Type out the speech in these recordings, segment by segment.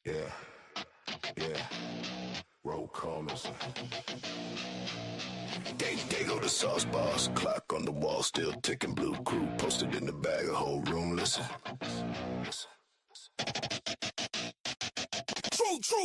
Yeah, yeah, roll call missing. They go to sauce bars, clock on the wall, still ticking. Blue crew posted in the bag, a whole room. Listen.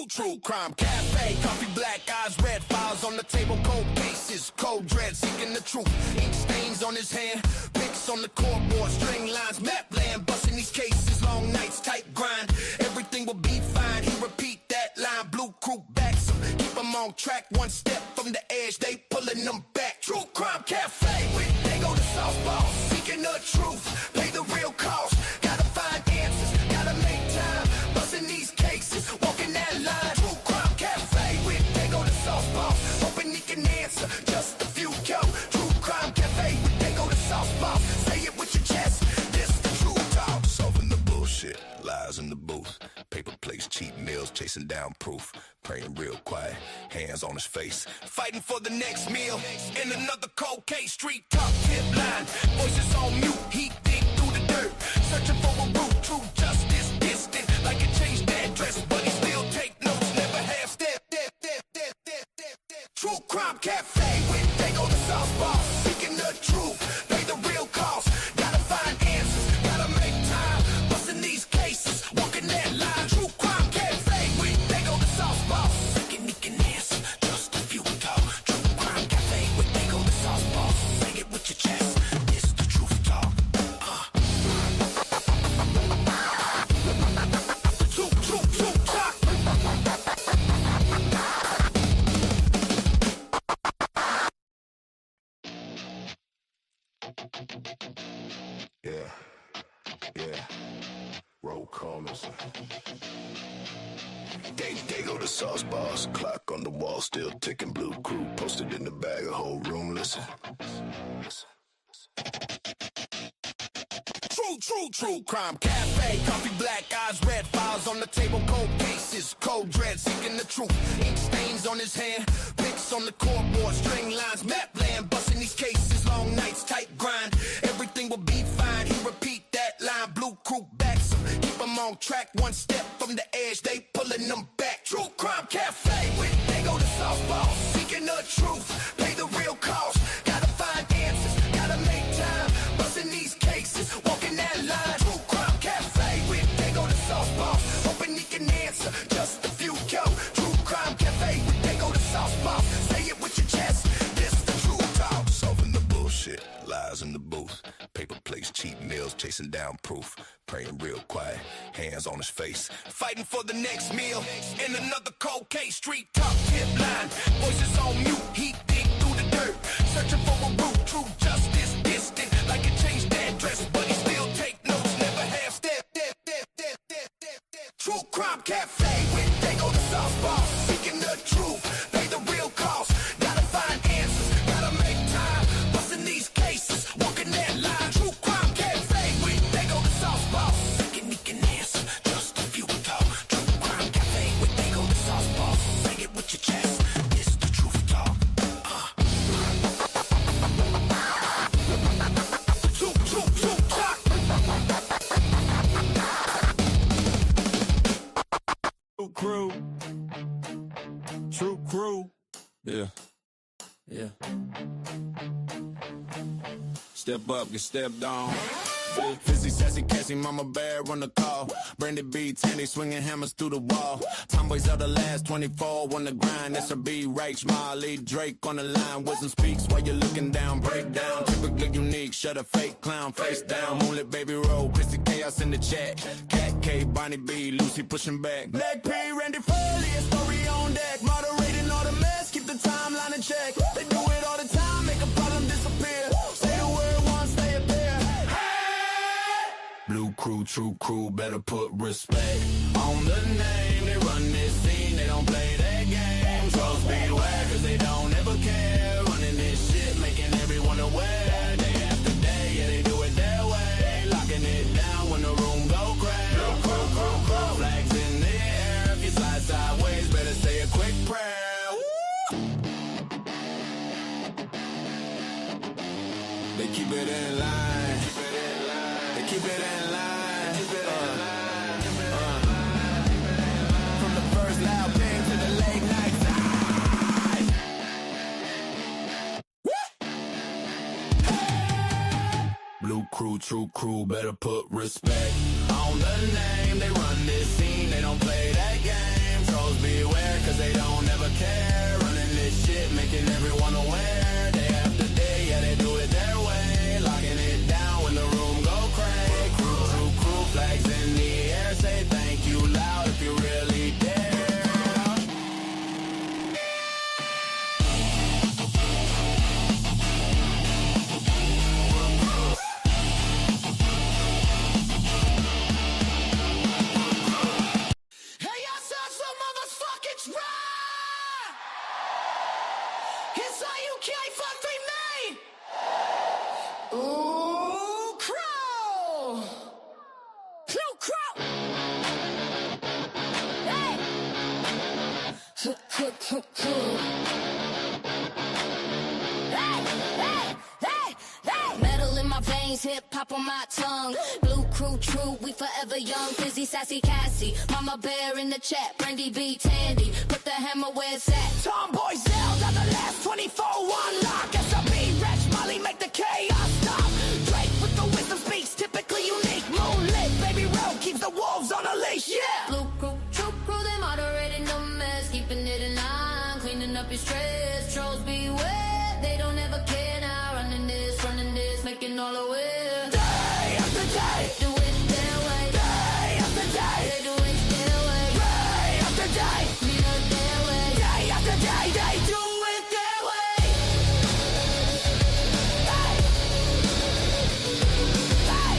True crime cafe, coffee, black eyes, red files on the table, cold cases, cold dread, seeking the truth. Ink stains on his hand, pics on the cardboard, string lines, map land, busting these cases, long nights, tight grind. Everything will be fine. He repeat that line. Blue crew backs him, keep him on track, one step from the edge, they pulling them back. True crime cafe, they go to softball, seeking the truth, pay the real cost. Gotta find answers, gotta make time, busting these cases, walking that line. True crime cafe, they go to softball, hoping he can answer just a few. Yo, true crime cafe, they go to softball, say it with your chest, this the true talk. Solving the bullshit, lies in the booth, paper plates, cheap meals, chasing down proof, praying real quiet, hands on his face, fighting for the next meal. In another cold case, street talk, tip line, voices on mute, he dig through the dirt, searching for a root, true justice, distant, like it changed the address, but he still take notes, never half step. True crime cafe, they go to softball, seeking the truth, pay the real cost, gotta find answers, gotta make time, busting these cases, walking that line. True crime cafe, they go to softball, seeking he can answer just a few talk. True crime cafe, they go to softball, say it with your chest, this the truth talk. True talk. Yeah, roll call missing. They go to sauce bars, clock on the wall, still ticking. Blue crew posted in the bag, a whole room. Listen. True crime cafe, coffee, black eyes, red files on the table, cold cases, cold dread, seeking the truth. Ink stains on his hand, pics on the cardboard, string lines, map land, busting these cases, long nights, tight grind. Everything will be fine. He repeat that line. Blue crew backs him, keep him on track, one step from the edge, they pulling them back. True crime cafe, they go to softball, seeking the truth, pay the real cost, gotta find answers, gotta make time, busting these cases, walking that line. True crime cafe, they go to softball, hoping he can answer just a few. Yo, true crime cafe, they go to softball, say it with your chest, this the true talk. Solving the bullshit, lies in the booth, paper plates, cheap meals, chasing down proof, praying real quiet, hands on his face, fighting for the next meal. In another cold case, street talk, tip line, voices on mute, he dig through the dirt, searching for a root, true justice, distant, like it changed the address, but he still take notes, never half step. True crime cafe, they go to softball, seeking the truth, pay the real cost, gotta find answers, gotta make time, busting these cases, walking that line. True crime cafe, they go to softball, seeking he can answer just a few talk. True crime cafe, they go to softball, say it with your chest, this the truth talk. True talk. True crew. Yeah. Step up, get stepped on. Fizzy, sassy, Cassie, mama bear on the call. Brandy B, Tandy, swinging hammers through the wall. Tomboys are the last 24 on the grind. SRB, Rach, Marley, Drake on the line. Wisdom speaks while you're looking down. Breakdown, typically unique. Shut a fake clown, face down. Moonlit baby roll, Chrissy Chaos in the chat. Cat K, Bonnie B, Lucy pushing back. Black P, Randy Foley, a story on deck. Moderating all the mess, keep the timeline in check. They do it all the time, make a problem disappear. Say the word once, they appear. Blue crew, true crew, better put respect on the name. They run this scene, they don't play that game. Trolls beware, cause they don't ever care. Running this shit, making everyone aware. crew, better put respect on the name. They run this scene, they don't play that game. Trolls beware, cause they don't ever care. Running this shit, making everyone aware. Day after day, yeah, they do it their way. Locking it down when the room go crazy. Crew, flags in the air. Say thank you loud if you really dare. Metal in my veins, hip hop on my tongue. Blue crew, true, we forever young. Fizzy, sassy, Cassie, Mama Bear in the chat. Brandy B, Tandy, put the hammer where it's at. Tomboy Zelda, the last 24 one lock. SLB, Rex, Molly, make the chaos stop. Drake with the wisdom speaks, typically unique. Moonlit, baby road keeps the wolves on a leash, yeah. Blue crew, true crew, they moderating the mess, keeping it in line, cleaning up your stress. Trolls beware, they don't ever care now. Running this, making all the way. Day after day, Do it their way. day after day, They do it their way. day after day, Mean it their way. day after day, they do it their way. Hey. Hey.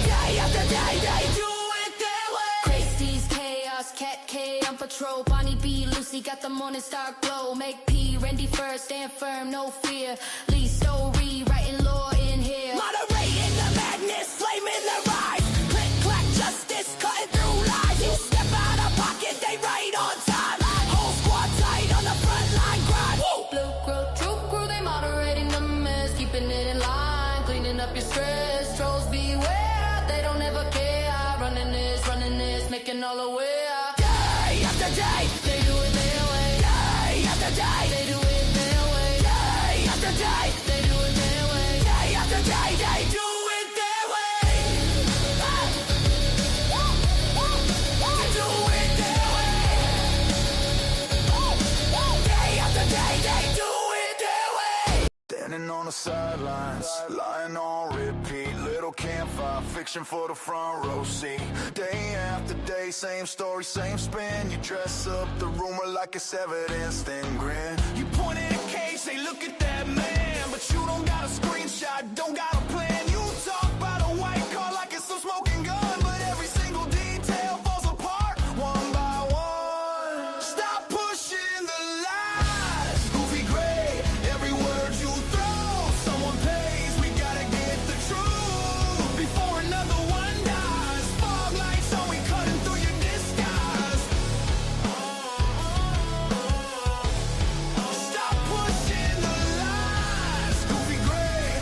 Day after day, they do it their way. Crazy's chaos, Cat K on patrol. Bonnie B, Lucy got the morning star glow. Make P, Randy first, stand firm, no fear. Lee Story, writing law in here. Moderating the madness, flaming the rise. Click, clack, justice, cutting through lies. You step out of pocket, they right on time. Whole squad tight on the front line grind. Woo! Blue crew, true crew, they moderating the mess, keeping it in line, cleaning up your stress. Trolls beware, they don't ever care. Running this, making all the way. Day after day, They do it their way. day after day, They do it their way. day after day, They do it their way. day after day, they do it their way. They do it their way. Day after day, they do it their way. Standing on the sidelines, lying on repeat. Little campfire, fiction for the front row seat. Day after day, same story, same spin. You dress up the rumor like it's evidence, then grin. You point at a case, say look at that man, but you don't got a screenshot, don't got a plan. You talk about a white car like it's some smoking gun, but every single detail falls apart one by one. Stop pushing the lies, goofy gray. Every word you throw, someone pays. We gotta get the truth before another one dies. Fog lights on, we cutting through your disguise. Stop pushing the lies, goofy gray.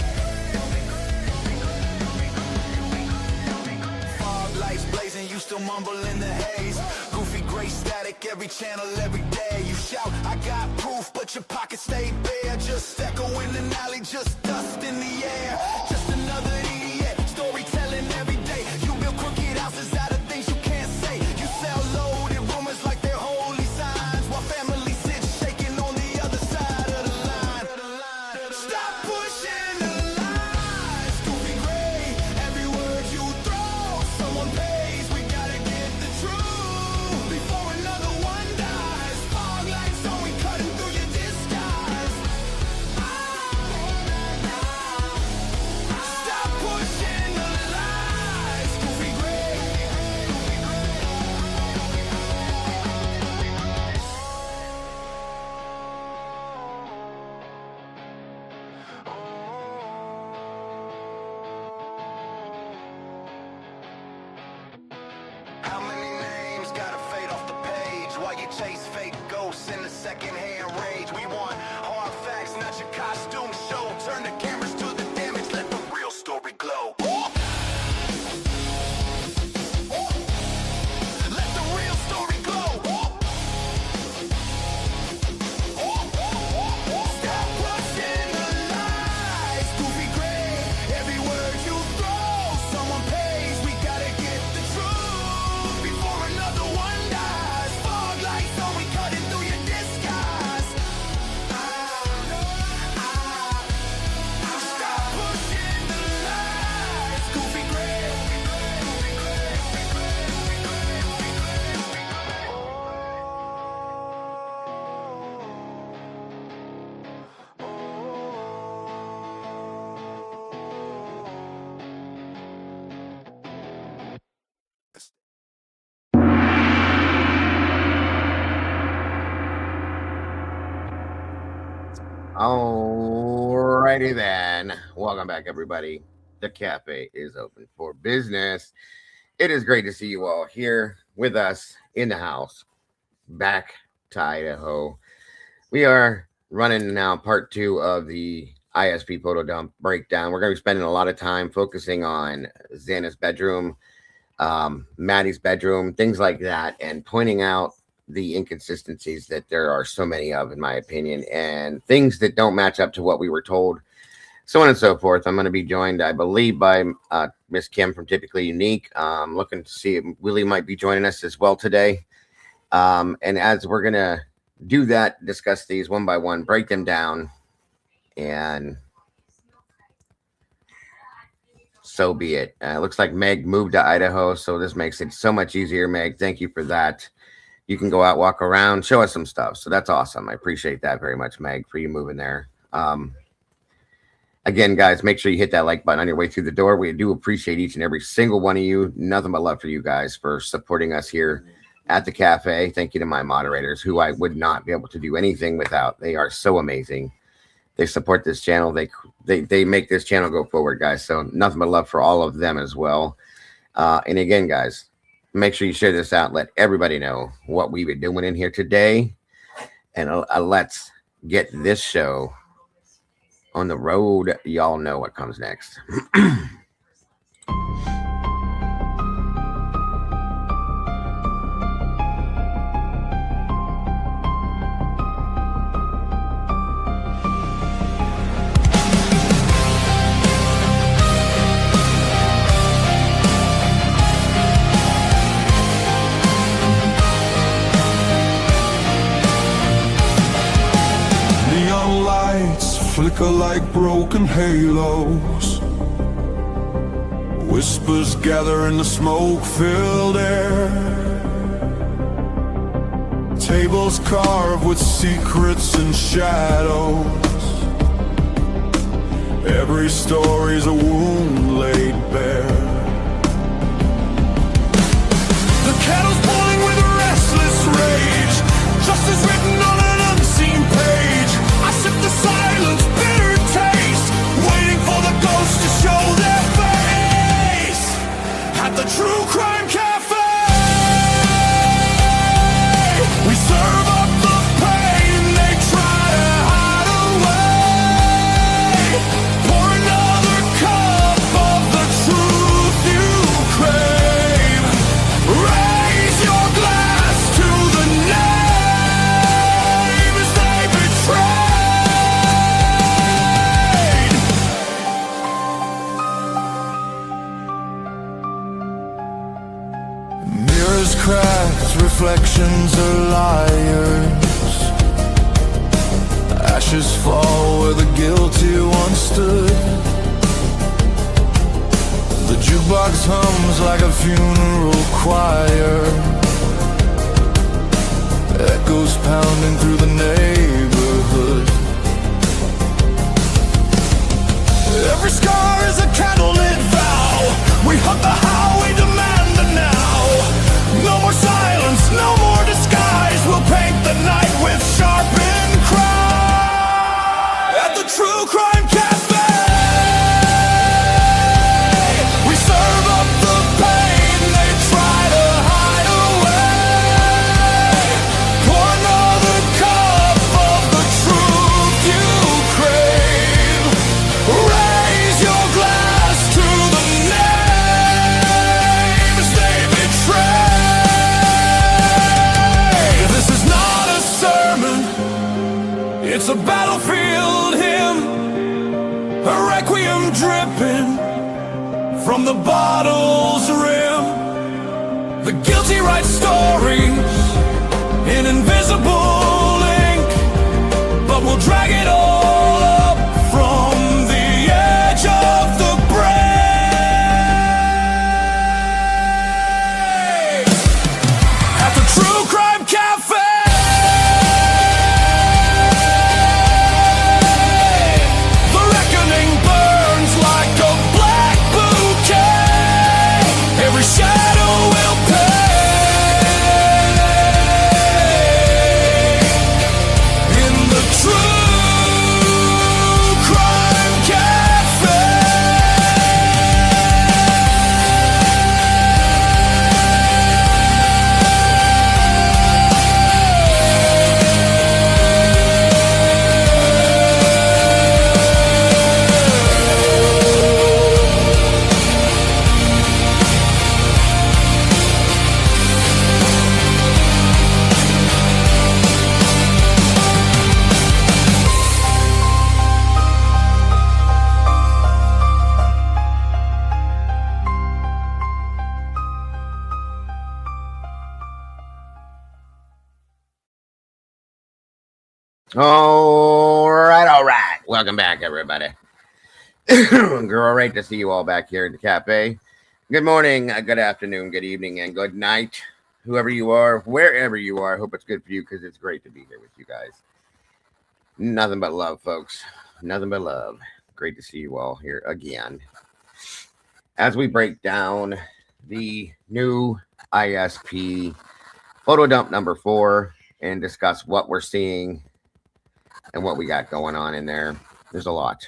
Fog lights blazing, you still mumble in the haze. Goofy gray static, every channel, every day. You shout, I got proof, but your pockets stay bare. Just echo in the alley, just dust in the air. Just another idiot, storytelling every day. You build crooked houses out of things you can't say. You sell loaded rumors like they're holy signs, while family sits shaking on the other side of the line. Stop pushing the lies, goofy gray. Every word you throw, someone pays. We gotta get the truth before another one dies. Fog lights on, we cutting through your disguise. Alrighty then. Welcome back, everybody. The cafe is open for business. It is great to see you all here with us in the house, back to Idaho. We are running now part two of the ISP photo dump breakdown. We're going to be spending a lot of time focusing on Xana's bedroom, Maddie's bedroom, things like that, and pointing out the inconsistencies that there are so many of, in my opinion, and things that don't match up to what we were told, so on and so forth. I'm going to be joined, I believe, by Miss Kim from Typically Unique. Looking to see if Willie might be joining us as well today. And as we're going to do that, discuss these one by one, break them down, and so be it. Looks like Meg moved to Idaho, so this makes it so much easier. Meg, thank you for that. You can go out, walk around, show us some stuff. So that's awesome. I appreciate that very much, Meg, for you moving there. Again, guys, make sure you hit that like button on your way through the door. We do appreciate each and every single one of you. Nothing but love for you guys for supporting us here at the cafe. Thank you to my moderators, who I would not be able to do anything without. They are so amazing. They support this channel. They make this channel go forward, guys. So nothing but love for all of them as well. And again, guys, make sure you share this out. Let everybody know what we've been doing in here today. And let's get this show on the road. Y'all know what comes next. Flicker like broken halos. Whispers gather in the smoke-filled air. Tables carved with secrets and shadows. Every story's a wound laid bare. The kettle's boiling with restless rage. Justice written on an unseen page. I sip the silence, bitter taste, waiting for the ghosts to show their face at the True Crime Cafe. We serve up the pain they try to hide away. Pour another cup of the truth you crave. Raise your glass to the names they betray. Mirrors cracked, reflections are liars. Ashes fall where the guilty once stood. The jukebox hums like a funeral choir. Echoes pounding through the neighborhood. Every scar is a candlelit vow. We hunt the how, we demand the now. No more silence, no more disguise. We'll paint the night with sharpened cry. At the True Crime Cafe, we serve up the pain they try to hide away. Pour another cup of the truth you crave. Raise your glass to the names they betray. This is not a sermon, it's a battlefield hymn, a requiem dripping from the bottle's rim. The guilty write stories in invisible ink, but we'll drag it all up from the edge of the brave. At the True Crime Cafe, the reckoning burns like a black bouquet. Every shadow will pay in the truth. All right. Welcome back, everybody. Great to see you all back here at the cafe. Good morning, good afternoon, good evening, and good night, whoever you are, wherever you are. I hope it's good for you because it's great to be here with you guys. Nothing but love, folks. Nothing but love. Great to see you all here again. As we break down the new ISP photo dump number 4 and discuss what we're seeing and what we got going on in there. There's a lot.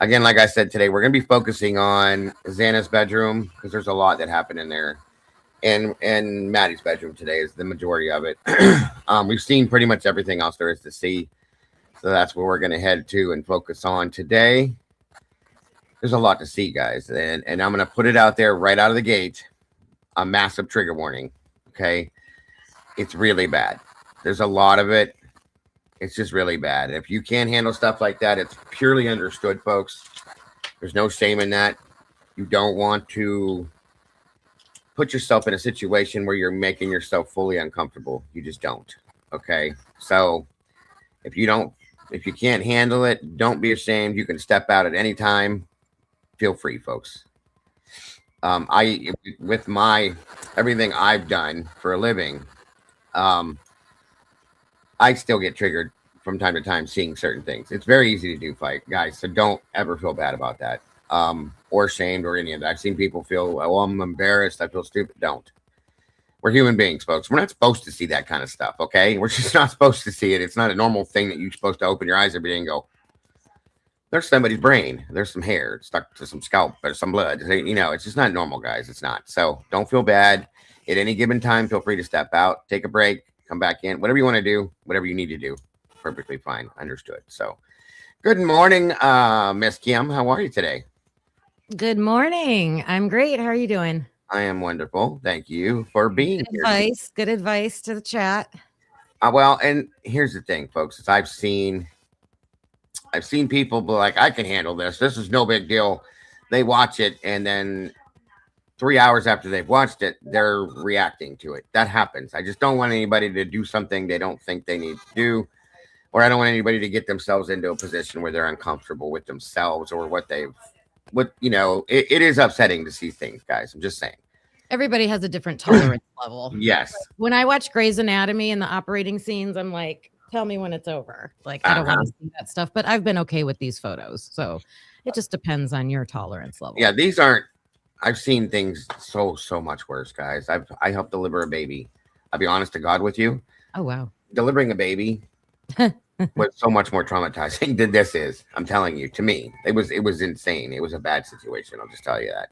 Again, like I said today, we're going to be focusing on Xana's bedroom because there's a lot that happened in there. And Maddie's bedroom today is the majority of it. We've seen pretty much everything else there is to see. So that's where we're going to head to and focus on today. There's a lot to see, guys. And I'm going to put it out there right out of the gate. A massive trigger warning. Okay. It's really bad. There's a lot of it. It's just really bad. If you can't handle stuff like that, it's purely understood, folks. There's no shame in that. You don't want to put yourself in a situation where you're making yourself fully uncomfortable. You just don't. Okay. So if you can't handle it, don't be ashamed. You can step out at any time. Feel free, folks. With my everything I've done for a living, I still get triggered from time to time seeing certain things. It's very easy to do, guys. So don't ever feel bad about that, or shamed or any of that. I've seen people feel, oh, I'm embarrassed. I feel stupid. Don't. We're human beings, folks. We're not supposed to see that kind of stuff. Okay, we're just not supposed to see it. It's not a normal thing that you're supposed to open your eyes every day and go, there's somebody's brain. There's some hair stuck to some scalp or some blood. You know, it's just not normal, guys. It's not. So don't feel bad. At any given time, feel free to step out, take a break, come back in, whatever you want to do, whatever you need to do. Perfectly fine. Understood. So good morning, Miss Kim. How are you today? Good morning. I'm great. How are you doing? I am wonderful. Thank you for being here. Good advice to the chat. Well, and here's the thing, folks, is I've seen people be like, I can handle this. This is no big deal. They watch it, and then 3 hours after they've watched it, they're reacting to it. That happens. I just don't want anybody to do something they don't think they need to do, or I don't want anybody to get themselves into a position where they're uncomfortable with themselves or it is upsetting to see things, guys. I'm just saying. Everybody has a different tolerance level. Yes. When I watch Grey's Anatomy and the operating scenes, I'm like, tell me when it's over. Like, I don't want to see that stuff, but I've been okay with these photos. So it just depends on your tolerance level. Yeah, I've seen things so much worse, guys. I helped deliver a baby. I'll be honest to God with you. Oh, wow. Delivering a baby was so much more traumatizing than this is. I'm telling you, to me, it was insane. It was a bad situation. I'll just tell you that.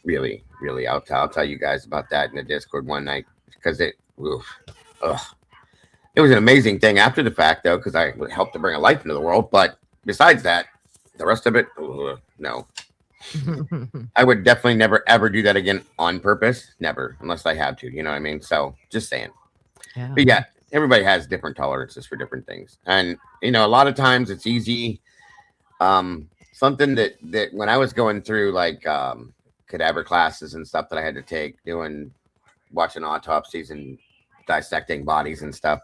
Really, I'll tell you guys about that in the Discord one night because it was an amazing thing after the fact, though, because I helped to bring a life into the world. But besides that, the rest of it, no. I would definitely never, ever do that again on purpose. Never, unless I have to. You know what I mean? So just saying. Yeah. But yeah, everybody has different tolerances for different things. And, a lot of times it's easy. Something that when I was going through like cadaver classes and stuff that I had to take, watching autopsies and dissecting bodies and stuff,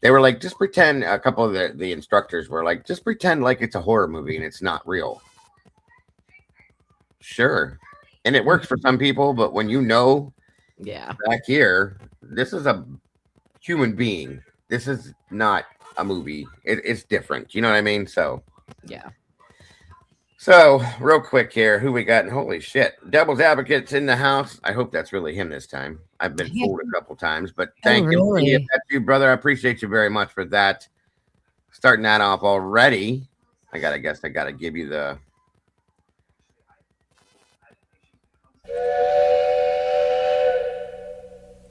they were like, just pretend, a couple of the instructors were like, just pretend like it's a horror movie and it's not real. Sure. And it works for some people, but when back here, this is a human being. This is not a movie. It's different. You know what I mean? So, yeah. So, real quick here, who we got? Holy shit. Devil's Advocate's in the house. I hope that's really him this time. I've been fooled a couple times, but thank you. If that's you, brother. I appreciate you very much for that. Starting that off already. I got to give you the...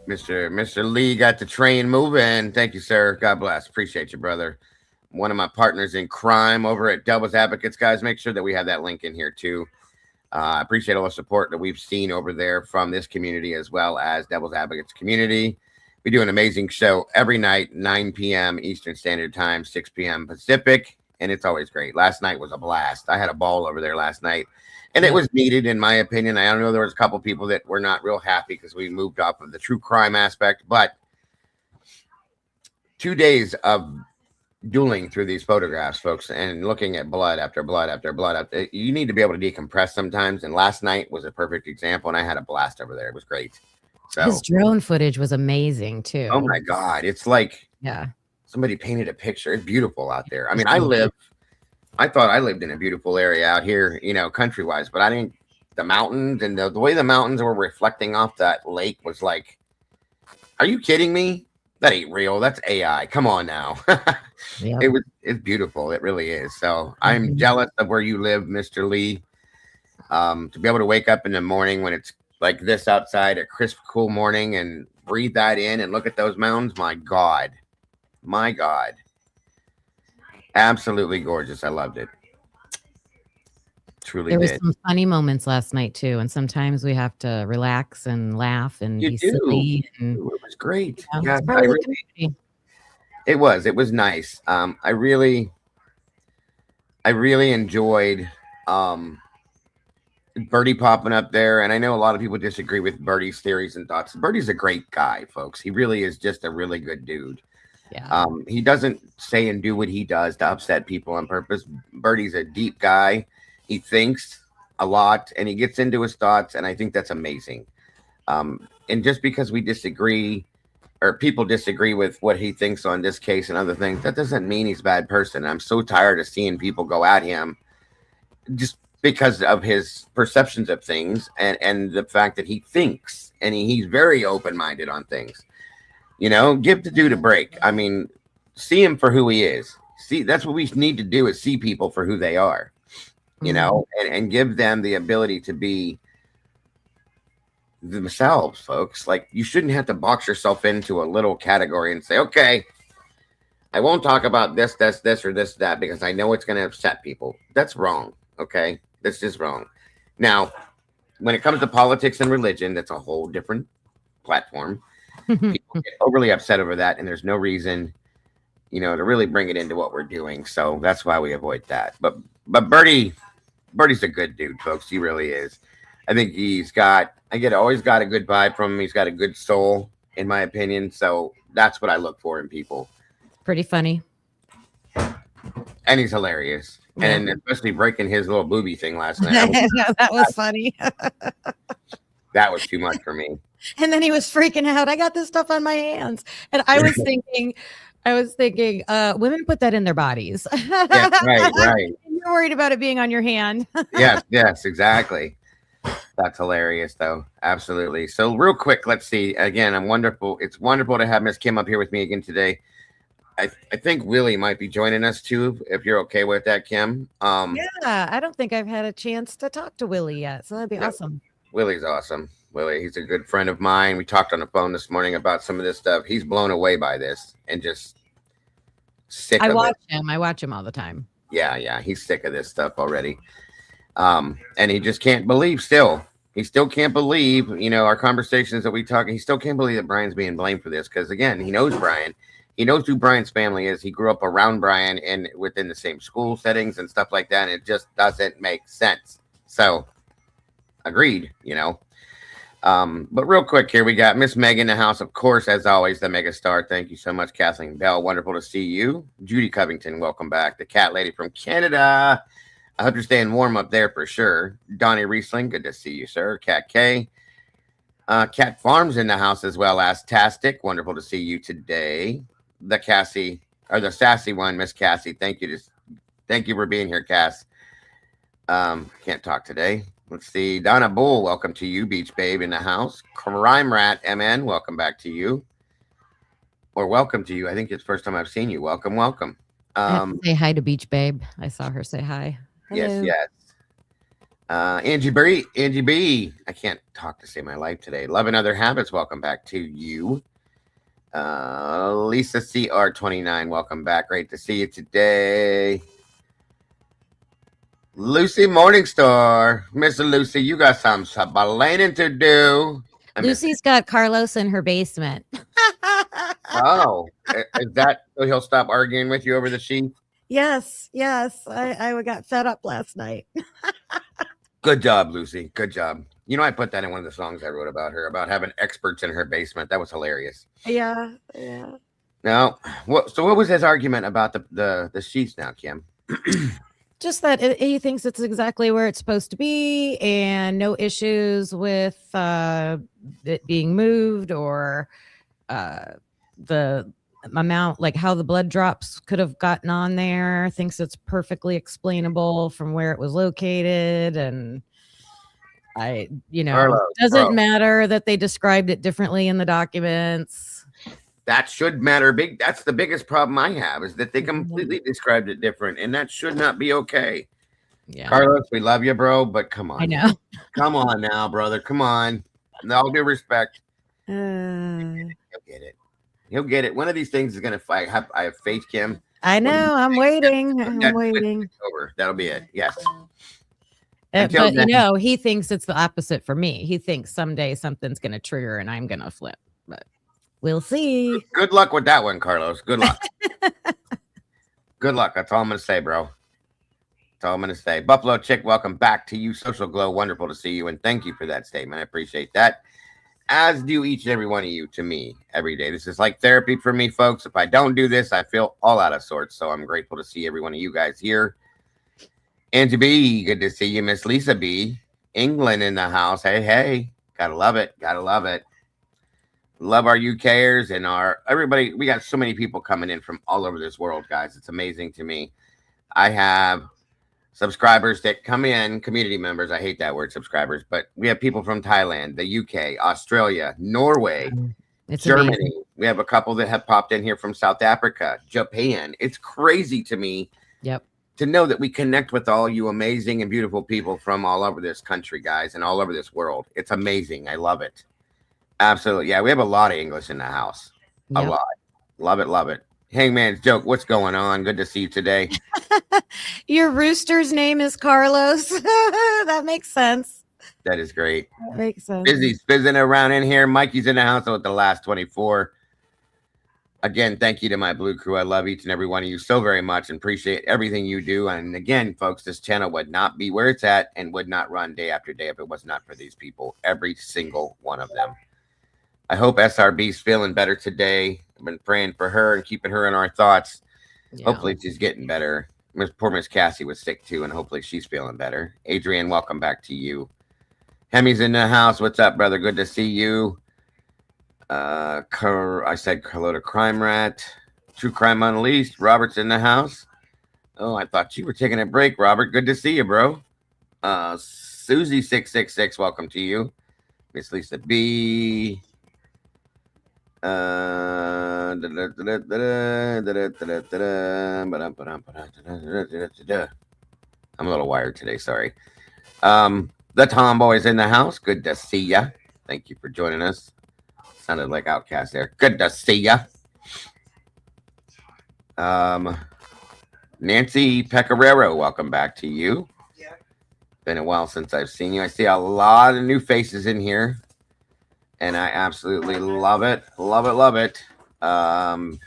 Mr. Lee got the train moving. Thank you, sir. God bless. Appreciate you, brother. One of my partners in crime over at Devil's Advocates, guys. Make sure that we have that link in here too. I appreciate all the support that we've seen over there from this community as well as Devil's Advocates community. We do an amazing show every night, 9 p.m. Eastern Standard Time, 6 p.m. Pacific, and it's always great. Last night was a blast. I had a ball over there last night, and it was needed, in my opinion. I don't know, there was a couple people that were not real happy because we moved off of the true crime aspect, but 2 days of dueling through these photographs, folks, and looking at blood after blood after blood. You need to be able to decompress sometimes. And last night was a perfect example, and I had a blast over there. It was great. So his drone footage was amazing too. Oh my God. It's like yeah, somebody painted a picture. It's beautiful out there. I mean, I thought I lived in a beautiful area out here, country wise, but I didn't. The mountains and the way the mountains were reflecting off that lake was like, are you kidding me? That ain't real. That's AI. Come on now. yep. It's beautiful. It really is. So I'm jealous of where you live, Mr. Lee. To be able to wake up in the morning when it's like this outside, a crisp, cool morning, and breathe that in and look at those mountains. My God. Absolutely gorgeous. I loved it. Truly there was did. some funny moments last night too, and sometimes we have to relax and laugh and be silly. And, it was great. Yeah, it was nice. I really enjoyed Birdie popping up there, and I know a lot of people disagree with Birdie's theories and thoughts. Birdie's a great guy, folks. He really is just a really good dude. Yeah. He doesn't say and do what he does to upset people on purpose. Birdie's a deep guy. He thinks a lot, and he gets into his thoughts, and I think that's amazing. And just because we disagree, or people disagree with what he thinks on this case and other things, that doesn't mean he's a bad person. I'm so tired of seeing people go at him just because of his perceptions of things and the fact that he thinks, and he's very open-minded on things. Give the dude a break. I mean, see him for who he is. See, that's what we need to do, is see people for who they are, and give them the ability to be themselves, folks. Like, you shouldn't have to box yourself into a little category and say, okay, I won't talk about this, or this, that, because I know it's going to upset people. That's wrong. Okay. That's just wrong. Now, when it comes to politics and religion, that's a whole different platform. People get overly upset over that, and there's no reason, to really bring it into what we're doing. So that's why we avoid that. But Birdie's a good dude, folks. He really is. I think always got a good vibe from him. He's got a good soul, in my opinion. So that's what I look for in people. Pretty funny. And he's hilarious. Yeah. And especially breaking his little booby thing last night. That was funny. That was too much for me. And then he was freaking out. I got this stuff on my hands. And I was thinking, women put that in their bodies. Yeah, right. You're worried about it being on your hand. Yes, exactly. That's hilarious, though. Absolutely. So real quick, let's see. Again, it's wonderful to have Miss Kim up here with me again today. I think Willie might be joining us too, if you're okay with that, Kim. Yeah, I don't think I've had a chance to talk to Willie yet, so that'd be awesome. Willie's awesome. He's a good friend of mine. We talked on the phone this morning about some of this stuff. He's blown away by this and just sick of it. I watch him all the time. Yeah, he's sick of this stuff already. And he just can't believe still. He still can't believe, our conversations that we talk. He still can't believe that Brian's being blamed for this, because, again, he knows Brian. He knows who Brian's family is. He grew up around Brian and within the same school settings and stuff like that. And it just doesn't make sense. So, agreed, But real quick here, we got Miss Meg in the house, of course, as always, the mega star. Thank you so much, Kathleen Bell. Wonderful to see you. Judy Covington, welcome back. The cat lady from Canada. I hope you're staying warm up there for sure. Donnie Riesling, good to see you, sir. Cat K. Cat Farms in the house as well as Tastic. Wonderful to see you today. The sassy one, Miss Cassie. Thank you for being here, Cass. Can't talk today. Let's see. Donna Bull, welcome to you. Beach Babe in the house. Crime Rat MN, welcome back to you. Or welcome to you. I think it's the first time I've seen you. Welcome. Say hi to Beach Babe. I saw her say hi. Hello. Yes. Angie B. I can't talk to save my life today. Love and Other Habits, welcome back to you. Lisa CR29, welcome back. Great to see you today. Lucy Morningstar. Miss Lucy, you got some explaining to do. Lucy's got Carlos in her basement. Oh, is that so he'll stop arguing with you over the sheet? Yes. I got fed up last night. Good job, Lucy. Good job. I put that in one of the songs I wrote about her, about having experts in her basement. That was hilarious. Yeah. No. What was his argument about the sheets now, Kim? Just that he thinks it's exactly where it's supposed to be, and no issues with it being moved or the amount, like how the blood drops could have gotten on there. Thinks it's perfectly explainable from where it was located, and Carlos, doesn't bro. matter that they described it differently in the documents. That should matter. That's the biggest problem I have is that they completely described it different, and that should not be okay. Yeah, Carlos, we love you, bro, but come on. I know. Come on now, brother. Come on. In all due respect. Uh, He'll get it. He'll get it. One of these things is gonna fight. I have faith, Kim. I know. I'm waiting. That's I'm waiting. over. That'll be it. Yes. But then, he thinks it's the opposite for me. He thinks someday something's going to trigger and I'm going to flip. But we'll see. good luck with that one, Carlos. Good luck. Good luck. That's all I'm gonna say, bro. That's all I'm gonna say. Buffalo Chick, welcome back to you. Social Glow, wonderful to see you, and thank you for that statement. I appreciate that. As do each and every one of you to me every day. This is like therapy for me, folks. If I don't do this, I feel all out of sorts. So I'm grateful to see every one of you guys here. And to be good to see you, Miss Lisa B. England in the house. Hey. Gotta love it. Gotta love it. Love our UKers and everybody. We got so many people coming in from all over this world, guys. It's amazing to me. I have subscribers that come in, community members. I hate that word, subscribers, but we have people from Thailand, the UK, Australia, Norway, Germany. Amazing. We have a couple that have popped in here from South Africa, Japan. It's crazy to me. Yep. To know that we connect with all you amazing and beautiful people from all over this country, guys, and all over this world. It's amazing. I love it. Absolutely. Yeah, we have a lot of English in the house. Yep. A lot. Love it. Love it. Hangman's Joke, what's going on? Good to see you today. Your rooster's name is Carlos. That makes sense. That is great. That makes sense. Busy's fizzing around in here. Mikey's in the house with the last 24. Again, thank you to my Blue Crew. I love each and every one of you so very much and appreciate everything you do. And again, folks, this channel would not be where it's at and would not run day after day if it was not for these people. Every single one of them. I hope SRB's feeling better today. I've been praying for her and keeping her in our thoughts. Yeah. Hopefully she's getting better. Poor Miss Cassie was sick too, and hopefully she's feeling better. Adrian, welcome back to you. Hemi's in the house. What's up, brother? Good to see you. I said hello to Crime Rat. True Crime Unleashed. Robert's in the house. Oh, I thought you were taking a break, Robert. Good to see you, bro. Susie666, welcome to you. Miss Lisa B. I'm a little wired today, sorry. The Tomboy's in the house. Good to see ya. Thank you for joining us. Sounded like Outcast there. Good to see ya. Nancy Pecoraro, welcome back to you. Yeah. Been a while since I've seen you. I see a lot of new faces in here. And I absolutely love it. Love it, love it. I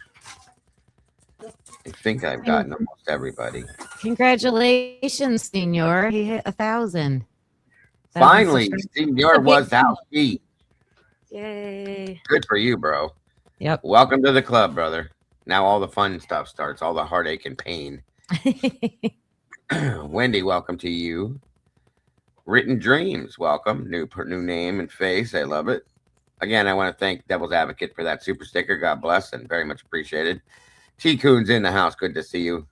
think I've gotten almost everybody. Congratulations, Senor. He hit 1,000. Finally, Senor was out. Yay. Good for you, bro. Yep. Welcome to the club, brother. Now all the fun stuff starts, all the heartache and pain. Wendy, welcome to you. Written Dreams, welcome. New name and face. I love it. Again, I want to thank Devil's Advocate for that super sticker. God bless and very much appreciated. T-Coon's in the house. Good to see you.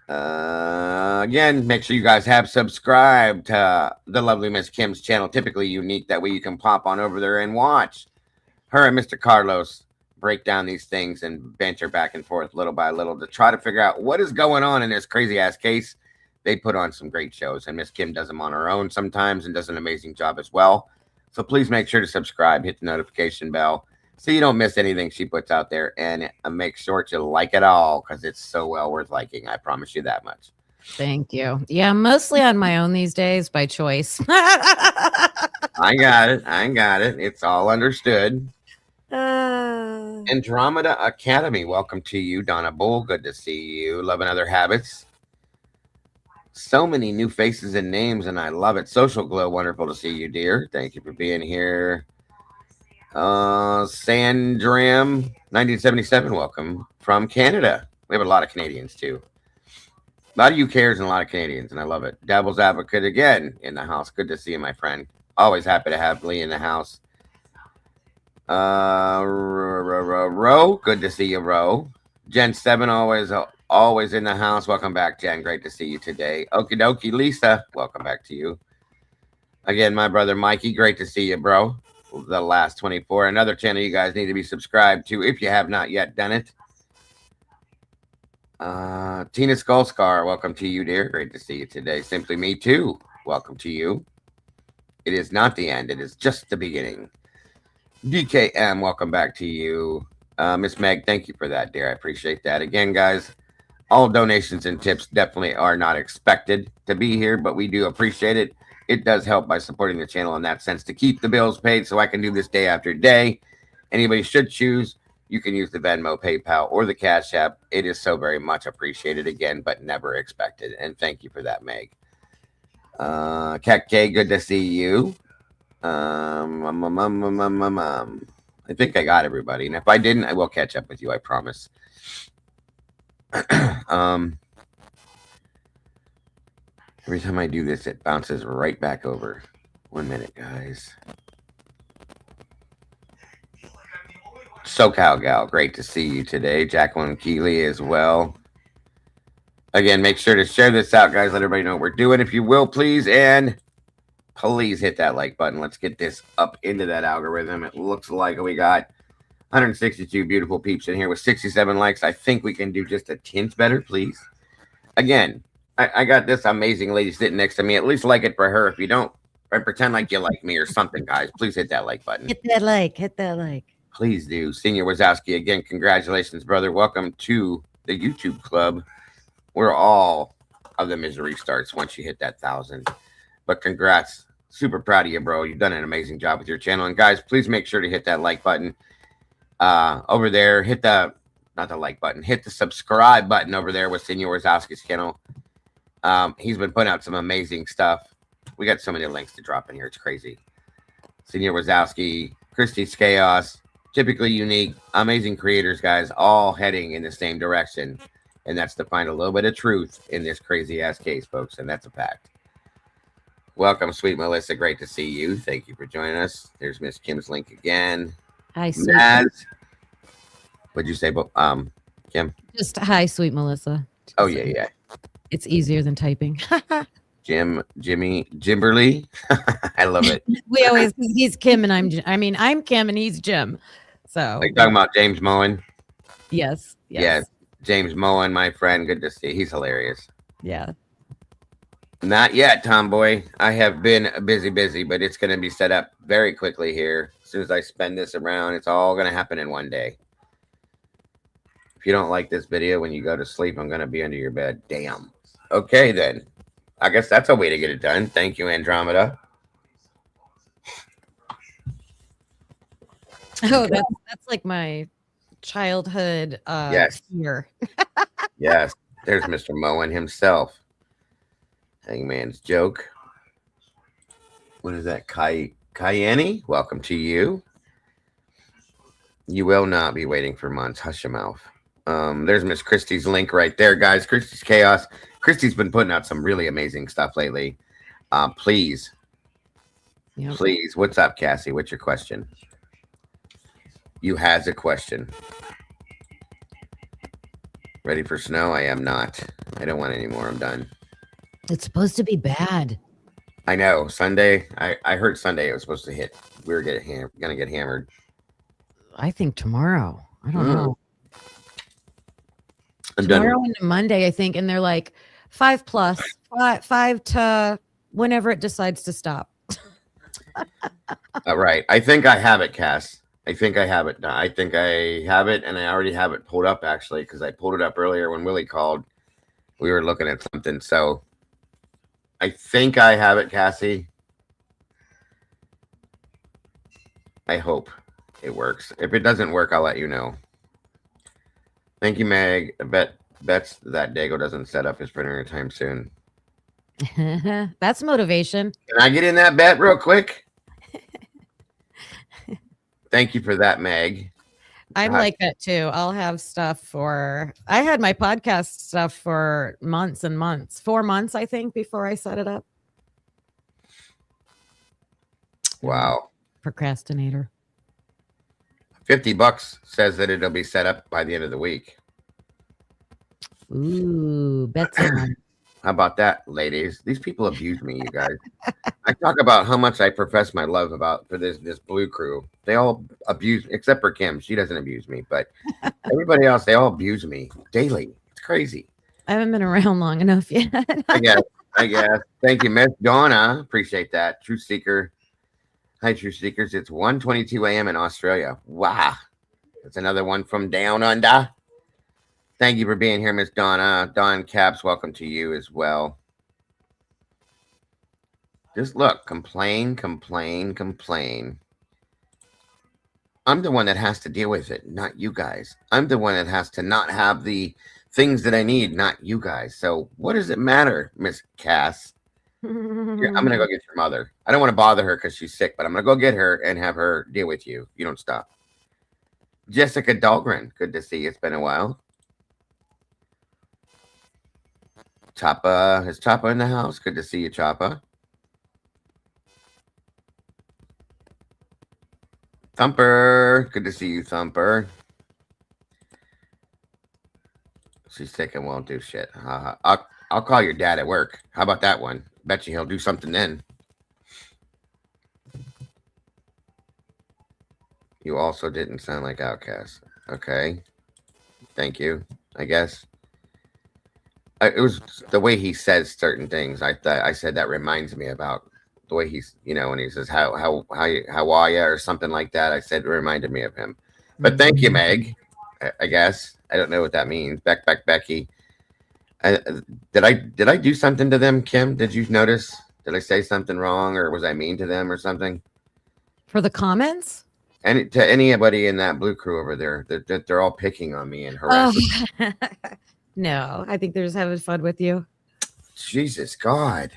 Again, make sure you guys have subscribed to the lovely Miss Kim's channel. Typically unique. That way you can pop on over there and watch her and Mr. Carlos break down these things and banter back and forth little by little to try to figure out what is going on in this crazy-ass case. They put on some great shows, and Miss Kim does them on her own sometimes and does an amazing job as well. So please make sure to subscribe, hit the notification bell so you don't miss anything she puts out there, and make sure to like it all because it's so well worth liking. I promise you that much. Thank you. Yeah, mostly on my own these days by choice. I got it. It's all understood. Andromeda Academy, welcome to you. Donna Bull, good to see you. Love and Other Habits. So many new faces and names, and I love it. Social Glow, wonderful to see you, dear. Thank you for being here. Sandram 1977, welcome from Canada. We have a lot of Canadians too. A lot of UKers and a lot of Canadians, and I love it. Devil's Advocate again in the house. Good to see you, my friend. Always happy to have Lee in the house. Ro, good to see you, Ro. Jen 7, always in the house. Welcome back, Jen. Great to see you today. Okie dokie, Lisa, welcome back to you. Again, my brother Mikey, great to see you, bro. The last 24. Another channel you guys need to be subscribed to if you have not yet done it. Tina Skullscar, welcome to you, dear. Great to see you today. Simply Me Too, welcome to you. It is not the end, it is just the beginning. DKM, welcome back to you. Miss Meg, thank you for that, dear. I appreciate that. Again, guys, all donations and tips definitely are not expected to be here, but we do appreciate it. It does help by supporting the channel in that sense to keep the bills paid so I can do this day after day. Anybody should choose, you can use the Venmo, PayPal, or the Cash App. It is so very much appreciated again, but never expected. And thank you for that, Meg. Cat K, good to see you. I think I got everybody. And if I didn't, I will catch up with you, I promise. Every time I do this, it bounces right back over. 1 minute, guys. SoCal Gal, great to see you today. Jacqueline Keeley as well. Again, make sure to share this out, guys. Let everybody know what we're doing, if you will, please. And please hit that like button. Let's get this up into that algorithm. It looks like we got 162 beautiful peeps in here with 67 likes. I think we can do just a tint better, please. Again, I got this amazing lady sitting next to me. At least like it for her. If you don't, or pretend like you like me or something, guys. Please hit that like button. Hit that like. Hit that like. Please do. Senior Wazowski, again, congratulations, brother. Welcome to the YouTube club, where all of the misery starts once you hit that 1,000. But congrats. Super proud of you, bro. You've done an amazing job with your channel. And guys, please make sure to hit that like button over there. Hit the, not the like button, hit the subscribe button over there with Senior Wazowski's channel. He's been putting out some amazing stuff. We got so many links to drop in here. It's crazy. Senior Wazowski, Christie's Chaos, Typically Unique, amazing creators, guys, all heading in the same direction. And that's to find a little bit of truth in this crazy ass case, folks. And that's a fact. Welcome, sweet Melissa. Great to see you. Thank you for joining us. There's Miss Kim's link again. Hi, sweet. What'd you say, Kim? Just hi, sweet Melissa. Oh, yeah. It's easier than typing. Jimberly. I love it. We always, he's Kim and I'm Kim and he's Jim. So are you talking about James Moen? Yes. Yeah, James Moen, my friend. Good to see. He's hilarious. Yeah. Not yet, Tomboy. I have been busy, but it's going to be set up very quickly here. As soon as I spend this around, it's all going to happen in one day. If you don't like this video when you go to sleep, I'm going to be under your bed. Damn. Okay, then. I guess that's a way to get it done. Thank you, Andromeda. Oh, that's like my childhood yes. fear. Yes. There's Mr. Moen himself. Hangman's Joke. What is that? Cayenne? Welcome to you. You will not be waiting for months. Hush your mouth. There's Miss Christie's link right there, guys. Christie's Chaos. Christie's been putting out some really amazing stuff lately. Please. Yep. Please. What's up, Cassie? What's your question? You has a question. Ready for snow? I am not. I don't want any more. I'm done. It's supposed to be bad. I know. Sunday. I heard Sunday it was supposed to hit. We were going to get hammered. I think tomorrow. I don't know. I'm tomorrow done. into Monday, I think. And they're like 5+ 5 to whenever it decides to stop. Right. I think I have it, Cass. I think I have it. I think I have it, and I already have it pulled up, actually, because I pulled it up earlier when Willie called. We were looking at something, so I think I have it, Cassie. I hope it works. If it doesn't work, I'll let you know. Thank you, Meg. I bets that Dago doesn't set up his printer anytime soon. That's motivation. Can I get in that bet real quick? Thank you for that, Meg. I'm God, like that too. I'll have stuff for, I had my podcast stuff for months and months, 4 months, I think, before I set it up. wow. Procrastinator. $50 says that it'll be set up by the end of the week. Ooh, bets on. How about that, ladies? These people abuse me, you guys. I talk about how much I profess my love for this blue crew. They all abuse, except for Kim. She doesn't abuse me, but everybody else, they all abuse me daily. It's crazy. I haven't been around long enough yet. I guess. I guess. Thank you, Miss Donna. Appreciate that. Truth Seeker. Hi, Truth Seekers. It's 1:22 a.m. in Australia. Wow. That's another one from down under. Thank you for being here, Miss Donna. Don Caps, welcome to you as well. Just look, complain, complain, complain. I'm the one that has to deal with it, not you guys. I'm the one that has to not have the things that I need, not you guys. So what does it matter, Miss Cass? Yeah, I'm going to go get your mother. I don't want to bother her because she's sick, but I'm going to go get her and have her deal with you. You don't stop. Jessica Dahlgren, good to see you. It's been a while. Choppa, is Choppa in the house? Good to see you, Choppa. Thumper, good to see you, Thumper. She's sick and won't do shit. I'll call your dad at work. How about that one? Bet you he'll do something then. You also didn't sound like Outcast. Okay. Thank you, I guess. It was the way he says certain things. I said that reminds me about the way he's, when he says how are you or something like that. I said it reminded me of him. But thank you, Meg. I guess I don't know what that means. Becky. Did I do something to them, Kim? Did you notice? Did I say something wrong, or was I mean to them or something? For the comments? And to anybody in that blue crew over there, they're all picking on me and harassing. Oh. No, I think they're just having fun with you. Jesus God.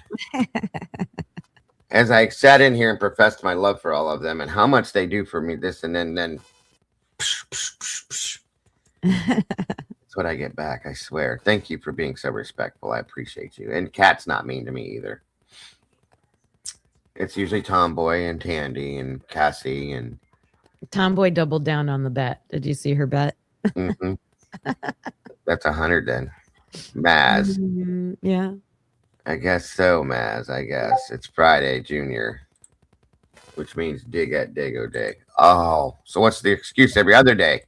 As I sat in here and professed my love for all of them and how much they do for me, this and then that's what I get back, I swear. Thank you for being so respectful. I appreciate you. And Kat's not mean to me either. It's usually Tomboy and Tandy and Cassie and Tomboy doubled down on the bet. Did you see her bet? Mm-hmm. That's 100 then. Maz. Yeah. I guess so, Maz. I guess. It's Friday, Junior. Which means dig at Dago Day. Oh, so what's the excuse every other day?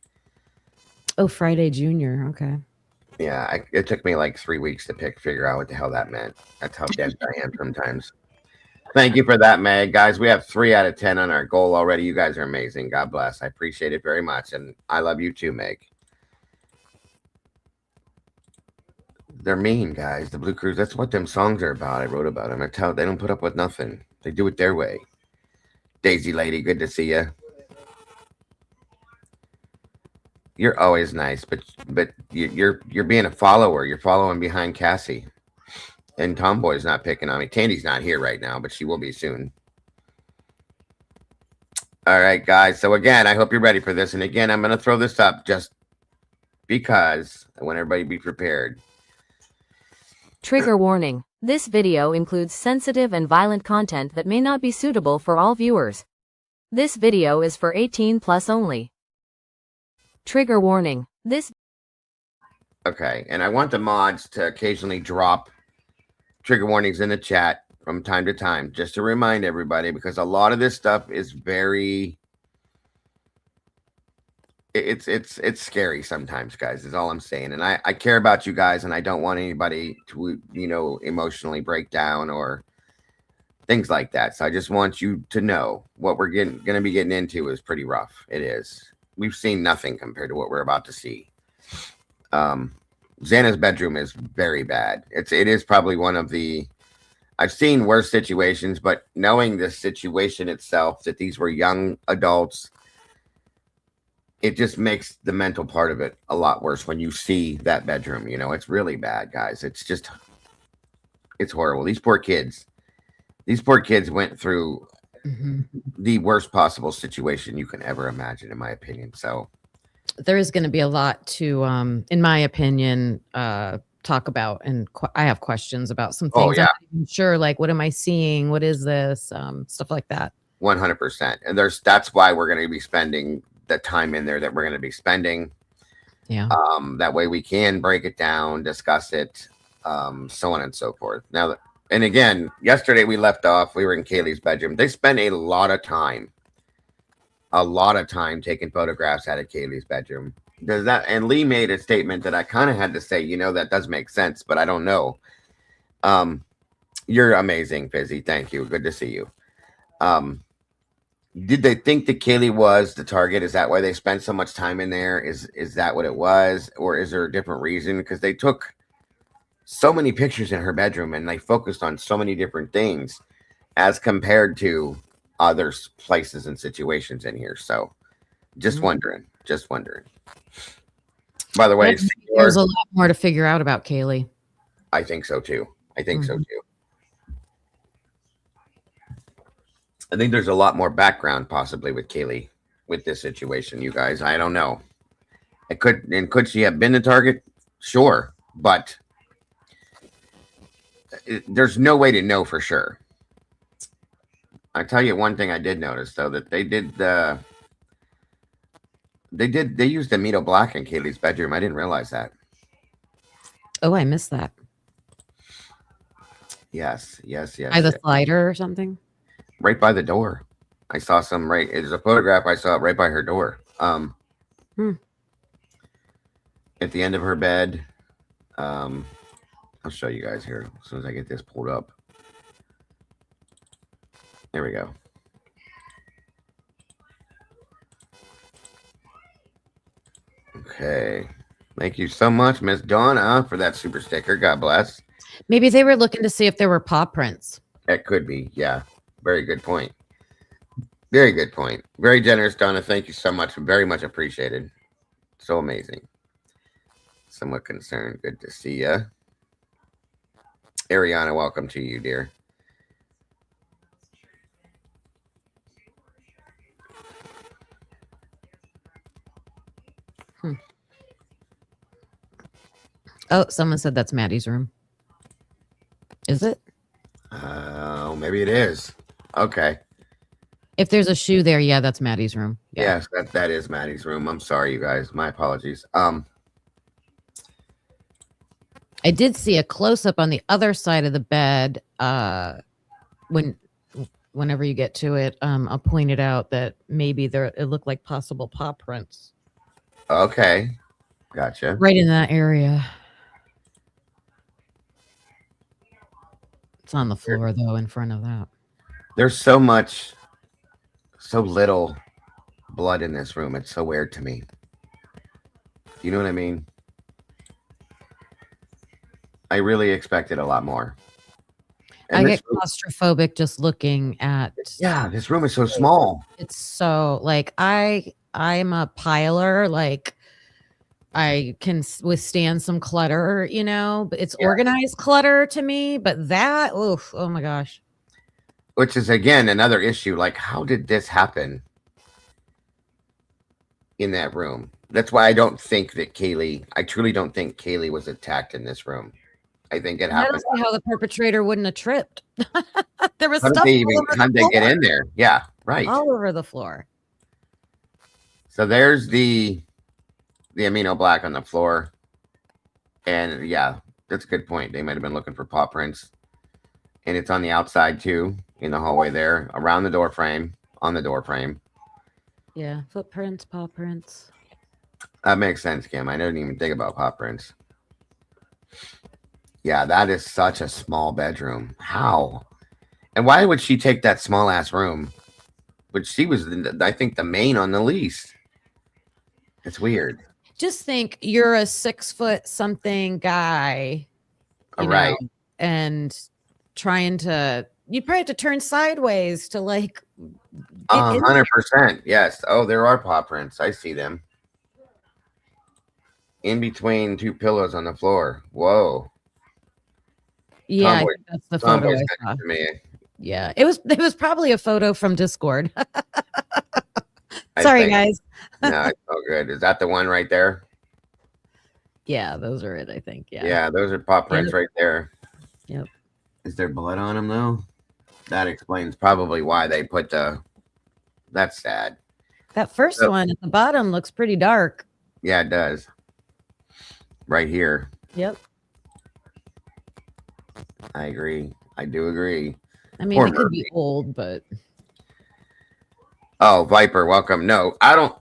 Oh, Friday, Junior. Okay. Yeah, it took me like 3 weeks to figure out what the hell that meant. That's how dense I am sometimes. Thank you for that, Meg. Guys, we have 3 out of 10 on our goal already. You guys are amazing. God bless. I appreciate it very much. And I love you too, Meg. They're mean, guys. The Blue Crews, that's what them songs are about. I wrote about them. They don't put up with nothing. They do it their way. Daisy Lady, good to see you. You're always nice, but you're being a follower. You're following behind Cassie. And Tomboy's not picking on me. Tandy's not here right now, but she will be soon. All right, guys. So again, I hope you're ready for this. And again, I'm going to throw this up just because I want everybody to be prepared. Trigger warning. This video includes sensitive and violent content that may not be suitable for all viewers. This video is for 18 plus only. Trigger warning. Okay, and I want the mods to occasionally drop trigger warnings in the chat from time to time, just to remind everybody, because a lot of this stuff is very... It's scary sometimes, guys, is all I'm saying. And I care about you guys, and I don't want anybody to, emotionally break down or things like that. So I just want you to know what we're going to be getting into is pretty rough. It is. We've seen nothing compared to what we're about to see. Xana's bedroom is very bad. It is probably one of the... I've seen worse situations, but knowing the situation itself, that these were young adults, it just makes the mental part of it a lot worse when you see that bedroom. It's really bad, guys. It's horrible. These poor kids went through the worst possible situation you can ever imagine, in my opinion. So there is going to be a lot to, in my opinion, talk about, and I have questions about some things. yeah. I'm not even sure, like, what am I seeing? What is this? Stuff like that. 100%. And that's why we're going to be spending the time in there that we're going to be spending. Yeah. That way we can break it down, discuss it, so on and so forth. Now, and again, yesterday we left off, we were in Kaylee's bedroom. They spent a lot of time taking photographs out of Kaylee's bedroom. Does that, and Lee made a statement that I kind of had to say, that does make sense, but I don't know. You're amazing, Fizzy. Thank you. Good to see you. Did they think that Kaylee was the target? Is that why they spent so much time in there? Is that what it was? Or is there a different reason? Because they took so many pictures in her bedroom and they focused on so many different things as compared to other places and situations in here. So just wondering. By the way, there's a lot more to figure out about Kaylee. I think so too. I think there's a lot more background possibly with Kaylee with this situation, you guys. I don't know. Could she have been the target? Sure, but there's no way to know for sure. I tell you one thing I did notice though, that they used Amino Black in Kaylee's bedroom. I didn't realize that. Oh, I missed that. Yes. By the slider or something? Right by the door. I saw some there's a photograph I saw right by her door. At the end of her bed. I'll show you guys here as soon as I get this pulled up. There we go. Okay. Thank you so much, Miss Donna, for that super sticker. God bless. Maybe they were looking to see if there were paw prints. That could be. Yeah. Very good point. Very good point. Very generous, Donna. Thank you so much. Very much appreciated. So amazing. Somewhat concerned. Good to see you. Ariana, welcome to you, dear. Oh, someone said that's Maddie's room. Is it? Oh, maybe it is. Okay. If there's a shoe there, yeah, that's Maddie's room. Yeah. Yes, that is Maddie's room. I'm sorry, you guys. My apologies. I did see a close up on the other side of the bed. Whenever you get to it, I'll point it out that maybe it looked like possible paw prints. Okay, gotcha. Right in that area. It's on the floor though, in front of that. There's so little blood in this room. It's so weird to me. You know what I mean? I really expected a lot more. And I get claustrophobic just looking at. Yeah, this room is so small. It's so like I'm a piler. Like I can withstand some clutter, but it's organized clutter to me. But that, oh my gosh. Which is again another issue. Like, how did this happen in that room? That's why I don't think that I truly don't think Kaylee was attacked in this room. I think it happened. I don't see how the perpetrator wouldn't have tripped. There was stuff. How did they get in there? Yeah, right. All over the floor. So there's the Amino Black on the floor. And yeah, that's a good point. They might have been looking for paw prints. And it's on the outside too, in the hallway there, around the door frame, on the door frame. Yeah, footprints, paw prints. That makes sense, Kim. I didn't even think about paw prints. Yeah, that is such a small bedroom. How? And why would she take that small ass room? But she was, I think, the main on the lease. It's weird. Just think you're a 6 foot something guy. Right. And trying to, you probably have to turn sideways to like. 100%. Yes. Oh, there are paw prints. I see them. In between two pillows on the floor. Whoa. Yeah, that's the photo I saw. Yeah, it was probably a photo from Discord. I Sorry, think. guys. No, it's all good. Is that the one right there? Yeah, those are it. I think. Yeah. Yeah, those are paw prints Yep. right there. Yep. Is there blood on them though? That explains probably why they put the. That's sad. That first So- one at the bottom looks pretty dark. Yeah, it does. Right here. Yep. I agree. I do agree. I mean, Poor it could be Murphy. old, but Oh, Viper, welcome. No, I don't.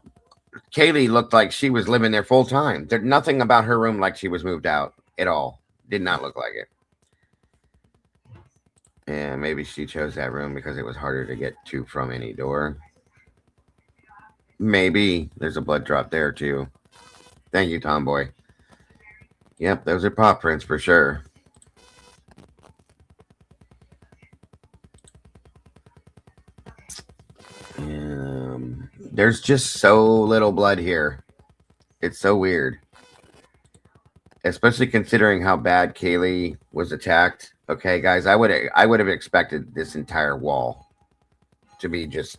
Kaylee looked like she was living there full time. There's nothing about her room like she was moved out at all. Did not look like it. And maybe she chose that room because it was harder to get to from any door. Maybe there's a blood drop there too. Thank you, Tomboy. Yep, those are paw prints for sure. There's just so little blood here. It's so weird. Especially considering how bad Kaylee was attacked. Okay, guys, I would have expected this entire wall to be just,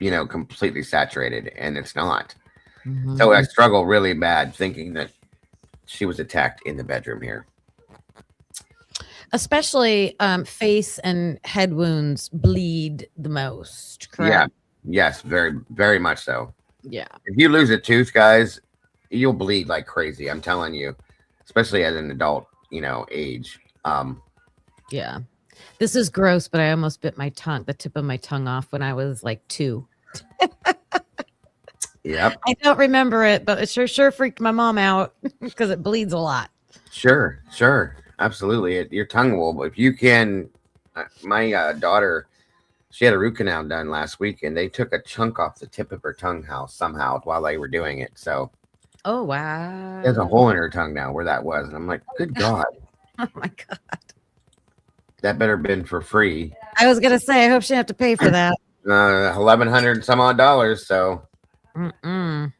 completely saturated, and it's not. So I struggle really bad thinking that she was attacked in the bedroom here. especially face and head wounds bleed the most. Yeah. Correct? Yes, very, very much so. Yeah. If you lose a tooth, guys, you'll bleed like crazy. I'm telling you, especially as an adult, age. Yeah. This is gross, but I almost bit the tip of my tongue off when I was like 2. Yep. I don't remember it, but it sure freaked my mom out because it bleeds a lot. Sure. Absolutely. Your tongue will, if you can. My daughter, she had a root canal done last week, and they took a chunk off the tip of her tongue somehow while they were doing it. So Oh, wow. there's a hole in her tongue now where that was. And I'm like, good God, Oh, my God. that better been for free. I was going to say, I hope she didn't have to pay for that. $1,100 some odd dollars. So Mm-mm.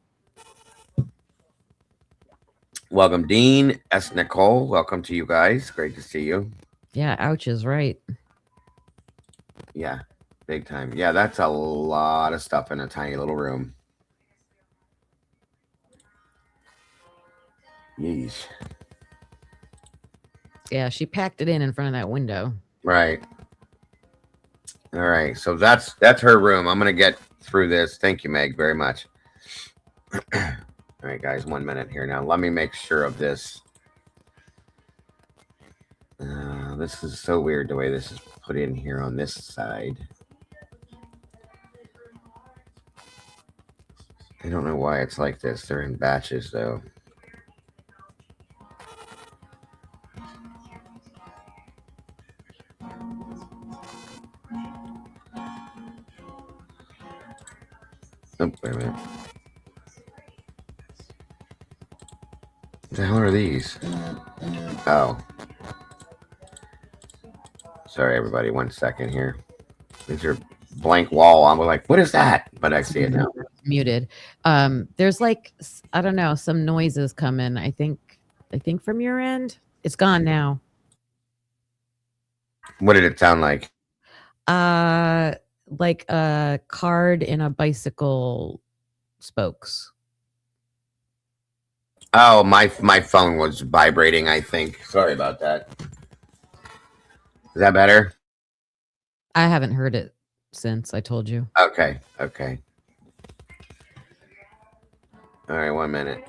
welcome, Dean S. Nicole. Welcome to you guys. Great to see you. Yeah, ouch is right. Yeah, big time. Yeah, that's a lot of stuff in a tiny little room. Yeesh. Yeah, she packed it in front of that window. Right. All right. So that's her room. I'm gonna get through this. Thank you, Meg, very much. All right, guys, 1 minute here now. Let me make sure of this. This is so weird the way this is put in here on this side. I don't know why it's like this. They're in batches, though. Oh, wait a minute. What the hell are these? Oh. Sorry, everybody. 1 second here. These are blank wall. I'm like, what is that? But I see it now. Muted. There's like, I don't know, some noises coming. I think from your end. It's gone now. What did it sound like? Like a card in a bicycle spokes. Oh, my phone was vibrating, I think. Sorry about that. Is that better? I haven't heard it since I told you. Okay. All right, 1 minute.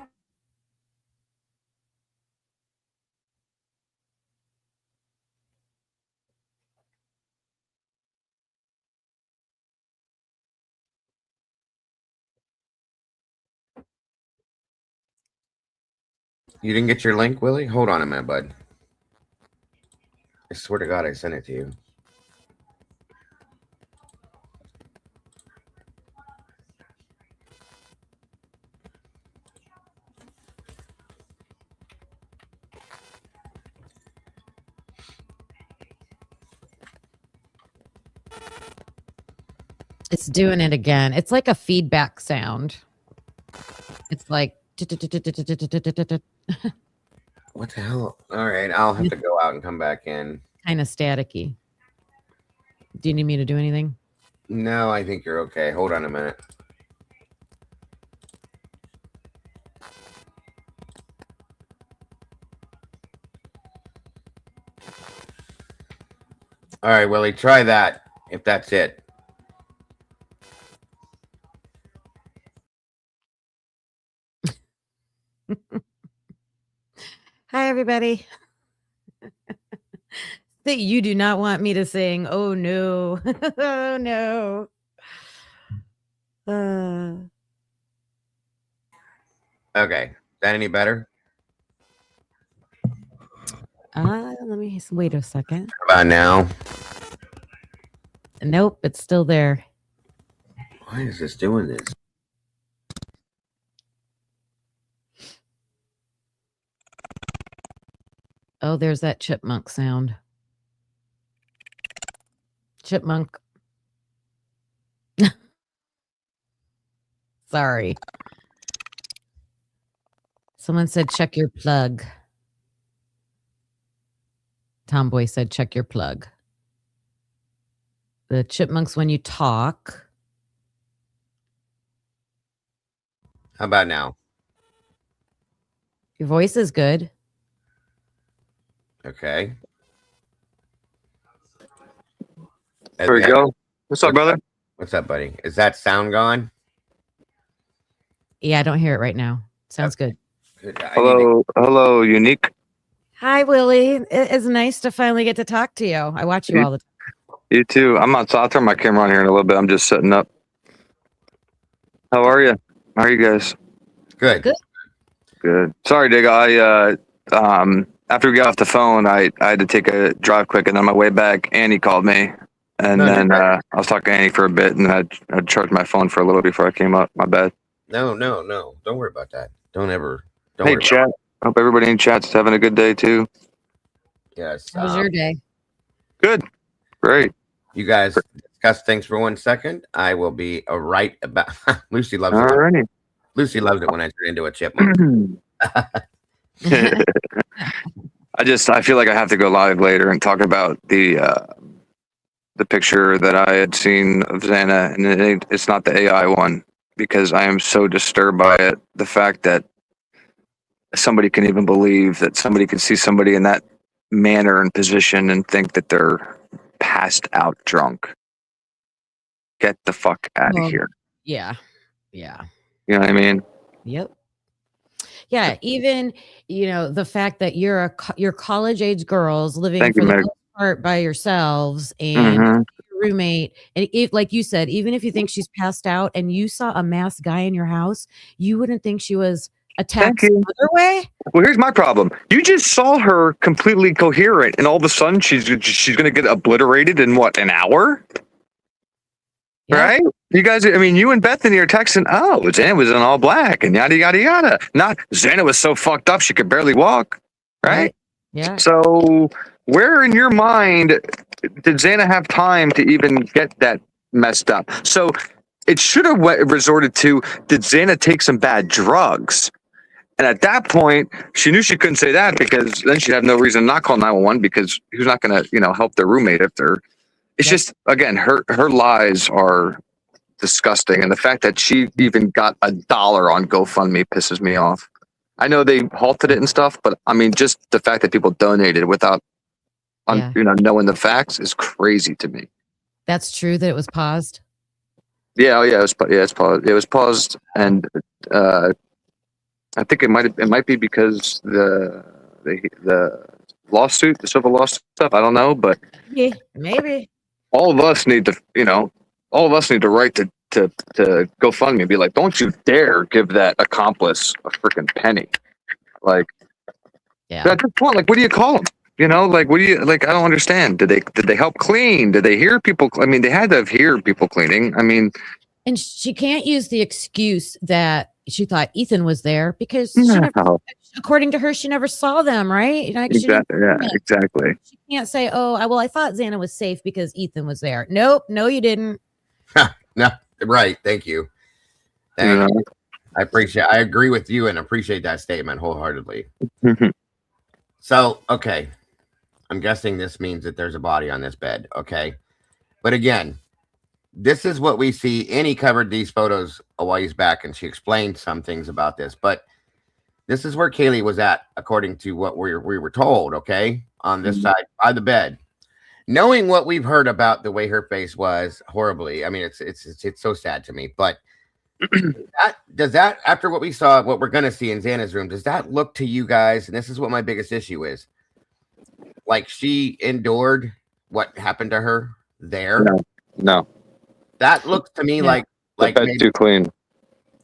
You didn't get your link, Willie? Hold on a minute, bud. I swear to God I sent it to you. It's doing it again. It's like a feedback sound. It's like What the hell? All right, I'll have to go out and come back in. kind of staticky. Do you need me to do anything? No, I think you're okay. Hold on a minute. All right, Willie, try that if that's it. Hi, everybody. That you do not want me to sing. Oh, no. Oh, no. Okay. Is that any better? Let me wait a second. How about now? Nope, it's still there. Why is this doing this? Oh, there's that chipmunk sound. Chipmunk. Sorry. Someone said check your plug. Tomboy said check your plug. The chipmunks when you talk. How about now? Your voice is good. Okay. There we go. What's up, brother? What's up, buddy? Is that sound gone? Yeah, I don't hear it right now. Sounds good. Good. Hello, Unique. Hi, Willie. It is nice to finally get to talk to you. I watch you all the time. You too. I'll turn my camera on here in a little bit. I'm just setting up. How are you? How are you guys? Good. Good. Sorry, Dig. After we got off the phone, I had to take a drive quick, and on my way back, Annie called me, and then I was talking to Annie for a bit, and I charged my phone for a little before I came up. My bad. No. Don't worry about that. Don't hey, worry chat. Hope everybody in chat's having a good day too. Yes. How was your day? Good. Great. You guys discuss things for 1 second. I will be right about. Lucy loves it. Alrighty. Lucy loves it when I turn into a chipmunk. I feel like I have to go live later and talk about the picture that I had seen of Xana, and it's not the AI one, because I am so disturbed by it. The fact that somebody can even believe that somebody can see somebody in that manner and position and think that they're passed out drunk. Get the fuck out of here. Yeah. You know what I mean? Yep. Yeah, even the fact that you're college age girls living for the most part by yourselves, and your roommate, and like you said, even if you think she's passed out and you saw a masked guy in your house, you wouldn't think she was attacked some other way. Well, here's my problem. You just saw her completely coherent, and all of a sudden she's going to get obliterated in what, an hour? Yeah. Right? You guys, I mean, you and Bethany are texting, oh, Xana was in all black and yada, yada, yada. Not Xana was so fucked up she could barely walk. Right? Yeah. So where in your mind did Xana have time to even get that messed up? So it should have resorted to, did Xana take some bad drugs? And at that point, she knew she couldn't say that, because then she'd have no reason to not call 911, because who's not going to, help their roommate if they're. It's just, again, her lies are disgusting, and the fact that she even got $1 on GoFundMe pisses me off. I know they halted it and stuff, but I mean, just the fact that people donated without, knowing the facts is crazy to me. That's true that it was paused. Yeah, it's paused. It was paused, and I think it might be because the lawsuit, the civil lawsuit stuff. I don't know, but yeah, maybe all of us need to, write to GoFundMe and be like, don't you dare give that accomplice a freaking penny. Like, at this point, like, what do you call them? Like, what do you, like? I don't understand. Did they help clean? Did they hear people? I mean, they had to hear people cleaning. I mean, and she can't use the excuse that she thought Ethan was there, because according to her, she never saw them, right? Exactly. She can't say, oh, I thought Xana was safe because Ethan was there. Nope, no, you didn't. No, right. Thank you. Thank you. I agree with you and appreciate that statement wholeheartedly. So, okay. I'm guessing this means that there's a body on this bed. Okay. But again, this is what we see. Annie covered these photos a while back and she explained some things about this. But this is where Kaylee was at, according to what we were told. Okay. On this side by the bed. Knowing what we've heard about the way her face was horribly. I mean, it's so sad to me. But does that after what we saw, what we're gonna see in Xana's room, does that look to you guys? And this is what my biggest issue is. Like she endured what happened to her there. No. That looks to me like The bed's maybe, too clean.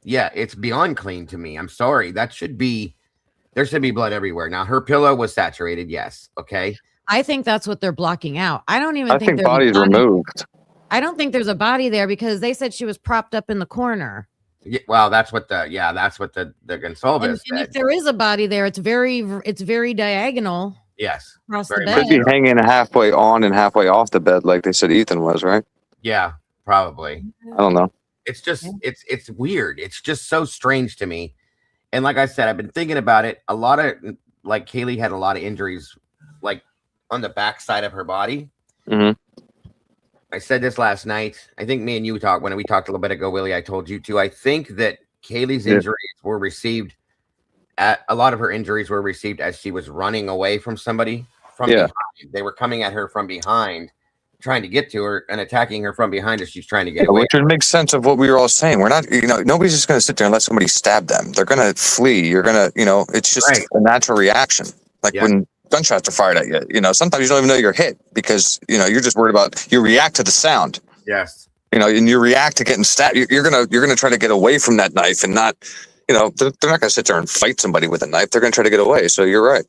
yeah, it's beyond clean to me. I'm sorry. There should be blood everywhere. Now her pillow was saturated, yes. Okay. I think that's what they're blocking out. I don't even I think think there's a body's body. removed. I don't think there's a body there because they said she was propped up in the corner. Yeah, well, that's what the Gonsalves And said. if there is a body there, it's very diagonal Yes. across very the much bed. Could be hanging halfway on and halfway off the bed, like they said Ethan was, right? Yeah, probably. I don't know. It's just it's weird. It's just so strange to me. And like I said, I've been thinking about it. A lot of like Kaylee had a lot of injuries like on the back side of her body. Mhm. I said this last night. I think me and you talked when we talked a little bit ago, Willie. I told you too. I think that Kaylee's injuries were received a lot of her injuries were received as she was running away from somebody from behind. They were coming at her from behind, trying to get to her and attacking her from behind as she's trying to get away. Which would make sense of what we were all saying. We're not, nobody's just going to sit there and let somebody stab them. They're going to flee. You're going to, it's just a natural reaction. Like when gunshots are fired at you, sometimes you don't even know you're hit because, you're just worried about, you react to the sound. Yes. And you react to getting stabbed. You're going to try to get away from that knife and not, they're not going to sit there and fight somebody with a knife. They're going to try to get away. So you're right.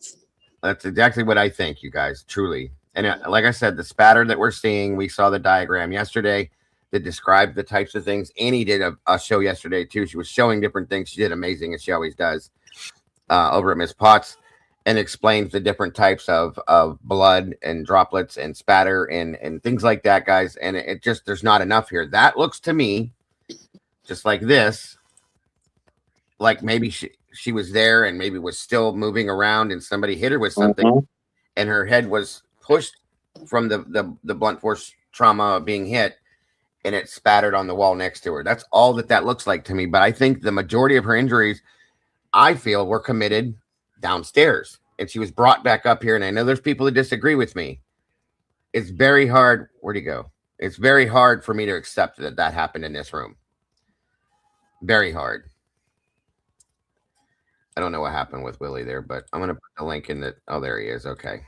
That's exactly what I think, you guys, truly. And like I said, the spatter that we're seeing, we saw the diagram yesterday that described the types of things. Annie did a show yesterday, too. She was showing different things. She did amazing, as she always does, over at Miss Potts, and explains the different types of blood and droplets and spatter and things like that, guys. And it just, there's not enough here. That looks to me just like this, like maybe she was there and maybe was still moving around and somebody hit her with something and her head was pushed from the blunt force trauma of being hit and it spattered on the wall next to her. That's all that looks like to me. But I think the majority of her injuries, I feel, were committed downstairs and she was brought back up here. And I know there's people that disagree with me. It's very hard. Where'd he go? It's very hard for me to accept that happened in this room. Very hard. I don't know what happened with Willie there, but I'm going to put the link in the... Oh, there he is. Okay.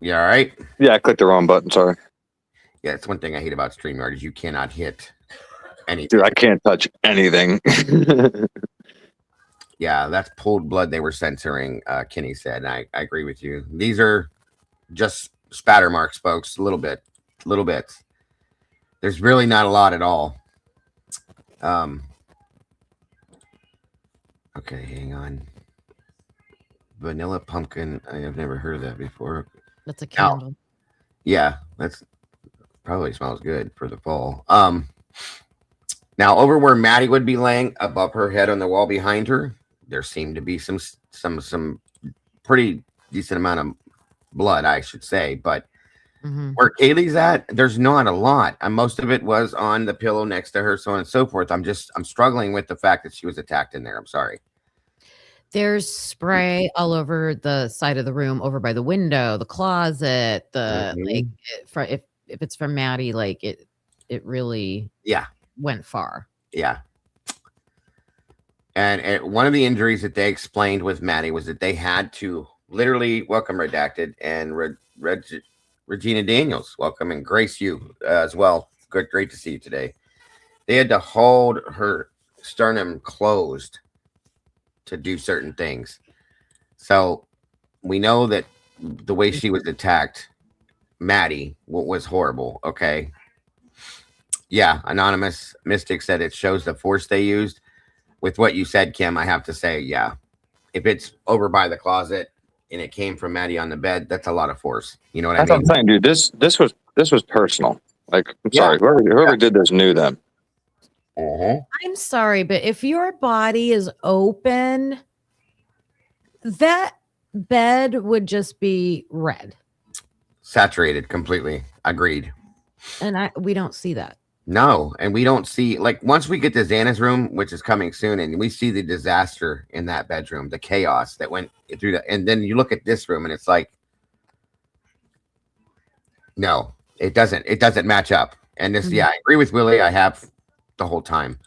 You all right? Yeah, I clicked the wrong button. Sorry. Yeah, it's one thing I hate about StreamYard is you cannot hit anything. Dude, I can't touch anything. Yeah, that's pulled blood they were censoring, Kenny said, and I agree with you. These are just spatter marks, folks. Little bits. There's really not a lot at all. Okay, hang on. Vanilla pumpkin. I have never heard of that before. That's a candle. Oh, yeah, that's probably smells good for the fall. Now over where Maddie would be laying above her head on the wall behind her, there seemed to be some pretty decent amount of blood, I should say. But where Kaylee's at, there's not a lot. And most of it was on the pillow next to her, so on and so forth. I'm struggling with the fact that she was attacked in there. I'm sorry. There's spray all over the side of the room, over by the window, the closet, like if it's from Maddie, like it really went far. Yeah. And one of the injuries that they explained with Maddie was that they had to literally welcome Redacted and Regina Daniels, welcome, and Grace, you as well. Good, great to see you today. They had to hold her sternum closed to do certain things. So we know that the way she was attacked, Maddie, was horrible. Okay. Yeah. Anonymous Mystic said it shows the force they used. With what you said, Kim, I have to say, yeah. If it's over by the closet and it came from Maddie on the bed, that's a lot of force. You know what I mean? That's what I'm saying, dude. This was personal. Like, I'm sorry, whoever did this knew them. I'm sorry, but if your body is open, that bed would just be red. Saturated completely. Agreed. And we don't see that. No, and we don't see, like, once we get to Xana's room, which is coming soon, and we see the disaster in that bedroom, the chaos that went through that, and then you look at this room and it's like, no, it doesn't match up. And this, I agree with Willie. I have the whole time.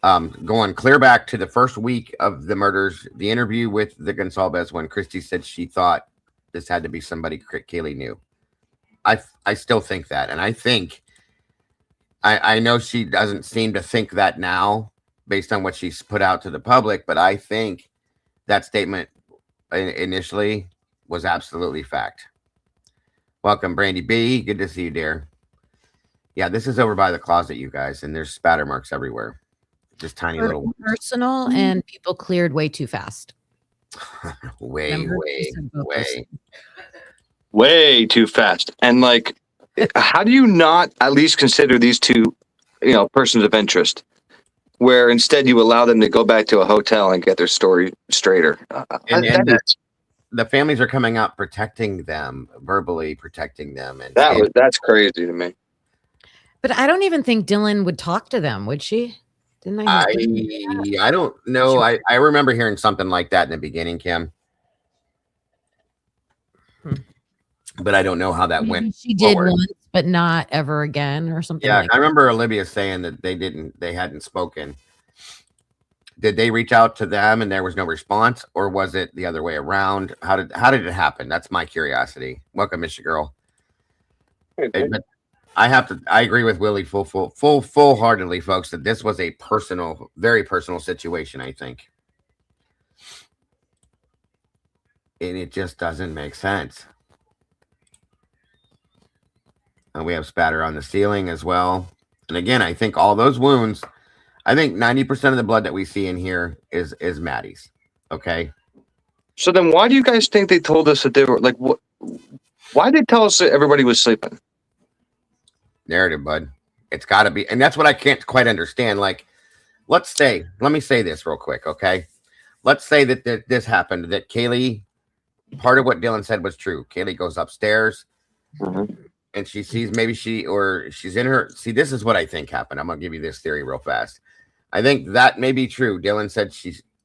Going clear back to the first week of the murders, the interview with the Gonsalves when Christy said she thought this had to be somebody Kaylee knew. I still think that, and I think I know she doesn't seem to think that now based on what she's put out to the public, but I think that statement initially was absolutely fact. Welcome, Brandy B. Good to see you, dear. Yeah, this is over by the closet, you guys, and there's spatter marks everywhere. Just tiny little personal, and people cleared way too fast. way too fast. And like, how do you not at least consider these two, persons of interest, where instead you allow them to go back to a hotel and get their story straighter? The families are coming out protecting them, verbally protecting them, and that's crazy to me. But I don't even think Dylan would talk to them, would she? Didn't I? I don't know. I remember hearing something like that in the beginning, Kim. But I don't know how that went. She did once, but not ever again, or something. Yeah, I remember Olivia saying that they hadn't spoken. Did they reach out to them and there was no response, or was it the other way around? How did it happen? That's my curiosity. Welcome, Mr. Girl. Hey, I agree with Willie full heartedly, folks, that this was a very personal situation, I think. And it just doesn't make sense. And we have spatter on the ceiling as well. And again, I think all those wounds, I think 90% of the blood that we see in here is Maddie's. Okay. So then why do you guys think they told us that they were like, what? Why did they tell us that everybody was sleeping? Narrative, bud. It's got to be. And that's what I can't quite understand. Like, let me say this real quick. Okay. Let's say that this happened, that Kaylee, part of what Dylan said was true. Kaylee goes upstairs. And she sees she's in her. See, this is what I think happened. I'm going to give you this theory real fast. I think that may be true. Dylan said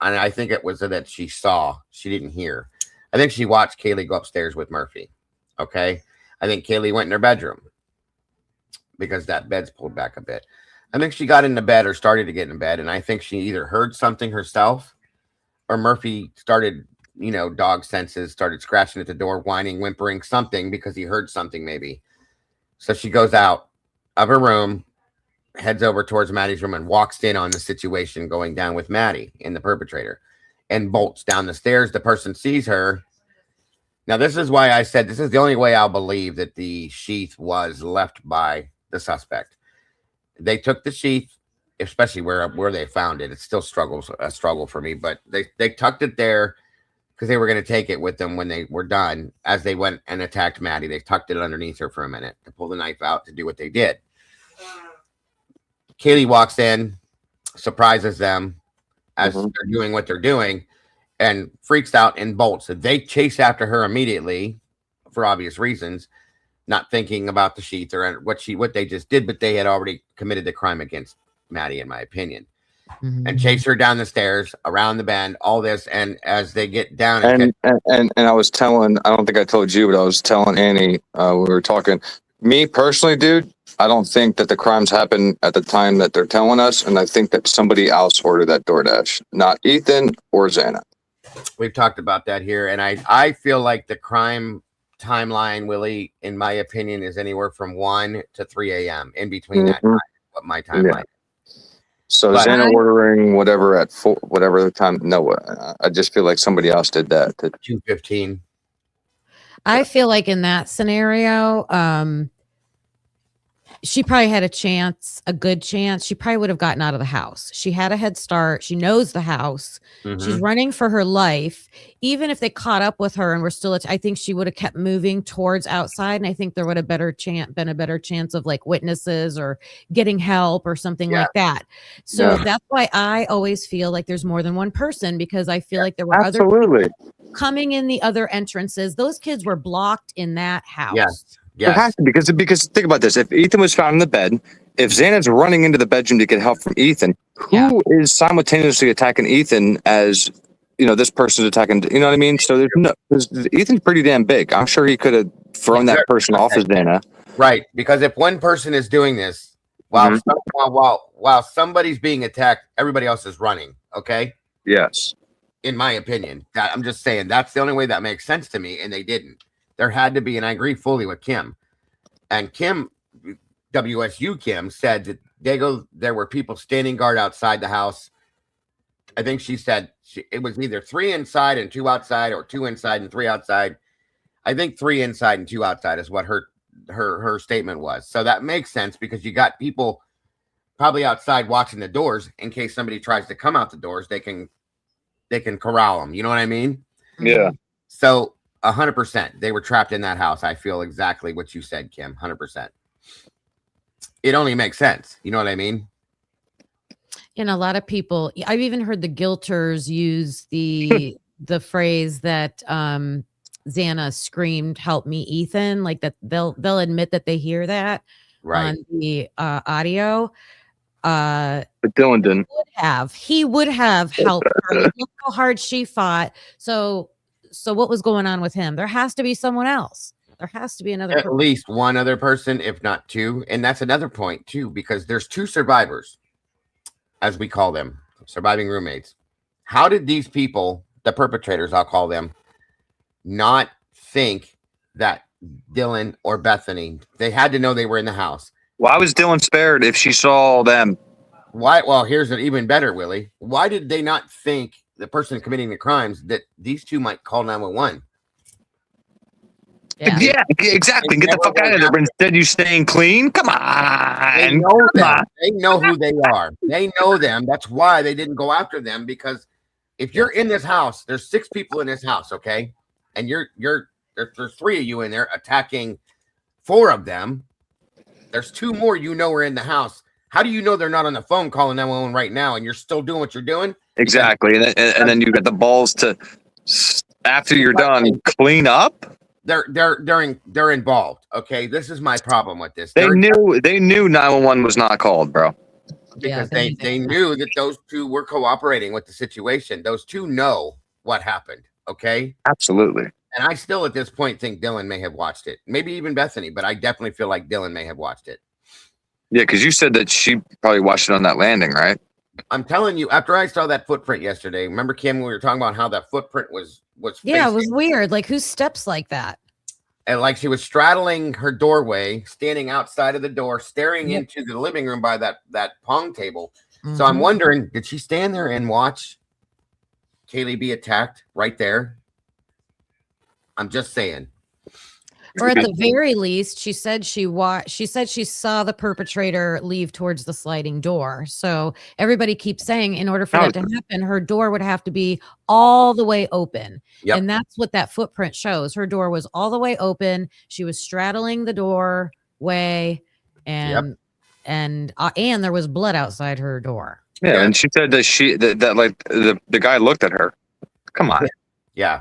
and I think it was that she saw, she didn't hear. I think she watched Kaylee go upstairs with Murphy. Okay. I think Kaylee went in her bedroom because that bed's pulled back a bit. I think she got into bed or started to get in bed. And I think she either heard something herself or Murphy started, dog senses, started scratching at the door, whining, whimpering, something because he heard something maybe. So she goes out of her room, heads over towards Maddie's room, and walks in on the situation going down with Maddie and the perpetrator, and bolts down the stairs. The person sees her. Now, this is why I said this is the only way I'll believe that the sheath was left by the suspect. They took the sheath, especially where they found it. It's still a struggle for me, but they tucked it there because they were going to take it with them when they were done. As they went and attacked Maddie, they tucked it underneath her for a minute to pull the knife out to do what they did. Kaylee walks in, surprises them as they're doing what they're doing, and freaks out and bolts. So they chase after her immediately for obvious reasons, not thinking about the sheath or what they just did, but they had already committed the crime against Maddie, in my opinion. And chase her down the stairs, around the bend, all this. And as they get down, and I was telling, I don't think I told you, but I was telling Annie, we were talking. Me personally, dude, I don't think that the crimes happened at the time that they're telling us, and I think that somebody else ordered that DoorDash, not Ethan or Xana. We've talked about that here, and I feel like the crime timeline, Willie, in my opinion, is anywhere from 1 to 3 a.m. in between that time. What my timeline. So Xana ordering whatever at 4, whatever the time. No, I just feel like somebody else did that. She probably had a good chance. She probably would have gotten out of the house. She had a head start. She knows the house. She's Mhm. running for her life. Even if they caught up with her and were still, I think she would have kept moving towards outside. And I think there would have been a better chance of like witnesses or getting help or something Yeah. like that. So Yeah. that's why I always feel like there's more than one person, because I feel like there were other Absolutely. people coming in the other entrances. Those kids were blocked in that house. Yes. There has Yes. to because think about this. If Ethan was found in the bed, if Xana's running into the bedroom to get help from Ethan, who is simultaneously attacking Ethan as this person's attacking? You know what I mean? So Ethan's pretty damn big. I'm sure he could have thrown that person off as Xana. Right. Because if one person is doing this while while somebody's being attacked, everybody else is running. Okay. Yes. In my opinion, I'm just saying that's the only way that makes sense to me, and they didn't. There had to be, and I agree fully with Kim. And Kim, WSU Kim, said that there were people standing guard outside the house. I think she said it was either 3 inside and 2 outside, or 2 inside and 3 outside. I think 3 inside and 2 outside is what her statement was. So that makes sense, because you got people probably outside watching the doors in case somebody tries to come out the doors. They can corral them. You know what I mean? Yeah. So 100%, they were trapped in that house. I feel exactly what you said, Kim. 100%. It only makes sense. You know what I mean? And a lot of people, I've even heard the guilters use the phrase that Xana screamed, "Help me, Ethan!" Like that, they'll admit that they hear that Right. on the audio. But Dylan didn't. He would have helped her. Look how hard she fought. So what was going on with him? There has to be someone else. There has to be another At least one other person, if not 2. And that's another point too, because there's 2 survivors, as we call them, surviving roommates. How did these people, the perpetrators, I'll call them, not think that Dylan or Bethany, they had to know they were in the house? Why was Dylan spared if she saw them? Why? Well, here's an even better, Willie. Why did they not think, the person committing the crimes, that these 2 might call 911? Yeah, exactly. Get the fuck out of there. But instead, you staying clean? Come on. They know them. They know who they are. They know them. That's why they didn't go after them, because if you're in this house, there's 6 people in this house, okay? And there's 3 of you in there attacking 4 of them. There's 2 more are in the house. How do you know they're not on the phone calling 911 right now, and you're still doing what you're doing? Exactly. And then you got the balls to, after you're done, clean up. They're involved. Okay, this is my problem with this. They knew 911 was not called, bro. Because they knew that those 2 were cooperating with the situation. Those 2 know what happened. Okay. Absolutely. And I still, at this point, think Dylan may have watched it. Maybe even Bethany, but I definitely feel like Dylan may have watched it. Yeah, because you said that she probably watched it on that landing, right? I'm telling you, after I saw that footprint yesterday, remember, Kim, we were talking about how that footprint was yeah, it was weird. Like, who steps like that? And like she was straddling her doorway, standing outside of the door, staring into the living room by that pong table. So I'm wondering, did she stand there and watch Kaylee be attacked right there? I'm just saying. Or at the very least, she said she saw the perpetrator leave towards the sliding door. So everybody keeps saying, in order for that to happen, her door would have to be all the way open. Yep. And that's what that footprint shows. Her door was all the way open. She was straddling the doorway, and there was blood outside her door. Yeah, and she said that that like the guy looked at her. Come on. Yeah.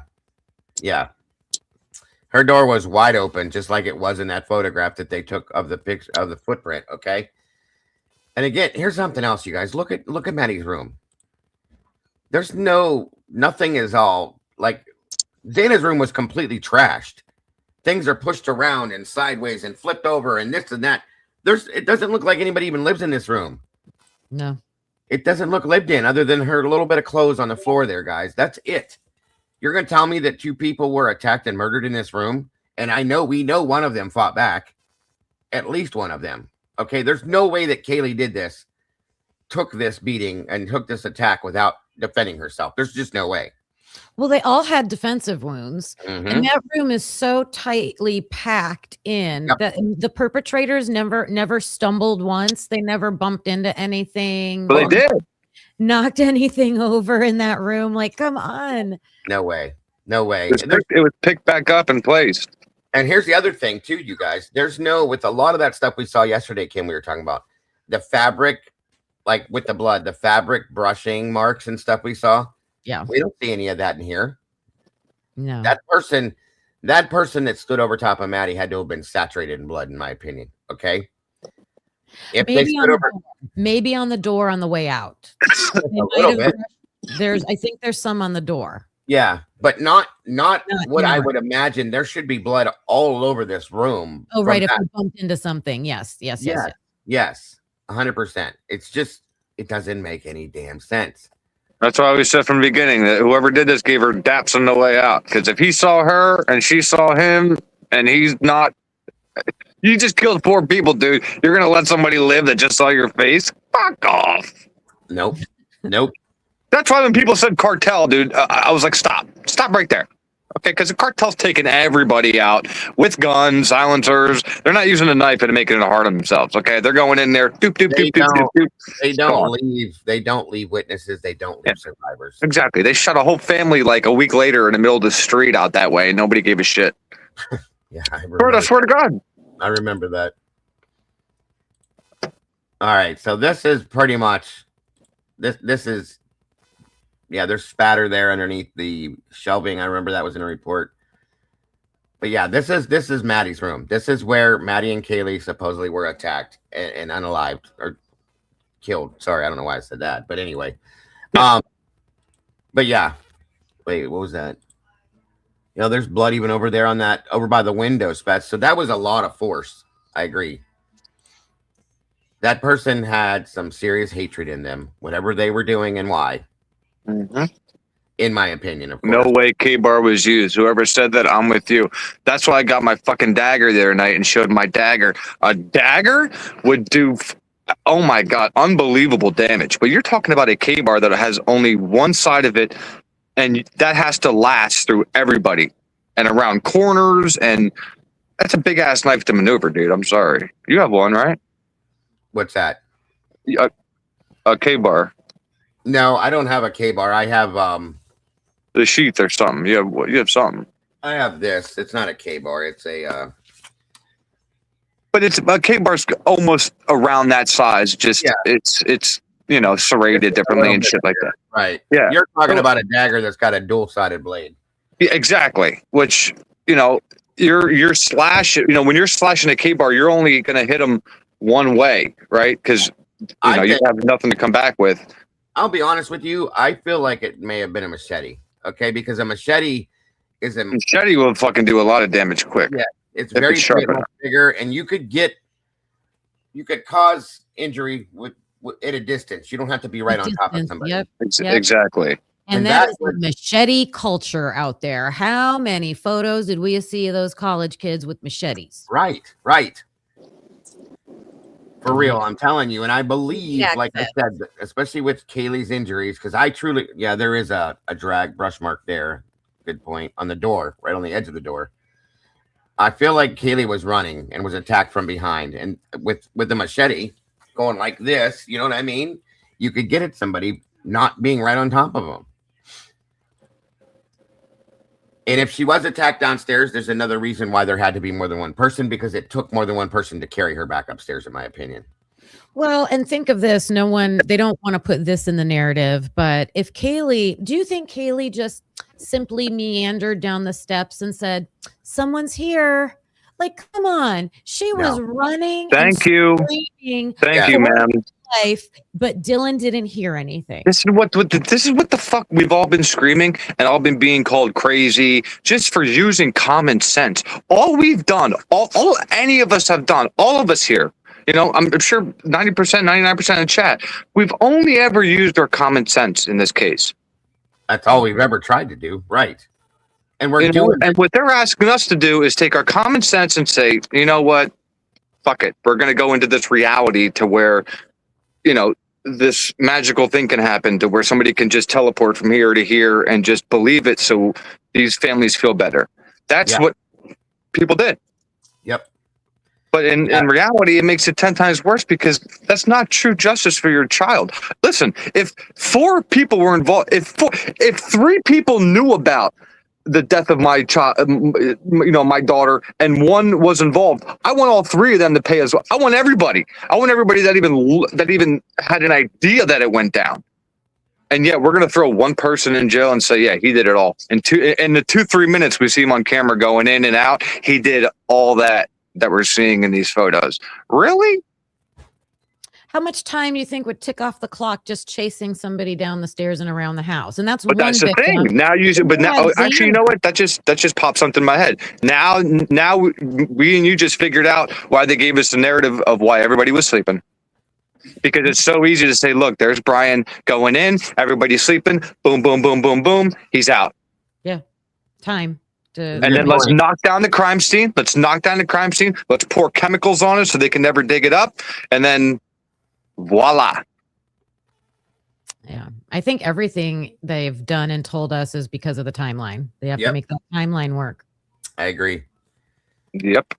Her door was wide open, just like it was in that photograph that they took of the picture of the footprint. Okay. And again, here's something else, you guys. Look at Maddie's room. There's nothing is all like Xana's room was completely trashed. Things are pushed around and sideways and flipped over and this and that. It doesn't look like anybody even lives in this room. No. It doesn't look lived in, other than her little bit of clothes on the floor there, guys. That's it. You're going to tell me that 2 people were attacked and murdered in this room? And we know one of them fought back. At least one of them. Okay, there's no way that Kaylee did this, took this beating and took this attack without defending herself. There's just no way. Well, they all had defensive wounds, Mhm. and that room is so tightly packed in Yep. that the perpetrators never stumbled once. They never bumped into anything. But they or did. knocked anything over in that room. Like, come on. No way. No way. It was picked back up and placed. And here's the other thing too, you guys. There's no, with a lot of that stuff we saw yesterday, Kim, we were talking about the fabric, like with the blood, the fabric brushing marks and stuff we saw. Yeah. We don't see any of that in here. No. That person that stood over top of Maddie had to have been saturated in blood, in my opinion. Okay. If they maybe, stood over, maybe on the door on the way out. They a might little have bit. I think there's some on the door. Yeah, but not what I not. would imagine. There should be blood all over this room. Oh, from right. If that. we bumped into something. Yes. Yes, 100%. It's just, it doesn't make any damn sense. That's why we said from the beginning that whoever did this gave her daps on the way out. Because if he saw her and she saw him and he's not, you just killed 4 people, dude. You're going to let somebody live that just saw your face? Fuck off. Nope. That's why when people said cartel, dude, I was like, stop right there. Okay, because the cartel's taking everybody out with guns, silencers. They're not using a knife and making it hard on themselves. Okay, they're going in there. Doop, doop, doop, doop, doop, doop. They don't leave. They don't leave witnesses. They don't leave survivors. Exactly. They shot a whole family like a week later in the middle of the street out that way, and nobody gave a shit. Yeah, I swear to God. I remember that. All right, so this is pretty much this is. Yeah, there's spatter there underneath the shelving. I remember that was in a report. But yeah, this is Maddie's room. This is where Maddie and Kaylee supposedly were attacked and unalived or killed. Sorry, I don't know why I said that. But anyway. But yeah. Wait, what was that? You know, there's blood even over there over by the window, Spets. So that was a lot of force. I agree. That person had some serious hatred in them, whatever they were doing and why. Mm-hmm. In my opinion, of course. No way K-bar was used. Whoever said that, I'm with you. That's why I got my fucking dagger the other night and showed my dagger. A dagger would do, oh my God, unbelievable damage. But you're talking about a K-bar that has only one side of it, and that has to last through everybody and around corners, and that's a big-ass knife to maneuver, dude. I'm sorry. You have one, right? What's that? A K-bar. No, I don't have a K-bar. I have the sheath or something. You have something. I have this. It's not a K-bar. It's a but it's a K-bar's almost around that size. Just it's you know, serrated differently and shit like that. Right. Yeah. You're talking about a dagger that's got a dual-sided blade. Yeah, exactly. Which, you know, you're slashing, you know, when you're slashing a K-bar, you're only going to hit them one way, right? Because you have nothing to come back with. I'll be honest with you. I feel like it may have been a machete. Okay, because a machete is a machete will fucking do a lot of damage quick. Yeah, it's very bigger, and you could cause injury at a distance. You don't have to be right on top of somebody. Yep. Exactly. And that is the machete culture out there. How many photos did we see of those college kids with machetes? Right. For real, I'm telling you. And I believe, like I said, especially with Kaylee's injuries, because there is a drag brush mark there. Good point. On the door, right on the edge of the door. I feel like Kaylee was running and was attacked from behind. And with the machete going like this, you know what I mean? You could get at somebody not being right on top of them. And if she was attacked downstairs, there's another reason why there had to be more than one person, because it took more than one person to carry her back upstairs, in my opinion. Well, and think of this. They don't want to put this in the narrative, but do you think Kaylee just simply meandered down the steps and said, someone's here? Like, come on. She was running. Thank you. Thank you, ma'am. Life, but Dylan didn't hear anything. This is what the fuck we've all been screaming and all been being called crazy just for using common sense. All we've done, all any of us have done, all of us here, you know, I'm sure 90%, 99% in chat, we've only ever used our common sense in this case. That's all we've ever tried to do, right? And we're doing. And what they're asking us to do is take our common sense and say, you know what, fuck it, we're going to go into this reality to where, you know, this magical thing can happen to where somebody can just teleport from here to here and just believe it, so these families feel better. That's what people did. Yep. But in reality, it makes it 10 times worse because that's not true justice for your child. Listen, if 4 people were involved, if 3 people knew about the death of my child, my daughter, and 1 was involved, I want all 3 of them to pay as well. I want everybody. I want everybody that even had an idea that it went down. And yet we're going to throw 1 person in jail and say, yeah, he did it all. In the 2-3 minutes we see him on camera going in and out, he did all that we're seeing in these photos. Really? How much time do you think would tick off the clock just chasing somebody down the stairs and around the house? And that's But one that's the victim. thing. Now actually, you know what? That just popped something in my head. Now we and you just figured out why they gave us the narrative of why everybody was sleeping. Because it's so easy to say, look, there's Brian going in, everybody's sleeping, boom, boom, boom, boom, boom, he's out. Yeah. Time. And then let's knock down the crime scene. Let's pour chemicals on it so they can never dig it up. And then voila. Yeah. I think everything they've done and told us is because of the timeline. They have to make that timeline work. I agree. Yep.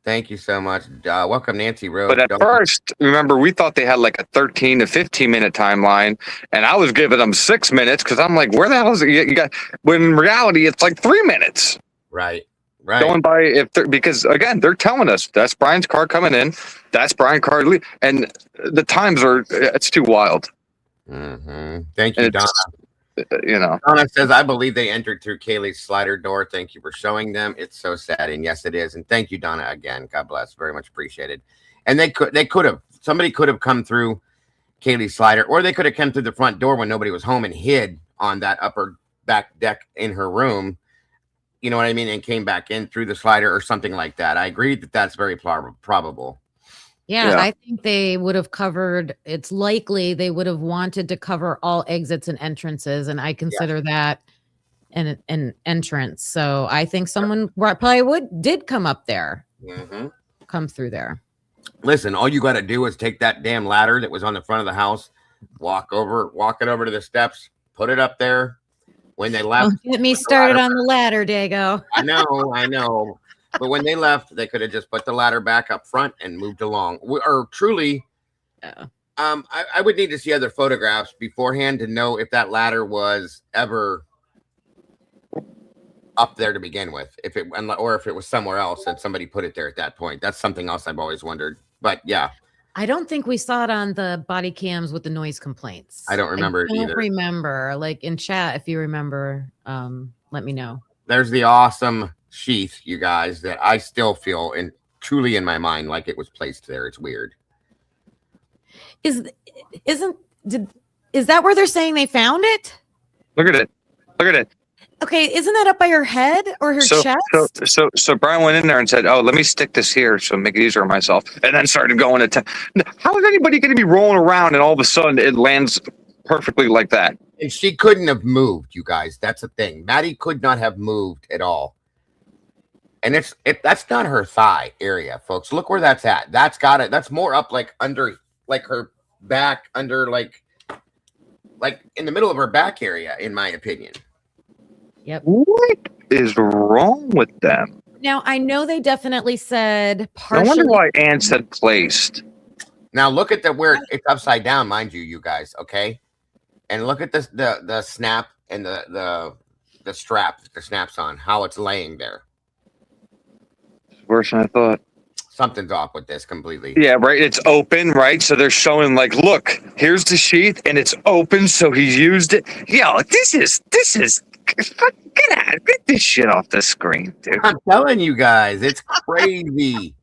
Thank you so much. Welcome, Nancy Rose. But at first, remember, we thought they had like a 13 to 15 minute timeline, and I was giving them 6 minutes because I'm like, where the hell is it? You got? When in reality, it's like 3 minutes. Right. Going by because again, they're telling us that's Brian's car coming in, that's Brian's car, and the times it's too wild. Mm-hmm. Thank you, Donna. Donna says, I believe they entered through Kaylee's slider door. Thank you for showing them. It's so sad. And yes, it is. And thank you, Donna, again. God bless. Very much appreciated. And somebody could have come through Kaylee's slider, or they could have come through the front door when nobody was home and hid on that upper back deck in her room. You know what I mean? And came back in through the slider or something like that. I agree that that's very probable. Yeah, I think they would have covered, it's likely they would have wanted to cover all exits and entrances. And I consider that an entrance. So I think someone probably did come up there, come through there. Listen, all you got to do is take that damn ladder that was on the front of the house, walk it over to the steps, put it up there. When they left, don't get me started on the ladder, Dago. I know. But when they left, they could have just put the ladder back up front and moved along. Or truly, I would need to see other photographs beforehand to know if that ladder was ever up there to begin with, or if it was somewhere else and somebody put it there at that point. That's something else I've always wondered. But yeah. I don't think we saw it on the body cams with the noise complaints. I don't remember it either. Remember, like in chat, if you remember, let me know. There's the awesome sheath, you guys, that I still feel truly in my mind like it was placed there. It's weird. Is that where they're saying they found it? Look at it. Okay, isn't that up by her head or her chest? So Brian went in there and said, "Oh, let me stick this here so make it easier on myself," and then started going to. How is anybody going to be rolling around and all of a sudden it lands perfectly like that? And she couldn't have moved, you guys. That's the thing. Maddie could not have moved at all. And that's not her thigh area, folks. Look where that's at. That's got it. That's more up like under, like her back, under like in the middle of her back area, in my opinion. Yep. What is wrong with them? Now, I know they definitely said partially. I wonder why Ann said placed. Now look at where it's upside down, mind you guys. Okay, and look at the snap and the strap the snaps on, how it's laying there. Worse than I thought. Something's off with this completely. Yeah, right. It's open, right? So they're showing like, look, here's the sheath, and it's open, so he used it. Yo, this is. Get this shit off the screen, dude. I'm telling you guys, it's crazy.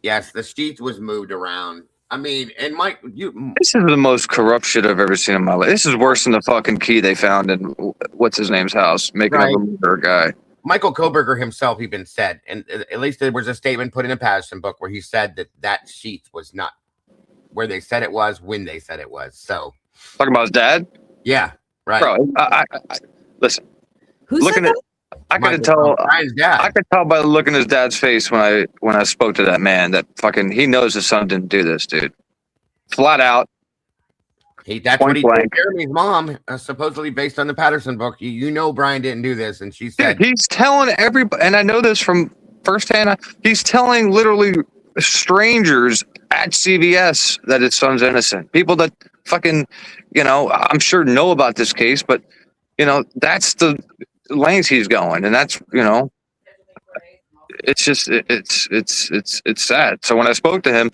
Yes, the sheath was moved around. I mean, and Mike, this is the most corrupt shit I've ever seen in my life. This is worse than the fucking key they found in what's his name's house, making a murder guy. Michael Koberger himself even said, and at least there was a statement put in a Patterson book where he said that sheath was not where they said it was when they said it was. So talking about his dad? Yeah, right. Bro, I listen. Who's looking at? I could tell. I could tell by the look in his dad's face when I spoke to that man that fucking he knows his son didn't do this, dude. flat out. That's Point what he blank. told Jeremy's mom, supposedly based on the Patterson book. You know Brian didn't do this, and she said He's telling everybody, and I know this from firsthand. He's telling literally strangers at CVS that his son's innocent. People that fucking, I'm sure know about this case, but that's the lengths he's going, and that's it's just it's sad. So when I spoke to him,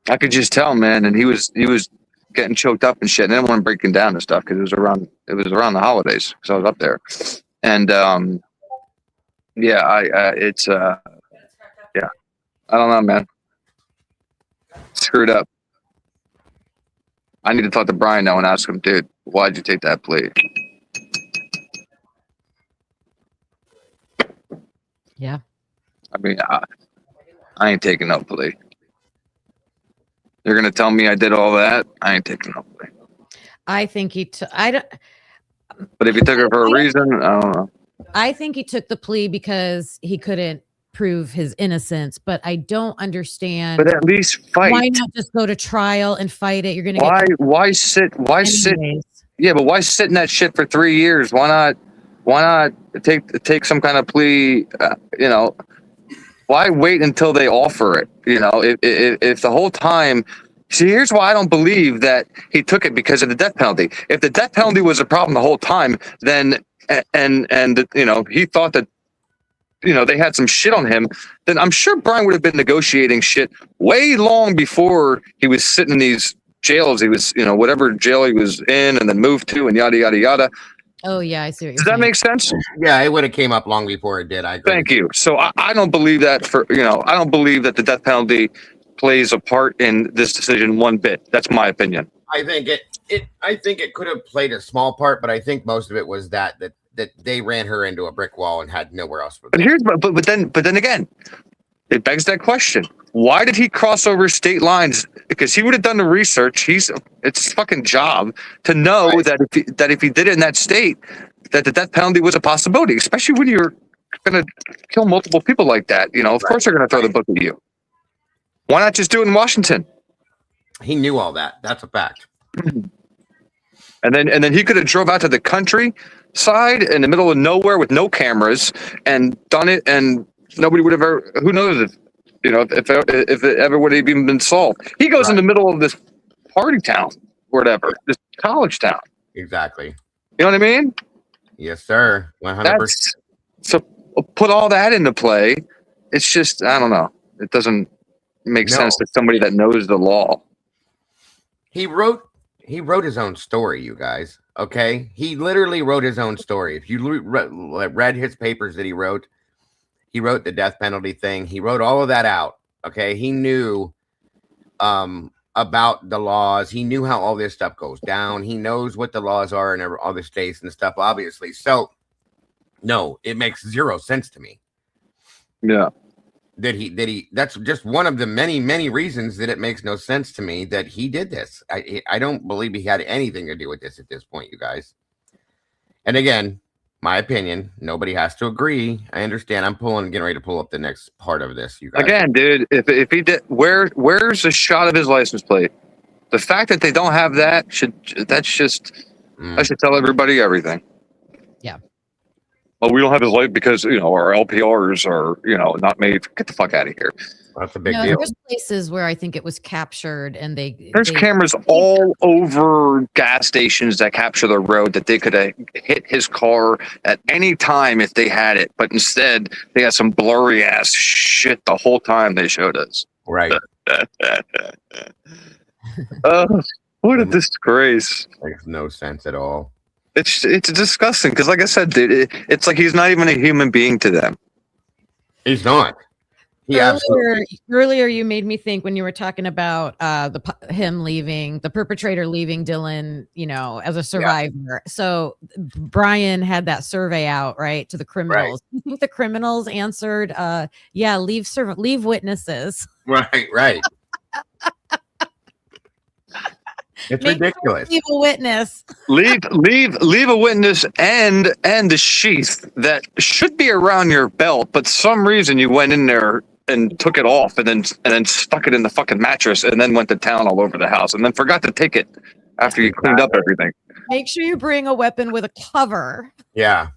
I could just tell, man, and he was getting choked up and shit. And I didn't want him breaking down and stuff because it was around the holidays because I was up there, and it's I don't know, man, screwed up. I need to talk to Brian now and ask him, dude, why'd you take that plea? Yeah. I mean, I ain't taking no plea. You're gonna tell me I did all that? I ain't taking no plea. I think he took. I don't. But if he took it for a reason, I don't know. I think he took the plea because he couldn't prove his innocence. But I don't understand. But at least fight. Why not just go to trial and fight it? You're gonna why sit? Yeah, but why sit in that shit for 3 years? Why not take some kind of plea? Why wait until they offer it? If the whole time. See, here's why I don't believe that he took it because of the death penalty. If the death penalty was a problem the whole time, then and he thought that they had some shit on him, then I'm sure Brian would have been negotiating shit way long before he was sitting in these jails. He was, whatever jail he was in and then moved to and yada, yada, yada. Oh, yeah, I see what you're Does saying. that make sense? Yeah, it would have came up long before it did. I agree. Thank you. So I don't believe that I don't believe that the death penalty plays a part in this decision one bit. That's my opinion. I think it could have played a small part, but I think most of it was that they ran her into a brick wall and had nowhere else. But then again, it begs that question: why did he cross over state lines? Because he would have done the research. It's his fucking job to know that if he did it in that state, that the death penalty was a possibility. Especially when you're going to kill multiple people like that. Of course they're going to throw the book at you. Why not just do it in Washington? He knew all that. That's a fact. And then he could have drove out to the countryside in the middle of nowhere with no cameras and done it, and nobody would have ever. Who knows if it ever would have even been solved? He goes in the middle of this party town, whatever, this college town. Exactly. You know what I mean? Yes, sir. 100%. So put all that into play. It's just I don't know. It doesn't make sense to somebody that knows the law. He wrote his own story, you guys. Okay, he literally wrote his own story. If you read his papers that he wrote the death penalty thing. He wrote all of that out. Okay, he knew about the laws. He knew how all this stuff goes down. He knows what the laws are in other states and stuff, obviously. So, no, it makes zero sense to me. Yeah. That's just one of the many reasons that it makes no sense to me that he did this. I don't believe he had anything to do with this at this point, you guys. And again, my opinion, nobody has to agree. I understand. I'm getting ready to pull up the next part of this, you guys. Again, dude, if he did, where's the shot of his license plate? The fact that they don't have that I should tell everybody everything. Yeah. Oh, we don't have his light because our LPRs are not made. Get the fuck out of here. That's a big deal. There's places where I think it was captured, and there's cameras all over gas stations that capture the road that they could have hit his car at any time if they had it, but instead they had some blurry ass shit the whole time they showed us. Right. What a disgrace! Makes no sense at all. It's disgusting because, like I said, dude, it's like he's not even a human being to them. He's not. Earlier, you made me think when you were talking about the perpetrator leaving Dylan, as a survivor. Yeah. So Brian had that survey out, right, to the criminals. Right. You think the criminals answered, "Yeah, leave witnesses." Right. It's ridiculous. Leave a witness. leave a witness and the sheath that should be around your belt, but some reason you went in there and took it off and then stuck it in the fucking mattress and then went to town all over the house and then forgot to take it after you cleaned up everything. Make sure you bring a weapon with a cover. Yeah.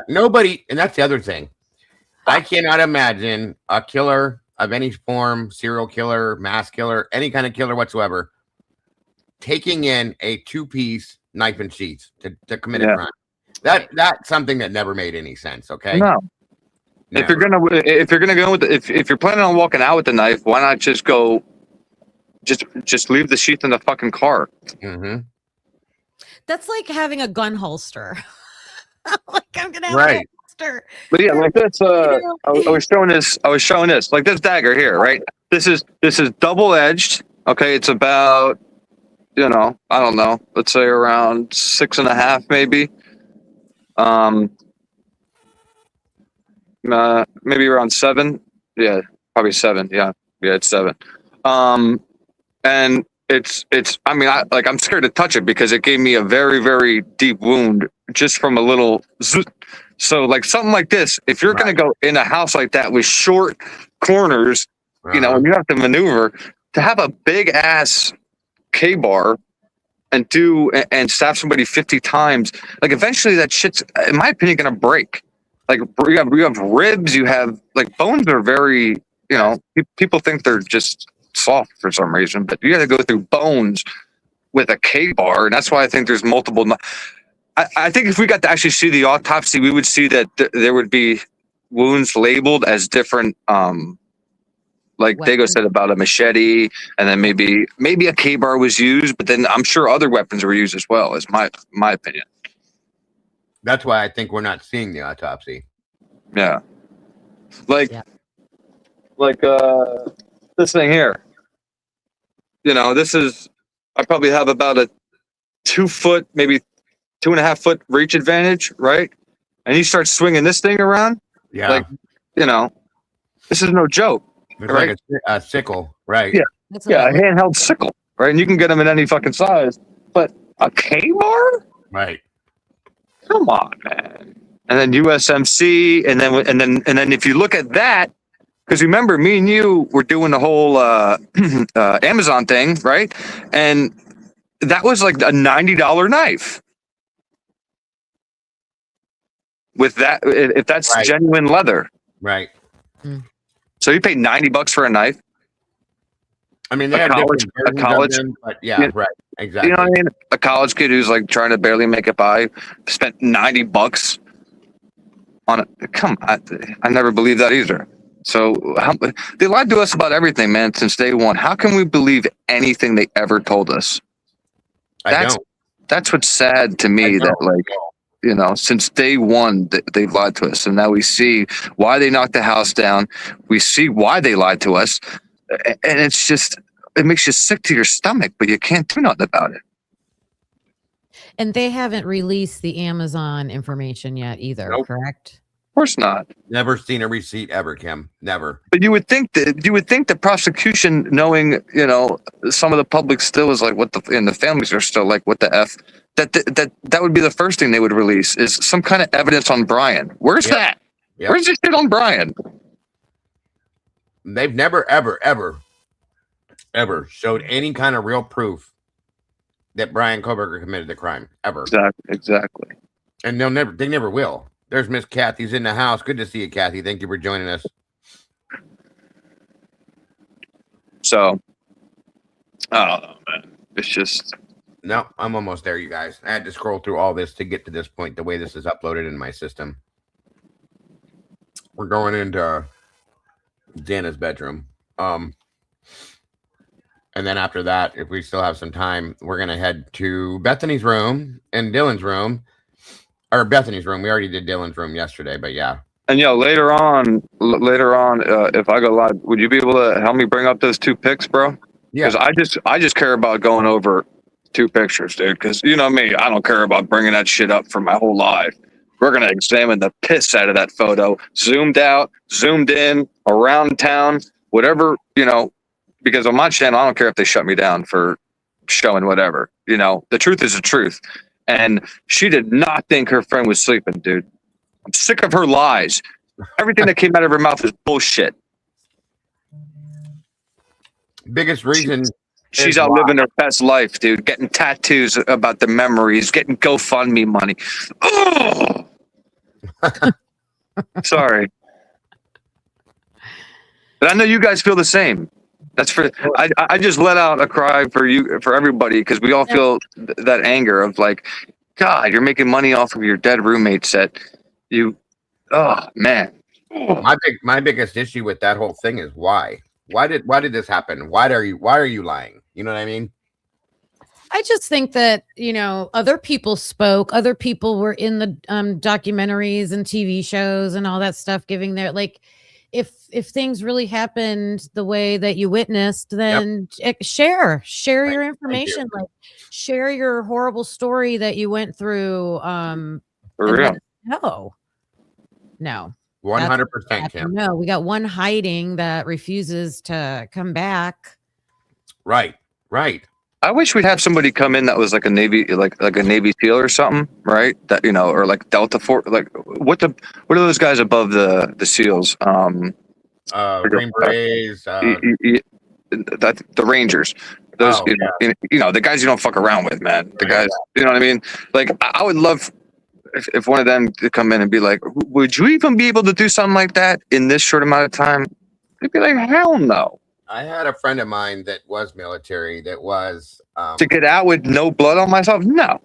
Nobody, and that's the other thing. I cannot imagine a killer of any form, serial killer, mass killer, any kind of killer whatsoever, taking in a 2-piece knife and sheaths to commit a crime. That's something that never made any sense. Okay. No. Never. If you're gonna go with if you're planning on walking out with the knife, why not just go? Just leave the sheath in the fucking car. Mm-hmm. That's like having a gun holster. Like I'm gonna have a holster. But yeah, like this. I was showing this. Like this dagger here, right? This is double edged. Okay, it's about I don't know. Let's say around 6.5, maybe. Maybe around 7. Yeah, probably 7. Yeah, it's 7. And it's. I mean, I'm scared to touch it because it gave me a very, very deep wound just from a little. So like something like this, if you're gonna go in a house like that with short corners, and you have to maneuver to have a big ass K-bar and stab somebody 50 times, like eventually that shit's, in my opinion, gonna break. Like you have ribs, you have like bones are very, people think they're just soft for some reason, but you got to go through bones with a K-bar, and that's why I think there's multiple. I think if we got to actually see the autopsy, we would see that there would be wounds labeled as different. Like Dago said about a machete, and then maybe a K-bar was used, but then I'm sure other weapons were used as well. Is my opinion. That's why I think we're not seeing the autopsy. Yeah. Like this thing here. This is, I probably have about a 2 foot, maybe 2.5 foot reach advantage, right? And you start swinging this thing around. Yeah. Like, this is no joke. It's right? like a sickle, right? Yeah. A handheld sickle, right? And you can get them in any fucking size. But a K-bar? Right. Come on, man. And then USMC, and then if you look at that, because remember, me and you were doing the whole Amazon thing, right? And that was like a $90 knife. With that, if that's genuine leather, right? So you paid $90 for a knife. I mean, they have a college, but yeah, right, exactly. You know what I mean? A college kid who's like trying to barely make it by spent $90 on it. Come on, I never believed that either. So they lied to us about everything, man, since day one. How can we believe anything they ever told us? That's what's sad to me. That since day one, they've lied to us, and now we see why they knocked the house down. We see why they lied to us. And it's just, it makes you sick to your stomach, but you can't do nothing about it. And they haven't released the Amazon information yet either, correct? Of course not. Never seen a receipt ever, Kim. Never. But you would think the prosecution, knowing, some of the public still is like, and the families are still like, what the F? That would be the first thing they would release is some kind of evidence on Brian. Where's that? Yep. Where's this shit on Brian? They've never, ever showed any kind of real proof that Brian Koberger committed the crime, ever. Exactly. And they never will. There's Miss Kathy's in the house. Good to see you, Kathy. Thank you for joining us. So, man, it's just. No, I'm almost there, you guys. I had to scroll through all this to get to this point, the way this is uploaded in my system. We're going into Xana's bedroom. And then after that, if we still have some time, we're going to head to Bethany's room and Dylan's room. Or Bethany's room. We already did Dylan's room yesterday, but yeah. And later on, if I go live, would you be able to help me bring up those 2 pics, bro? Yeah. Because I just care about going over 2 pictures, dude. Because you know me, I don't care about bringing that shit up for my whole life. We're going to examine the piss out of that photo. Zoomed out, zoomed in, around town, whatever, because on my channel, I don't care if they shut me down for showing whatever. The truth is the truth. And she did not think her friend was sleeping, dude. I'm sick of her lies. Everything that came out of her mouth is bullshit. Biggest reason She's is out why. living her best life, dude. Getting tattoos about the memories, getting GoFundMe money. Oh, sorry, but I know you guys feel the same. That's for I just let out a cry for you, for everybody, because we all feel that anger of like, God, you're making money off of your dead roommates that you. Oh man, My biggest issue with that whole thing is why. Why did this happen? Why are you lying? You know what I mean? I just think that, other people spoke, other people were in the documentaries and TV shows and all that stuff, giving their like, if things really happened the way that you witnessed, then share your you. information, like share your horrible story that you went through, for and let real. us know. No, 100%, Kim. no, we got one hiding that refuses to come back. Right. I wish we'd have somebody come in that was like a Navy, like a Navy SEAL or something, right? That or like Delta Force, like what are those guys above the SEALs? Green Berets. The Rangers. Those, the guys you don't fuck around with, man. The guys, you know what I mean? Like, I would love if one of them to come in and be like, "Would you even be able to do something like that in this short amount of time?" They'd be like, "Hell no." I had a friend of mine that was military that was To get out with no blood on myself, no.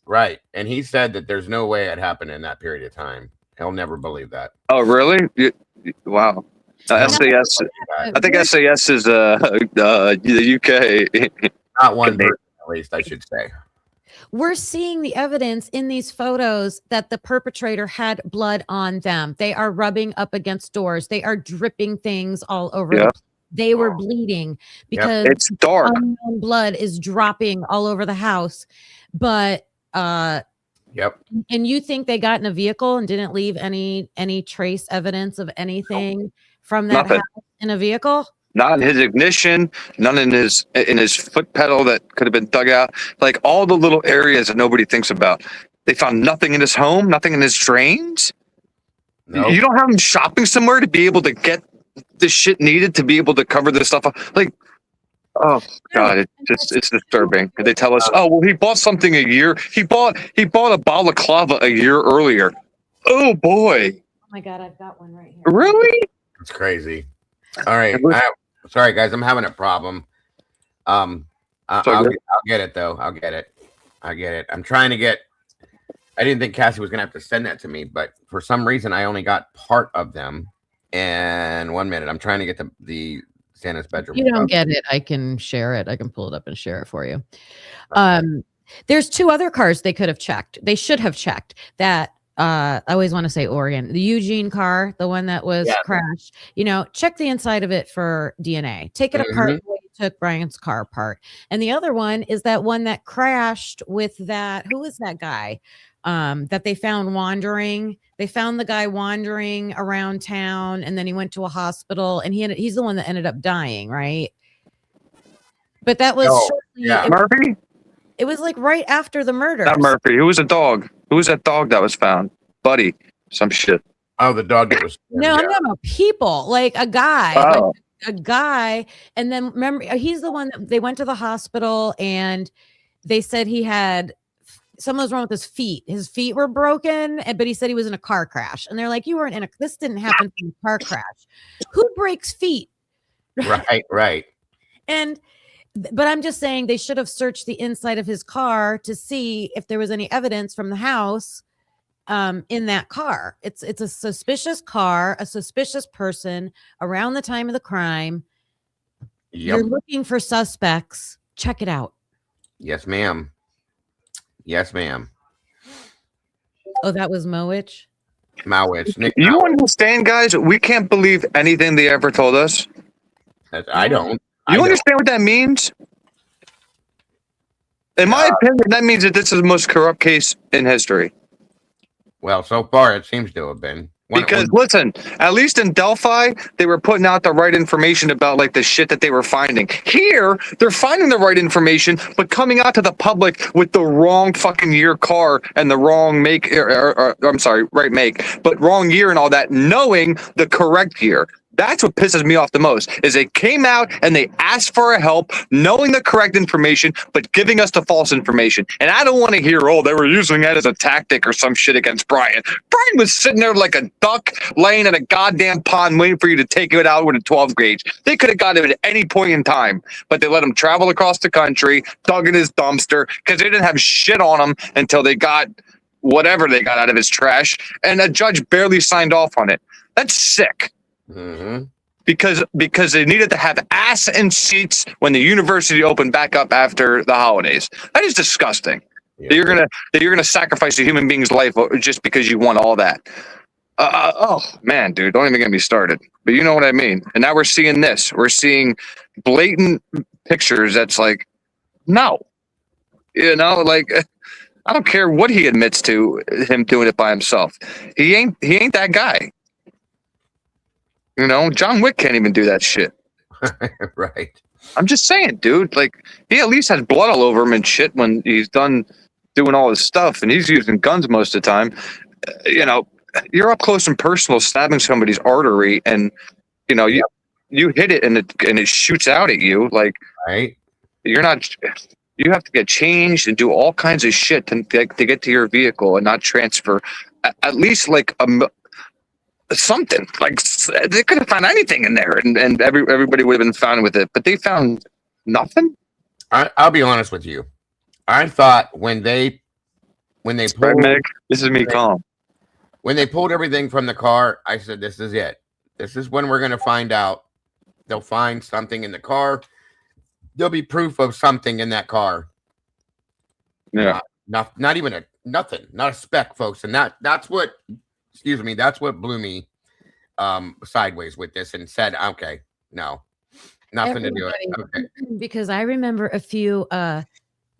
right, and he said that there's no way it happened in that period of time. He'll never believe that. Oh, really? Wow. SAS. I think SAS is the UK. Not one person, at least, I should say. We're seeing the evidence in these photos that the perpetrator had blood on them. They are rubbing up against doors. They are dripping things all over. Yeah. They were bleeding because It's dark. unknown blood is dropping all over the house. But Yep. and you think they got in a vehicle and didn't leave any trace evidence of anything from that Nothing. house in a vehicle? Not in his ignition, none in his foot pedal that could have been dug out. Like all the little areas that nobody thinks about. They found nothing in his home, nothing in his drains. Nope. You don't have him shopping somewhere to be able to get the shit needed to be able to cover this stuff up. Like, oh God, it's disturbing. They tell us, oh well, he bought something a year. He bought a balaclava a year earlier. Oh boy. Oh my God, I've got one right here. Really? It's crazy. All right. Sorry, guys. I'm having a problem. I'll get it, though. I'll get it. I'm trying to get... I didn't think Cassie was going to have to send that to me, but for some reason, I only got part of them. And 1 minute. I'm trying to get the Santa's bedroom. You don't get it. I can share it. I can pull it up and share it for you. There's 2 other cars they could have checked. They should have checked that. I always want to say Oregon, the Eugene car, the one that was crashed, check the inside of it for DNA, take it apart the way you took Brian's car apart. And the other one is that one that crashed with who is that guy that they found wandering? They found the guy wandering around town and then he went to a hospital and he's the one that ended up dying, right? But that was Murphy? It was like right after the murder. Not Murphy. Who was a dog? Who was that dog that was found? Buddy. Some shit. Oh, the dog that was... No, I'm talking about people. Like a guy. Oh. Like a guy. And then remember, he's the one that they went to the hospital and they said he had... Something was wrong with his feet. His feet were broken, but he said he was in a car crash. And they're like, you weren't this didn't happen from a car crash. Who breaks feet? Right. But I'm just saying they should have searched the inside of his car to see if there was any evidence from the house in that car. It's a suspicious car, a suspicious person around the time of the crime. Yep. You're looking for suspects. Check it out. Yes, ma'am. Oh, that was Mowich? Nick, you understand, guys? We can't believe anything they ever told us. I don't. You understand what that means? In my opinion, that means that this is the most corrupt case in history. Well, so far it seems to have been. Because listen, at least in Delphi, they were putting out the right information about like the shit that they were finding. Here, they're finding the right information, but coming out to the public with the wrong fucking year car and the wrong make, right make, but wrong year and all that, knowing the correct year. That's what pisses me off the most, is they came out and they asked for our help, knowing the correct information, but giving us the false information. And I don't want to hear, oh, they were using that as a tactic or some shit against Brian. Brian was sitting there like a duck laying in a goddamn pond waiting for you to take it out with a 12 gauge. They could have got him at any point in time, but they let him travel across the country, dug in his dumpster, because they didn't have shit on him until they got whatever they got out of his trash, and a judge barely signed off on it. That's sick. Mm-hmm. Because they needed to have ass and seats when the university opened back up after the holidays. That is disgusting. Yeah. That you're gonna sacrifice a human being's life just because you want all that. Oh man, dude, don't even get me started. But you know what I mean. And now we're seeing this. We're seeing blatant pictures. That's like, no, like I don't care what he admits to him doing it by himself. He ain't that guy. John Wick can't even do that shit. Right. I'm just saying, dude. Like, he at least has blood all over him and shit when he's done doing all his stuff, and he's using guns most of the time. You're up close and personal, stabbing somebody's artery, and you hit it, and it shoots out at you. Like, right. You're not. You have to get changed and do all kinds of shit to get to your vehicle and not transfer. At least like something, like they could have found anything in there, and everybody would have been fine with it, but they found nothing. I'll be honest with you. I thought when they pulled, Meg, this is me calm. When they pulled everything from the car, I said, "This is it. This is when we're going to find out. They'll find something in the car. There'll be proof of something in that car." Yeah, not even nothing, not a speck, folks, and that's what. Excuse me, that's what blew me sideways with this and said, okay, no, nothing to do it. Okay. Because I remember a few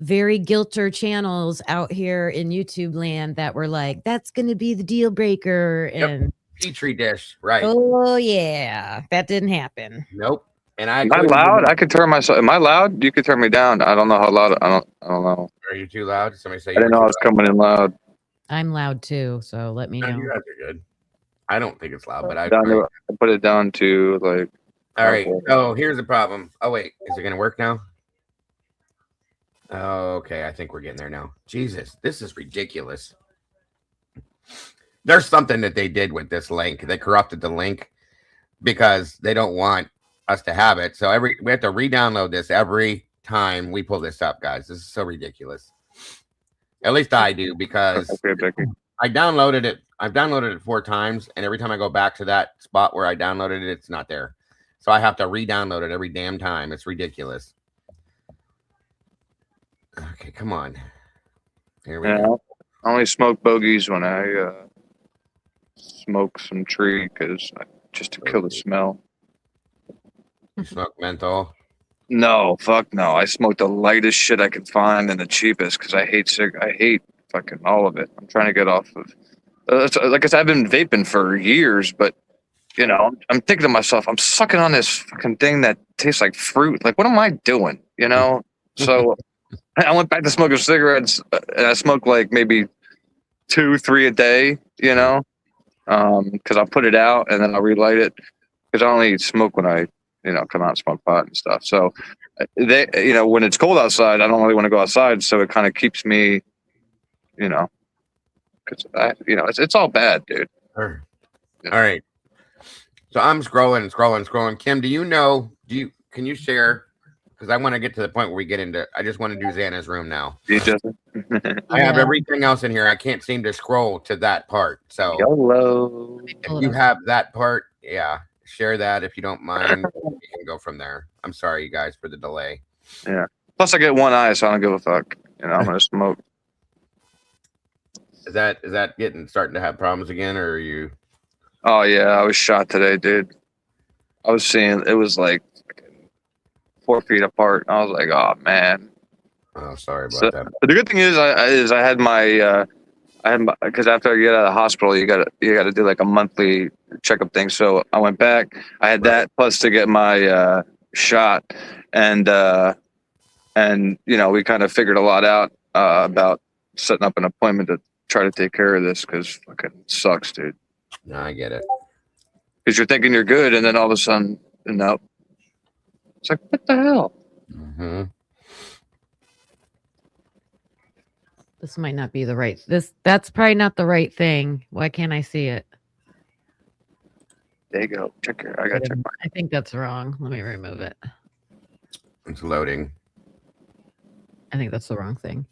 very guilter channels out here in YouTube land that were like, that's going to be the deal breaker. Yep. And Petri dish, right? Oh, yeah, that didn't happen. Nope. And am I loud? I could turn myself. Am I loud? You could turn me down. I don't know how loud. I don't know. Are you too loud? Somebody say I didn't know I was coming in loud. I'm loud too, so let me know. You guys are good. I don't think it's loud, but I put it down to like. All right. Oh, here's the problem. Oh wait, is it gonna work now? Okay, I think we're getting there now. Jesus, this is ridiculous. There's something that they did with this link. They corrupted the link because they don't want us to have it. So we have to re-download this every time we pull this up, guys. This is so ridiculous. At least I do, because I downloaded it. I've downloaded it 4 times, and every time I go back to that spot where I downloaded it, it's not there. So I have to re-download it every damn time. It's ridiculous. Okay, come on. Here we go. I only smoke bogeys when I smoke some tree, just to kill the smell. You smoke menthol? No, fuck no. I smoke the lightest shit I can find and the cheapest, because I hate fucking all of it. I'm trying to get off of. Like I said, I've been vaping for years, but I'm thinking to myself, I'm sucking on this fucking thing that tastes like fruit. Like, what am I doing? So I went back to smoking cigarettes, and I smoke like maybe 2-3 a day. Because I'll put it out and then I'll relight it, because I only smoke when I come out and smoke pot and stuff. So they, when it's cold outside, I don't really want to go outside. So it kind of keeps me, because it's all bad, dude. Sure. All right. So I'm scrolling. Kim, can you share? Because I want to get to the point where we get into, I just want to do Xana's room now. I have everything else in here. I can't seem to scroll to that part. So YOLO. If you have that part, yeah. Share that if you don't mind. We can go from there. I'm sorry, you guys, for the delay. Yeah. Plus, I get one eye, so I don't give a fuck. I'm gonna smoke. Is that starting to have problems again, or are you? Oh yeah, I was shot today, dude. I was seeing it was like 4 feet apart. I was like, oh man. Oh, sorry about that. But the good thing is, I had my. Because after you get out of the hospital, you gotta do like a monthly checkup thing. So I went back. I had that plus to get my shot, and we kind of figured a lot out about setting up an appointment to try to take care of this, because fucking sucks, dude. No, I get it. because you're thinking you're good, and then all of a sudden, no. It's like, what the hell? Mm-hmm. This might not be the right. That's probably not the right thing. Why can't I see it? There you go. I got check. I think that's wrong. Let me remove it. It's loading. I think that's the wrong thing.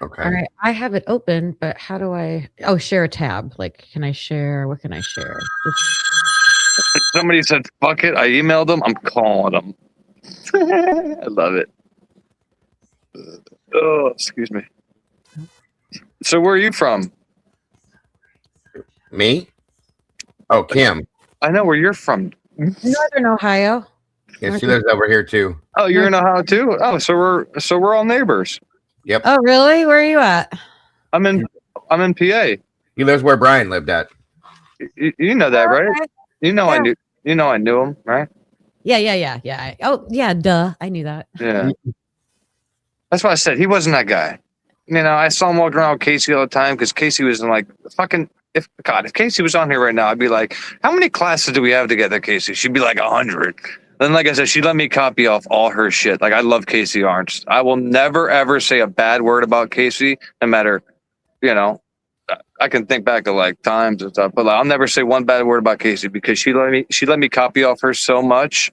Okay. All right. I have it open, but how do I? Oh, share a tab. Like, can I share? What can I share? Somebody said, fuck it. I emailed them. I'm calling them. I love it. Oh, excuse me. So where are you from? Me? Oh, Kim. I know where you're from. Northern Ohio. Yeah, she lives over here too. Oh, you're in Ohio too? Oh, so we're all neighbors. Yep. Oh, really? Where are you at? I'm in PA. He lives where Brian lived at. You know that, right? Okay. You know I knew him, right? Yeah. Oh, yeah, duh. I knew that. Yeah. That's why I said he wasn't that guy. You know, I saw him walking around with Casey all the time because Casey was in like fucking if Casey was on here right now, I'd be like, how many classes do we have together, Casey? She'd be like 100. Then, like I said, she let me copy off all her shit. Like, I love Casey Arntz. I will never, ever say a bad word about Casey, no matter, you know, I can think back to like times and stuff, but like, I'll never say one bad word about Casey because she let me copy off her so much.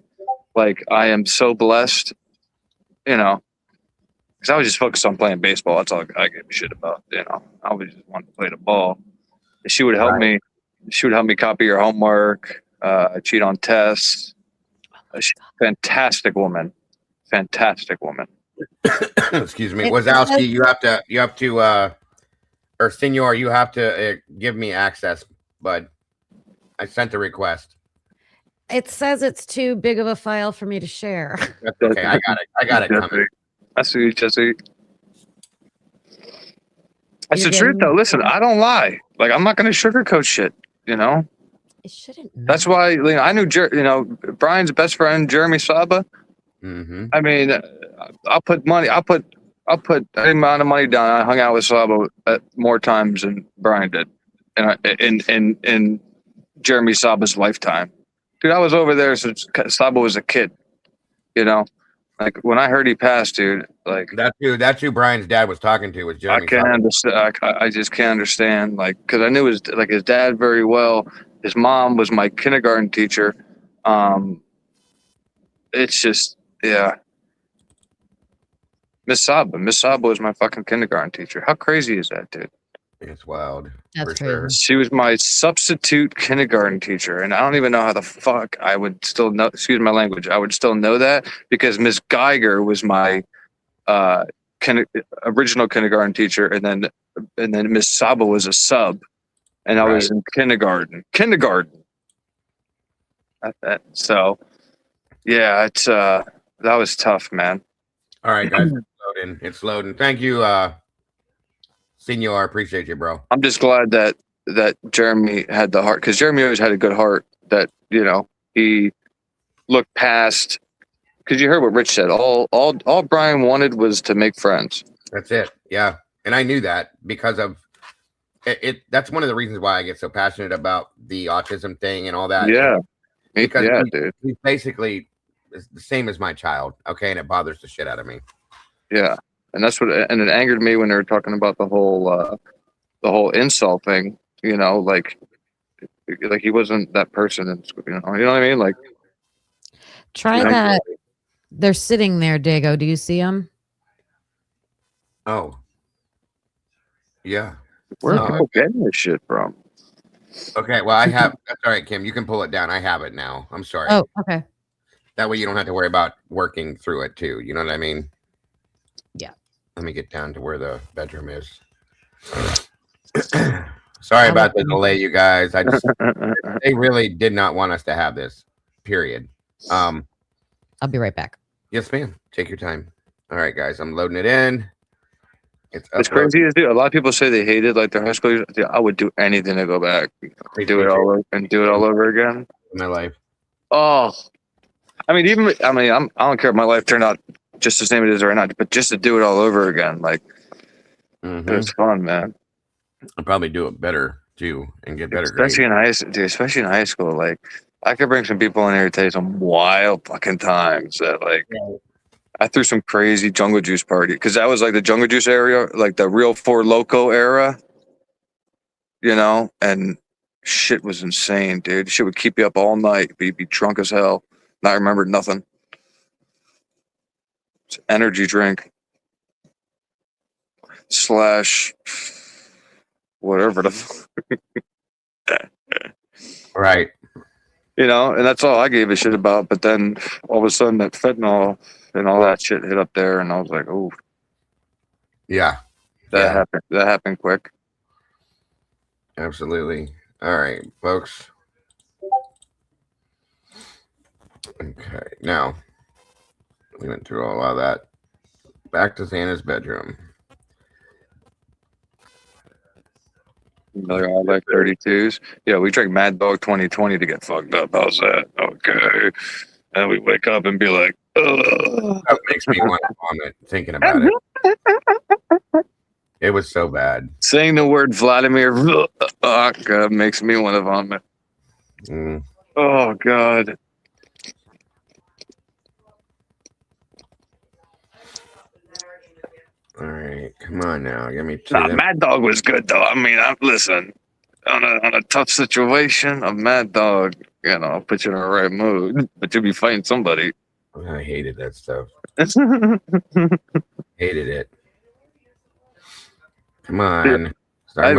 Like, I am so blessed, you know, because I was just focused on playing baseball. That's all I gave a shit about, you know. I was just wanted to play the ball. She would help me. She would help me copy her homework, cheat on tests. Fantastic woman. Fantastic woman. Excuse me. Wazowski, you have to, or Senor, you have to give me access, bud. I sent the request. It says it's too big of a file for me to share. Okay, I got it coming. I see you, Jesse. That's the truth, though. Listen, I don't lie. Like, I'm not going to sugarcoat shit, you know? It shouldn't matter. That's why, you know, I knew, you know, Brian's best friend, Jeremy Saba. Mm-hmm. I mean, I'll put any amount of money down. I hung out with Saba more times than Brian did, in Jeremy Saba's lifetime. Dude, I was over there since Saba was a kid. You know, like when I heard he passed, dude. Like that's who Brian's dad was talking to. Was Jeremy? I can't understand. I just can't understand. Like, because I knew his dad very well. His mom was my kindergarten teacher. It's just, yeah. Miss Saba was my fucking kindergarten teacher. How crazy is that, dude? It's wild. That's for sure. She was my substitute kindergarten teacher, and I don't even know how the fuck I would still know. Excuse my language. I would still know that because Miss Geiger was my original kindergarten teacher, and then Miss Saba was a sub, and I was in kindergarten. So, yeah, it's that was tough, man. All right, guys, it's loading. Thank you, Senor. Appreciate you, bro. I'm just glad that Jeremy had the heart, because Jeremy always had a good heart. That, you know, he looked past. Because you heard what Rich said. All Brian wanted was to make friends. That's it. Yeah, and I knew that because of it. That's one of the reasons why I get so passionate about the autism thing and all that. Yeah, because dude, he's basically the same as my child. Okay, and it bothers the shit out of me. Yeah, and that's what, and it angered me when they were talking about the whole insult thing. You know, like he wasn't that person in school. You know what I mean? Like, try that. They're sitting there, Dago. Do you see them? Oh, yeah. Where are people getting this shit from? Okay, well, I have. That's all right, Kim. You can pull it down. I have it now. I'm sorry. Oh, okay. That way you don't have to worry about working through it too. You know what I mean? Yeah. Let me get down to where the bedroom is. Sorry about the delay, you guys. They really did not want us to have this. Period. I'll be right back. Yes, ma'am. Take your time. All right, guys. I'm loading it in. It's crazy as dude. A lot of people say they hated like their high school years. I would do anything to go back, do it all over again. In my life. Oh, I mean, I don't care if my life turned out just the same it is or not, but just to do it all over again, like, it was fun, man. I'll probably do it better too and get better especially grades. Especially in high school. Like, I could bring some people in here to tell you some wild fucking times that like I threw some crazy Jungle Juice party because that was like the Jungle Juice area, like the real Four Loco era, you know, and shit was insane, dude. Shit would keep you up all night, be drunk as hell, not remember nothing. It's energy drink / whatever the Right. you know, and that's all I gave a shit about. But then all of a sudden that fentanyl and all that shit hit up there, and I was like, oh, Yeah. that happened. That happened quick. Absolutely. All right, folks. Okay, now we went through all of that. Back to Xana's bedroom. They're all like 32s. Yeah, we drank Mad Dog 2020 to get fucked up. How's that? Okay. And we wake up and be like, ugh. That makes me want to vomit thinking about it. It was so bad. Saying the word Vladimir God, makes me want to vomit. Mm. Oh, God. All right, come on now. Give me two. Nah, Mad Dog was good, though. I mean, listen, on a tough situation, a Mad Dog, you know, I'll put you in the right mood, but you'll be fighting somebody. I hated that stuff. Hated it. Come on. I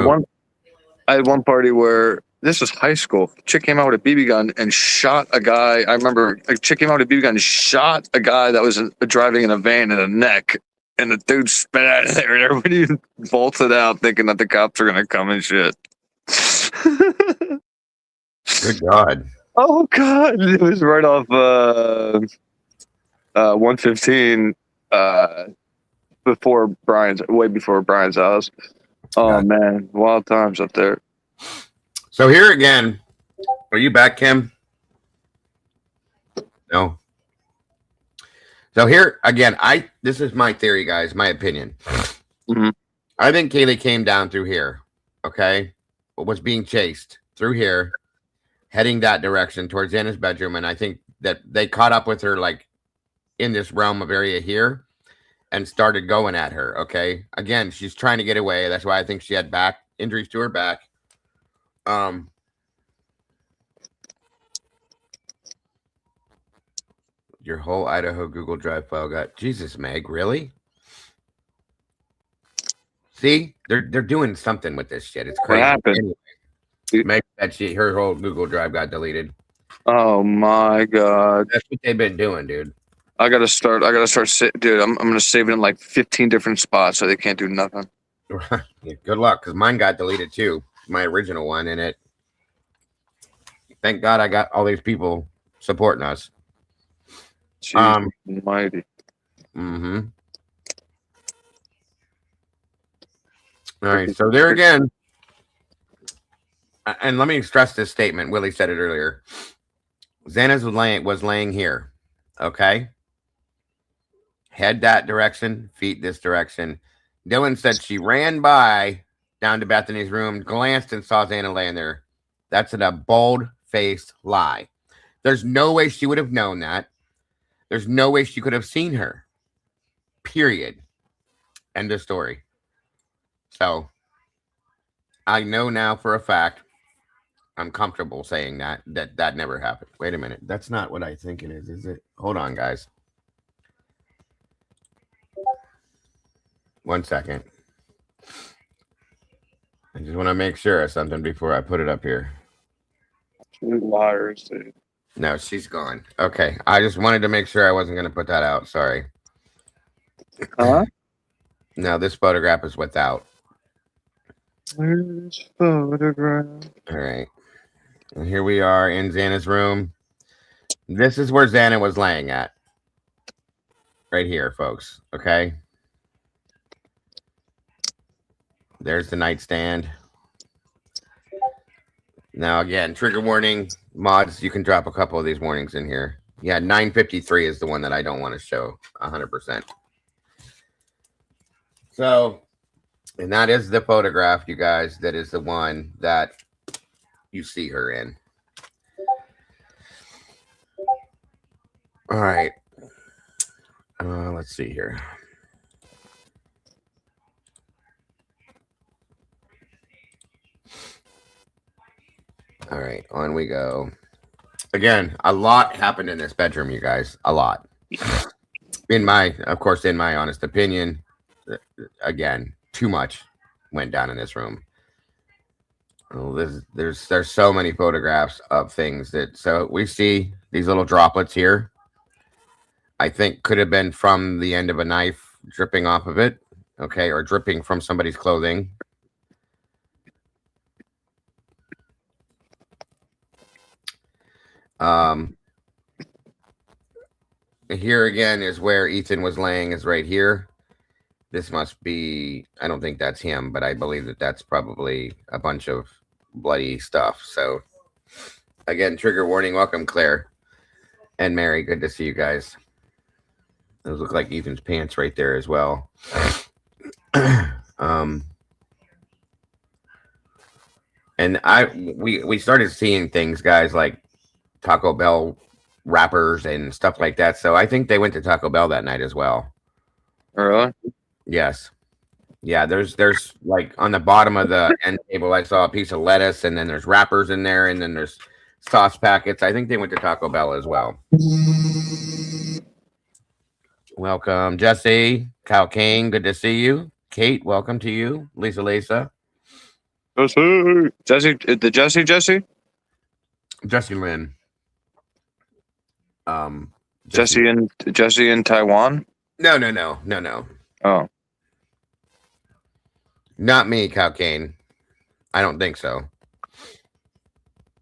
had one party where this was high school. Chick came out with a BB gun and shot a guy. I remember a chick came out with a BB gun and shot a guy that was driving in a van in the neck. And the dude spit out of there, and everybody bolted out thinking that the cops are gonna come and shit. Good God. Oh God! It was right off 115, way before Brian's house. Oh God. man, wild times up there. So here again, are you back, Kim? No. So here again, this is my theory, guys, my opinion. Mhm. I think Kaylee came down through here, okay? Was being chased through here, heading that direction towards Anna's bedroom, and I think that they caught up with her like in this realm of area here and started going at her, okay? Again, she's trying to get away. That's why I think she had back injuries to her back. Your whole Idaho Google Drive file got Jesus, Meg, really? See, they're doing something with this shit. It's crazy. What happened? Anyway, Meg said her whole Google Drive got deleted. Oh my God! That's what they've been doing, dude. I gotta start. Dude, I'm gonna save it in like 15 different spots so they can't do nothing. Yeah, good luck, because mine got deleted too. My original one in it. Thank God I got all these people supporting us. Jesus almighty. Mm-hmm. All right, so there again, and let me stress this statement. Willie said it earlier. Xana's was laying here, okay? Head that direction, feet this direction. Dylan said she ran by down to Bethany's room, glanced and saw Xana laying there. That's a bold-faced lie. There's no way she would have known that. There's no way she could have seen her. Period. End of story. So I know now for a fact, I'm comfortable saying that never happened. Wait a minute. That's not what I think it is it? Hold on, guys. 1 second. I just want to make sure of something before I put it up here. Liars, dude. No, she's gone. Okay. I just wanted to make sure I wasn't going to put that out. Sorry. Huh? No, this photograph is without. Where's photograph? All right. And here we are in Xana's room. This is where Xana was laying at. Right here, folks. Okay. There's the nightstand. Now, again, trigger warning. Mods, you can drop a couple of these warnings in here. Yeah, 953 is the one that I don't want to show 100%. So, and that is the photograph, you guys. That is the one that you see her in. All right. Let's see here. All right, on we go. Again, a lot happened in this bedroom, you guys. A lot. Of course, in my honest opinion, again, too much went down in this room. Oh, there's so many photographs of things that so we see these little droplets here. I think could have been from the end of a knife dripping off of it, okay, or dripping from somebody's clothing. Here again is where Ethan was laying, is right here. This must be, I don't think that's him, but I believe that that's probably a bunch of bloody stuff. So again, trigger warning. Welcome, Claire and Mary. Good to see you guys. Those look like Ethan's pants right there as well. And we started seeing things, guys, like Taco Bell wrappers and stuff like that. So I think they went to Taco Bell that night as well. Really? Yes. Yeah, there's like on the bottom of the end table, I saw a piece of lettuce, and then there's wrappers in there, and then there's sauce packets. I think they went to Taco Bell as well. Welcome, Jesse, Kyle Kane. Good to see you. Kate, welcome to you. Lisa. Jesse, Jesse Lynn. Jesse in Taiwan? No. Oh. Not me, Kyle Kane. I don't think so.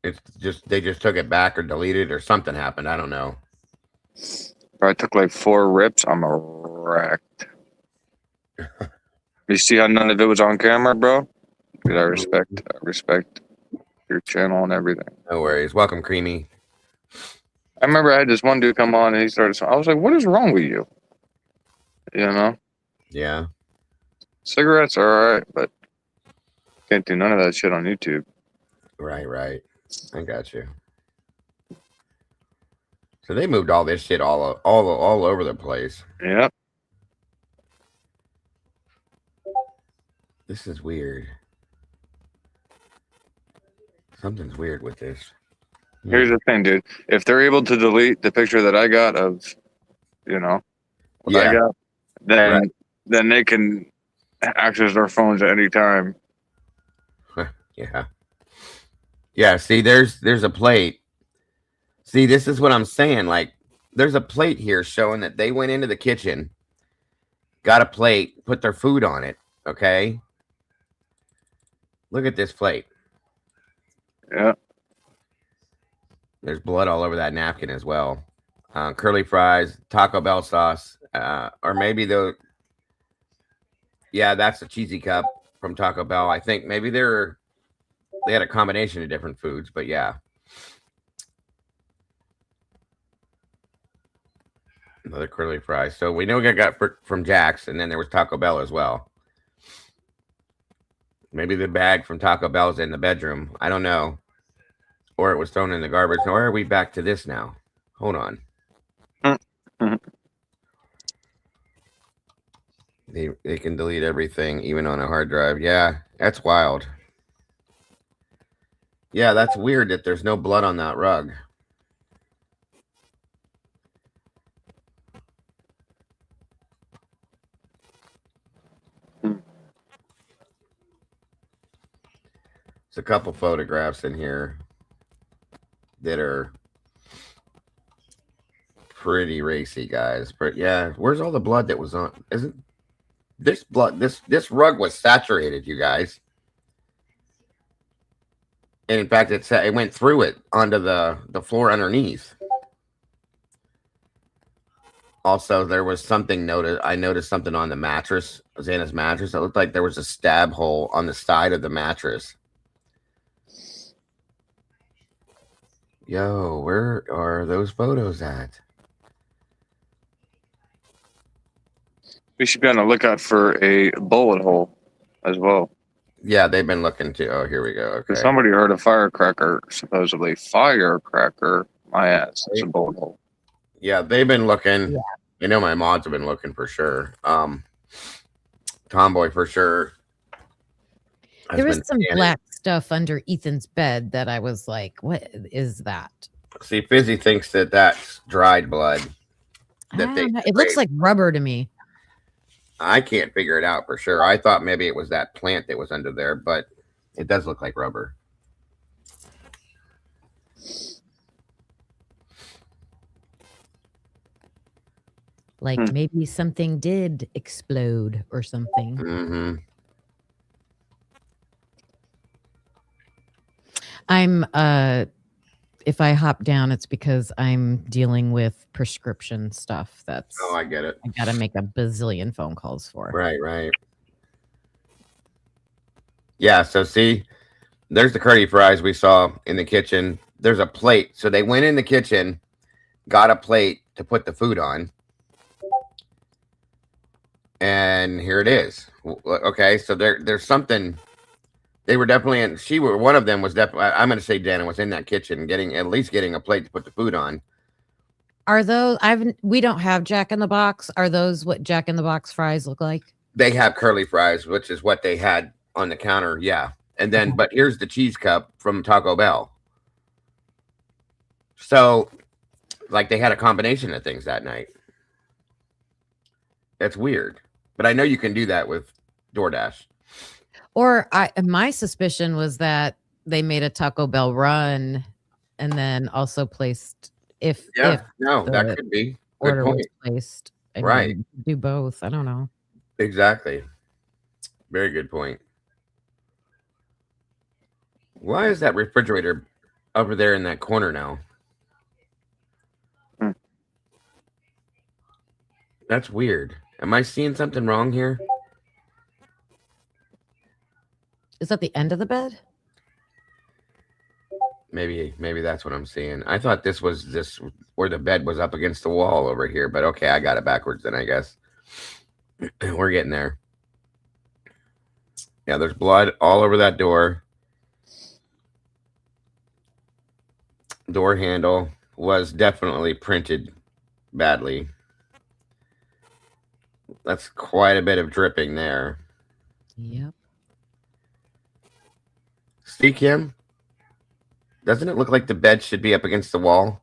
It's just they just took it back or deleted or something happened. I don't know. I took like 4 rips. I'm wrecked. You see how none of it was on camera, bro? Dude, I respect your channel and everything. No worries. Welcome, Creamy. I remember I had this one dude come on and he started. I was like, "What is wrong with you?" You know? Yeah. Cigarettes are all right, but can't do none of that shit on YouTube. Right. I got you. So they moved all this shit all over the place. Yep. This is weird. Something's weird with this. Here's the thing, dude. If they're able to delete the picture that I got of, what I got, then they can access their phones at any time. Yeah. See, there's a plate. See, this is what I'm saying. Like, there's a plate here showing that they went into the kitchen, got a plate, put their food on it. Okay. Look at this plate. Yeah. There's blood all over that napkin as well. Curly fries, Taco Bell sauce, or maybe that's a cheesy cup from Taco Bell. I think maybe they had a combination of different foods, but yeah. Another curly fries. So we know we got from Jack's, and then there was Taco Bell as well. Maybe the bag from Taco Bell's in the bedroom. I don't know. Or it was thrown in the garbage. Or are we back to this now? Hold on. Mm-hmm. They can delete everything, even on a hard drive. Yeah, that's wild. Yeah, that's weird that there's no blood on that rug. There's a couple photographs in here that are pretty racy, guys. But yeah, where's all the blood that was on? Isn't this blood? This rug was saturated, you guys. And in fact, it went through it onto the floor underneath. Also, there was something I noticed something on the mattress, Xana's mattress. It looked like there was a stab hole on the side of the mattress. Yo, where are those photos at? We should be on the lookout for a bullet hole as well. Yeah, they've been looking too. Oh, here we go. Okay. Somebody heard a firecracker, supposedly. Firecracker, my ass. It's a bullet hole. Yeah, they've been looking. Yeah. I know my mods have been looking for sure. Tomboy for sure. has There was been some scanning. black stuff under Ethan's bed that I was like, what is that? See, Fizzy thinks that that's dried blood. I That they don't know. It looks like rubber to me. I can't figure it out for sure. I thought maybe it was that plant that was under there, but it does look like rubber. Like maybe something did explode or something. Mm-hmm. I'm if I hop down, it's because I'm dealing with prescription stuff. That's Oh, I get it. I gotta make a bazillion phone calls for. Right. Yeah, so see, there's the curly fries we saw in the kitchen. There's a plate. So they went in the kitchen, got a plate to put the food on. And here it is. Okay, so there's something. They were definitely in. One of them was definitely. I'm going to say Dana was in that kitchen, at least getting a plate to put the food on. Are those? We don't have Jack in the Box. Are those what Jack in the Box fries look like? They have curly fries, which is what they had on the counter. Yeah, and then but here's the cheese cup from Taco Bell. So, like they had a combination of things that night. That's weird, but I know you can do that with DoorDash. Or my suspicion was that they made a Taco Bell run and then also placed if that could be good order point. was placed. Right. Do both. I don't know. Exactly. Very good point. Why is that refrigerator over there in that corner now? That's weird. Am I seeing something wrong here? Is that the end of the bed? Maybe that's what I'm seeing. I thought this was where the bed was up against the wall over here, but okay, I got it backwards then, I guess. We're getting there. Yeah, there's blood all over that door. Door handle was definitely printed badly. That's quite a bit of dripping there. Yep. See, Kim? Doesn't it look like the bed should be up against the wall?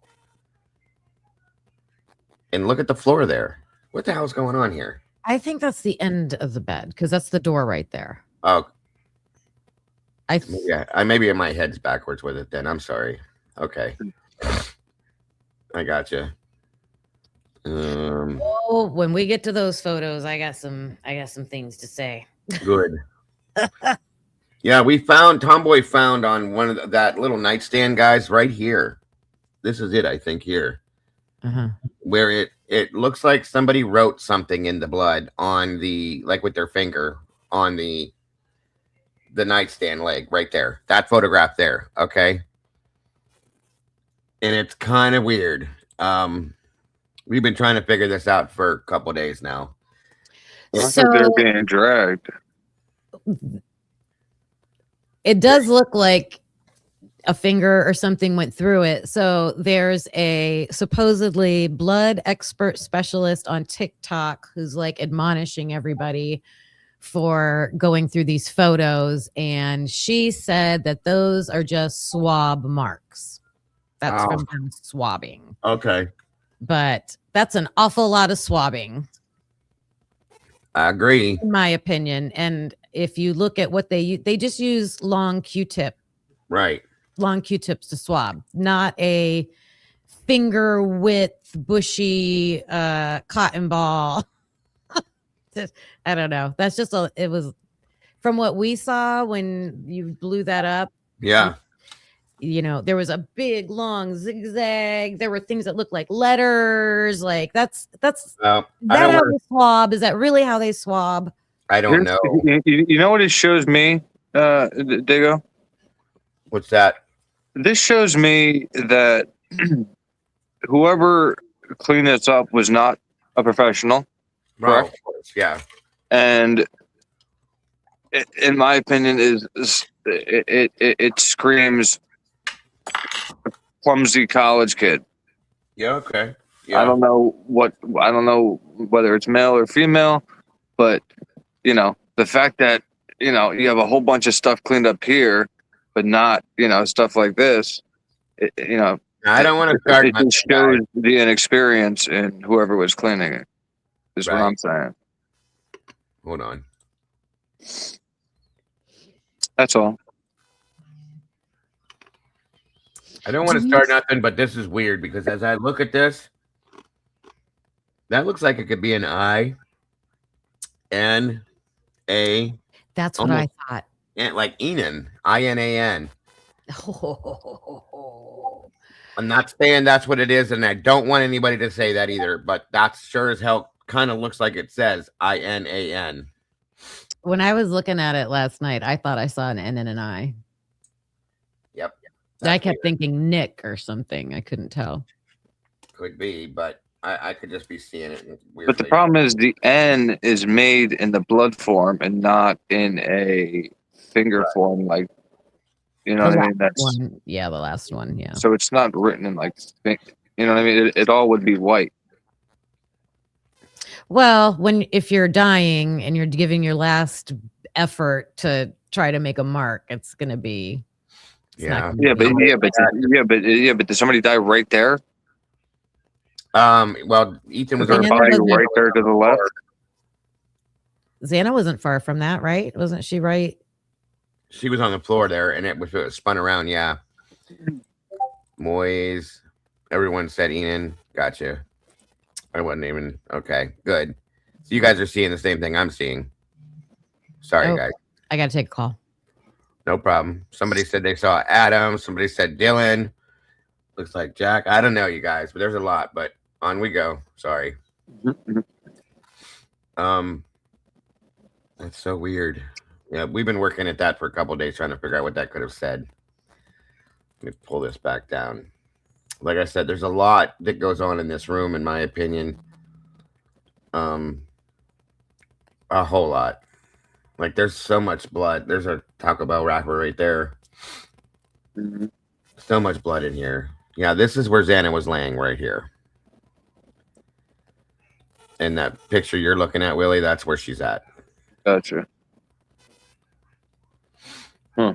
And look at the floor there. What the hell's going on here? I think that's the end of the bed because that's the door right there. Oh. Yeah. Maybe my head's backwards with it then. I'm sorry. Okay. I gotcha. Oh, when we get to those photos, I got some things to say. Good. Yeah, Tomboy found on one of that little nightstand guys right here. This is it, I think, here. Where it looks like somebody wrote something in the blood on with their finger on the nightstand leg right there. That photograph there, okay? And it's kind of weird. We've been trying to figure this out for a couple of days now. So they're being dragged. It does look like a finger or something went through it. So there's a supposedly blood expert specialist on TikTok who's like admonishing everybody for going through these photos. And she said that those are just swab marks. That's from them swabbing. Okay. But that's an awful lot of swabbing. I agree. In my opinion. And if you look at what they just use long Q-tip. Right. Long Q-tips to swab, not a finger width, bushy cotton ball. I don't know. That's just it was from what we saw when you blew that up. Yeah. There was a big long zigzag. There were things that looked like letters. Like that's how they swab. Is that really how they swab? I don't know. You know what it shows me, Digo? What's that? This shows me that whoever cleaned this up was not a professional. Right. Of course, yeah. And in my opinion, it screams clumsy college kid. Yeah. Okay. Yeah. I don't know whether it's male or female, but the fact that you have a whole bunch of stuff cleaned up here, but not stuff like this. I don't want to start It nothing, just shows guys. the inexperience in whoever was cleaning it. Is what Right. I'm saying. Hold on. That's all. I don't want to start nothing, but this is weird because as I look at this, that looks like it could be an I, N, A, That's what I thought. and like Enan, INAN. I'm not saying that's what it is, and I don't want anybody to say that either, but that sure as hell kind of looks like it says INAN. When I was looking at it last night, I thought I saw an N and an I. Yep. I kept thinking Nick or something. I couldn't tell. Could be, but I could just be seeing it weirdly. But the problem is the N is made in the blood form and not in a finger form, like what I mean. That's one. Yeah, the last one. Yeah. so it's not written in like what I mean. It all would be white. Well, if you're dying and you're giving your last effort to try to make a mark, it's gonna be. Yeah. But did somebody die right there? Well, Ethan was Her on body right there to the left. Xana wasn't far from that, right? Wasn't she right? She was on the floor there, and it was spun around. Yeah. Moyes. Everyone said Enan. Gotcha. I wasn't even okay. Good. So you guys are seeing the same thing I'm seeing. Sorry, guys. I gotta take a call. No problem. Somebody said they saw Adam. Somebody said Dylan. Looks like Jack. I don't know, you guys, but there's a lot. But on we go. Sorry. That's so weird. Yeah, we've been working at that for a couple of days trying to figure out what that could have said. Let me pull this back down. Like I said, there's a lot that goes on in this room, in my opinion. A whole lot. Like there's so much blood. There's a Taco Bell wrapper right there. So much blood in here. Yeah, this is where Xana was laying right here. And that picture you're looking at, Willie, that's where she's at. Gotcha. All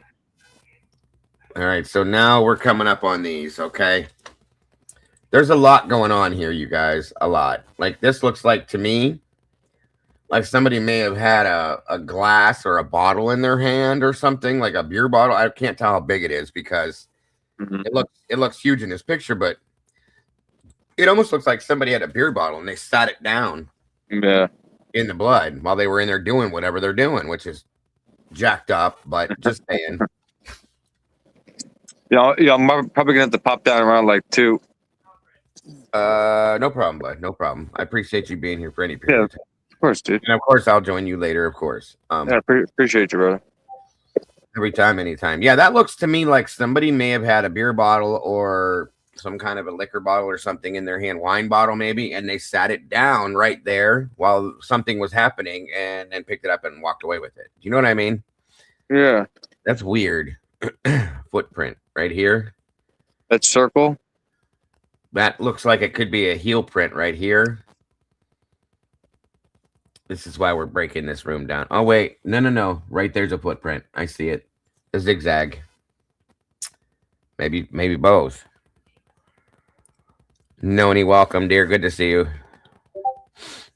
right, so now we're coming up on these, okay? There's a lot going on here, you guys. A lot. Like this looks like to me like somebody may have had a glass or a bottle in their hand or something, like a beer bottle. I can't tell how big it is because it looks huge in this picture, but it almost looks like somebody had a beer bottle and they sat it down in the blood while they were in there doing whatever they're doing, which is jacked up, but just saying. I'm probably gonna have to pop down around like 2. No problem, bud. No problem. I appreciate you being here for any period of time. Of course, dude. And of course, I'll join you later, of course. Appreciate you, brother. Every time, anytime. Yeah, that looks to me like somebody may have had a beer bottle or some kind of a liquor bottle or something in their hand, wine bottle maybe, and they sat it down right there while something was happening and then picked it up and walked away with it. Do you know what I mean? Yeah. That's weird. Footprint right here. That circle? That looks like it could be a heel print right here. This is why we're breaking this room down. Oh, wait. No. Right there's a footprint. I see it. A zigzag. Maybe both. Noni, welcome, dear. Good to see you.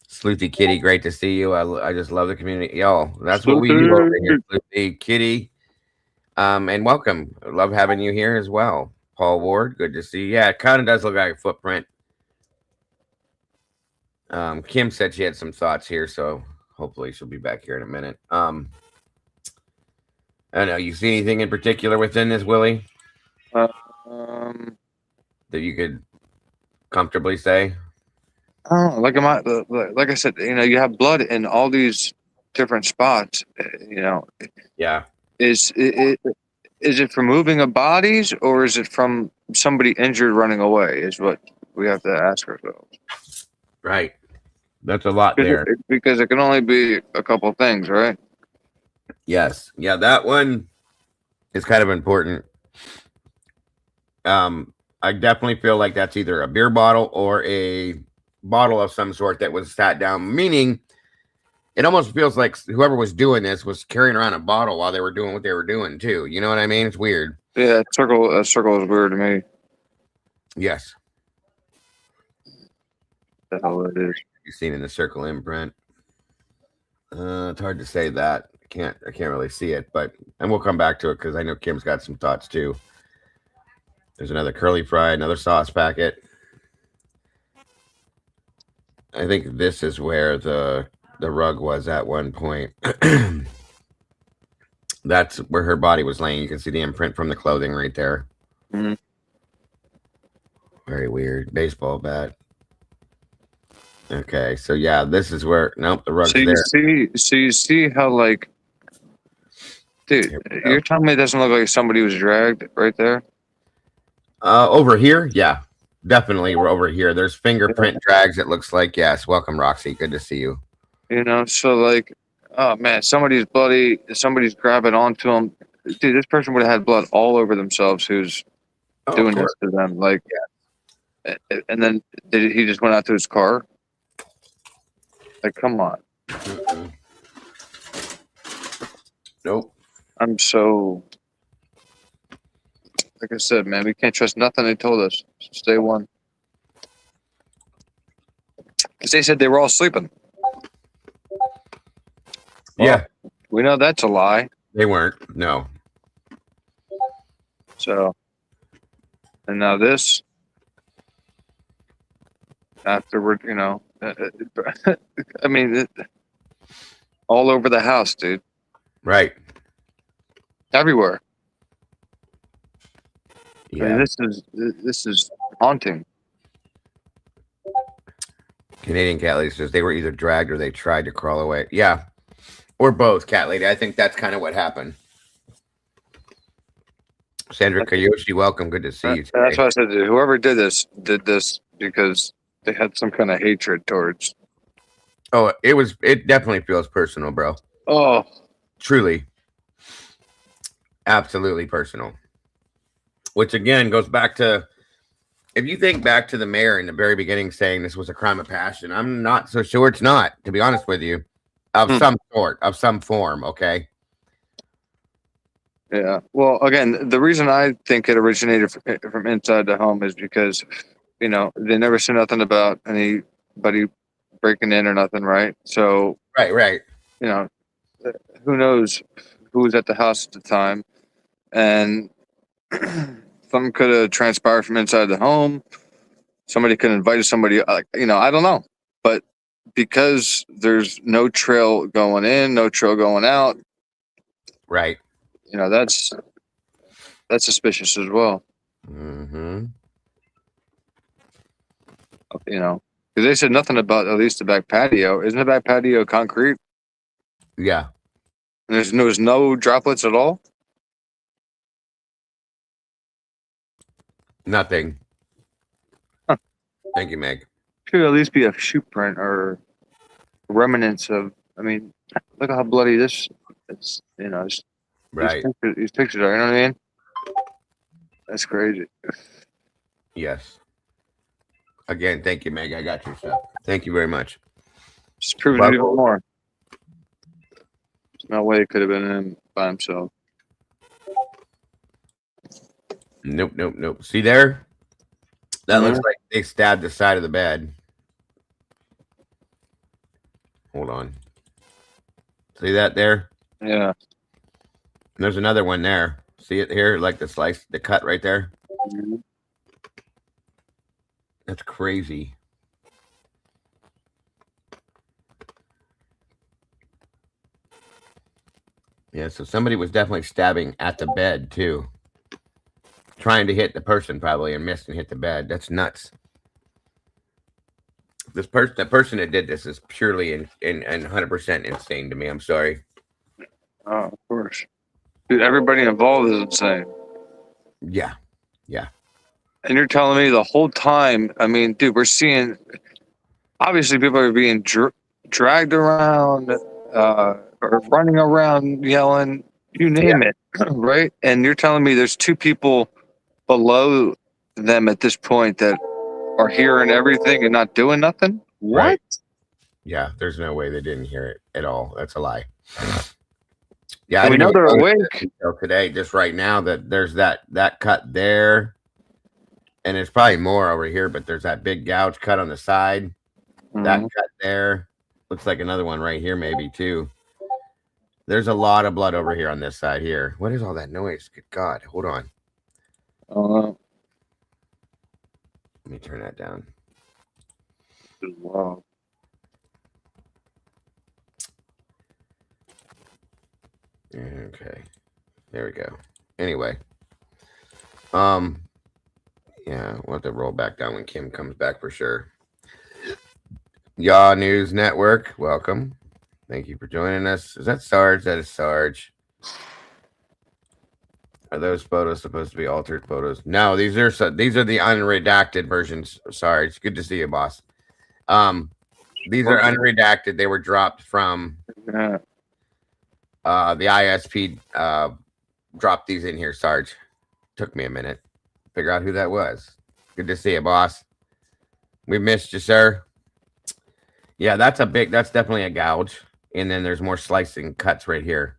Sleuthy Kitty, great to see you. I just love the community. Y'all, that's what we do over here. Sleuthy Kitty. And welcome. I love having you here as well. Paul Ward, good to see you. Yeah, it kind of does look like a footprint. Kim said she had some thoughts here, so hopefully she'll be back here in a minute. I don't know. You see anything in particular within this, Willie? That you could comfortably say? Oh, like I said, you have blood in all these different spots. Yeah. Is it from moving of bodies or is it from somebody injured running away? Is what we have to ask ourselves. Right. That's a lot there. Because it can only be a couple of things, right? Yes. Yeah, that one is kind of important. I I definitely feel like that's either a beer bottle or a bottle of some sort that was sat down, meaning it almost feels like whoever was doing this was carrying around a bottle while they were doing what they were doing too. You know what I mean? It's weird. Yeah, circle is weird to me. Yes. The hell it is. You've seen in the circle imprint. It's hard to say that. I can't really see it, and we'll come back to it because I know Kim's got some thoughts too. There's another curly fry, another sauce packet. I think this is where the rug was at one point. That's where her body was laying. You can see the imprint from the clothing right there. Mm-hmm. Very weird. Baseball bat. Okay, so yeah, this is where the rug's there. So you see how, like, dude, you're telling me it doesn't look like somebody was dragged right there? Over here, yeah, definitely we're over here. There's fingerprint drags. It looks like. Yes, welcome, Roxy. Good to see you. You know, so like, oh man, somebody's bloody. Somebody's grabbing onto him. Dude, this person would have had blood all over themselves. Who's doing this to them? Like, and then he just went out to his car. Like, come on. Mm-mm. Nope. I'm so. Like I said, man, we can't trust nothing they told us since day one. Because they said they were all sleeping. Yeah. Well, we know that's a lie. They weren't. No. So, and now this. Afterward, you know, I mean, all over the house, dude. Right. Everywhere. Yeah. I mean, this is haunting. Canadian Cat Lady says they were either dragged or they tried to crawl away. Yeah. Or both, Cat Lady. I think that's kind of what happened. Sandra Kayoshi, welcome. Good to see you today. That's what I said. Whoever did this because they had some kind of hatred towards. Oh, it definitely feels personal, bro. Oh, Truly. Absolutely personal. Which again goes back to, if you think back to the mayor in the very beginning saying this was a crime of passion, I'm not so sure it's not, to be honest with you, of some sort, of some form. Okay. yeah. Well, again, the reason I think it originated from inside the home is because, you know, they never said nothing about anybody breaking in or nothing, right? So, Right. you know, who knows who was at the house at the time, and something could have transpired from inside the home. Somebody could have invited somebody, you know, I don't know. But because there's no trail going in, no trail going out, Right. you know, that's suspicious as well. Mm-hmm. You know, because they said nothing about at least the back patio. Isn't the back patio concrete? Yeah. And there's no droplets at all? Nothing. Huh. Thank you, Meg. Should at least be a shoe print or remnants of. I mean, look at how bloody this is. You know, Right. these pictures are. You know what I mean? That's crazy. Yes. Again, thank you, Meg. I got your stuff. Thank you very much. Just proving it even more. There's no way it could have been him by himself. Nope. See there? That looks like they stabbed the side of the bed. Hold on. See that there? Yeah. There's another one there. See it here? Like the slice, the cut right there? Mm-hmm. That's crazy. Yeah, so somebody was definitely stabbing at the bed too. Trying to hit the person probably and missed and hit the bed. That's nuts. The person that did this is purely and 100% insane to me. I'm sorry. Oh, of course. Dude, everybody involved is insane. Yeah. And you're telling me the whole time, I mean, dude, we're seeing, obviously people are being dragged around, or running around, yelling, you name it, right? And you're telling me there's two people below them at this point that are hearing everything and not doing nothing? What? Right. Yeah, there's no way they didn't hear it at all. That's a lie. Yeah, I And we didn't know even they're notice awake. this until today, just right now, that there's that cut there, and there's probably more over here, but there's that big gouge cut on the side. That Mhm. cut there looks like another one right here, maybe too. There's a lot of blood over here on this side here. What is all that noise? Good God, hold on. Uh, Let me turn that down. wow. Okay, there we go. Anyway, yeah, we'll have to roll back down when Kim comes back for sure. Yaw News Network, welcome. Thank you for joining us. Is that Sarge? That is Sarge. Are those photos supposed to be altered photos? No, these are the unredacted versions. Sarge, good to see you, boss. These are unredacted. They were dropped from Yeah. the ISP. Dropped these in here, Sarge. Took me a minute. Figure out who that was. Good to see you, boss. We missed you, sir. Yeah, that's definitely a gouge. And then there's more slicing cuts right here.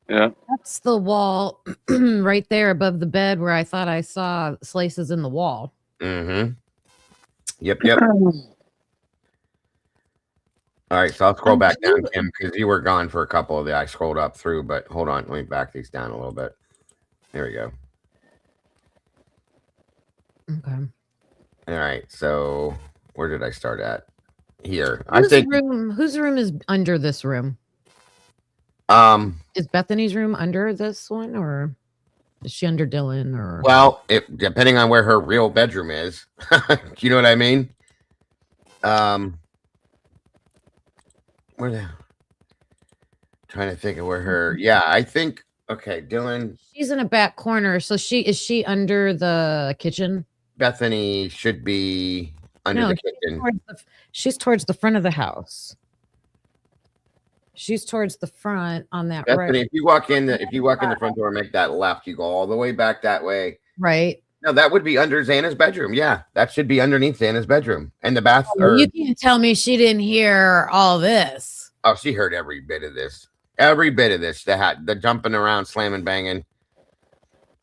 Yeah. That's the wall right there above the bed where I thought I saw slices in the wall. Mm-hmm. Yep. All right, so I'll scroll back down, Kim, because you were gone for a couple of the. I scrolled up through, but hold on, let me back these down a little bit. There we go. Okay. All right, so where did I start at? Here, Whose room is under this room? Is Bethany's room under this one, or is she under Dylan? Or well, depending on where her real bedroom is, you know what I mean. Where the? Trying to think of where her. Yeah, I think. Okay, Dylan. She's in a back corner, so is she under the kitchen? Bethany should be under the kitchen. She's towards the front of the house. She's towards the front on that Bethany, right. if you walk in the front door and make that left, you go all the way back that way. Right. No, that would be under Xana's bedroom. Yeah, that should be underneath Xana's bedroom and the bath. You can't tell me she didn't hear all this. Oh, she heard every bit of this. Every bit of this. The jumping around, slamming, banging.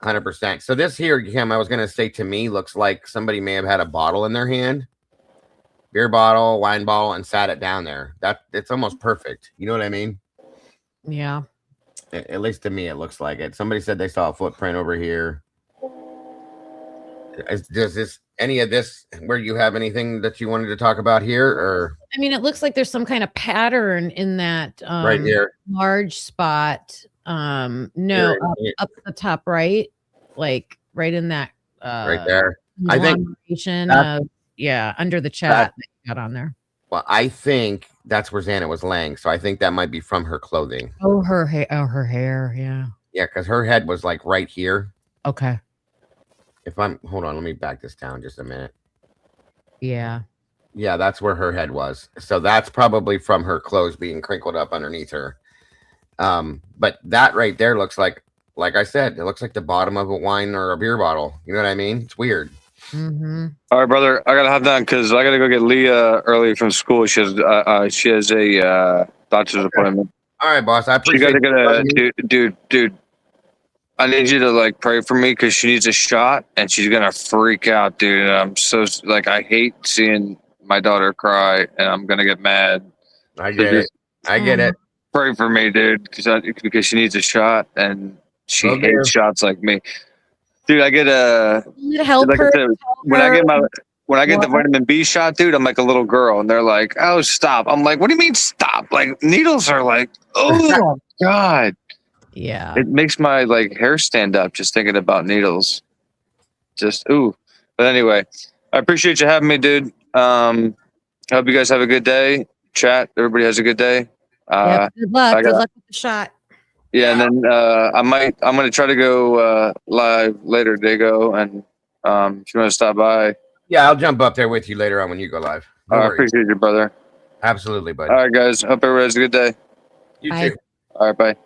100%. So this here, Kim, I was gonna say, to me, looks like somebody may have had a bottle in their hand, beer bottle, wine bottle, and sat it down there. It's almost perfect. You know what I mean? Yeah. At least to me, it looks like it. Somebody said they saw a footprint over here. Does any of this where you have anything that you wanted to talk about here, or? I mean, it looks like there's some kind of pattern in that right here, large spot. No, up the top right, like right in that right there. I think under the chat that you got on there. Well, I think that's where Xana was laying, so I think that might be from her clothing. Oh, her hair, yeah. Yeah, because her head was like right here. Okay. Hold on, let me back this down just a minute. Yeah. Yeah, that's where her head was. So that's probably from her clothes being crinkled up underneath her. But that right there looks like I said, it looks like the bottom of a wine or a beer bottle. You know what I mean? It's weird. Mm-hmm. All right, brother. I gotta hop down because I gotta go get Leah early from school. She has a doctor's appointment. All right, boss. I appreciate it. Dude. I need you to pray for me because she needs a shot and she's gonna freak out, dude. I'm so I hate seeing my daughter cry and I'm gonna get mad. I get it. I get it. Pray for me, dude, because she needs a shot and she hates shots like me. Dude, I get when I get the vitamin B shot, dude, I'm like a little girl and they're like, "Oh, stop." I'm like, "What do you mean stop?" Like needles are like, "Oh God." Yeah. It makes my hair stand up just thinking about needles. Just ooh. But anyway, I appreciate you having me, dude. I hope you guys have a good day. Chat, everybody has a good day. Good luck. Good luck with the shot. Yeah, and then I'm gonna try to go live later, Dago, and if you want to stop by. Yeah, I'll jump up there with you later on when you go live. I appreciate you, brother. Absolutely, buddy. All right, guys. Hope everybody has a good day. You too. All right, bye.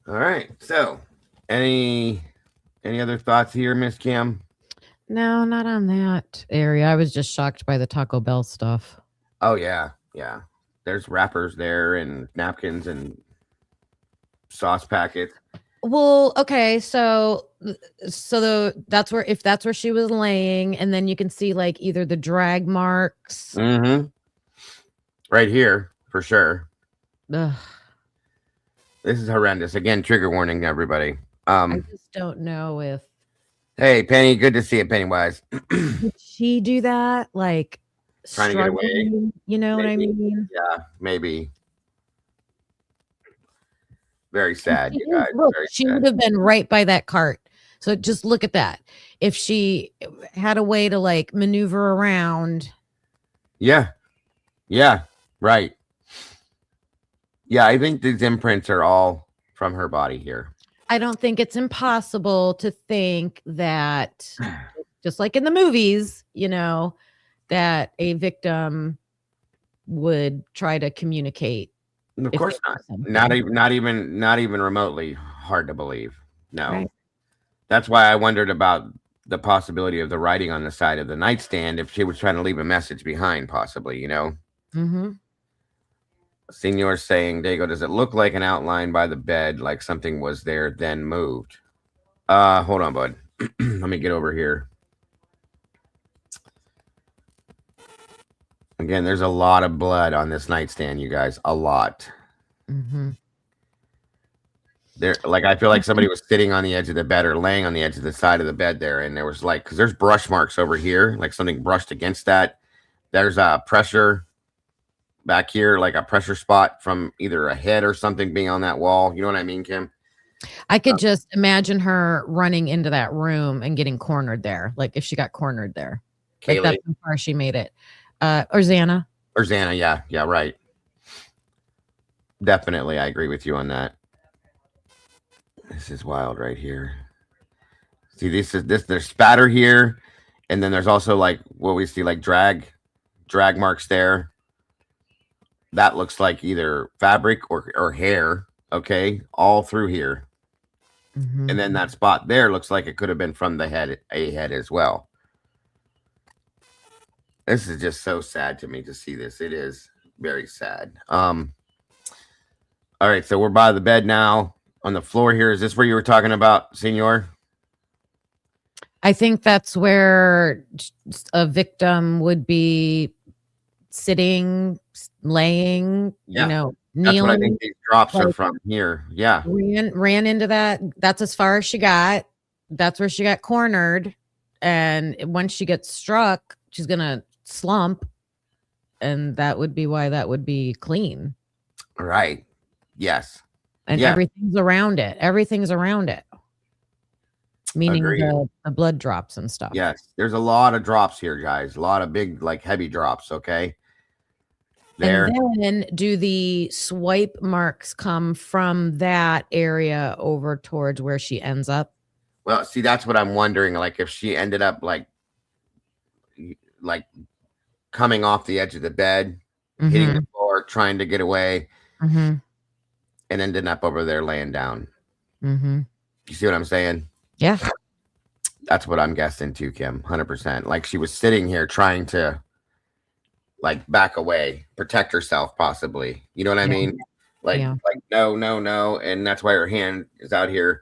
All right. So, Any other thoughts here, Miss Kim? No, not on that area. I was just shocked by the Taco Bell stuff. Oh yeah. There's wrappers there and napkins and sauce packets. Well, okay, so that's where she was laying, and then you can see like either the drag marks. Mm-hmm. Right here for sure. Ugh, This is horrendous. Again, trigger warning, everybody. I just don't know if Hey, Penny, good to see you, Pennywise. did she do that, like Trying to get away. struggling, you know what I Maybe. mean? Yeah, maybe. Very sad, She you guys. look, Very she sad. would have been right by that cart. So just look at that. If she had a way to like maneuver around. Yeah, right. Yeah, I think these imprints are all from her body here. I don't think it's impossible to think that, just like in the movies, you know, that a victim would try to communicate. Of if course they not. know something. Not even remotely hard to believe. No. Right. That's why I wondered about the possibility of the writing on the side of the nightstand if she was trying to leave a message behind, possibly, you know. Mm-hmm. Senior saying, Dago, does it look like an outline by the bed, like something was there, then moved? Hold on, bud. Let me get over here. Again, there's a lot of blood on this nightstand, you guys. A lot. Mm-hmm. There, like, I feel like somebody was sitting on the edge of the bed or laying on the edge of the side of the bed there, and there was like, because there's brush marks over here, like something brushed against that. There's a pressure back here, like a pressure spot from either a head or something being on that wall. You know what I mean, Kim? I could just imagine her running into that room and getting cornered there. Like if she got cornered there. Like Kaylee that's how far she made it. Or Xana. or Xana, yeah, right. Definitely, I agree with you on that. This is wild right here. See, there's spatter here, and then there's also like what we see like drag marks there. That looks like either fabric or hair, okay, all through here. Mm-hmm. And then that spot there looks like it could have been from the head as well. This is just so sad to me to see this. It is very sad. All right, so we're by the bed now. On the floor here, is this where you were talking about, Senor? I think that's where a victim would be sitting, laying, Yeah. you know, That's what I kneeling. think these drops are like- from here. Yeah. Ran into that. That's as far as she got. That's where she got cornered. And once she gets struck, she's gonna slump. And that would be why that would be clean. Right. Yes. And Yeah. everything's around it. Everything's around it. Meaning Agreed. the blood drops and stuff. Yes. There's a lot of drops here, guys. A lot of big, like heavy drops. Okay. There. And then do the swipe marks come from that area over towards where she ends up? Well, see, that's what I'm wondering. Like, if she ended up like coming off the edge of the bed, hitting Mhm, the floor, trying to get away, mhm, and ended up over there laying down. mhm. You see what I'm saying? Yeah. That's what I'm guessing too, Kim. 100%. Like she was sitting here trying to like back away, protect herself, possibly. You know what I Yeah. mean? Like, Yeah. like no, and that's why her hand is out here.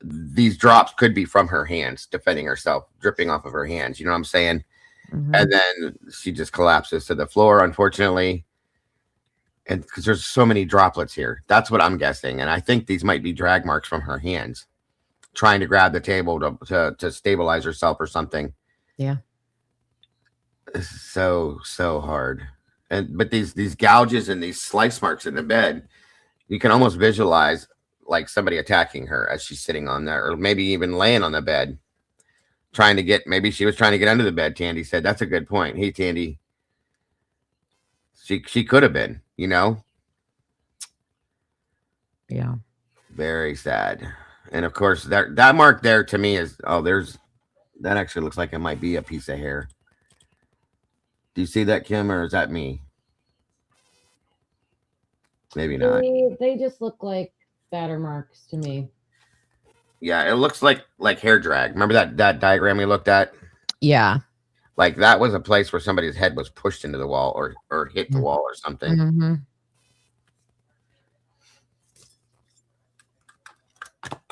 These drops could be from her hands, defending herself, dripping off of her hands. You know what I'm saying? Mhm. And then she just collapses to the floor, unfortunately. And because there's so many droplets here, that's what I'm guessing. And I think these might be drag marks from her hands, trying to grab the table to stabilize herself or something. Yeah. This is so hard. But these gouges and these slice marks in the bed, you can almost visualize like somebody attacking her as she's sitting on there, or maybe even laying on the bed, maybe she was trying to get under the bed. Tandy said that's a good point. Hey, Tandy. She could have been, you know. Yeah. Very sad. And of course, that mark there to me is that actually looks like it might be a piece of hair. Do you see that, Kim, or is that me? Maybe not. They just look like batter marks to me. Yeah, it looks like hair drag. Remember that diagram we looked at? Yeah. Like that was a place where somebody's head was pushed into the wall or hit the wall or something.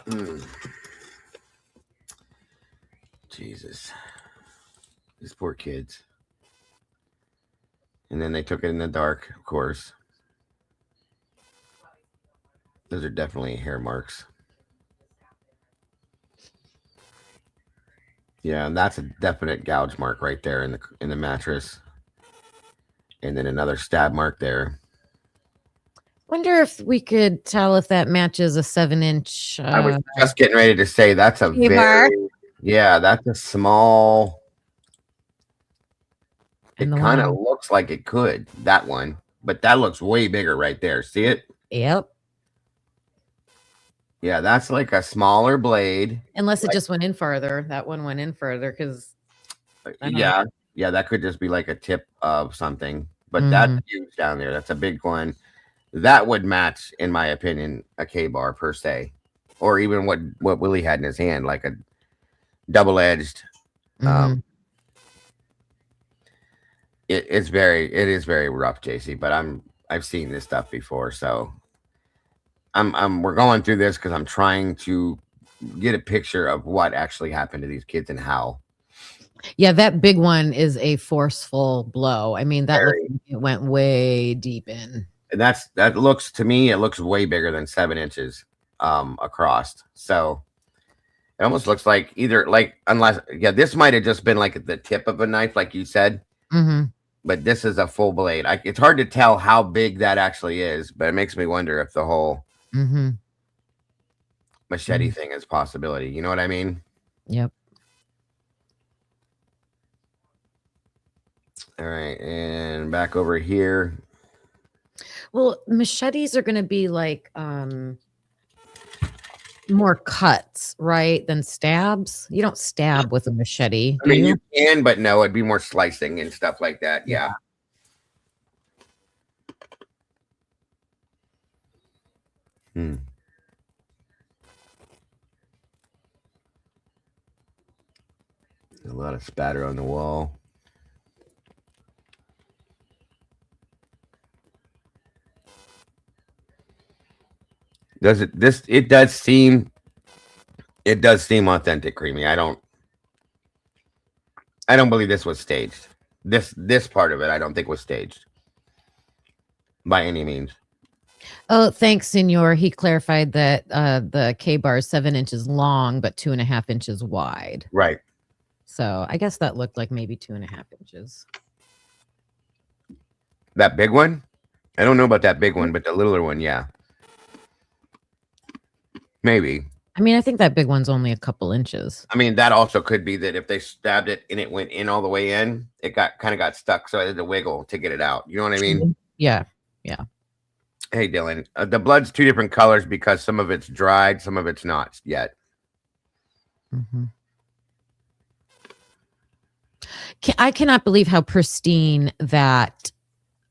Mm-hmm. Jesus. These poor kids. And then they took it in the dark, of course. Those are definitely hair marks. Yeah, and that's a definite gouge mark right there in the mattress. And then another stab mark there. Wonder if we could tell if that matches a 7-inch. I was just getting ready to say that's a that's a small. It kind of looks like it could, that one, but that looks way bigger right there. See it? Yep. Yeah, that's like a smaller blade. Unless it just went in farther. That one went in further because. Yeah, that could just be like a tip of something, but that's huge down there. That's a big one. That would match, in my opinion, a K-bar per se, or even what Willie had in his hand, like a double-edged. It is very rough, JC. But I've seen this stuff before, so we're going through this because I'm trying to get a picture of what actually happened to these kids and how. Yeah, that big one is a forceful blow. I mean, that looks like it went way deep in. And that looks to me, it looks way bigger than 7 inches across. So it almost looks like this might have just been like the tip of a knife, like you said. But this is a full blade. It's hard to tell how big that actually is, but it makes me wonder if the whole machete thing is a possibility. You know what I mean? Yep. All right, and back over here. Well, machetes are going to be like more cuts, right, than stabs. You don't stab with a machete. I mean, you can, but no, it'd be more slicing and stuff like that. Yeah. A lot of spatter on the wall. It does seem authentic, Creamy. I don't believe this was staged. This part of it I don't think was staged by any means. Oh, thanks, Senor. He clarified that the K-bar is 7 inches long, but 2.5 inches wide. Right. So I guess that looked like maybe 2.5 inches. That big one? I don't know about that big one, but the littler one, yeah. Maybe. I mean, I think that big one's only a couple inches. I mean, that also could be that if they stabbed it and it went in all the way in, it kind of got stuck, so I had to wiggle to get it out. You know what I mean? Yeah. Hey, Dylan, the blood's 2 different colors because some of it's dried, some of it's not yet. I cannot believe how pristine that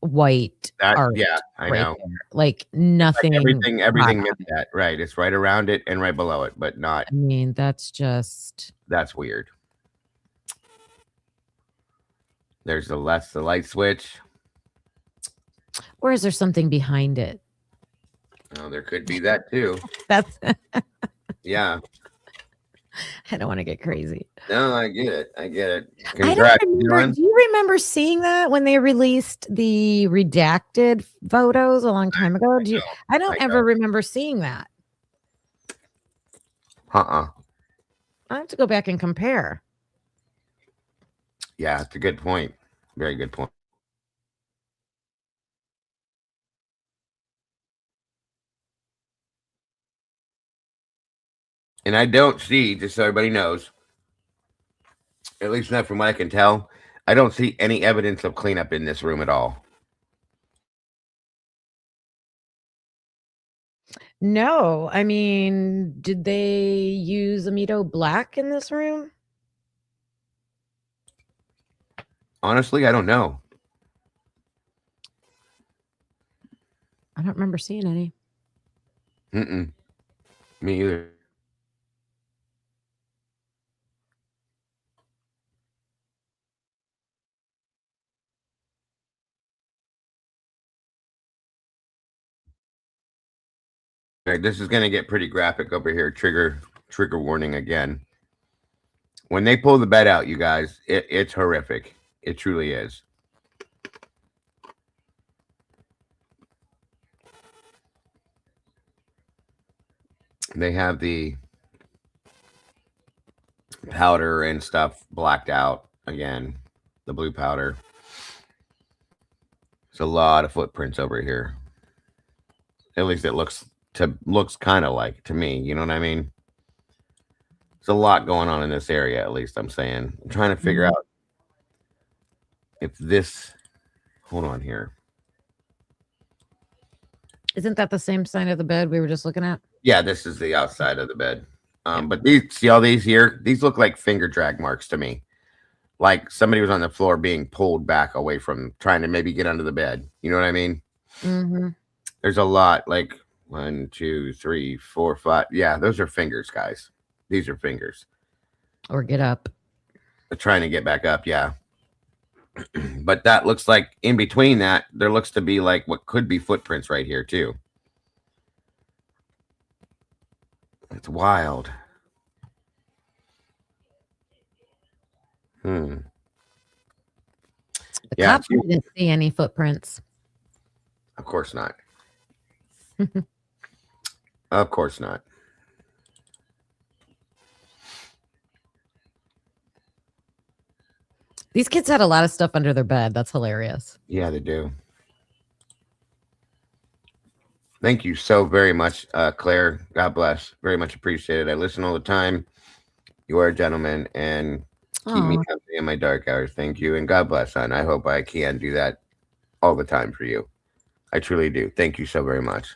white art. Yeah, I know. There. Like nothing. Like everything missed that. Right. It's right around it and right below it, but not. I mean, that's weird. There's the light switch. Or is there something behind it? Oh, there could be that too. That's yeah. I don't want to get crazy. No, I get it. Congrats, do you remember seeing that when they released the redacted photos a long time ago? I don't ever remember seeing that. I have to go back and compare. Yeah, it's a good point. Very good point. And I don't see, just so everybody knows, at least not from what I can tell, I don't see any evidence of cleanup in this room at all. No, I mean, did they use Amito Black in this room? Honestly, I don't know. I don't remember seeing any. Me either. All right, this is going to get pretty graphic over here. Trigger warning again. When they pull the bed out, you guys, it's horrific. It truly is. They have the powder and stuff blacked out again. The blue powder. There's a lot of footprints over here. At least it looks kind of like to me. You know what I mean? There's a lot going on in this area. At least I'm saying. I'm trying to figure out if this. Hold on here. Isn't that the same side of the bed we were just looking at? Yeah, this is the outside of the bed. But these, see all these here? These look like finger drag marks to me. Like somebody was on the floor being pulled back away from trying to maybe get under the bed. You know what I mean? Mm-hmm. There's a lot, like 1, 2, 3, 4, 5. Yeah, those are fingers, guys. These are fingers. Or get up. They're trying to get back up, yeah. But that looks like in between that, there looks to be like what could be footprints right here, too. It's wild. The Yeah, cops didn't see any footprints. Of course not. Of course not. These kids had a lot of stuff under their bed. That's hilarious. Yeah, they do. Thank you so very much, Claire. God bless. Very much appreciated. I listen all the time. You are a gentleman and keep me company in my dark hours. Thank you. And God bless, son. I hope I can do that all the time for you. I truly do. Thank you so very much.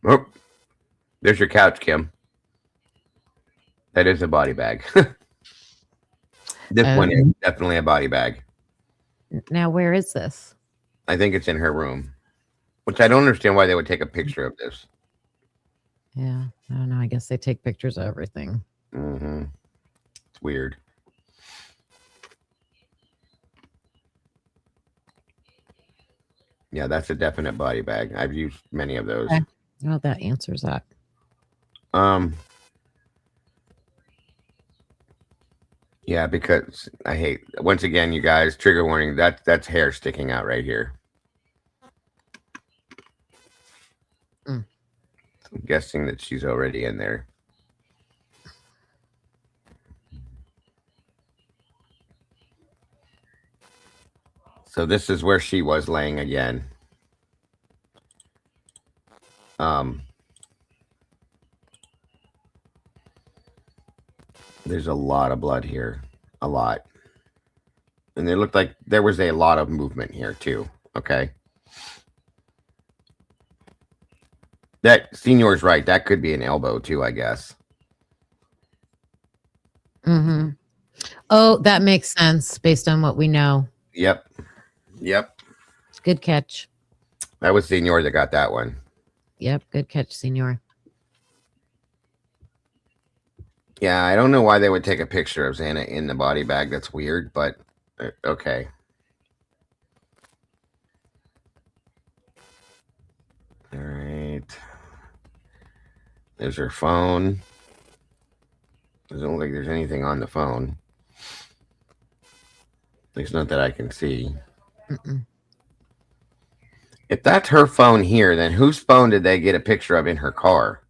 Oh, there's your couch, Kim. That is a body bag. This one is definitely a body bag. Now, where is this? I think it's in her room, which I don't understand why they would take a picture of this. Yeah, I don't know. I guess they take pictures of everything. Mm-hmm. It's weird. Yeah, that's a definite body bag. I've used many of those. Okay. Well, that answers that. Yeah, because I hate, once again, you guys, trigger warning, that's hair sticking out right here. I'm guessing that she's already in there. So this is where she was laying again. There's a lot of blood here. A lot. And it looked like there was a lot of movement here too. Okay. That Senior's right. That could be an elbow too, I guess. Mm-hmm. Oh, that makes sense based on what we know. Yep. Yep. Good catch. That was Senior that got that one. Yep. Good catch, Senior. Yeah, I don't know why they would take a picture of Xana in the body bag. That's weird, but okay. All right. There's her phone. Doesn't look like there's anything on the phone. At least not that I can see. If that's her phone here, then whose phone did they get a picture of in her car?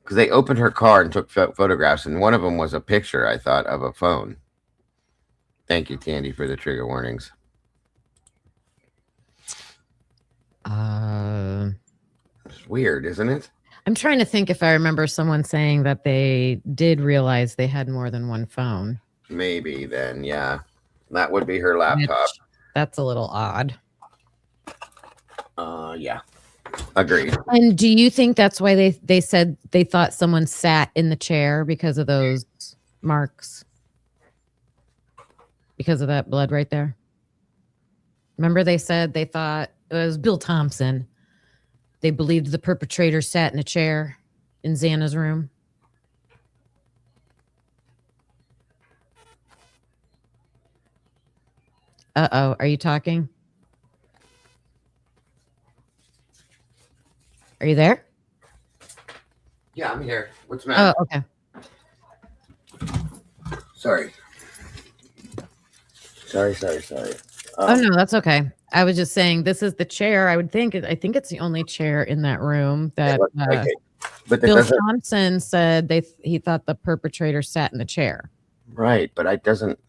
Because they opened her car and took photographs, and one of them was a picture, I thought, of a phone. Thank you, Candy, for the trigger warnings. It's weird, isn't it? I'm trying to think if I remember someone saying that they did realize they had more than one phone. Maybe then, yeah. That would be her laptop. That's a little odd. Yeah. Agreed. And do you think that's why they said they thought someone sat in the chair because of those marks? Because of that blood right there? Remember they said they thought it was Bill Thompson. They believed the perpetrator sat in a chair in Xana's room. Uh-oh, are you talking? Are you there? Yeah, I'm here. What's the matter? Oh, okay. Sorry. Sorry. Oh no, that's okay. I was just saying this is the chair. I think it's the only chair in that room It that looks like it. But that Bill doesn't. Thompson said he thought the perpetrator sat in the chair. Right, but I doesn't.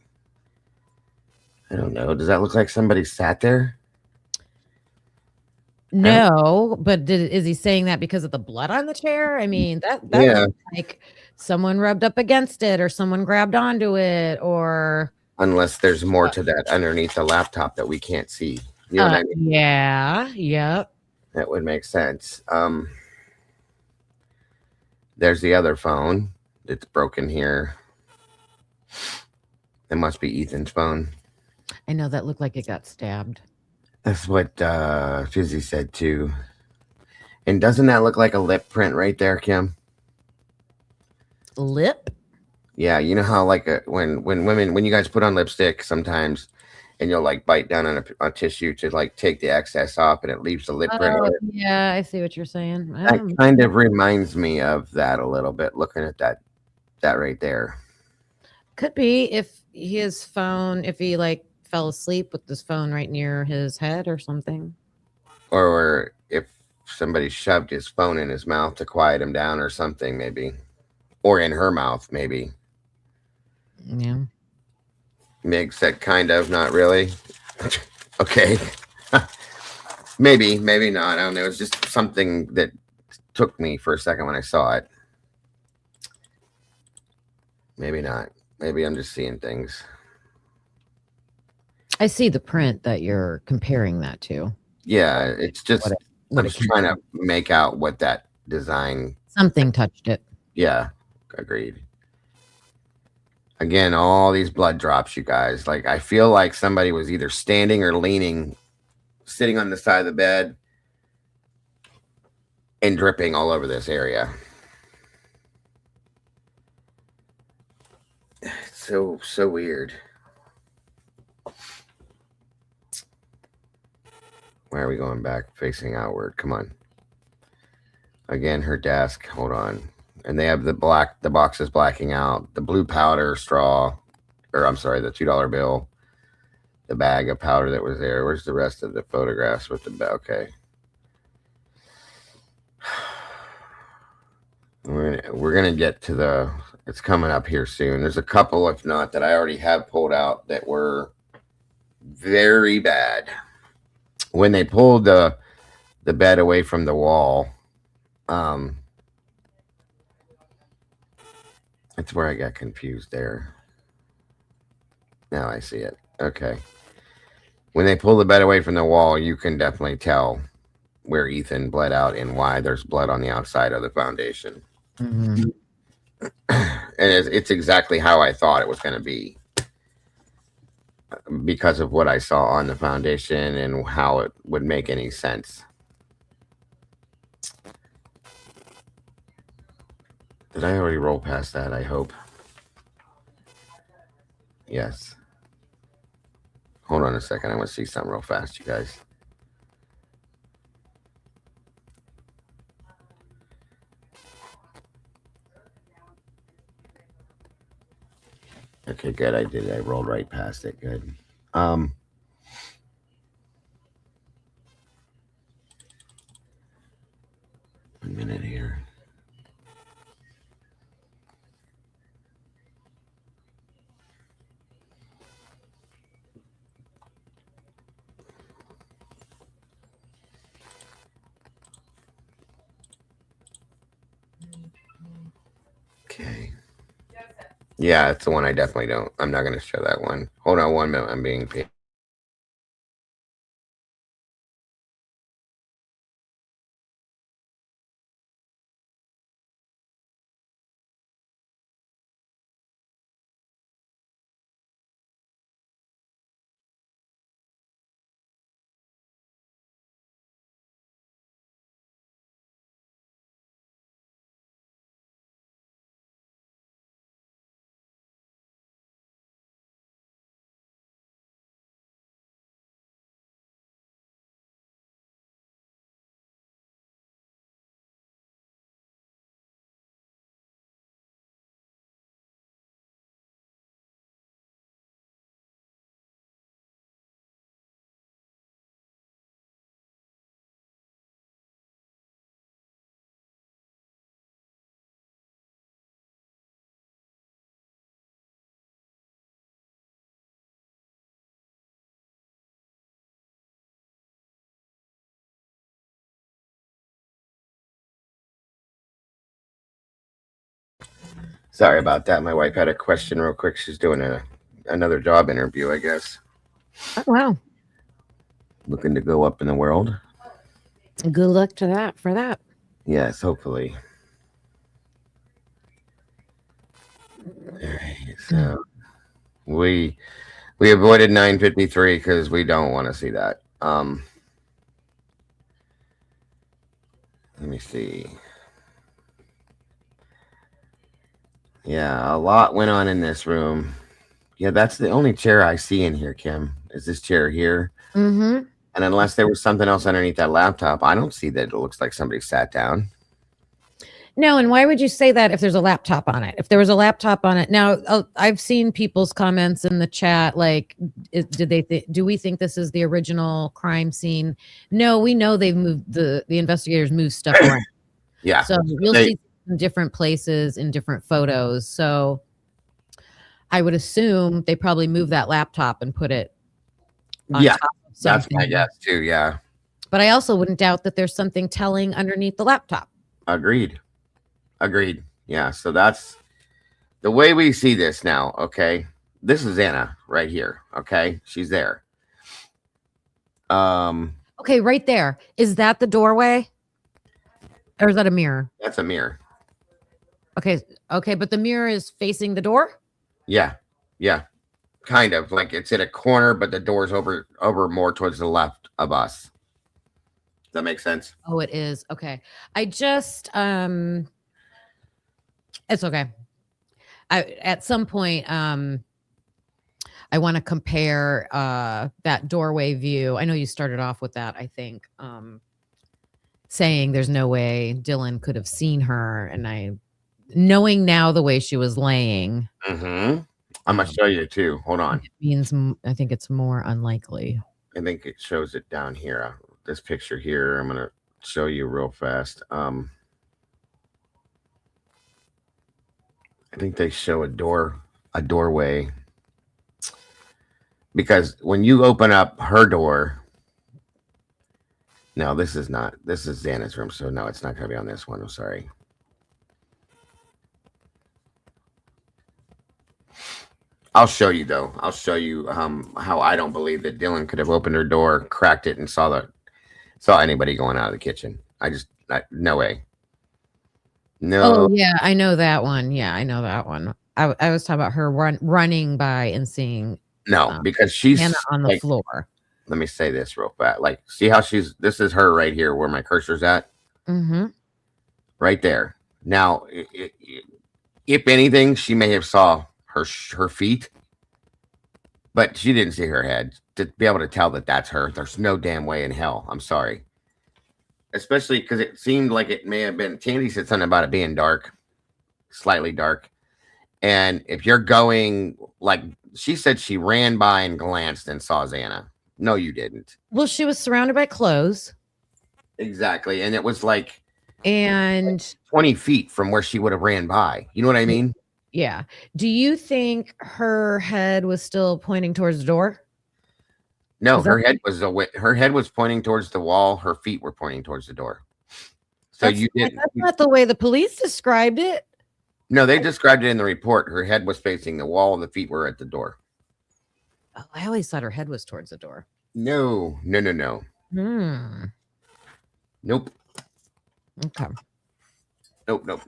I don't know. Does that look like somebody sat there? No, but is he saying that because of the blood on the chair? I mean, that Yeah. looks like someone rubbed up against it or someone grabbed onto it or Unless there's more to that underneath the laptop that we can't see. You know what I mean? yeah, yep. That would make sense. There's the other phone that's broken here. It must be Ethan's phone. I know that looked like it got stabbed. That's what Fizzy said too. And doesn't that look like a lip print right there, Kim? Lip? Yeah, you know how like when you guys put on lipstick sometimes, and you'll like bite down on a tissue to like take the excess off, and it leaves the lip print on Oh, it. yeah, I see what you're saying. That kind of reminds me of that a little bit. Looking at that right there. Could be if his phone, if he like fell asleep with his phone right near his head or something. Or if somebody shoved his phone in his mouth to quiet him down or something, maybe. Or in her mouth, maybe. Yeah. Mig said kind of, not really. Okay. Maybe not. I don't know. It's just something that took me for a second when I saw it. Maybe not. Maybe I'm just seeing things. I see the print that you're comparing that to. Yeah, it's just what I'm it trying to make out what that design. Something touched it. Yeah, agreed. Again, all these blood drops, you guys. Like I feel like somebody was either standing or leaning, sitting on the side of the bed, and dripping all over this area. So weird. Why are we going back facing outward? Come on. Again, her desk. Hold on. And they have the box is blacking out. The blue powder straw, or I'm sorry, the $2 bill. The bag of powder that was there. Where's the rest of the photographs with the okay. We're gonna get to the. It's coming up here soon. There's a couple, if not, that I already have pulled out that were very bad. When they pulled the bed away from the wall, that's where I got confused there. Now I see it. Okay. When they pull the bed away from the wall, you can definitely tell where Ethan bled out and why there's blood on the outside of the foundation. Mm-hmm. And it's exactly how I thought it was going to be because of what I saw on the foundation and how it would make any sense. Did I already roll past that? I hope. Yes. Hold on a second. I want to see something real fast, you guys. Okay, good. I did. I rolled right past it. Good. A minute here. Okay. Yeah, it's the one I definitely don't. I'm not going to show that one. Hold on 1 minute. I'm being paid. Sorry about that. My wife had a question real quick. She's doing another job interview, I guess. Oh, wow. Looking to go up in the world. Good luck to that for that. Yes, hopefully. All right, so we avoided 953 because we don't want to see that. Let me see. Yeah, a lot went on in this room. Yeah, that's the only chair I see in here, Kim, is this chair here. Mm-hmm. And unless there was something else underneath that laptop, I don't see that it looks like somebody sat down. No, and why would you say that if there's a laptop on it? If there was a laptop on it, now I've seen people's comments in the chat, like, do we think this is the original crime scene? No, we know they've moved the investigators moved stuff around. Yeah, so you'll see in different places in different photos. So I would assume they probably moved that laptop and put it on top of that's something. my guess too. Yeah, but I also wouldn't doubt that there's something telling underneath the laptop. Agreed. Yeah, so that's the way we see this now. Okay, this is Anna right here. Okay, she's there. Okay, right there. Is that the doorway? Or is that a mirror? That's a mirror. Okay, but the mirror is facing the door? Yeah. Kind of like it's in a corner, but the door's over more towards the left of us. Does that make sense? Oh, it is. Okay. I just it's okay. At some point I want to compare that doorway view. I know you started off with that, I think. Saying there's no way Dylan could have seen her, and knowing now the way she was laying. Mm-hmm. I'm gonna show you too. Hold on. I think it's more unlikely. I think it shows it down here. This picture here, I'm gonna show you real fast. I think they show a doorway, because when you open up her door, no, this is Xana's room, so no, it's not gonna be on this one. I'm sorry. I'll show you though. I'll show you how I don't believe that Dylan could have opened her door, cracked it, and saw anybody going out of the kitchen. No way. No. Oh yeah, I know that one. Yeah, I know that one. I was talking about her running by and seeing. No, because she's Hannah on the floor. Let me say this real fast. Like, see how this is her right here where my cursor's at? Mm-hmm. Right there. Now, if anything, she may have saw her feet, but she didn't see her head. To be able to tell that that's her, there's no damn way in hell. I'm sorry. Especially because it seemed like it may have been, Tandy said something about it being dark, slightly dark. And if you're going, like, she said she ran by and glanced and saw Xana. No, you didn't. Well, she was surrounded by clothes. Exactly. And it was like 20 feet from where she would have ran by. You know what I mean? Yeah. Do you think her head was still pointing towards the door? No, her head was pointing towards the wall. Her feet were pointing towards the door. So you didn't. That's not the way the police described it. No, they described it in the report. Her head was facing the wall. The feet were at the door. Oh, I always thought her head was towards the door. No. Nope. Okay. Nope.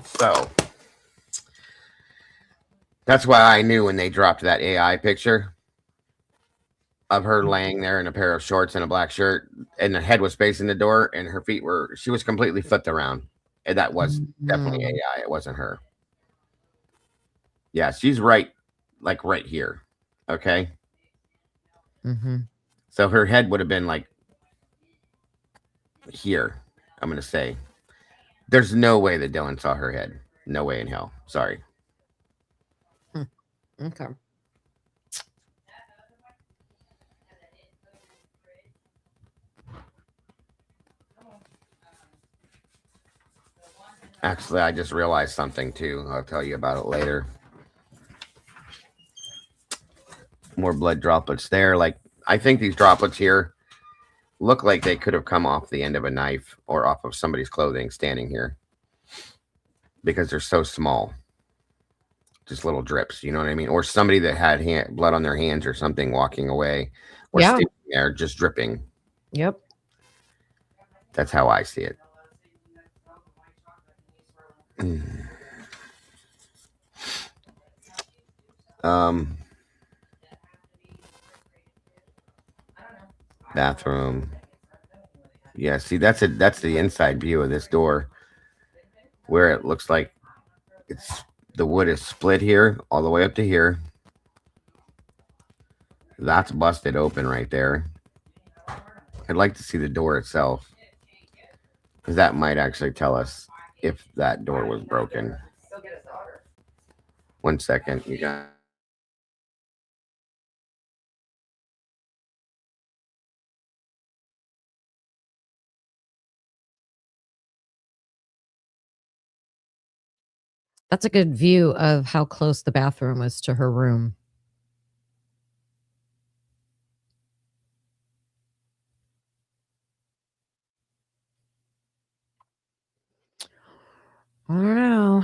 So that's why I knew when they dropped that AI picture of her laying there in a pair of shorts and a black shirt, and the head was facing the door, and her feet she was completely flipped around. And that was definitely AI. It wasn't her. Yeah, she's right here. Okay. Mm-hmm. So her head would have been like here. I'm going to say there's no way that Dylan saw her head. No way in hell. Sorry. Okay. Actually, I just realized something too. I'll tell you about it later. More blood droplets there. Like, I think these droplets here look like they could have come off the end of a knife or off of somebody's clothing standing here, because they're so small. just little drips. You know what I mean? Or somebody that had blood on their hands or something walking away, or Yeah. standing there just dripping. Yep. That's how I see it. Mm. Bathroom. Yeah, see, that's the inside view of this door, where it looks like the wood is split here all the way up to here. That's busted open right there. I'd like to see the door itself, because that might actually tell us if that door was broken. 1 second, you got. That's a good view of how close the bathroom was to her room. I don't know.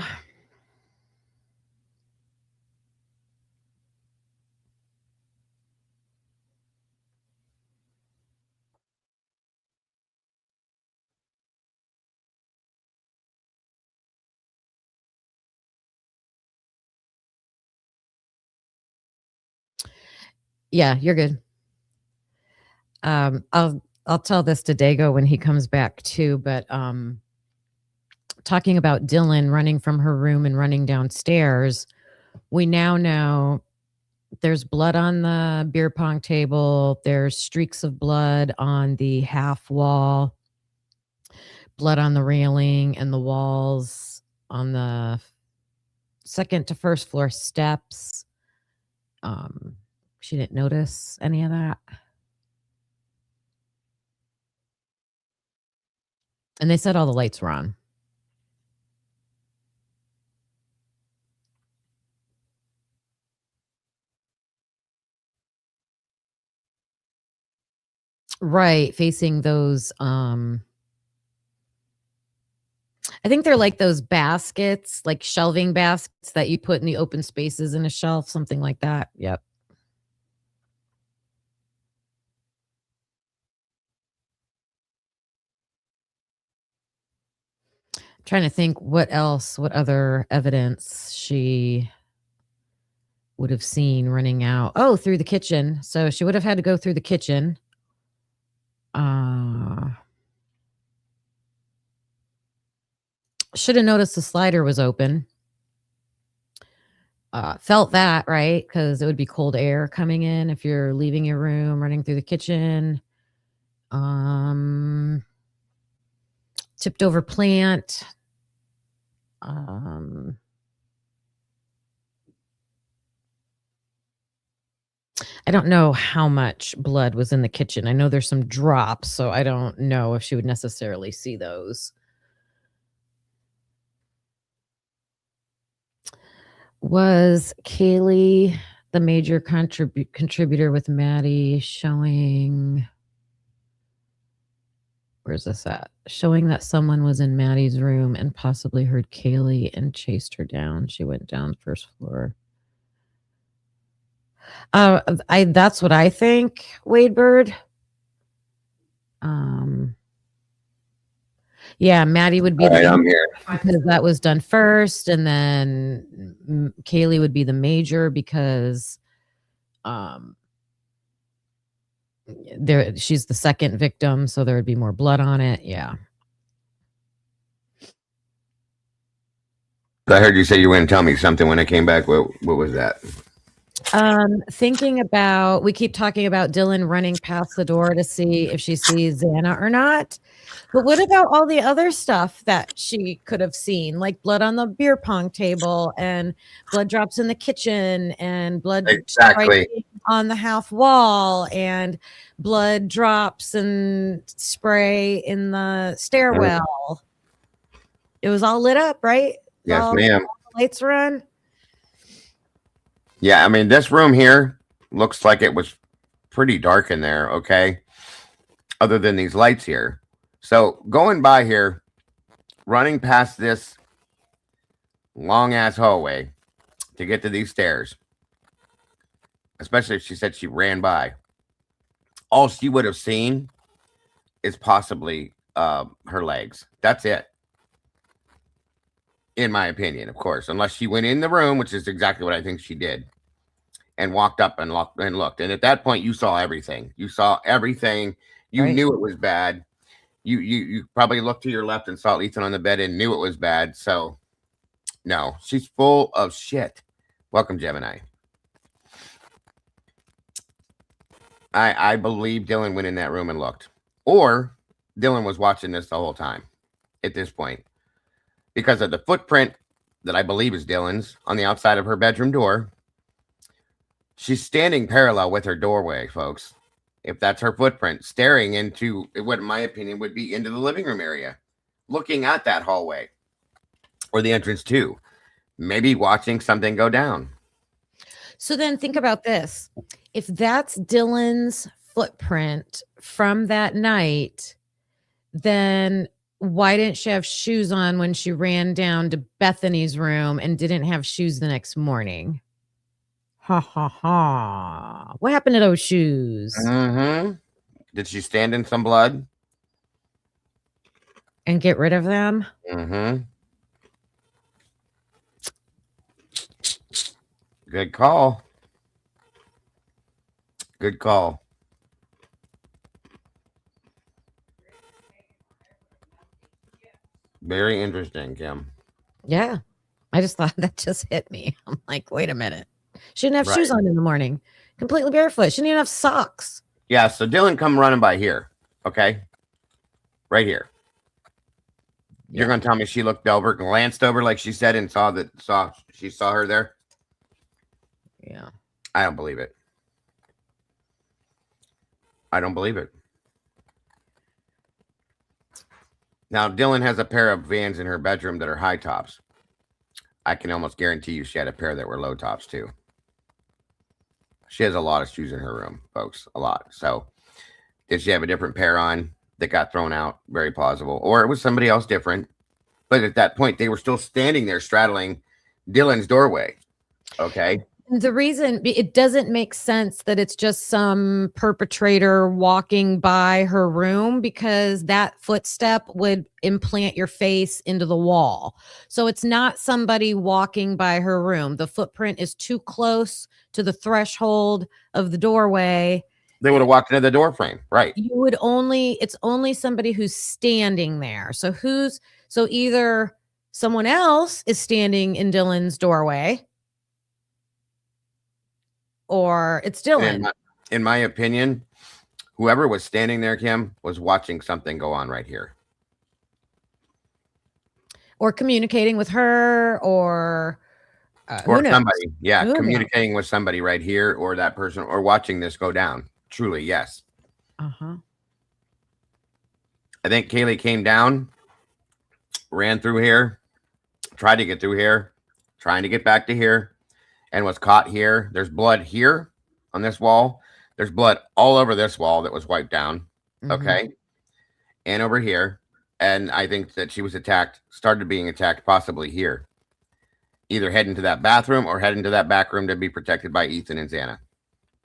Yeah, you're good. I'll tell this to Dago when he comes back too, but talking about Dylan running from her room and running downstairs, we now know there's blood on the beer pong table, there's streaks of blood on the half wall, blood on the railing and the walls on the second to first floor steps. She didn't notice any of that. And they said all the lights were on. Right, facing those I think they're like those baskets, like shelving baskets that you put in the open spaces in a shelf, something like that. Yep. Trying to think what other evidence she would have seen running out. Oh, through the kitchen. So she would have had to go through the kitchen. Should have noticed the slider was open. Felt that, right? Because it would be cold air coming in if you're leaving your room, running through the kitchen. Tipped over plant. I don't know how much blood was in the kitchen. I know there's some drops, so I don't know if she would necessarily see those. Was Kaylee the major contributor with Maddie showing... Where's this at? Showing that someone was in Maddie's room and possibly heard Kaylee and chased her down. She went down first floor. That's what I think, Wade Bird. Yeah, Maddie would be I'm here. because that was done first, and then Kaylee would be the major because she's the second victim, so there would be more blood on it. Yeah. I heard you say you were going to tell me something when I came back. What was that? Thinking about, we keep talking about Dylan running past the door to see if she sees Xana or not. But what about all the other stuff that she could have seen, like blood on the beer pong table and blood drops in the kitchen and blood on the half wall and blood drops and spray in the stairwell? It was all lit up, right? Yes, ma'am. Lights were on. Yeah, I mean, this room here looks like it was pretty dark in there, okay? Other than these lights here. So going by here, running past this long-ass hallway to get to these stairs, especially if she said she ran by, all she would have seen is possibly her legs. That's it. In my opinion, of course, unless she went in the room, which is exactly what I think she did, and walked up and looked. And at that point, you saw everything. You saw everything. You Right. knew it was bad. You probably looked to your left and saw Ethan on the bed and knew it was bad. So, no, she's full of shit. Welcome, Gemini. I believe Dylan went in that room and looked. Or Dylan was watching this the whole time at this point. Because of the footprint that I believe is Dylan's on the outside of her bedroom door. She's standing parallel with her doorway, folks. If that's her footprint, staring into what, in my opinion, would be into the living room area, looking at that hallway or the entrance to, maybe watching something go down. So then think about this. If that's Dylan's footprint from that night, then why didn't she have shoes on when she ran down to Bethany's room and didn't have shoes the next morning? Ha ha ha. What happened to those shoes? Mm-hmm. Did she stand in some blood? And get rid of them? Mm-hmm. Good call. Good call. Very interesting, Kim. Yeah. I just thought that just hit me. I'm like, wait a minute. She didn't have Right. shoes on in the morning. Completely barefoot. She didn't even have socks. Yeah, so Dylan come running by here. Okay. Right here. You're gonna tell me she looked over, glanced over like she said, and saw she saw her there? Yeah. I don't believe it. I don't believe it. Now, Dylan has a pair of Vans in her bedroom that are high tops. I can almost guarantee you she had a pair that were low tops too. She has a lot of shoes in her room, folks. A lot. So, did she have a different pair on that got thrown out? Very plausible. Or it was somebody else different. But at that point, they were still standing there straddling Dylan's doorway. Okay. The reason it doesn't make sense that it's just some perpetrator walking by her room, because that footstep would implant your face into the wall. So it's not somebody walking by her room. The footprint is too close to the threshold of the doorway. They would have walked into the door frame. Right. It's only somebody who's standing there. So either someone else is standing in Dylan's doorway, or it's Dylan. In my opinion, whoever was standing there, Kim, was watching something go on right here. Or communicating with her, or somebody. Yeah, Who communicating with somebody right here, or that person, or watching this go down. Truly, yes. Uh-huh. I think Kaylee came down, ran through here, tried to get through here, trying to get back to here, and was caught here. There's blood here on this wall. There's blood all over this wall that was wiped down. Mhm. Okay. And over here. And I think that she was started being attacked possibly here. Either heading to that bathroom or heading to that back room to be protected by Ethan and Xana.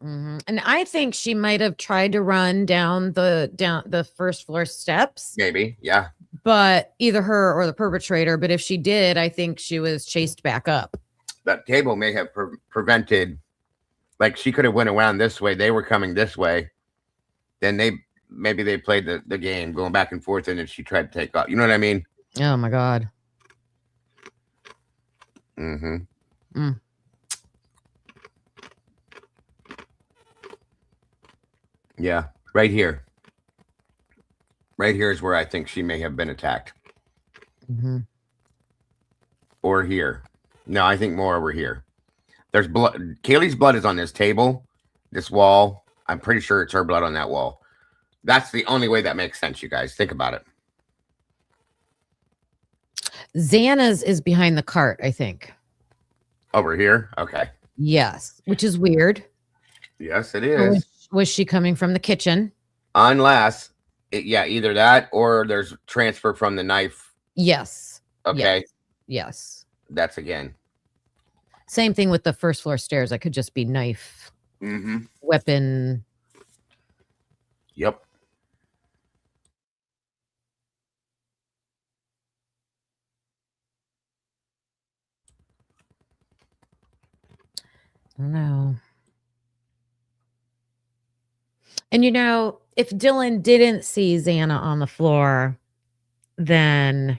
Mhm. And I think she might have tried to run down the first floor steps. Maybe. Yeah. But either her or the perpetrator. But if she did, I think she was chased back up. That table may have prevented, like she could have went around this way. They were coming this way. Then maybe they played the game going back and forth, and then she tried to take off. You know what I mean? Oh my God. Mm-hmm. Mm. Yeah. Right here. Right here is where I think she may have been attacked. Mm-hmm. Or here. No, I think more over here. There's blood. Kaylee's blood is on this table, this wall. I'm pretty sure it's her blood on that wall. That's the only way that makes sense, you guys. Think about it. Xana's is behind the cart, I think. Over here? Okay. Yes, which is weird. Yes, it is. Was she coming from the kitchen? Unless, either that or there's transfer from the knife. Yes. Okay. Yes. That's again. Same thing with the first floor stairs. That could just be knife, weapon. Yep. I don't know. And if Dylan didn't see Xana on the floor, then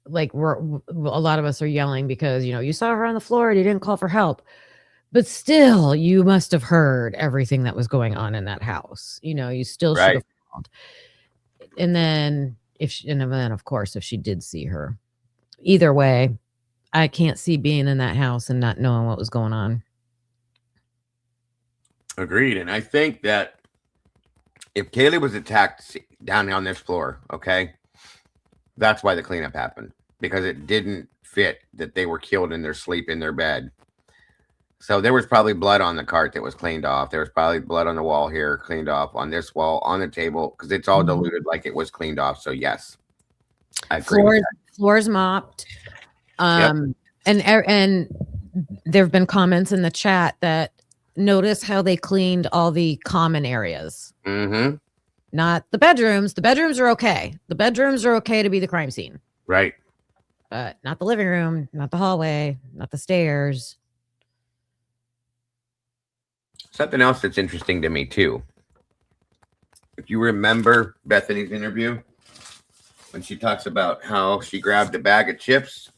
like a lot of us are yelling because you saw her on the floor and you didn't call for help. But still, you must have heard everything that was going on in that house. You still should have called. And then of course, if she did see her, either way, I can't see being in that house and not knowing what was going on. Agreed. And I think that if Kaylee was attacked down on this floor, okay, that's why the cleanup happened, because it didn't fit that they were killed in their sleep in their bed. So there was probably blood on the cart that was cleaned off. There was probably blood on the wall here, cleaned off, on this wall, on the table, because it's all diluted like it was cleaned off. So yes, I agree. Floors mopped. And there have been comments in the chat that notice how they cleaned all the common areas. Not the bedrooms. The bedrooms are okay. The bedrooms are okay to be the crime scene. Right. But not the living room, not the hallway, not the stairs. Something else that's interesting to me too. If you remember Bethany's interview, when she talks about how she grabbed a bag of chips,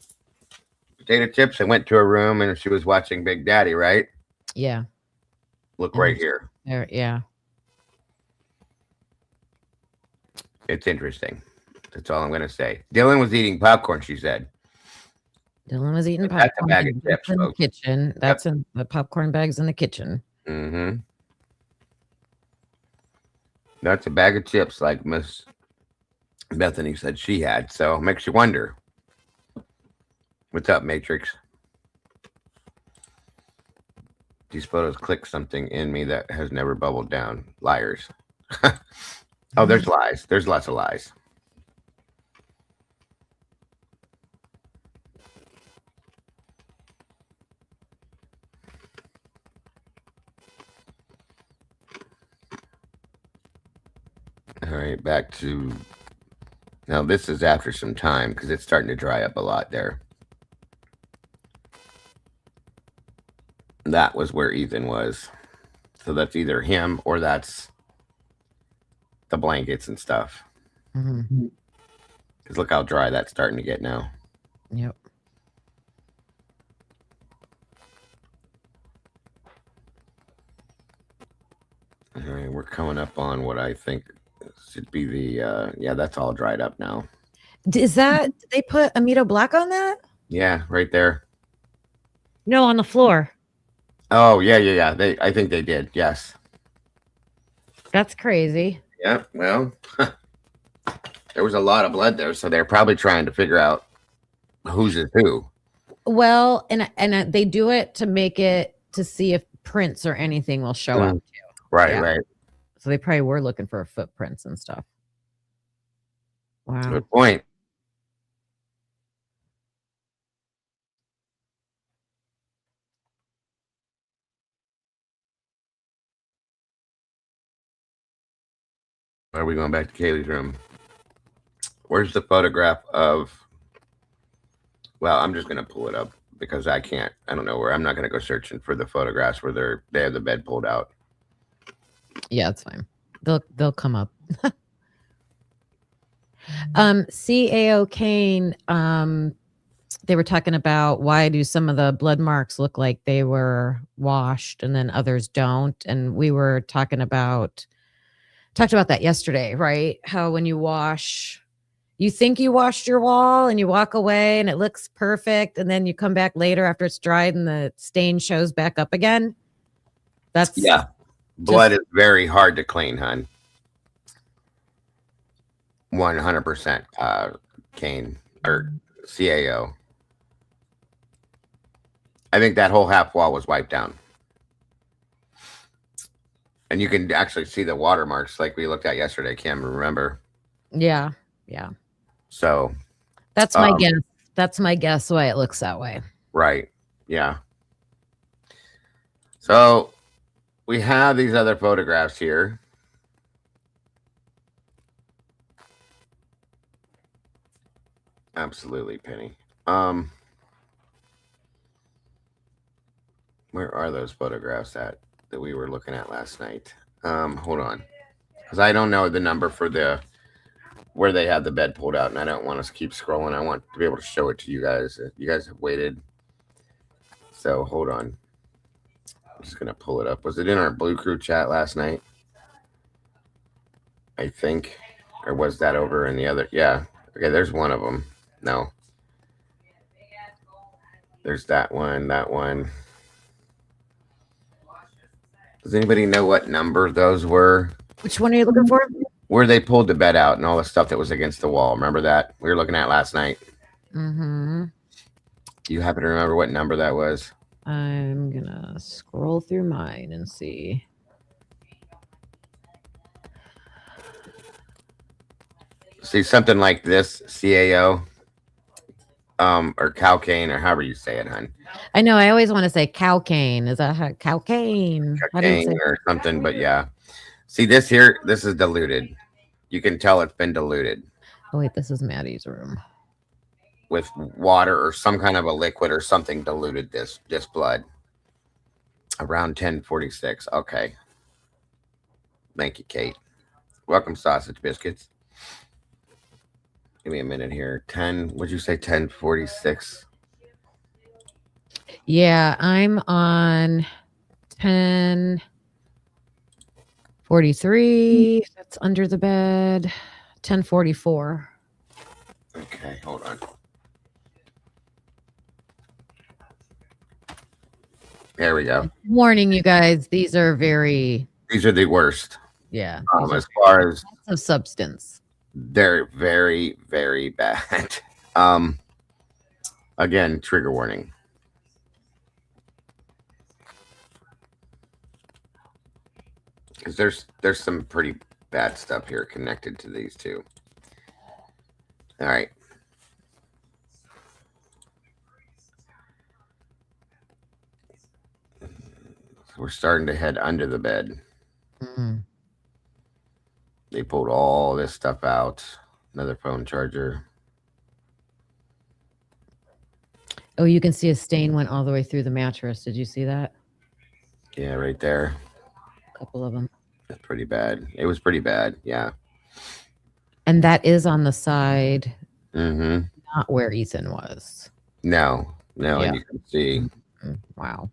potato chips, and went to her room and she was watching Big Daddy, right? Yeah. Look right here. There, yeah. It's interesting. That's all I'm going to say. Dylan was eating popcorn, she said. Dylan was eating popcorn. That's a bag of chips, in the folks. kitchen. That's in the popcorn bags in the kitchen. That's a bag of chips like Miss Bethany said she had. So it makes you wonder. What's up, Matrix? These photos click something in me that has never bubbled down. Liars. Oh, there's lies. There's lots of lies. All right, back to now. This is after some time because it's starting to dry up a lot there. That was where Ethan was. So that's either him or that's the blankets and stuff. Because look how dry that's starting to get now. Yep. All right, we're coming up on what I think should be the yeah, that's all dried up now. Is that they put Amito Black on that? Yeah, right there. No, on the floor. Oh, yeah. I think they did. Yes. That's crazy. Yeah. Well, there was a lot of blood there, so they're probably trying to figure out whose is who. Well, and they do it to make it to see if prints or anything will show up too. Right, Yeah. right. So they probably were looking for footprints and stuff. Wow. Good point. Are we going back to Kaylee's room? Where's the photograph of? Well, I'm just going to pull it up because I can't. I don't know where. I'm not going to go searching for the photographs where they have the bed pulled out. Yeah, it's fine. They'll come up. CAO Kane, they were talking about why do some of the blood marks look like they were washed and then others don't. And we were talked about that yesterday, right? How when you wash, you think you washed your wall and you walk away and it looks perfect. And then you come back later after it's dried and the stain shows back up again. That's yeah. Blood is very hard to clean, hon. 100% Kane or CAO. I think that whole half wall was wiped down. And you can actually see the watermarks like we looked at yesterday, Kim, remember? Yeah. So that's my guess. That's my guess why it looks that way. Right. Yeah. So we have these other photographs here. Absolutely, Penny. Where are those photographs at that we were looking at last night? Hold on, because I don't know the number for the where they had the bed pulled out, and I don't want us to keep scrolling. I want to be able to show it to you guys. You guys have waited, so hold on. I'm just gonna pull it up. Was it in our Blue Crew chat last night? I think, or was that over in the other? Yeah. Okay, there's one of them. No. There's that one. That one. Does anybody know what number those were? Which one are you looking for? Where they pulled the bed out and all the stuff that was against the wall. Remember that? We were looking at last night. Mm-hmm. Do you happen to remember what number that was? I'm gonna scroll through mine and see. See, something like this, CAO, or Calcane, or however you say it, hon. I know. I always want to say cow-cane. Is that how cow-cane? How do you Calcane say? or something, but yeah. See, this here, this is diluted. You can tell it's been diluted Oh wait, this is Maddie's room. with water or some kind of a liquid or something diluted this blood. Around 1046. Okay. Thank you, Kate. Welcome, Sausage Biscuits. Give me a minute here. 10, what'd you say? 1046. Yeah, I'm on 1043. That's under the bed. 1044. Okay, hold on. There we go. Warning, you guys, these are very, These are the worst. yeah, As far as of substance. they're very, very bad. Again, trigger warning. Because there's some pretty bad stuff here connected to these two. All right. So we're starting to head under the bed. Mm. They pulled all this stuff out. Another phone charger. Oh, you can see a stain went all the way through the mattress. Did you see that? Yeah, right there. A couple of them. That's pretty bad. It was pretty bad. Yeah. And that is on the side, Mm-hmm. not where Ethan was. No. Yeah. And you can see. Wow.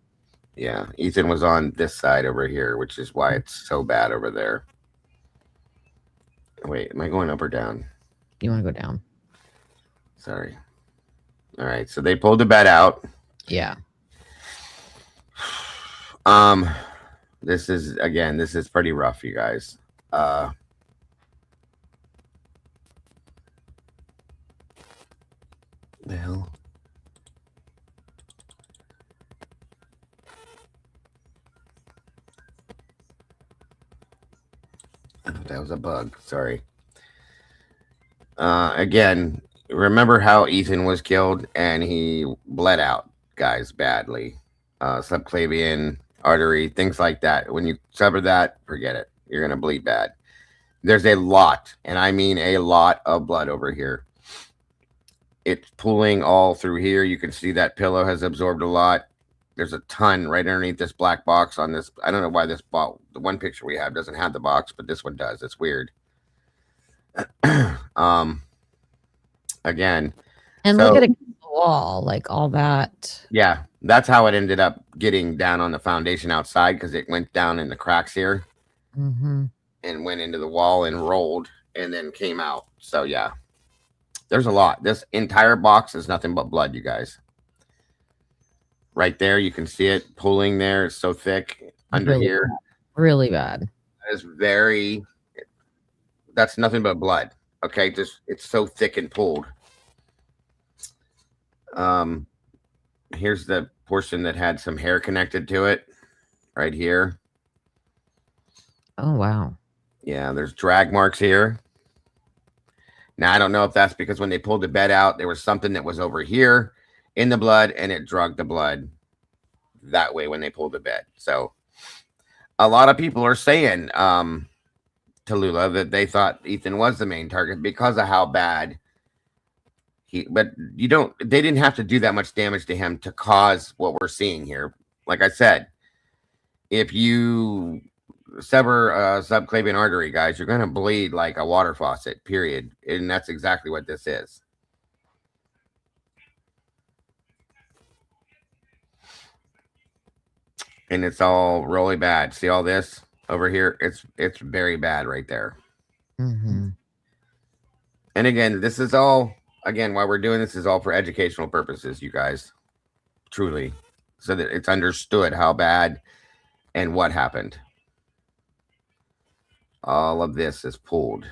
Yeah. Ethan was on this side over here, which is why it's so bad over there. Wait, am I going up or down? You want to go down? Sorry. All right. So they pulled the bed out. Yeah. This is pretty rough, you guys. The hell? Oh, that was a bug. Sorry. Again, remember how Ethan was killed and he bled out, guys, badly. Subclavian artery, things like that. When you sever that, forget it. You're going to bleed bad. There's a lot, and I mean a lot of blood over here. It's pooling all through here. You can see that pillow has absorbed a lot. There's a ton right underneath this black box on this. I don't know why this box, the one picture we have doesn't have the box, but this one does. It's weird. Again. And look at it, the wall, like all that. Yeah, that's how it ended up getting down on the foundation outside, because it went down in the cracks here and went into the wall and rolled and then came out. So yeah, there's a lot. This entire box is nothing but blood, you guys. Right there, you can see it pooling there. It's so thick under really here. Bad. Really bad. That is very. That's nothing but blood. Okay, just it's so thick and pulled. Here's the portion that had some hair connected to it, right here. Oh wow. Yeah, there's drag marks here. Now, I don't know if that's because when they pulled the bed out, there was something that was over here in the blood and it drugged the blood that way when they pulled the bed. So a lot of people are saying, Tallulah, that they thought Ethan was the main target because of how bad but they didn't have to do that much damage to him to cause what we're seeing here. Like I said, if you sever a subclavian artery, guys, you're going to bleed like a water faucet, period. And that's exactly what this is. And it's all really bad. See all this over here? It's very bad right there. Mm-hmm. And again, this is all, again, why we're doing this is all for educational purposes, you guys. Truly. So that it's understood how bad and what happened. All of this is pooled.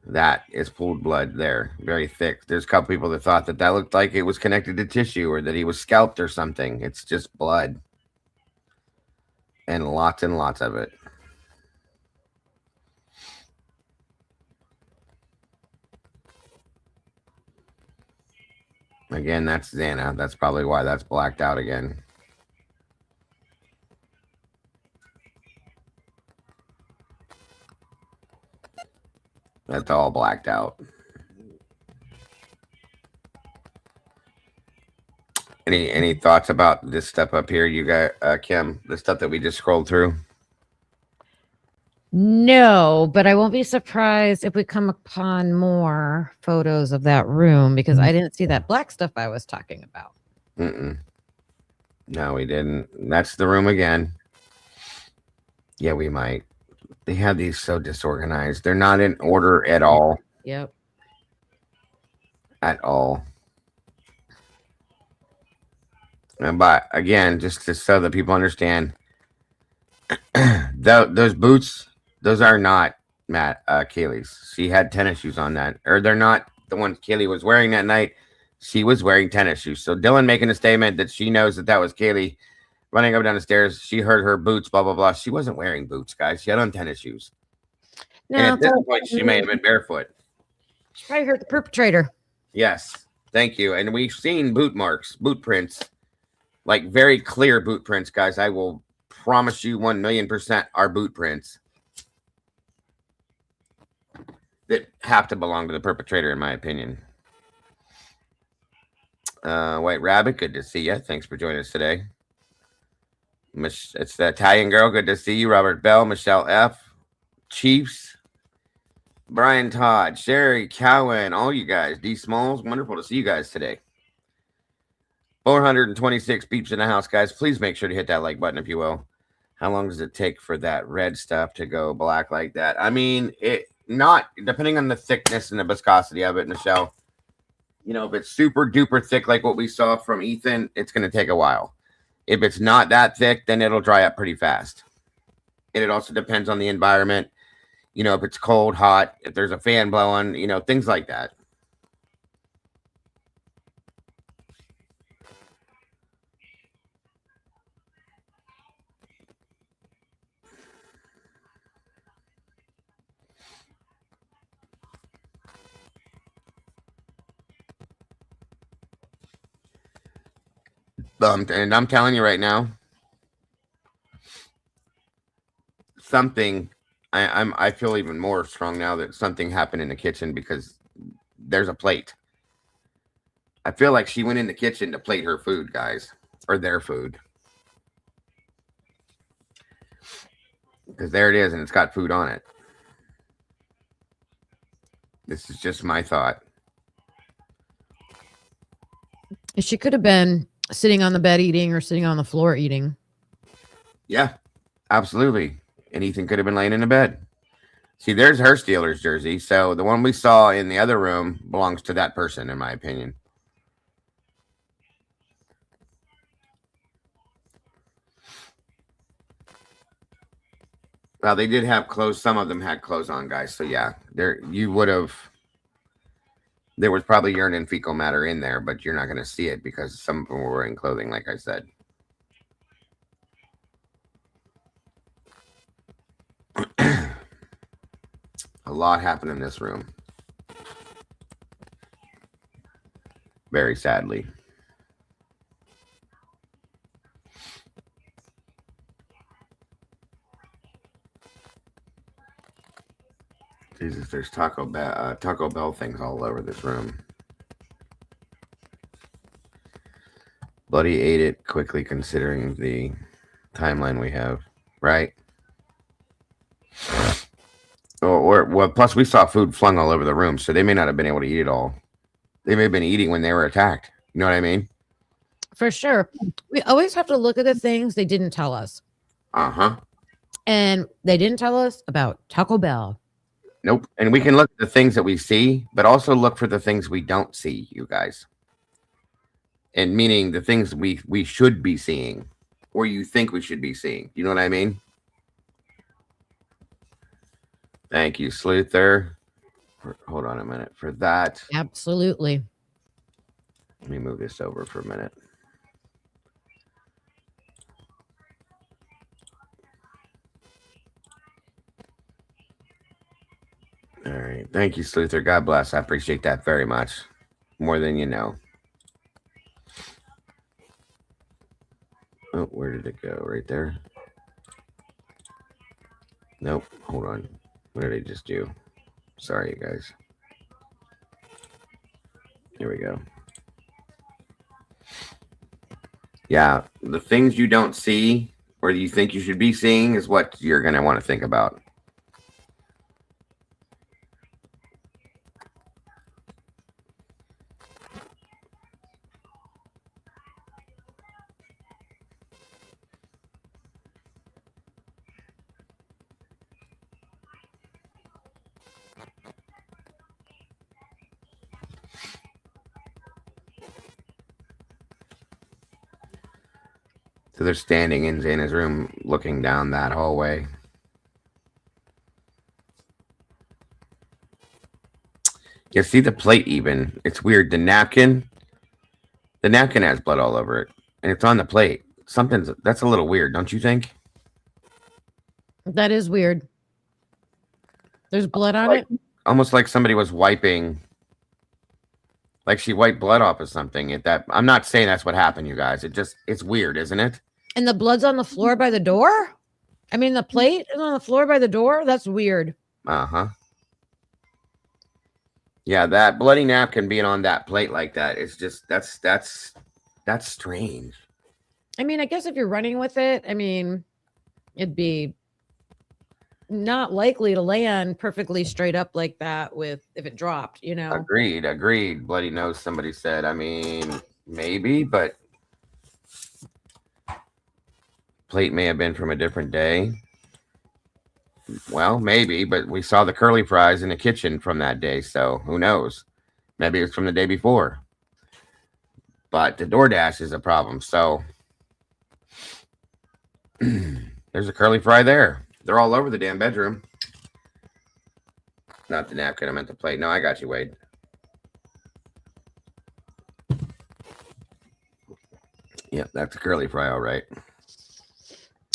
That is pooled blood there. Very thick. There's a couple people that thought that looked like it was connected to tissue or that he was scalped or something. It's just blood. And lots of it. Again, that's Xana. That's probably why that's blacked out again. That's all blacked out. Any thoughts about this stuff up here, you got, Kim? The stuff that we just scrolled through? No, but I won't be surprised if we come upon more photos of that room because I didn't see that black stuff I was talking about. No, we didn't. That's the room again. Yeah, we might. They have these so disorganized. They're not in order at all. Yep. At all. But again, just so that people understand, those boots, those are not Kaylee's. She had tennis shoes on that, or they're not the ones Kaylee was wearing that night. She was wearing tennis shoes. So Dylan making a statement that she knows that was Kaylee running up and down the stairs. She heard her boots, blah, blah, blah. She wasn't wearing boots, guys. She had on tennis shoes. No, and at this point, she may have been barefoot. She probably hurt the perpetrator. Yes. Thank you. And we've seen boot marks, boot prints, like very clear boot prints, guys. I will promise you 1,000,000% are boot prints that have to belong to the perpetrator, in my opinion. White Rabbit, good to see you. Thanks for joining us today. It's the Italian girl. Good to see you. Robert Bell, Michelle F, Chiefs, Brian Todd, Sherry Cowan, all you guys. D Smalls, wonderful to see you guys today. 426 beeps in the house, guys. Please make sure to hit that like button if you will. How long does it take for that red stuff to go black like that? I mean, depending on the thickness and the viscosity of it, Michelle. You know, if it's super duper thick like what we saw from Ethan, it's going to take a while. If it's not that thick, then it'll dry up pretty fast. And it also depends on the environment. You know, if it's cold, hot, if there's a fan blowing, you know, things like that. And I'm telling you right now, I feel even more strong now that something happened in the kitchen because there's a plate. I feel like she went in the kitchen to plate her food, guys, or their food. Because there it is, and it's got food on it. This is just my thought. She could have been sitting on the bed eating or sitting on the floor eating. Yeah, absolutely. And Ethan could have been laying in the bed. See, there's her Steelers jersey. So the one we saw in the other room belongs to that person, in my opinion. Well, they did have clothes. Some of them had clothes on, guys. So yeah, there was probably urine and fecal matter in there, but you're not going to see it because some of them were wearing clothing, like I said. A lot happened in this room. Very sadly. Jesus, there's Taco Bell things all over this room. Bloody ate it quickly considering the timeline we have, right? Or well, plus we saw food flung all over the room, so they may not have been able to eat it all. They may have been eating when they were attacked. You know what I mean? For sure. We always have to look at the things they didn't tell us. Uh-huh. And they didn't tell us about Taco Bell. Nope. And we can look at the things that we see, but also look for the things we don't see, you guys. And meaning the things we should be seeing, or you think we should be seeing. You know what I mean? Thank you, Sleuther. Hold on a minute for that. Absolutely. Let me move this over for a minute. All right. Thank you, Sleuther. God bless. I appreciate that very much. More than you know. Oh, where did it go? Right there? Nope. Hold on. What did I just do? Sorry, you guys. Here we go. Yeah, the things you don't see or you think you should be seeing is what you're going to want to think about. So they're standing in Xana's room looking down that hallway. You see the plate even. It's weird. The napkin has blood all over it. And it's on the plate. That's a little weird, don't you think? That is weird. There's blood on it? Almost like somebody was wiping. Like she wiped blood off of something. I'm not saying that's what happened, you guys. It's weird, isn't it? And the blood's on the floor by the door? I mean, the plate is on the floor by the door? That's weird. Uh-huh. Yeah, that bloody napkin being on that plate like that, it's just, that's strange. I mean, I guess if you're running with it, I mean, it'd be not likely to land perfectly straight up like that if it dropped, you know? Agreed. Bloody nose, somebody said. I mean, maybe, but plate may have been from a different day. Well, maybe, but we saw the curly fries in the kitchen from that day, so who knows? Maybe it was from the day before. But the DoorDash is a problem, so there's a curly fry there. They're all over the damn bedroom. Not the napkin, I meant the plate. No, I got you, Wade. Yeah, that's a curly fry, all right.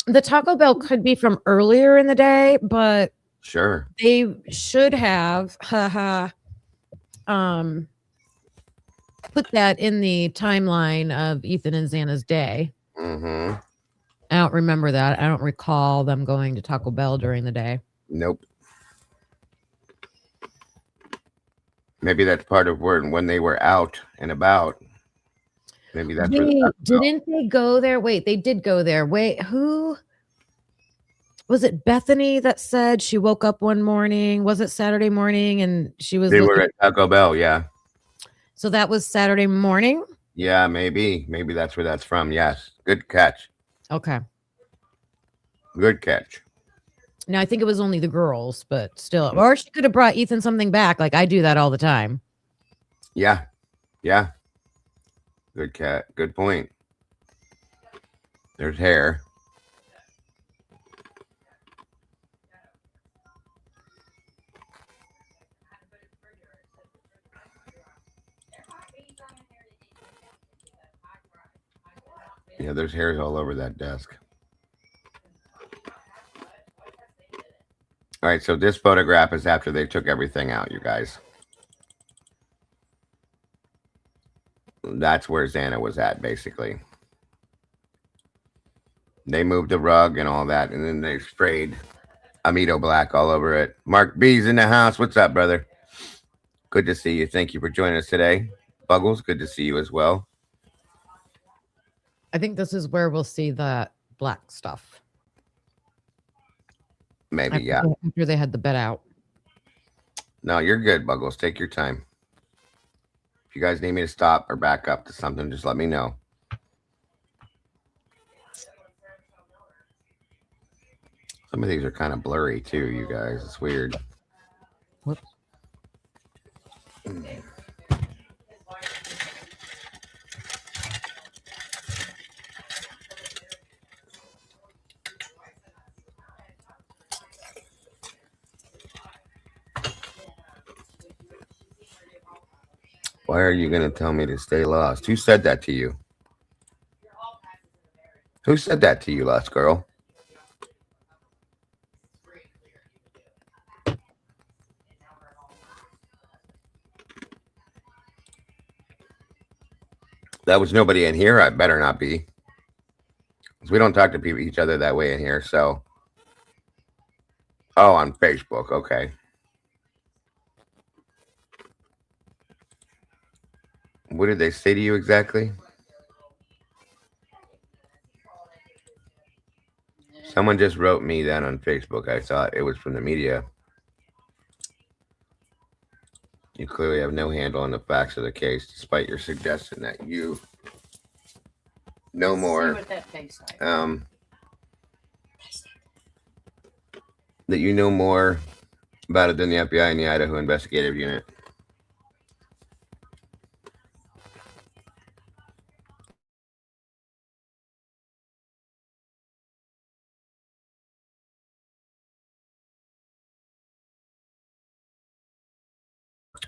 The Taco Bell could be from earlier in the day, but sure, they should have put that in the timeline of Ethan and Xana's day. Mm-hmm. I don't remember that. I don't recall them going to Taco Bell during the day. Nope. Maybe that's part of when they were out and about. Maybe that's where didn't they go there? Wait, they did go there. Wait, who was it? Bethany that said she woke up one morning. Was it Saturday morning? And they were at Taco Bell. Yeah. So that was Saturday morning. Yeah, maybe that's where that's from. Yes. Good catch. Okay. Good catch. Now I think it was only the girls, but still, or she could have brought Ethan something back. Like I do that all the time. Yeah. Good cat. Good point. There's hair. Yeah, there's hairs all over that desk. All All right, so this photograph is after they took everything out, you guys. That's where Xana was at, basically. They moved the rug and all that, and then they sprayed Amito Black all over it. Mark B's in the house. What's up, brother? Good to see you. Thank you for joining us today. Buggles, good to see you as well. I think this is where we'll see the black stuff. Maybe, yeah. After they had the bed out. No, you're good, Buggles. Take your time. If you guys need me to stop or back up to something, just let me know. Some of these are kind of blurry too, you guys. It's weird. Whoops. Why are you going to tell me to stay lost? Who said that to you? Who said that to you, Lost Girl? That was nobody in here. I better not be. We don't talk to people, each other that way in here, so. Oh, on Facebook. Okay. What did they say to you exactly? Someone just wrote me that on Facebook. I thought it was from the media. You clearly have no handle on the facts of the case, despite your suggestion that you know more. That you know more about it than the FBI and the Idaho Investigative Unit.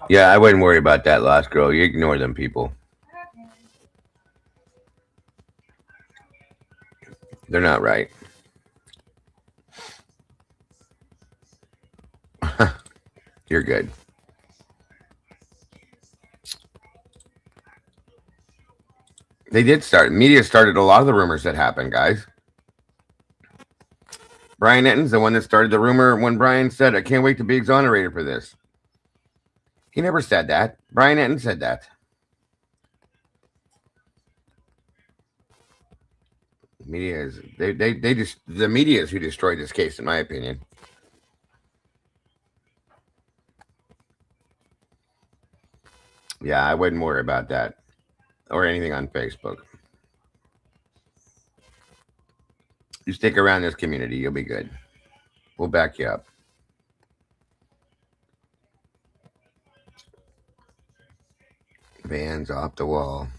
Yeah, I wouldn't worry about that, Lost Girl. You ignore them people. They're not right. You're good. They did start. Media started a lot of the rumors that happened, guys. Brian Etton's the one that started the rumor when Brian said, I can't wait to be exonerated for this. He never said that. Brian Etton said that. Media is they just the media is who destroyed this case, in my opinion. Yeah, I wouldn't worry about that or anything on Facebook. You stick around this community, you'll be good. We'll back you up. Vans off the wall.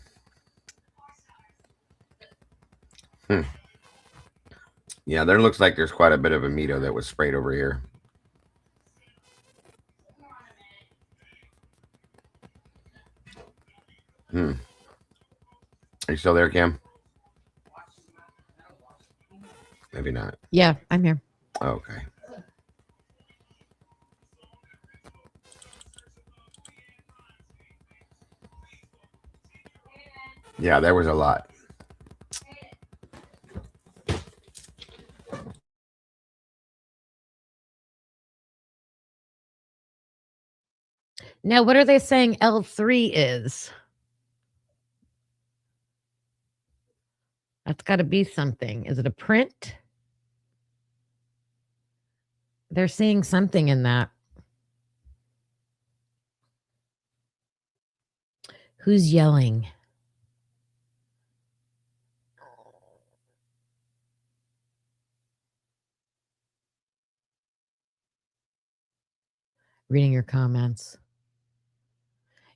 Yeah, there looks like there's quite a bit of Amito that was sprayed over here. Are you still there, Cam? Maybe not. Yeah, I'm here. Okay. Yeah, there was a lot. Now, what are they saying L3 is? That's got to be something. Is it a print? They're seeing something in that. Who's yelling? Reading your comments.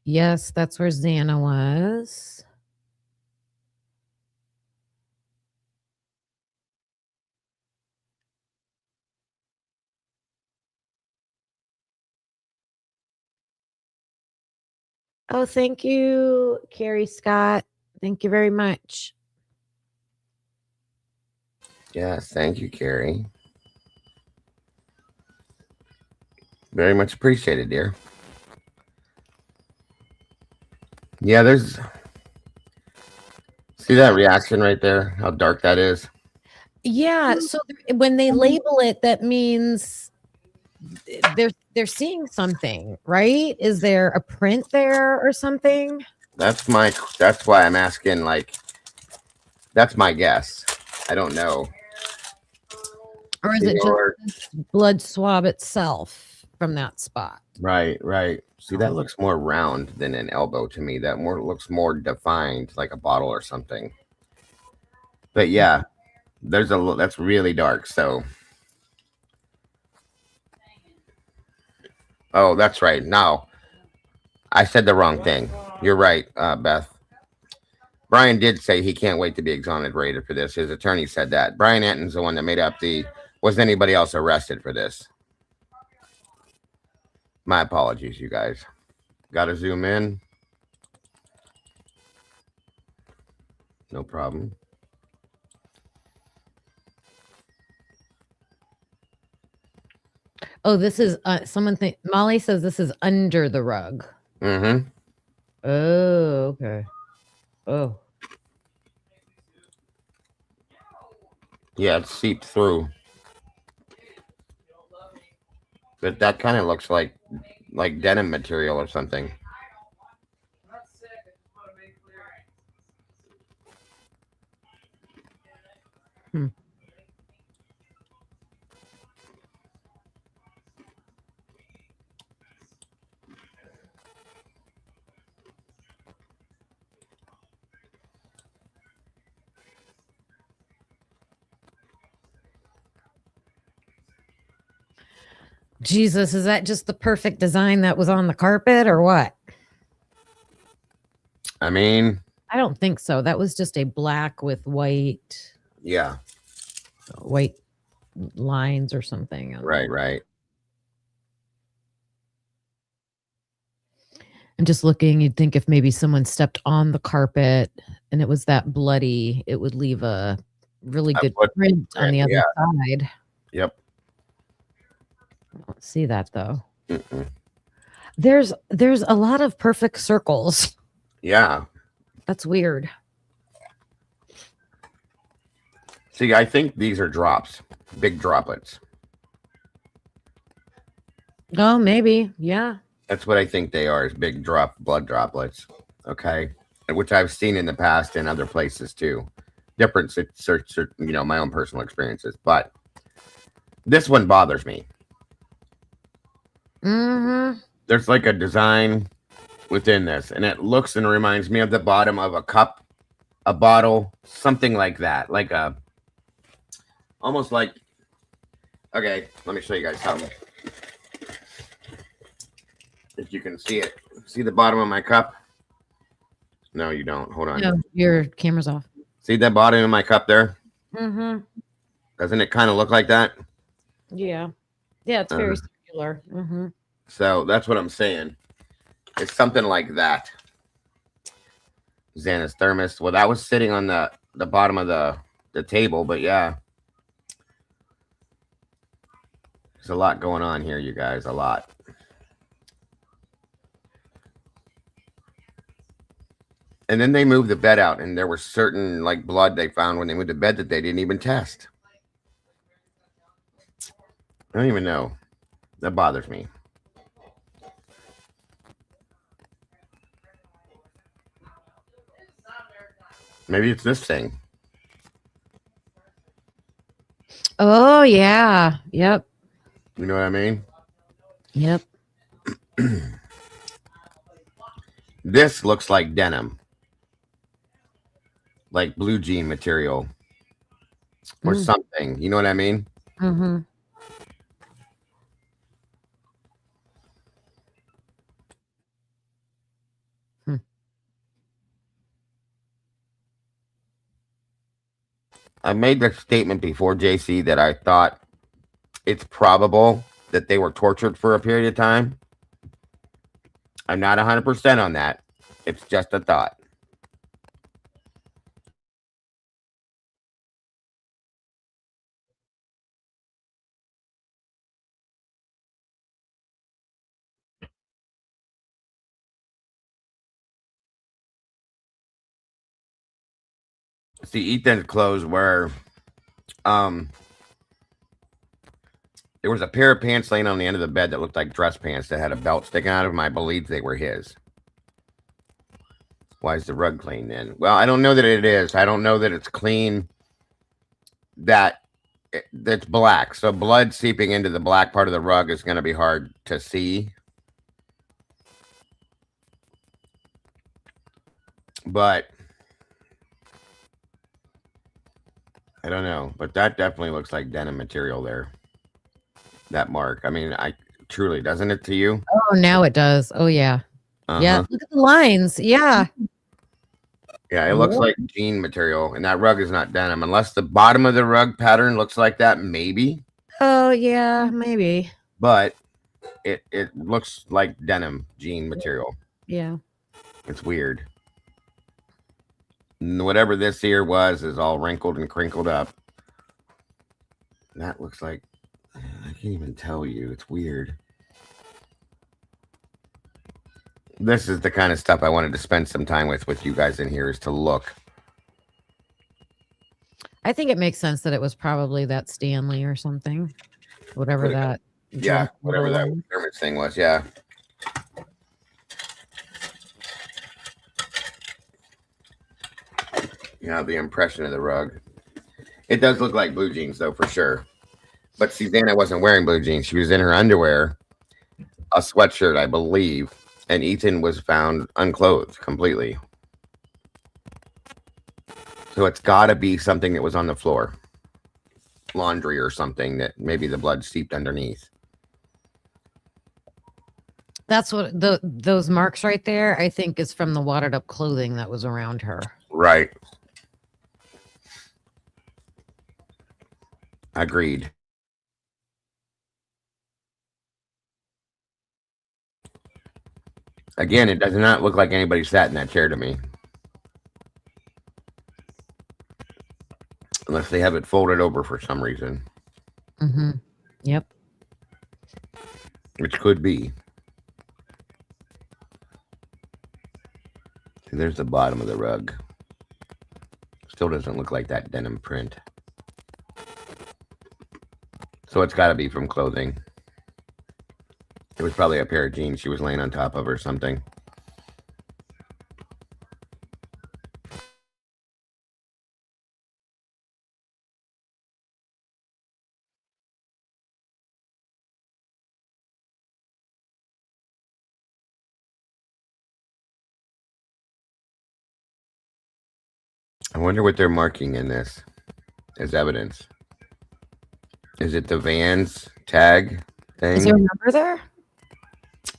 Yes, that's where Xana was. Oh, thank you, Carrie Scott. Thank you very much. Yes, thank you, Carrie. Very much appreciated, dear. Yeah, there's. See that reaction right there? How dark that is? Yeah, so when they label it, that means they're seeing something, right? Is there a print there or something? That's why I'm asking, like, that's my guess. I don't know. Or is it just blood swab itself from that spot? Right, right. See, that looks more round than an elbow to me. That looks more defined, like a bottle or something. But yeah, that's really dark. So, oh, that's right. No, I said the wrong thing. You're right, Beth. Brian did say he can't wait to be exonerated for this. His attorney said that. Brian Anton's the one that made up the. Was anybody else arrested for this? My apologies, you guys. Got to zoom in. No problem. Oh, this is Molly says this is under the rug. Mm-hmm. Oh, okay. Oh. Yeah, it's seeped through. But that kind of looks like denim material or something. Hmm. Jesus, is that just the perfect design that was on the carpet or what? I mean, I don't think so. That was just a black with white. Yeah. White lines or something. Right, right. I'm just looking, you'd think if maybe someone stepped on the carpet and it was that bloody, it would leave a really good print on the other side. Yep. I don't see that though. Mm-mm. There's a lot of perfect circles. Yeah. That's weird. See, I think these are drops, big droplets. Oh, maybe. Yeah. That's what I think they are, is big blood droplets. Okay. Which I've seen in the past in other places too. Different, my own personal experiences. But this one bothers me. Mm-hmm. There's like a design within this, and it looks and reminds me of the bottom of a cup, a bottle, something like that. Like almost like, okay, let me show you guys something. If you can see it. See the bottom of my cup? No, you don't. Hold on. No, your camera's off. See that bottom of my cup there? Mm-hmm. Doesn't it kind of look like that? Yeah. Yeah, it's very circular. Mm-hmm. So that's what I'm saying. It's something like that. Xana's thermos. Well, that was sitting on the bottom of the table, but yeah. There's a lot going on here, you guys. A lot. And then they moved the bed out, and there was certain like blood they found when they moved the bed that they didn't even test. I don't even know. That bothers me. Maybe it's this thing. Oh, yeah. Yep. You know what I mean? Yep. This looks like denim. Like blue jean material. Or something. You know what I mean? Mm-hmm. I made the statement before, JC, that I thought it's probable that they were tortured for a period of time. I'm not 100% on that. It's just a thought. See, Ethan's clothes were, there was a pair of pants laying on the end of the bed that looked like dress pants that had a belt sticking out of them. I believe they were his. Why is the rug clean then? Well, I don't know that it is. I don't know that it's clean. That's black. So blood seeping into the black part of the rug is going to be hard to see. But I don't know. But that definitely looks like denim material there. That mark. I mean, truly, doesn't it to you? Oh, now it does. Oh, yeah. Yeah. Look at the lines. Yeah. Yeah, it looks like jean material, and that rug is not denim, unless the bottom of the rug pattern looks like that, maybe. Oh, yeah, maybe. But it looks like denim jean material. Yeah. It's weird. And whatever this here was is all wrinkled and crinkled up. That looks like, I can't even tell you. It's weird. This is the kind of stuff I wanted to spend some time with you guys in here, is to look. I think it makes sense that it was probably that Stanley or something. Whatever that. Yeah, whatever that thing was. Yeah. Yeah, the impression of the rug. It does look like blue jeans, though, for sure. But Susanna wasn't wearing blue jeans. She was in her underwear, a sweatshirt, I believe. And Ethan was found unclothed completely. So it's got to be something that was on the floor. Laundry or something that maybe the blood seeped underneath. That's what those marks right there, I think, is from the wadded up clothing that was around her. Right. Agreed. Again, it does not look like anybody sat in that chair to me. Unless they have it folded over for some reason. Mm-hmm. Yep. Which could be. See, there's the bottom of the rug. Still doesn't look like that denim print. So it's got to be from clothing. It was probably a pair of jeans she was laying on top of or something. I wonder what they're marking in this as evidence. Is it the Vans tag thing? Is there a number there?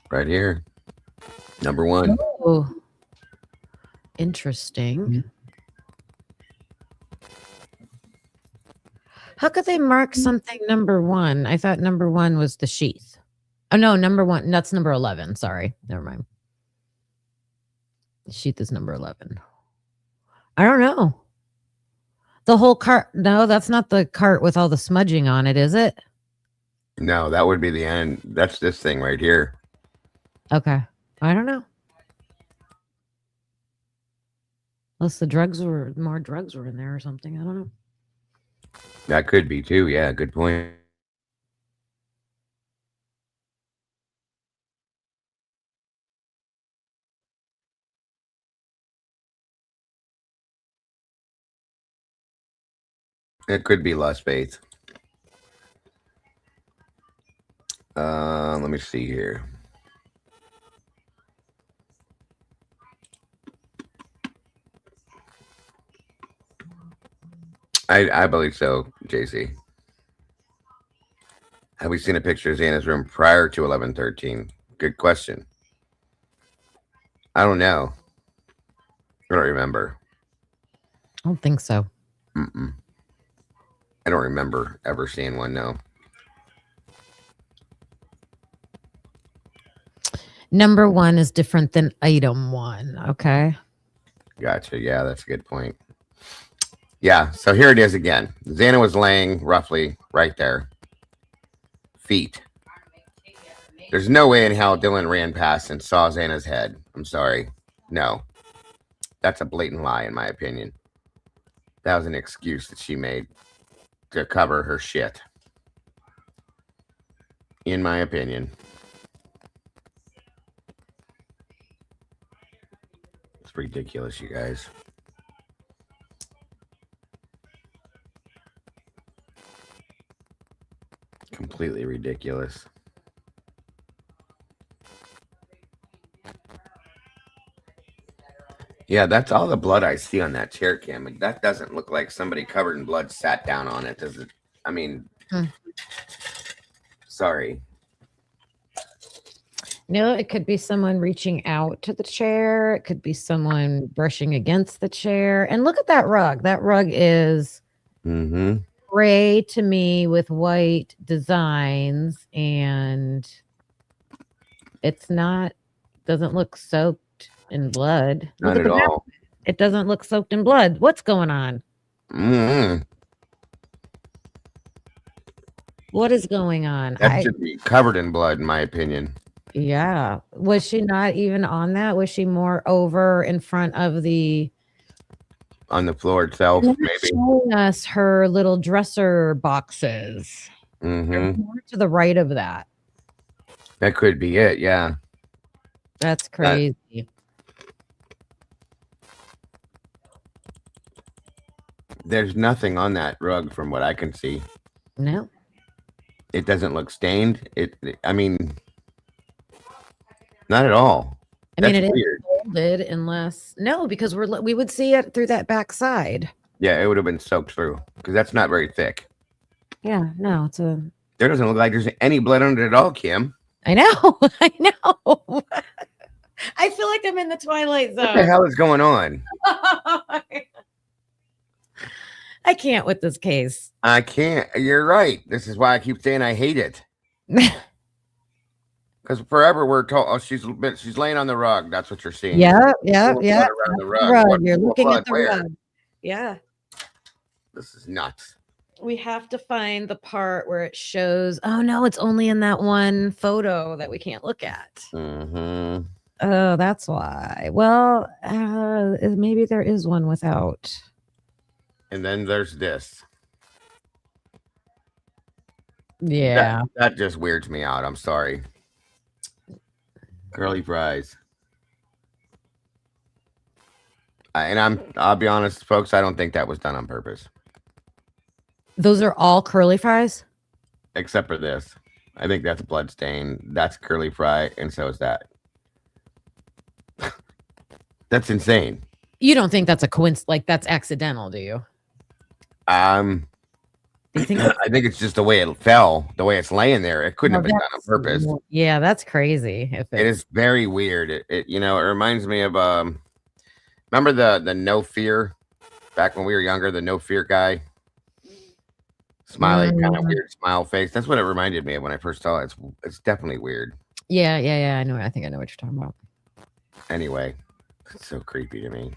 Right here. Number 1. Oh, interesting. How could they mark something number 1? I thought number 1 was the sheath. Oh, no, number 1. That's number 11. Sorry. Never mind. The sheath is number 11. I don't know. The whole cart. No, that's not the cart with all the smudging on it, is it? No, that would be the end. That's this thing right here. Okay. I don't know. Unless more drugs were in there or something. I don't know. That could be too. Yeah, good point. It could be Las Vegas. Let me see here. I believe so, JC. Have we seen a picture of Xana's room prior to 11/13? Good question. I don't know. I don't remember. I don't think so. I don't remember ever seeing one, no. Number 1 is different than item 1. Okay. Gotcha. Yeah, that's a good point. Yeah, so here it is again. Xana was laying roughly right there. Feet. There's no way in hell Dylan ran past and saw Xana's head. I'm sorry. No. That's a blatant lie, in my opinion. That was an excuse that she made to cover her shit. In my opinion. It's ridiculous, you guys. Completely ridiculous. Yeah, that's all the blood I see on that chair cam. That doesn't look like somebody covered in blood sat down on it, does it? I mean, sorry. No, it could be someone reaching out to the chair. It could be someone brushing against the chair. And look at that rug. That rug is gray to me with white designs, and it's not, doesn't look soaked in blood. Not at all. It doesn't look soaked in blood. What's going on? What is going on? That should be covered in blood, in my opinion. Yeah. Was she not even on that? Was she more over in front of the on the floor itself? Maybe showing us her little dresser boxes. More to the right of that. That could be it. Yeah. That's crazy. There's nothing on that rug from what I can see. No. It doesn't look stained. I mean, not at all. I mean, it is folded unless because we would see it through that back side. Yeah, it would have been soaked through because that's not very thick. Yeah, no, there doesn't look like there's any blood on it at all, Kim. I know. I know. I feel like I'm in the Twilight Zone. What the hell is going on? I can't with this case. I can't. You're right. This is why I keep saying I hate it. Because forever we're told, she's laying on the rug. That's what you're seeing. Yeah. Around the rug. You're looking at the rug. Yeah. This is nuts. We have to find the part where it shows. Oh no, it's only in that one photo that we can't look at. Oh, that's why. Well, maybe there is one without. And then there's this. Yeah. That just weirds me out. I'm sorry. Curly fries. And I'll be honest, folks, I don't think that was done on purpose. Those are all curly fries? Except for this. I think that's blood stain. That's curly fry, and so is that. That's insane. You don't think that's a coincidence? Like that's accidental, do you? I think it's just the way it fell, the way it's laying there. It couldn't have been done on purpose. Yeah, that's crazy. It is very weird. It reminds me of remember the No Fear back when we were younger, the No Fear guy, smiling, kind of weird smile face. That's what it reminded me of when I first saw it. It's definitely weird. Yeah. I know. I think I know what you're talking about. Anyway, it's so creepy to me.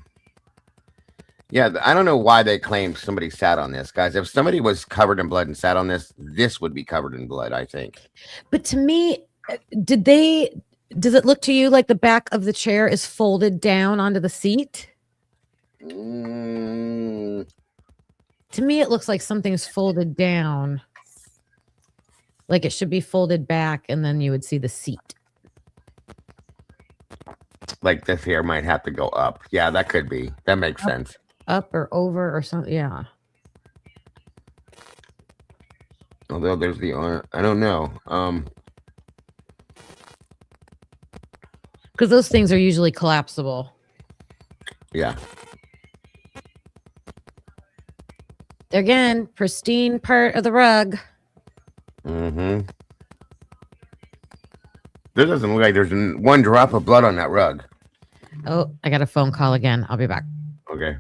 Yeah, I don't know why they claim somebody sat on this, guys. If somebody was covered in blood and sat on this, this would be covered in blood, I think. But to me, does it look to you like the back of the chair is folded down onto the seat? To me, it looks like something's folded down. Like it should be folded back, and then you would see the seat. Like this here might have to go up. Yeah, that could be. That makes sense. Up or over or something. Yeah. Although there's the I don't know. Because those things are usually collapsible. Yeah. Again, pristine part of the rug. There doesn't look like there's one drop of blood on that rug. Oh, I got a phone call again. I'll be back. Okay.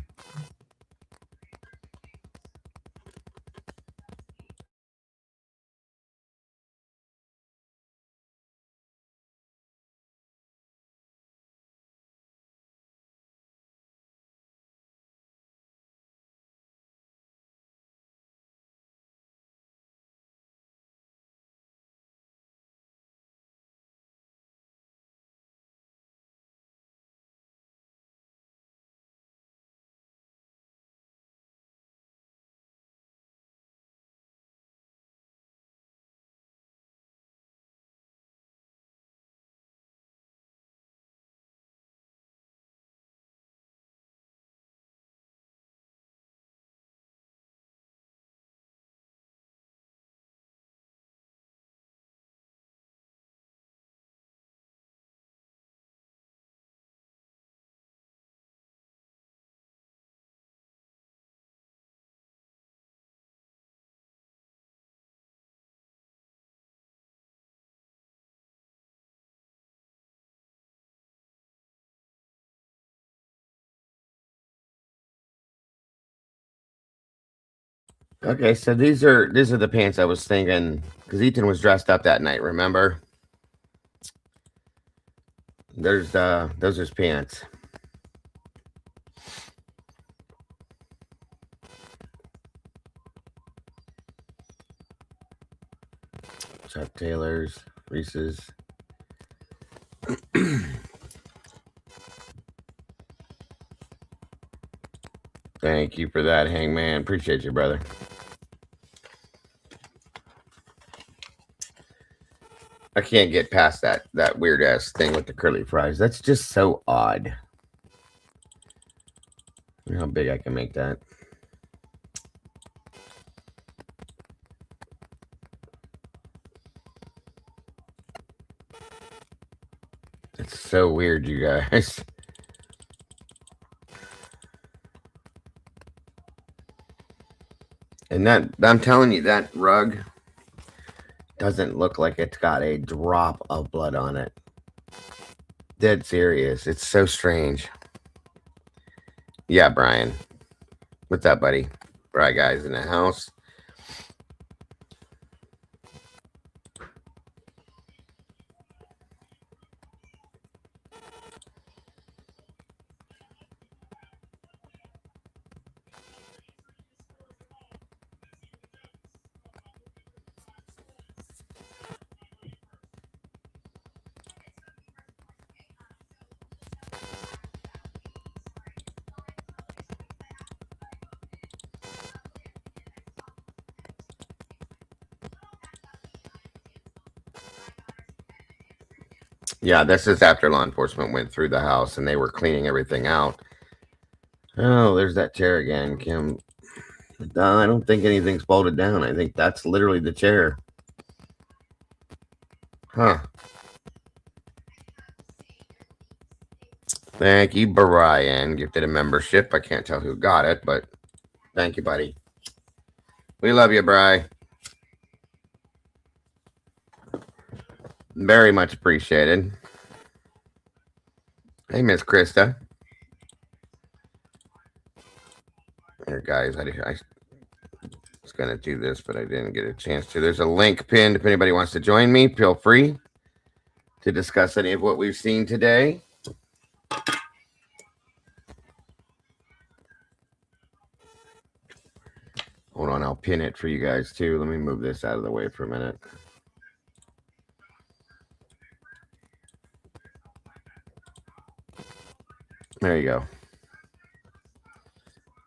Okay, so these are the pants I was thinking because Ethan was dressed up that night. Remember? Those are his pants. Chuck Taylor's, Reese's. Thank you for that, Hangman. Appreciate you, brother. I can't get past that weird ass thing with the curly fries. That's just so odd. You know how big I can make that. It's so weird, you guys. And that, I'm telling you, that rug doesn't look like it's got a drop of blood on it. Dead serious. It's so strange. Yeah, Brian. What's up, buddy? Right, guys in the house. Yeah, this is after law enforcement went through the house and they were cleaning everything out. Oh, there's that chair again, Kim. I don't think anything's bolted down. I think that's literally the chair. Huh. Thank you, Brian. Gifted a membership. I can't tell who got it, but thank you, buddy. We love you, Bri. Very much appreciated. Hey, Miss Krista. Here, guys, I was going to do this, but I didn't get a chance to. There's a link pinned. If anybody wants to join me, feel free to discuss any of what we've seen today. Hold on, I'll pin it for you guys, too. Let me move this out of the way for a minute. There you go. I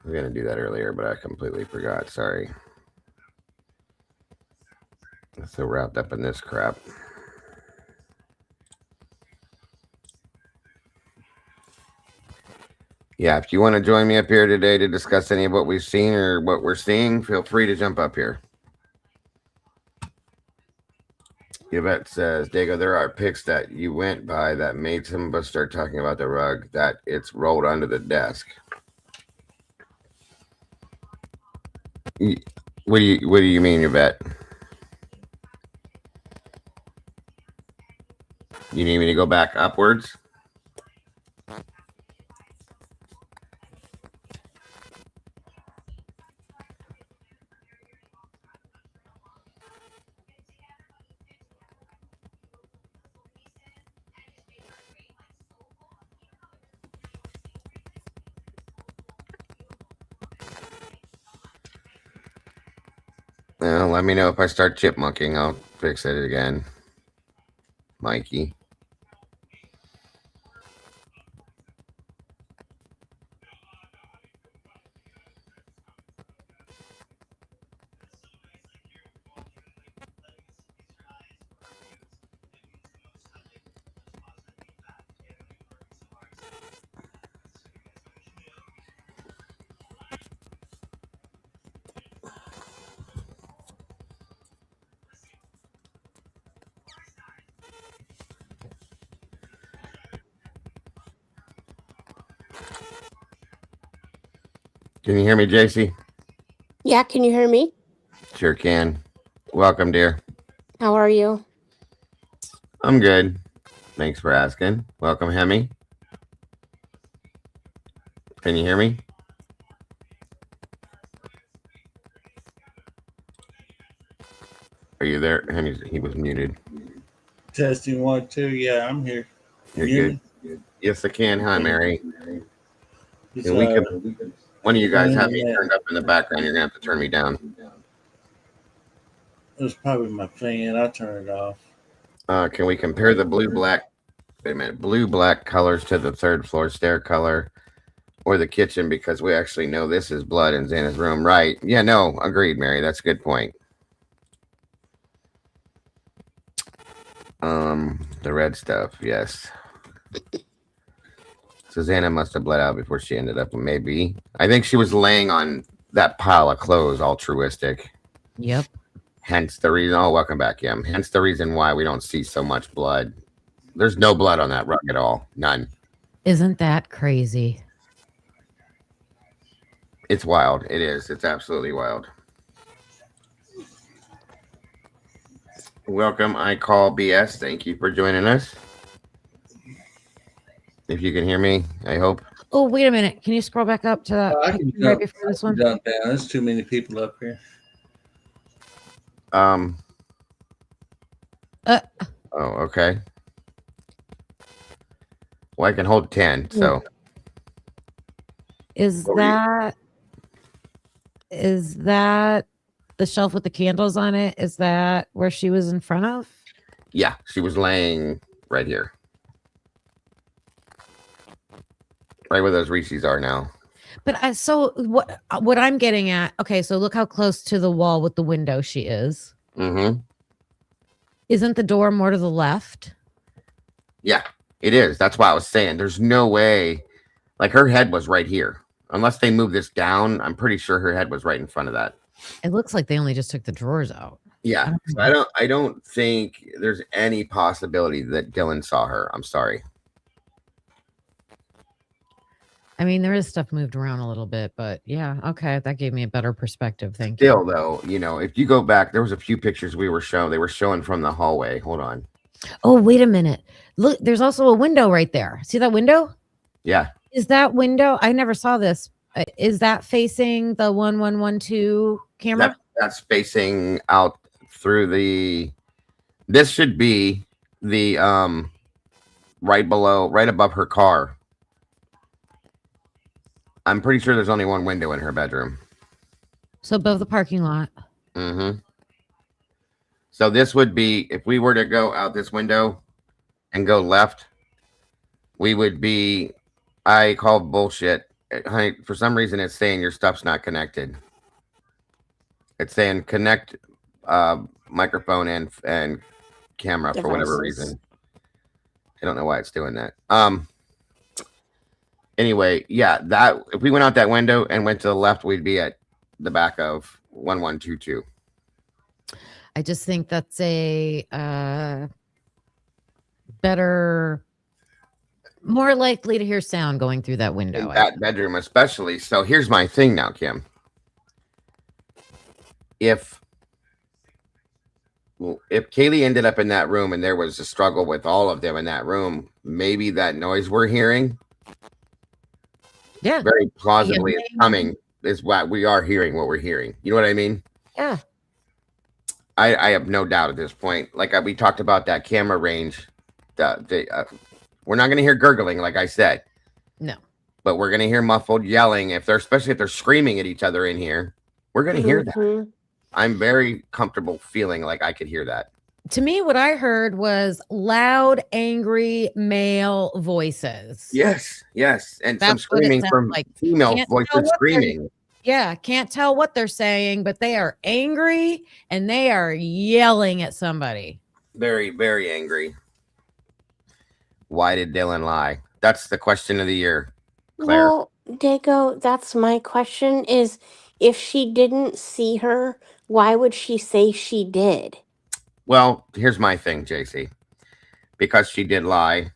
was going to do that earlier, but I completely forgot. Sorry. I'm so wrapped up in this crap. Yeah, if you want to join me up here today to discuss any of what we've seen or what we're seeing, feel free to jump up here. Yvette says, Dago, there are pics that you went by that made some of us start talking about the rug, that it's rolled under the desk. What do you mean, Yvette? You need me to go back upwards? Well, let me know if I start chipmunking. I'll fix it again. Mikey. Can you hear me, JC? Yeah, can you hear me? Sure can. Welcome, dear. How are you? I'm good. Thanks for asking. Welcome, Hemi. Can you hear me? you there? And he was muted. Testing 1, 2. Yeah, I'm here. You're You good. Yes, I can. Hi, Mary. It's, And we could. One of you guys have me yeah. turned up in the background. You're gonna have to turn me down. It was probably my fan. I turned it off. Can we compare the blue-black? Wait a minute, blue-black colors to the third floor stair color or the kitchen, because we actually know this is blood in Xana's room, right? Yeah, no, agreed, Mary. That's a good point. The red stuff, yes. Susanna must have bled out before she ended up. Maybe. I think she was laying on that pile of clothes, altruistic. Yep. Hence the reason. Oh, welcome back, Yam. Hence the reason why we don't see so much blood. There's no blood on that rug at all. None. Isn't that crazy? It's wild. It is. It's absolutely wild. Welcome. I call BS. Thank you for joining us. If you can hear me, I hope. Oh, wait a minute. Can you scroll back up to that I can picture right before this one? jump down. There's too many people up here. Oh, okay. Well, I can hold 10, so. Is that the shelf with the candles on it? Is that where she was in front of? Yeah, she was laying right here. Right where those Reese's are now. But so what I'm getting at, okay, so look how close to the wall with the window she is. Mm-hmm. Isn't the door more to the left? Yeah, it is. That's why I was saying there's no way. Like, her head was right here. Unless they move this down, I'm pretty sure her head was right in front of that. It looks like they only just took the drawers out. Yeah. So I don't think there's any possibility that Dylan saw her. I'm sorry. I mean, there is stuff moved around a little bit, but yeah, okay, that gave me a better perspective. Thank you. Still, though, if you go back, there was a few pictures we were shown. They were showing from the hallway. Hold on. Oh, wait a minute. Look, there's also a window right there. See that window? Yeah. Is that window? I never saw this. Is that facing the 1112 camera? That's facing out through the. This should be the right above her car. I'm pretty sure there's only one window in her bedroom. So above the parking lot. Mm-hmm. So this would be, if we were to go out this window and go left, we would be, I call bullshit. Honey, for some reason, it's saying your stuff's not connected. It's saying connect microphone and camera for whatever reason. I don't know why it's doing that. Anyway, yeah, that if we went out that window and went to the left, we'd be at the back of 1122. I just think that's a better, more likely to hear sound going through that window. In that bedroom, especially. So here's my thing now, Kim. If Kaylee ended up in that room and there was a struggle with all of them in that room, maybe that noise we're hearing, very plausibly is coming, is what we are hearing, what we're hearing. You know what I mean? Yeah. I have no doubt at this point. Like we talked about that camera range, we're not going to hear gurgling, like I said. No. But we're going to hear muffled yelling, especially if they're screaming at each other in here. We're going to hear that. I'm very comfortable feeling like I could hear that. To me, what I heard was loud, angry male voices. Yes. And that's some screaming from like female voices screaming. Yeah, can't tell what they're saying, but they are angry and they are yelling at somebody. Very, very angry. Why did Dylan lie? That's the question of the year, Claire. Well, Dago, that's my question is, if she didn't see her, why would she say she did? Well, here's my thing, JC. Because she did lie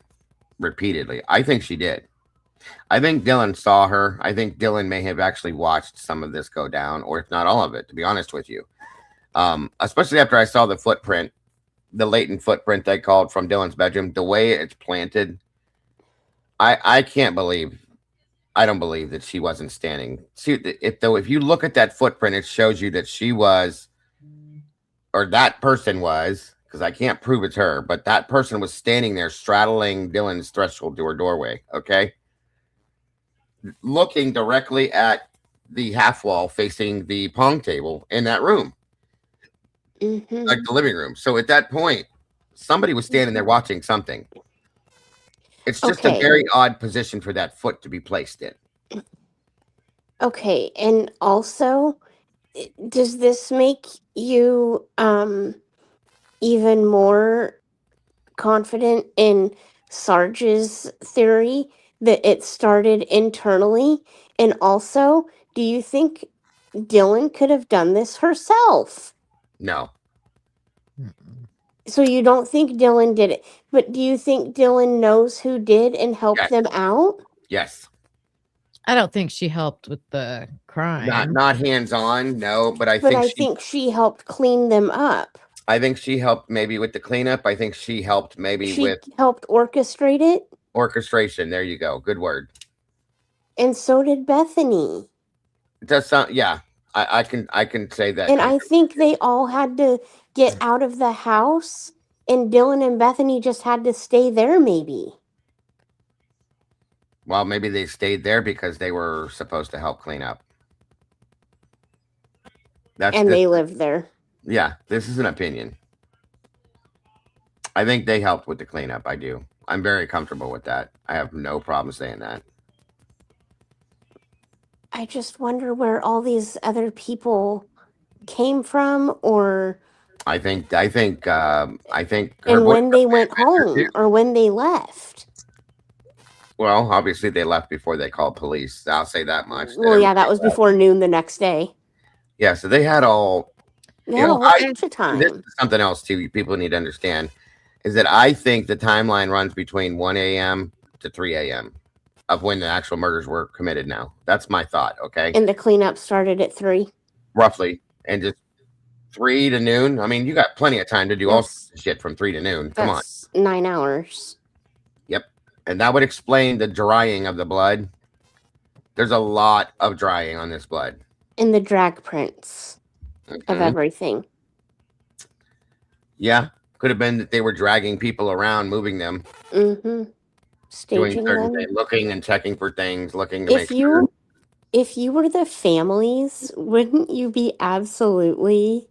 repeatedly. I think she did. I think Dylan saw her. I think Dylan may have actually watched some of this go down, or if not all of it, to be honest with you. Especially after I saw the footprint, the latent footprint they called from Dylan's bedroom, the way it's planted. I don't believe that she wasn't standing. See, if you look at that footprint, it shows you that she was, or that person was, because I can't prove it's her, but that person was standing there straddling Dylan's threshold to her doorway. Okay. Looking directly at the half wall facing the pong table in that room, like the living room. So at that point, somebody was standing there watching something. It's just a very odd position for that foot to be placed in. Okay, and also, does this make you even more confident in Sarge's theory that it started internally? And also, do you think Dylan could have done this herself? No. So you don't think Dylan did it, but do you think Dylan knows who did and helped them out? Yes. I don't think she helped with the crime. Not hands on, no, but I think she helped clean them up. I think she helped maybe with the cleanup. I think she helped maybe with helped orchestrate it. Orchestration. There you go. Good word. And so did Bethany. It does sound, yeah. I can say that. And I think they all had to get out of the house, and Dylan and Bethany just had to stay there, maybe. Well, maybe they stayed there because they were supposed to help clean up. They lived there. Yeah, this is an opinion. I think they helped with the cleanup. I do. I'm very comfortable with that. I have no problem saying that. I just wonder where all these other people came from, or I think. And when they went home or when they left. Well, obviously they left before they called police. I'll say that much. Well, yeah, that was before noon the next day. Yeah, so they had all. They had a whole bunch of time. This is something else too. People need to understand is that I think the timeline runs between 1 a.m. to 3 a.m. of when the actual murders were committed. Now, that's my thought. Okay, and the cleanup started at 3, roughly, and just 3 to noon. I mean, you got plenty of time to do all sorts of shit from 3 to noon. Come on, 9 hours. Yep, and that would explain the drying of the blood. There's a lot of drying on this blood. And the drag prints of everything. Yeah, could have been that they were dragging people around, moving them. Staging them. Things, looking and checking for things, looking to make sure. If you were the families, wouldn't you be absolutely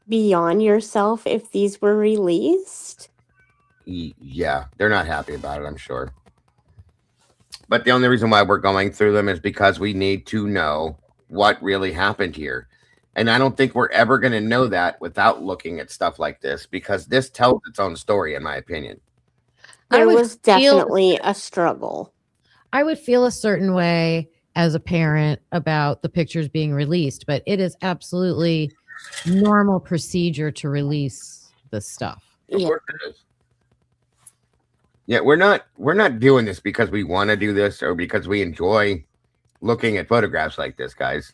beyond yourself if these were released? Yeah, they're not happy about it, I'm sure. But the only reason why we're going through them is because we need to know what really happened here. And I don't think we're ever going to know that without looking at stuff like this, because this tells its own story, in my opinion. There was definitely a struggle. I would feel a certain way as a parent about the pictures being released, but it is absolutely normal procedure to release this stuff. Of course it is. Yeah, we're not doing this because we want to do this or because we enjoy looking at photographs like this, guys.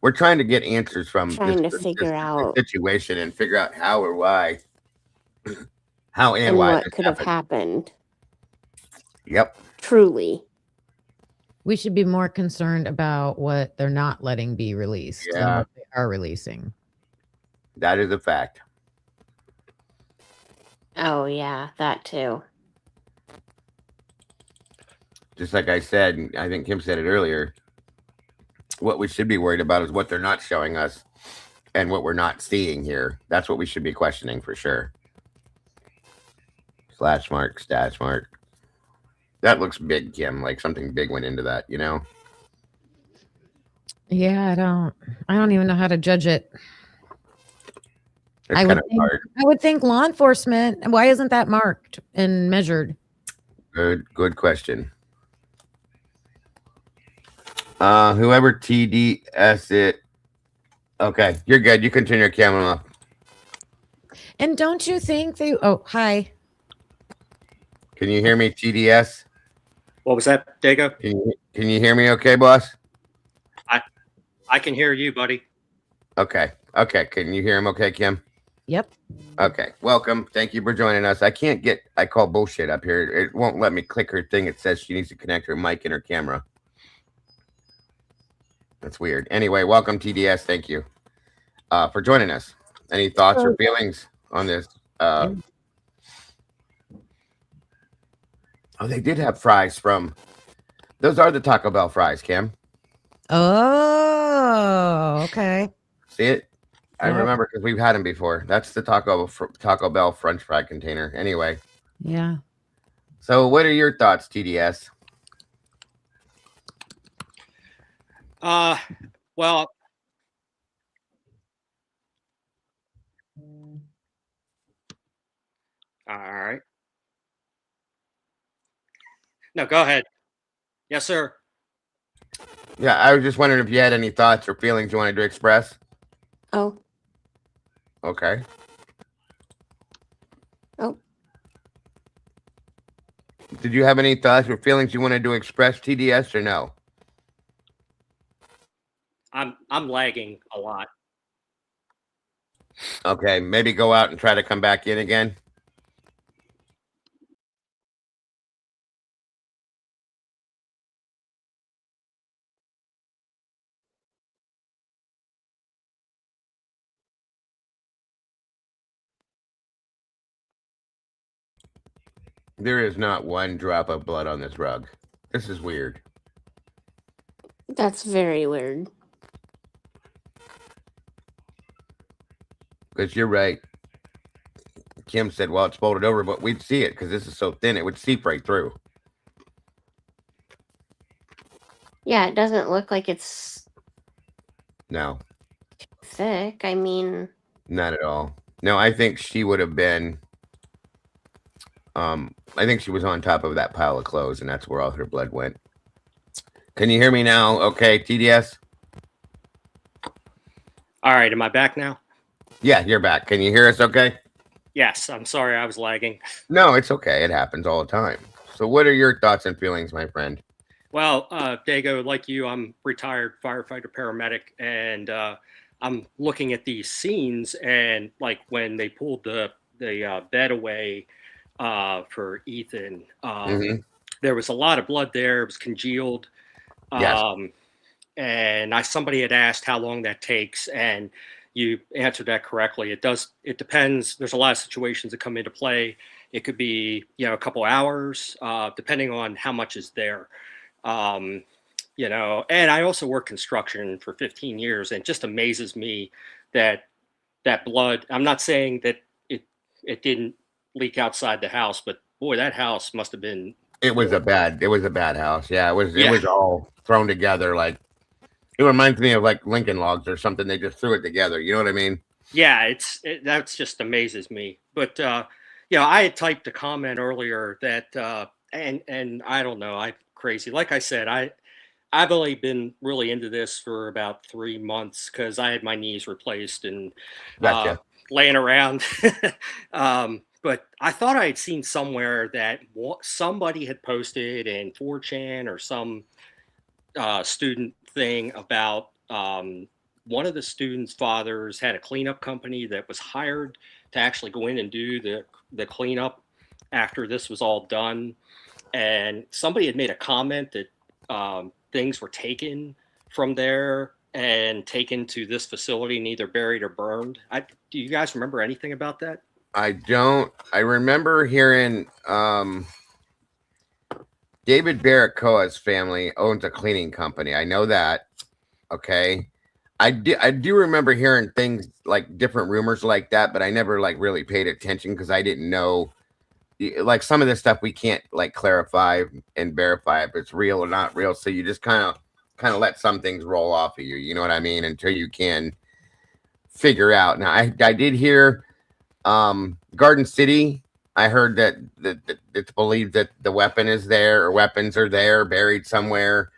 We're trying to get answers from this situation and figure out how or why, how and why what could have happened. Yep. Truly. We should be more concerned about what they're not letting be released than what they are releasing. That is a fact. Oh, yeah, that too. Just like I said, I think Kim said it earlier, what we should be worried about is what they're not showing us and what we're not seeing here. That's what we should be questioning for sure. Slash mark, stash mark. That looks big, Kim. Like something big went into that, you know? Yeah, I don't even know how to judge it. It's kind of hard. I would think law enforcement. Why isn't that marked and measured? Good question. Whoever TDS it. Okay, you're good. You can turn your camera off. And don't you think they? Oh, hi. Can you hear me, TDS? What was that, Dago? Can you hear me okay, boss? I can hear you, buddy. Okay. Can you hear him okay, Kim? Yep. Okay. Welcome. Thank you for joining us. I call bullshit up here. It won't let me click her thing. It says she needs to connect her mic and her camera. That's weird. Anyway, welcome, TDS. Thank you. for joining us. Any thoughts or feelings on this? Oh, they did have fries from. Those are the Taco Bell fries, Cam. Oh, okay. See it? I Yep. remember because we've had them before. That's the Taco Bell French fry container. Anyway, Yeah. so what are your thoughts, TDS? Well, all right. No, go ahead. Yes, sir. Yeah, I was just wondering if you had any thoughts or feelings you wanted to express. Oh, Okay. oh, Did you have any thoughts or feelings you wanted to express, TDS, or no? I'm lagging a lot. Okay, maybe go out and try to come back in again. There is not one drop of blood on this rug. This is weird. that's very weird. Because you're right. Kim said, well, it's folded over, but we'd see it because this is so thin, it would seep right through. Yeah, it doesn't look like it's No, thick. I mean, not at all. No, I think she would have been. I think she was on top of that pile of clothes, and that's where all her blood went. Can you hear me now? Okay, TDS? All right, am I back now? Yeah, you're back. Can you hear us okay? Yes, I'm sorry I was lagging. No, it's okay. It happens all the time. So what are your thoughts and feelings, my friend? Well, Dago, like you, I'm retired firefighter paramedic, and I'm looking at these scenes, and like when they pulled the bed away for Ethan, there was a lot of blood there. It was congealed. Yes. And somebody had asked how long that takes, and you answered that correctly. It depends. There's a lot of situations that come into play. It could be, a couple hours, depending on how much is there. And I also worked construction for 15 years, and it just amazes me that blood, I'm not saying that it didn't leak outside the house, but boy, that house must have been. It was a bad house. Yeah, it was all thrown together. Like, it reminds me of like Lincoln Logs or something. They just threw it together. You know what I mean? Yeah, that's just amazes me. But I had typed a comment earlier that and I don't know, I'm crazy. Like I said, I've only been really into this for about 3 months because I had my knees replaced and Gotcha. laying around. But I thought I had seen somewhere that somebody had posted in 4chan or some student thing about one of the students' fathers had a cleanup company that was hired to actually go in and do the cleanup after this was all done. And somebody had made a comment that things were taken from there and taken to this facility and either buried or burned. Do you guys remember anything about that? I don't. I remember hearing David Barracoa's family owns a cleaning company. I know that. Okay. I do remember hearing things like different rumors like that, but I never like really paid attention because I didn't know, like, some of this stuff we can't like clarify and verify if it's real or not real. So you just kind of let some things roll off of you. You know what I mean? Until you can figure out. Now I did hear Garden City. I heard that it's believed that the weapon is there or weapons are there buried somewhere.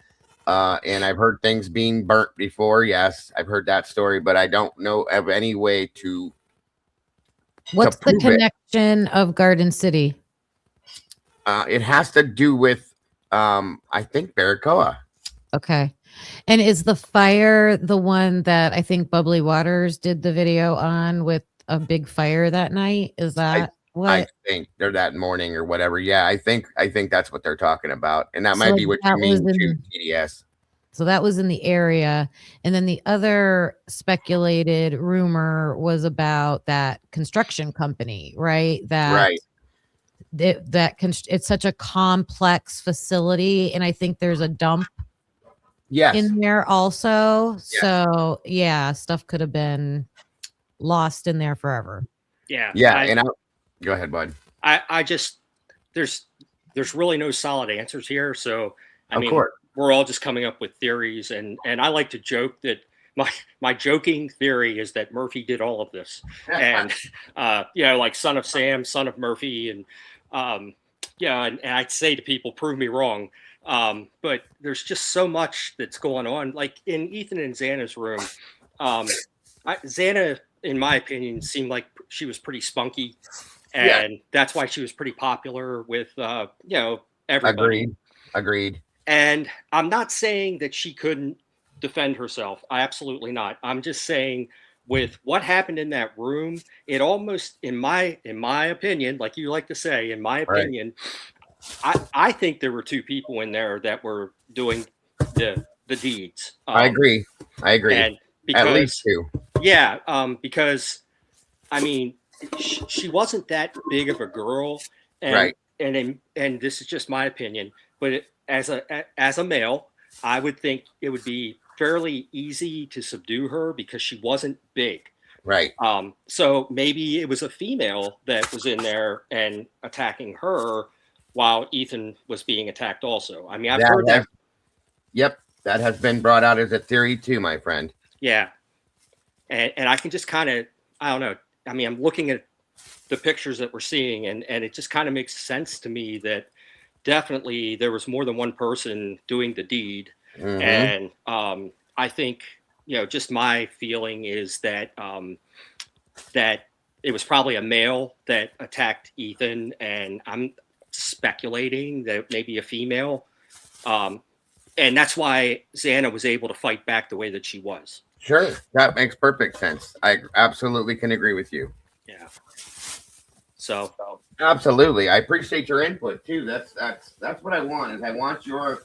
And I've heard things being burnt before. Yes, I've heard that story, but I don't know of any way to. What's the connection of Garden City? It has to do with, I think, Barracoa. Okay. And is the fire the one that I think Bubbly Waters did the video on with a big fire that night? Is that what? I think they're that morning or whatever. Yeah, I think that's what they're talking about. And that might be what you mean too, TDS. So that was in the area. And then the other speculated rumor was about that construction company, right? Right. It's such a complex facility, and I think there's a dump Yes. in there also. Yes. So yeah, stuff could have been lost in there forever. Yeah. Yeah. Go ahead, bud. I just there's really no solid answers here. So I mean, course. we're all just coming up with theories, and I like to joke that my joking theory is that Murphy did all of this, and like son of Sam, son of Murphy, and and I'd say to people, prove me wrong. But there's just so much that's going on. Like in Ethan and Xana's room, Xana, in my opinion, seemed like she was pretty spunky, and that's why she was pretty popular with everybody. Agreed. And I'm not saying that she couldn't defend herself. Absolutely not. I'm just saying with what happened in that room, it almost, in my opinion, like you like to say, in my opinion, I think there were two people in there that were doing the deeds. I agree. And because, at least two. Yeah, because I mean, she wasn't that big of a girl, and and this is just my opinion, but as a male, I would think it would be fairly easy to subdue her because she wasn't big. Right. So maybe it was a female that was in there and attacking her while Ethan was being attacked also. I mean, I've heard that. Yep. That has been brought out as a theory too, my friend. Yeah. And I can just kind of, I don't know. I mean, I'm looking at the pictures that we're seeing, and it just kind of makes sense to me that definitely there was more than one person doing the deed. Mm-hmm. And I think, just my feeling is that that it was probably a male that attacked Ethan, and I'm speculating that maybe a female. And that's why Xana was able to fight back the way that she was. Sure. That makes perfect sense. I absolutely can agree with you. Yeah. So absolutely. I appreciate your input too. That's what I want. Is I want your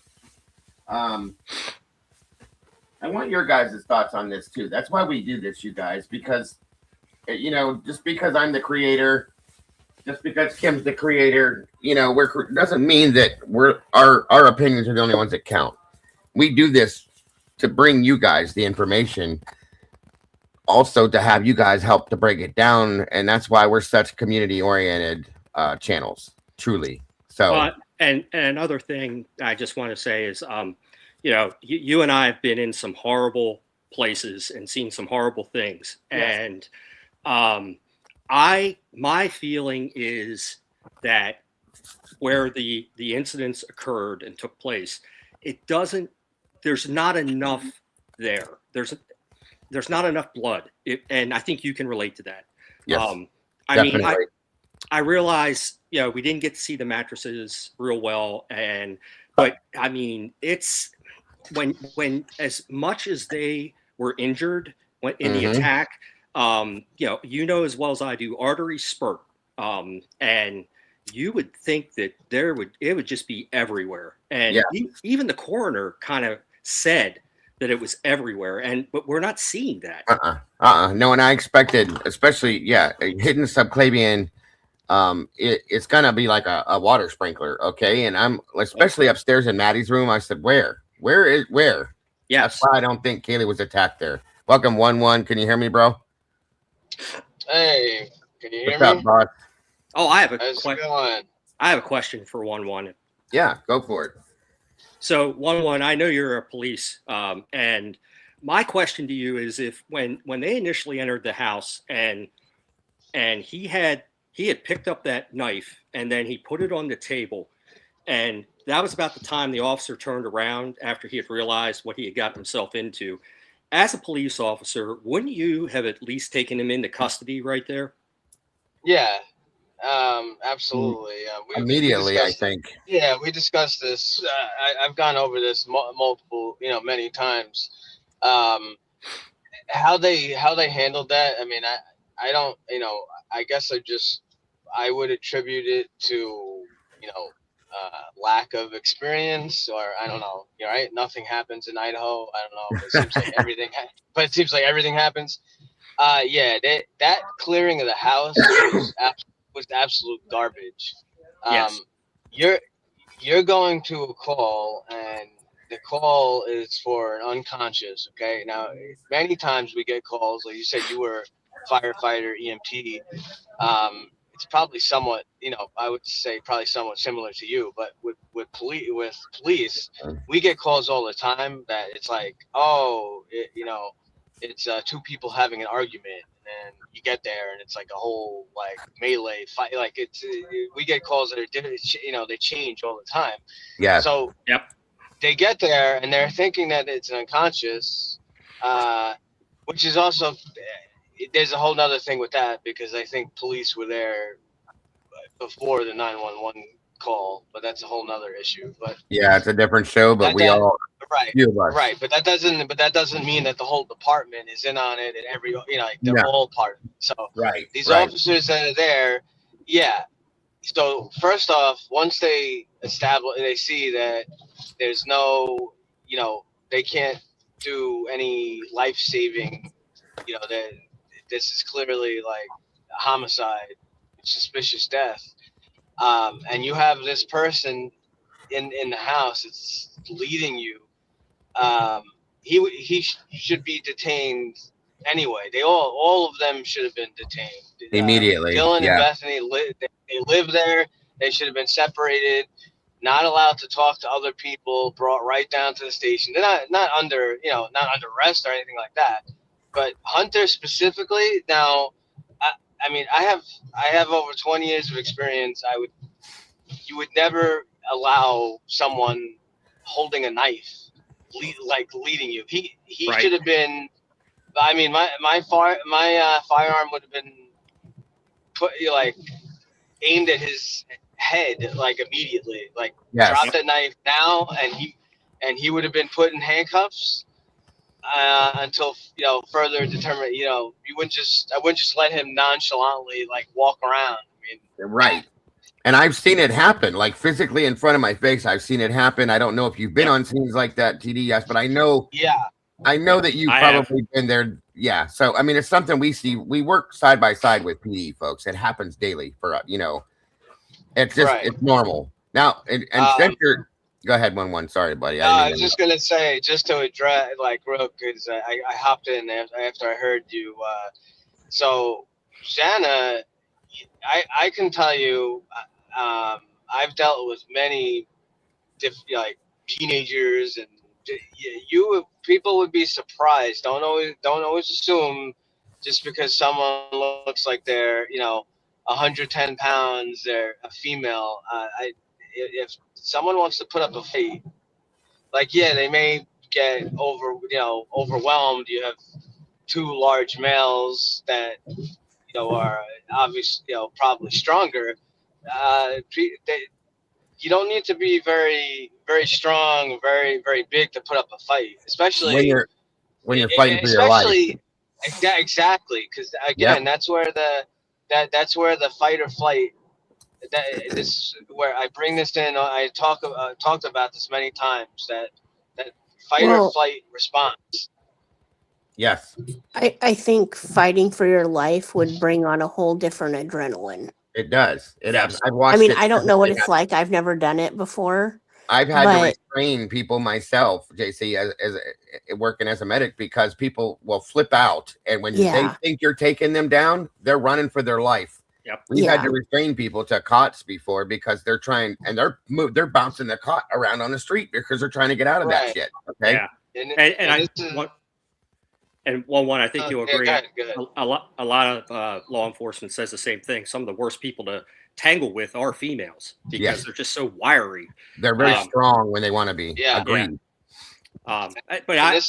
guys' thoughts on this too. That's why we do this, you guys, because just because I'm the creator, just because Kim's the creator, doesn't mean that our opinions are the only ones that count. We do this to bring you guys the information, also to have you guys help to break it down, and that's why we're such community-oriented channels, truly. So, and another thing I just want to say is, you and I have been in some horrible places and seen some horrible things, yes. And my feeling is that where the incidents occurred and took place, there's not enough there. There's not enough blood, and I think you can relate to that. Yes, I mean, I realize, we didn't get to see the mattresses real well, but I mean, it's when as much as they were injured in the attack, as well as I do, arteries spurt, and you would think that it would just be everywhere, and even the coroner kind of said that it was everywhere, but we're not seeing that. No, and I expected, especially hidden subclavian. It's gonna be like a water sprinkler, okay? And I'm especially upstairs in Maddie's room. I said, where? Yes. That's why I don't think Kaylee was attacked there. Welcome, 1-1. Can you hear me, bro? Hey, can you hear me? What's up, boss? Oh, I have a question. I have a question for 1-1. Yeah, go for it. So 1-1, I know you're a police, and my question to you is, if when they initially entered the house and he had picked up that knife and then he put it on the table, and that was about the time the officer turned around after he had realized what he had gotten himself into. As a police officer, wouldn't you have at least taken him into custody right there? Yeah, absolutely. Immediately, I think. Yeah, we discussed this. I've gone over this multiple, many times. How they handled that. I mean, I don't, I guess I would attribute it to, lack of experience, or I don't know. Right? Nothing happens in Idaho. I don't know. It seems like everything, but it seems like everything happens. Yeah, that clearing of the house was absolute garbage. Yes. You're going to a call, and the call is for an unconscious. Okay, now many times we get calls, like you said, you were firefighter, EMT. It's probably somewhat, I would say probably somewhat similar to you, but with police, we get calls all the time that it's like, oh, it's two people having an argument, and you get there and it's like a whole like melee fight. Like we get calls that are different. They change all the time. Yes. So Yep. they get there and they're thinking that it's an unconscious, which is also, there's a whole nother thing with that, because I think police were there before the 911 call, but that's a whole nother issue. But Yeah, it's a different show, but we all, right, few of us. right. But that doesn't mean that the whole department is in on it, and every, like they're No. all part of it. So Right. these right. officers that are there, yeah. So first off, once they see that there's no, they can't do any life-saving, that this is clearly like a homicide, suspicious death, and you have this person in the house that's leading you. He should be detained anyway. All of them should have been detained Immediately. Dylan Yeah. and Bethany they live there. They should have been separated, not allowed to talk to other people, brought right down to the station. They're not under arrest or anything like that. But Hunter specifically, now, I mean, I have over 20 years of experience. You would never allow someone holding a knife leading you. He Right. should have been. I mean, my firearm would have been put aimed at his head immediately. Yes. Drop the knife now, and he would have been put in handcuffs until further determined. I wouldn't just let him nonchalantly walk around. I mean, Right. And I've seen it happen, like physically in front of my face. I've seen it happen. I don't know if you've been on scenes like that, TD. Yes, but I know. Yeah. I know that you've probably been there. Yeah. So I mean, it's something we see. We work side by side with PD folks. It happens daily for us. It's just Right. it's normal now. And since you're, go ahead, 1-1. Sorry, buddy. I was just gonna say, just to address real, because I hopped in there after I heard you. So Shanna, I can tell you, I've dealt with many teenagers, and people would be surprised. Don't always assume just because someone looks like they're 110 pounds, they're a female. If someone wants to put up a fight, they may get overwhelmed. You have two large males that are obviously probably stronger. You don't need to be very, very strong, very, very big to put up a fight, especially when you're fighting for your life. Exactly, because again, that's where the fight or flight. This is where I bring this in. I talked about this many times. That fight or flight response. Yes. I think fighting for your life would bring on a whole different adrenaline. It does. Yes. I've watched. I mean, I don't know what it's like. I've never done it before. I've had to restrain people myself, JC, as working as a medic, because people will flip out, and when they think you're taking them down, they're running for their life. Yep. We've had to restrain people to cots before, because they're trying, and they're bouncing the cot around on the street because they're trying to get out of that shit. Okay. Yeah. And 1-1, I think you'll agree. Go ahead. A lot of law enforcement says the same thing. Some of the worst people to tangle with are females, because they're just so wiry. They're very strong when they want to be. Yeah. Agreed. But like I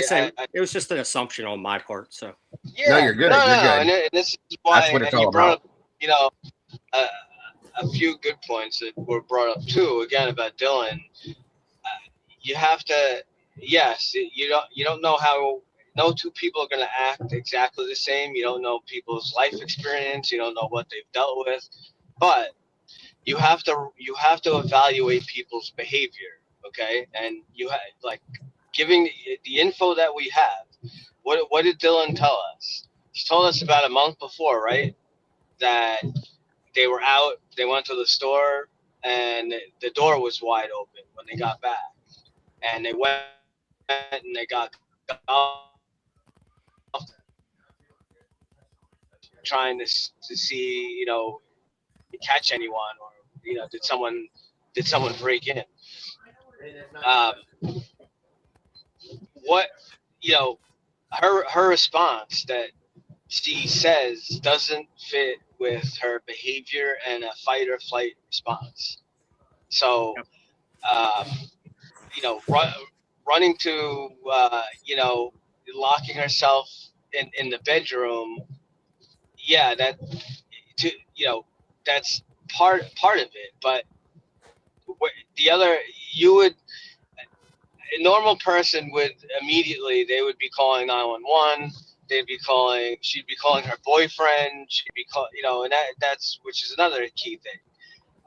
said, it was just an assumption on my part. So no, you're good. No, you're good. and this is why that's what it's you all brought about. up, a few good points that were brought up too. Again, about Dylan, you have to. Yes, you don't know how. No two people are going to act exactly the same. You don't know people's life experience. You don't know what they've dealt with. But you have to evaluate people's behavior, okay? And you have like giving the info that we have. What did Dylan tell us? He told us about a month before, right? That they were out, they went to the store, and the door was wide open when they got back. And they went and they got trying to see, catch anyone, or did someone break in? Um, what her response that she says doesn't fit with her behavior and a fight or flight response. So, running to, locking herself in the bedroom. Yeah, that's part of it. But the other, a normal person would immediately, they would be calling 911. She'd be calling her boyfriend. She'd be and that's which is another key thing.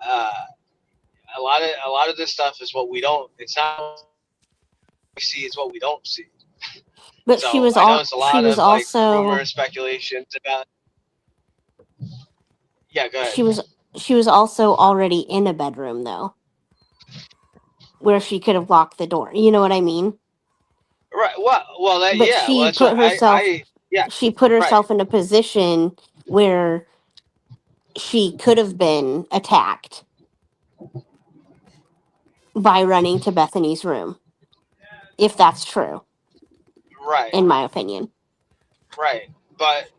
A lot of this stuff is what we don't. It's not what we see; it's what we don't see. But So she was I know all it's a she lot was of like also rumors, speculations about. Yeah, go ahead. she was also already in a bedroom though, where she could have locked the door. You know what I mean? Right. Well, But yeah. Well, that's what yeah. she put Right. herself in a position where she could have been attacked by running to Bethany's room, if that's true, Right. in my opinion. Right. But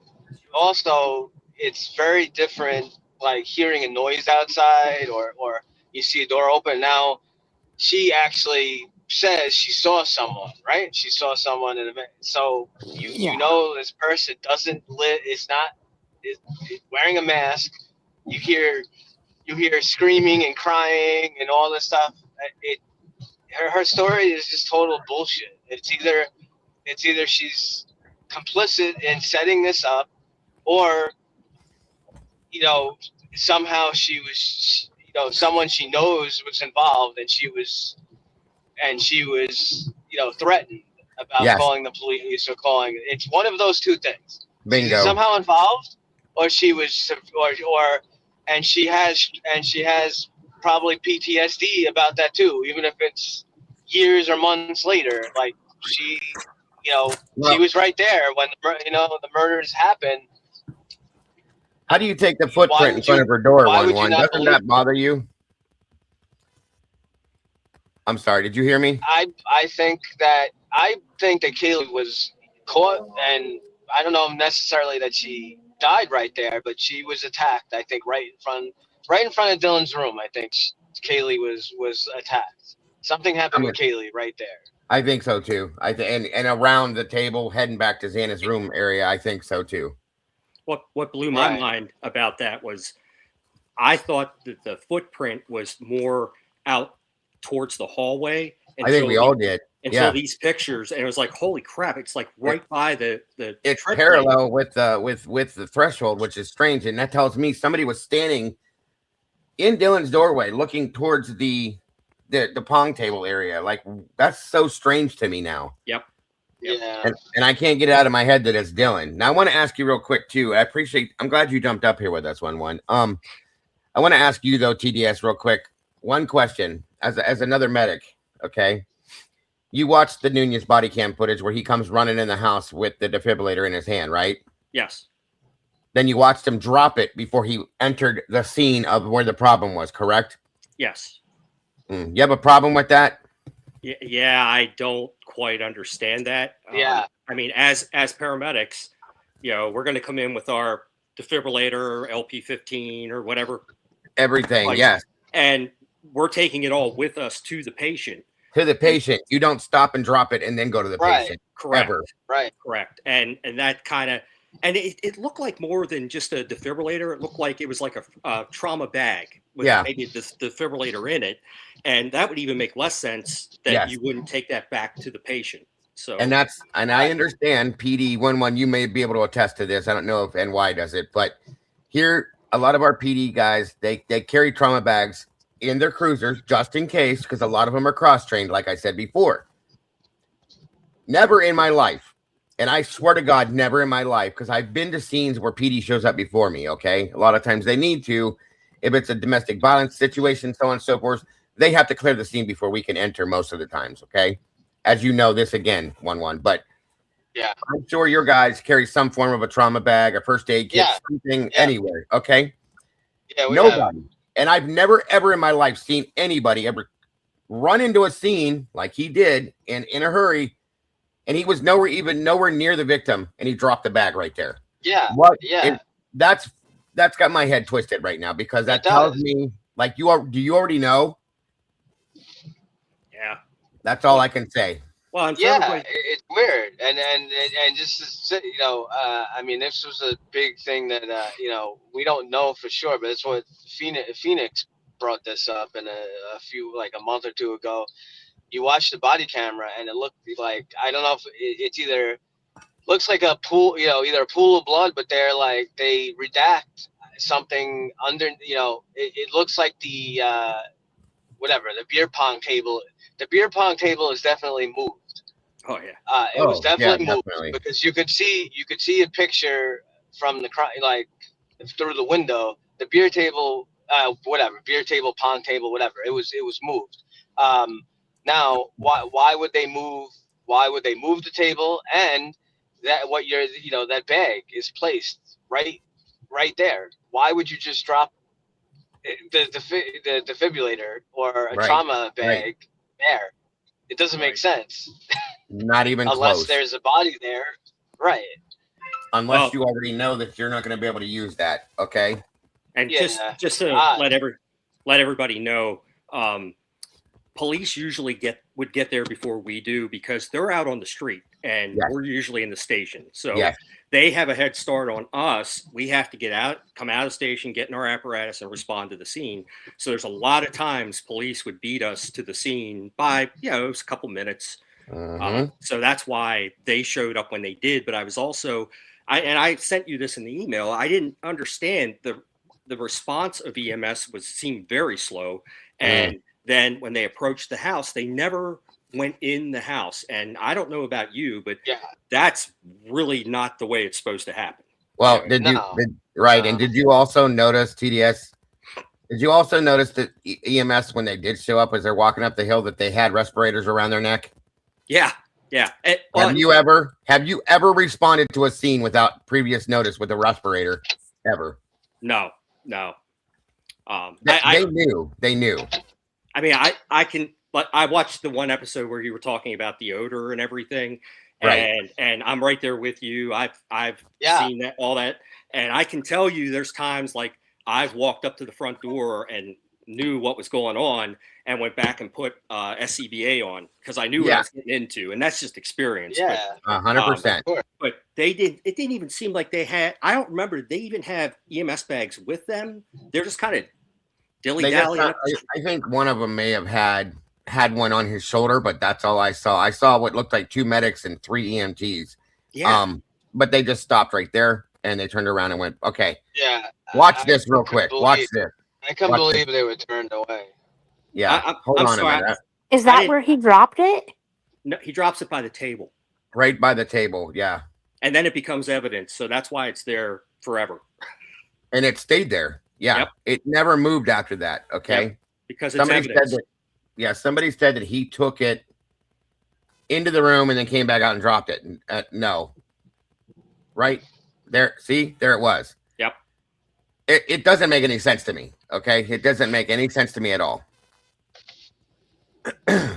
also, it's very different. Like hearing a noise outside, or you see a door open. Now, she actually says she saw someone. Right. She saw someone in a minute. So Yeah. this person doesn't live. Is wearing a mask. You hear screaming and crying and all this stuff. Her story is just total bullshit. It's either she's complicit in setting this up, or somehow she was someone she knows was involved, and she was threatened about Yes. calling the police or calling. It's one of those two things. Bingo. She's somehow involved, or she was, or and she has probably PTSD about that too, even if it's years or months later. Like she was right there when the murders happened. How do you take the footprint in front of her door? Why would you 1-1? not Doesn't believe? that bother you? I'm sorry. Did you hear me? I think that Kaylee was caught, and I don't know necessarily that she died right there, but she was attacked. I think right in front of Dylan's room. I think Kaylee was attacked. Something happened with Kaylee right there. I think so too. And around the table, heading back to Xana's room area, I think so too. What blew my mind about that was, I thought that the footprint was more out towards the hallway. I think we all did. Until these pictures, and it was like, holy crap! It's like right by the. It's parallel with the threshold, which is strange, and that tells me somebody was standing in Dylan's doorway, looking towards the pong table area. Like, that's so strange to me now. Yep. Yeah. And I can't get it out of my head that it's Dylan. Now I want to ask you real quick too. I'm glad you jumped up here with us, 1-1. I want to ask you though, TDS, real quick. One question as another medic. Okay. You watched the Nunez body cam footage where he comes running in the house with the defibrillator in his hand, right? Yes. Then you watched him drop it before he entered the scene of where the problem was, correct? Yes. You have a problem with that? Yeah, I don't quite understand that. Yeah. I mean, as paramedics, we're going to come in with our defibrillator, LP15 or whatever. Everything, yes. And we're taking it all with us to the patient. To the patient. You don't stop and drop it and then go to the patient. Correct. Ever. Right. Correct. And that kind of, and it looked like more than just a defibrillator. It looked like it was like a trauma bag with maybe the defibrillator in it. And that would even make less sense that you wouldn't take that back to the patient. So, and I understand, PD 1-1, you may be able to attest to this. I don't know if NY does it, but here a lot of our PD guys, they carry trauma bags in their cruisers just in case, because a lot of them are cross-trained, like I said before. Never in my life, and I swear to God, never in my life, because I've been to scenes where PD shows up before me, okay? A lot of times they need to. If it's a domestic violence situation, so on and so forth, they have to clear the scene before we can enter most of the times, okay? As you know, this again, 1-1, but Yeah. I'm sure your guys carry some form of a trauma bag, a first aid kit, Yeah. something Yeah. anywhere, okay? Yeah, we Nobody. And I've never, ever in my life seen anybody ever run into a scene like he did in a hurry, and he was nowhere near the victim, and he dropped the bag right there. Yeah. What? Yeah. That's got my head twisted right now, because that It tells does. me, like, do you already know? Yeah. That's all I can say. Well, and for Yeah, everybody, it's weird, and just to say, I mean, this was a big thing that we don't know for sure, but it's what Phoenix brought this up in a month or two ago. You watch the body camera, and it looked like, I don't know if it's either looks like a pool, either a pool of blood, but they redact something under, it looks like the the beer pong table. The beer pong table is definitely moved. oh yeah, It was yeah, definitely moved definitely. because you could see a picture from the through the window. The beer table, beer table, pong table, whatever. It was moved. Now, why would they move? Why would they move the table? And that bag is placed right there. Why would you just drop the defibrillator or a Right, trauma bag there? It doesn't make sense. Not even Unless close. there's a body there, right? Unless you already know that you're not going to be able to use that, okay? and Yeah. just to let everybody know, police usually would get there before we do, because they're out on the street and we're usually in the station. So they have a head start on us. We have to come out of the station, get in our apparatus, and respond to the scene. So there's a lot of times police would beat us to the scene by, it was a couple minutes. So that's why they showed up when they did. But I was also, I sent you this in the email. I didn't understand the response of EMS seemed very slow. And then when they approached the house, they never went in the house. And I don't know about you, but that's really not the way it's supposed to happen. Well, and did you also notice, TDS? Did you also notice that EMS, when they did show up as they're walking up the hill, that they had respirators around their neck? Yeah. Have you ever responded to a scene without previous notice with a respirator? Ever? No. They knew. I mean, but I watched the one episode where you were talking about the odor and everything. And I'm right there with you. I've seen all that. And I can tell you there's times like I've walked up to the front door and knew what was going on and went back and put SCBA on because I knew what I was getting into. And that's just experience. Yeah, 100%. But it didn't even seem like they had, I don't remember, they even have EMS bags with them. They're just kind of dilly-dally. I think one of them may have had one on his shoulder, but that's all I saw. I saw what looked like 2 medics and 3 EMTs. Yeah. But they just stopped right there and they turned around and went, okay. Yeah. Watch this real quick. Watch this. I couldn't believe they were turned away. Yeah. Hold on a minute. Is that where he dropped it? No, he drops it by the table. Right by the table. Yeah. And then it becomes evidence. So that's why it's there forever. And it stayed there. Yeah. Yep. It never moved after that. Okay. Yep. Because it's evidence. Somebody said that he took it into the room and then came back out and dropped it. No. Right there. See, there it was. Yep. It doesn't make any sense to me. Okay. It doesn't make any sense to me at all.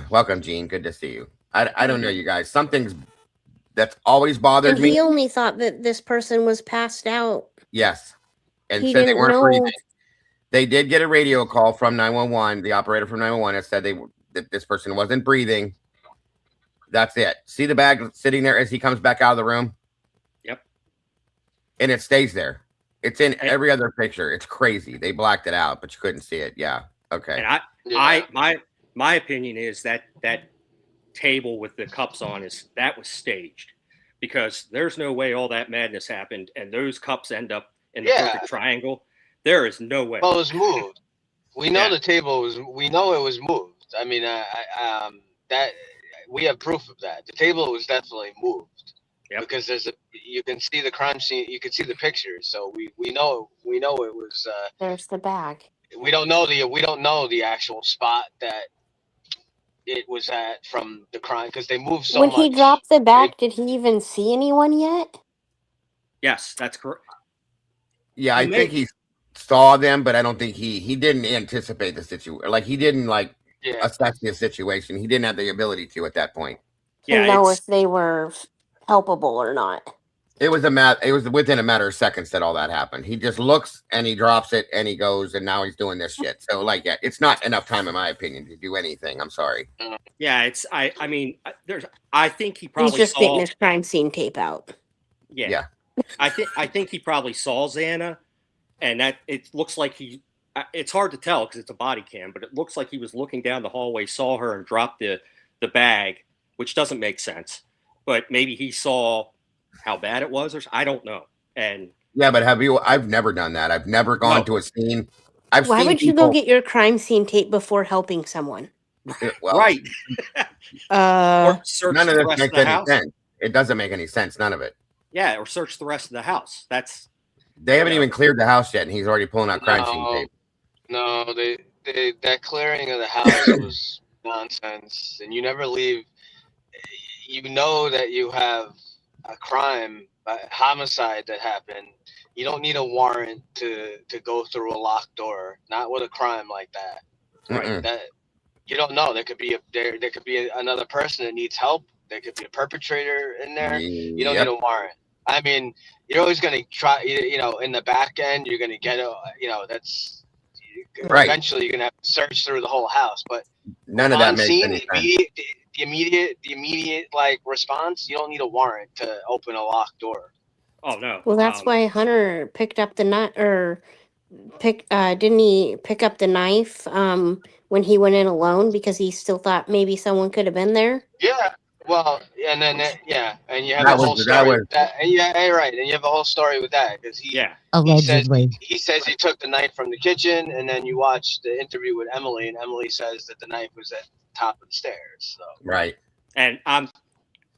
Welcome, Gene. Good to see you. I don't know, you guys. Something's that's always bothered me. He only thought that this person was passed out. Yes. And he said they didn't weren't know. breathing. They did get a radio call from 911. The operator from 911 that said that this person wasn't breathing. That's it. See the bag sitting there as he comes back out of the room? Yep. And it stays there. It's in every other picture. It's crazy. They blacked it out, but you couldn't see it. Yeah. Okay. And my opinion is that table with the cups on that was staged, because there's no way all that madness happened and those cups end up in the perfect triangle. There is no way. Well, it was moved. We know Yeah. the table was. We know it was moved. I mean, that we have proof of that. The table was definitely moved. Yep. Because you can see the crime scene. You can see the pictures. So we know it was. There's the bag. We don't know the actual spot that it was at from the crime because they moved so When much. he dropped the bag, did he even see anyone yet? Yes, that's correct. Yeah, I think he saw them, but I don't think he didn't anticipate the situation. Like he didn't assess the situation. He didn't have the ability to at that point. To know if they were helpable or not. It was within a matter of seconds that all that happened. He just looks and he drops it and he goes and now he's doing this shit. So it's not enough time in my opinion to do anything. I'm sorry. Yeah, I think he probably He's just saw getting his crime scene tape out. Yeah. I think he probably saw Xana, and that it looks like it's hard to tell because it's a body cam, but it looks like he was looking down the hallway, saw her and dropped the bag, which doesn't make sense. But maybe he saw how bad it was, or I don't know. And yeah, but I've never done that. I've never gone to a scene. Why would you go get your crime scene tape before helping someone? Right. Or search none of the this rest makes of the any house. sense. It doesn't make any sense. None of it. Yeah, or search the rest of the house. They haven't even cleared the house yet, and he's already pulling out crime scene tape. No, that clearing of the house was nonsense, and you never leave. You know that you have a crime, a homicide that happened. You don't need a warrant to go through a locked door. Not with a crime like that. Right? That you don't know. There could be another person that needs help. There could be a perpetrator in there. You don't need a warrant. I mean, you're always going to try. In the back end, you're going to get that's right. Eventually, you're going to have to search through the whole house. But none of that makes any sense. The immediate response, you don't need a warrant to open a locked door. Oh no. Well, that's why Hunter picked up the knife, didn't he pick up the knife when he went in alone because he still thought maybe someone could have been there? Yeah. Well, and then and you have a whole story. And you have a whole story with that because allegedly he says he took the knife from the kitchen, and then you watch the interview with Emily, and Emily says that the knife was at the top of the stairs. So. Right. And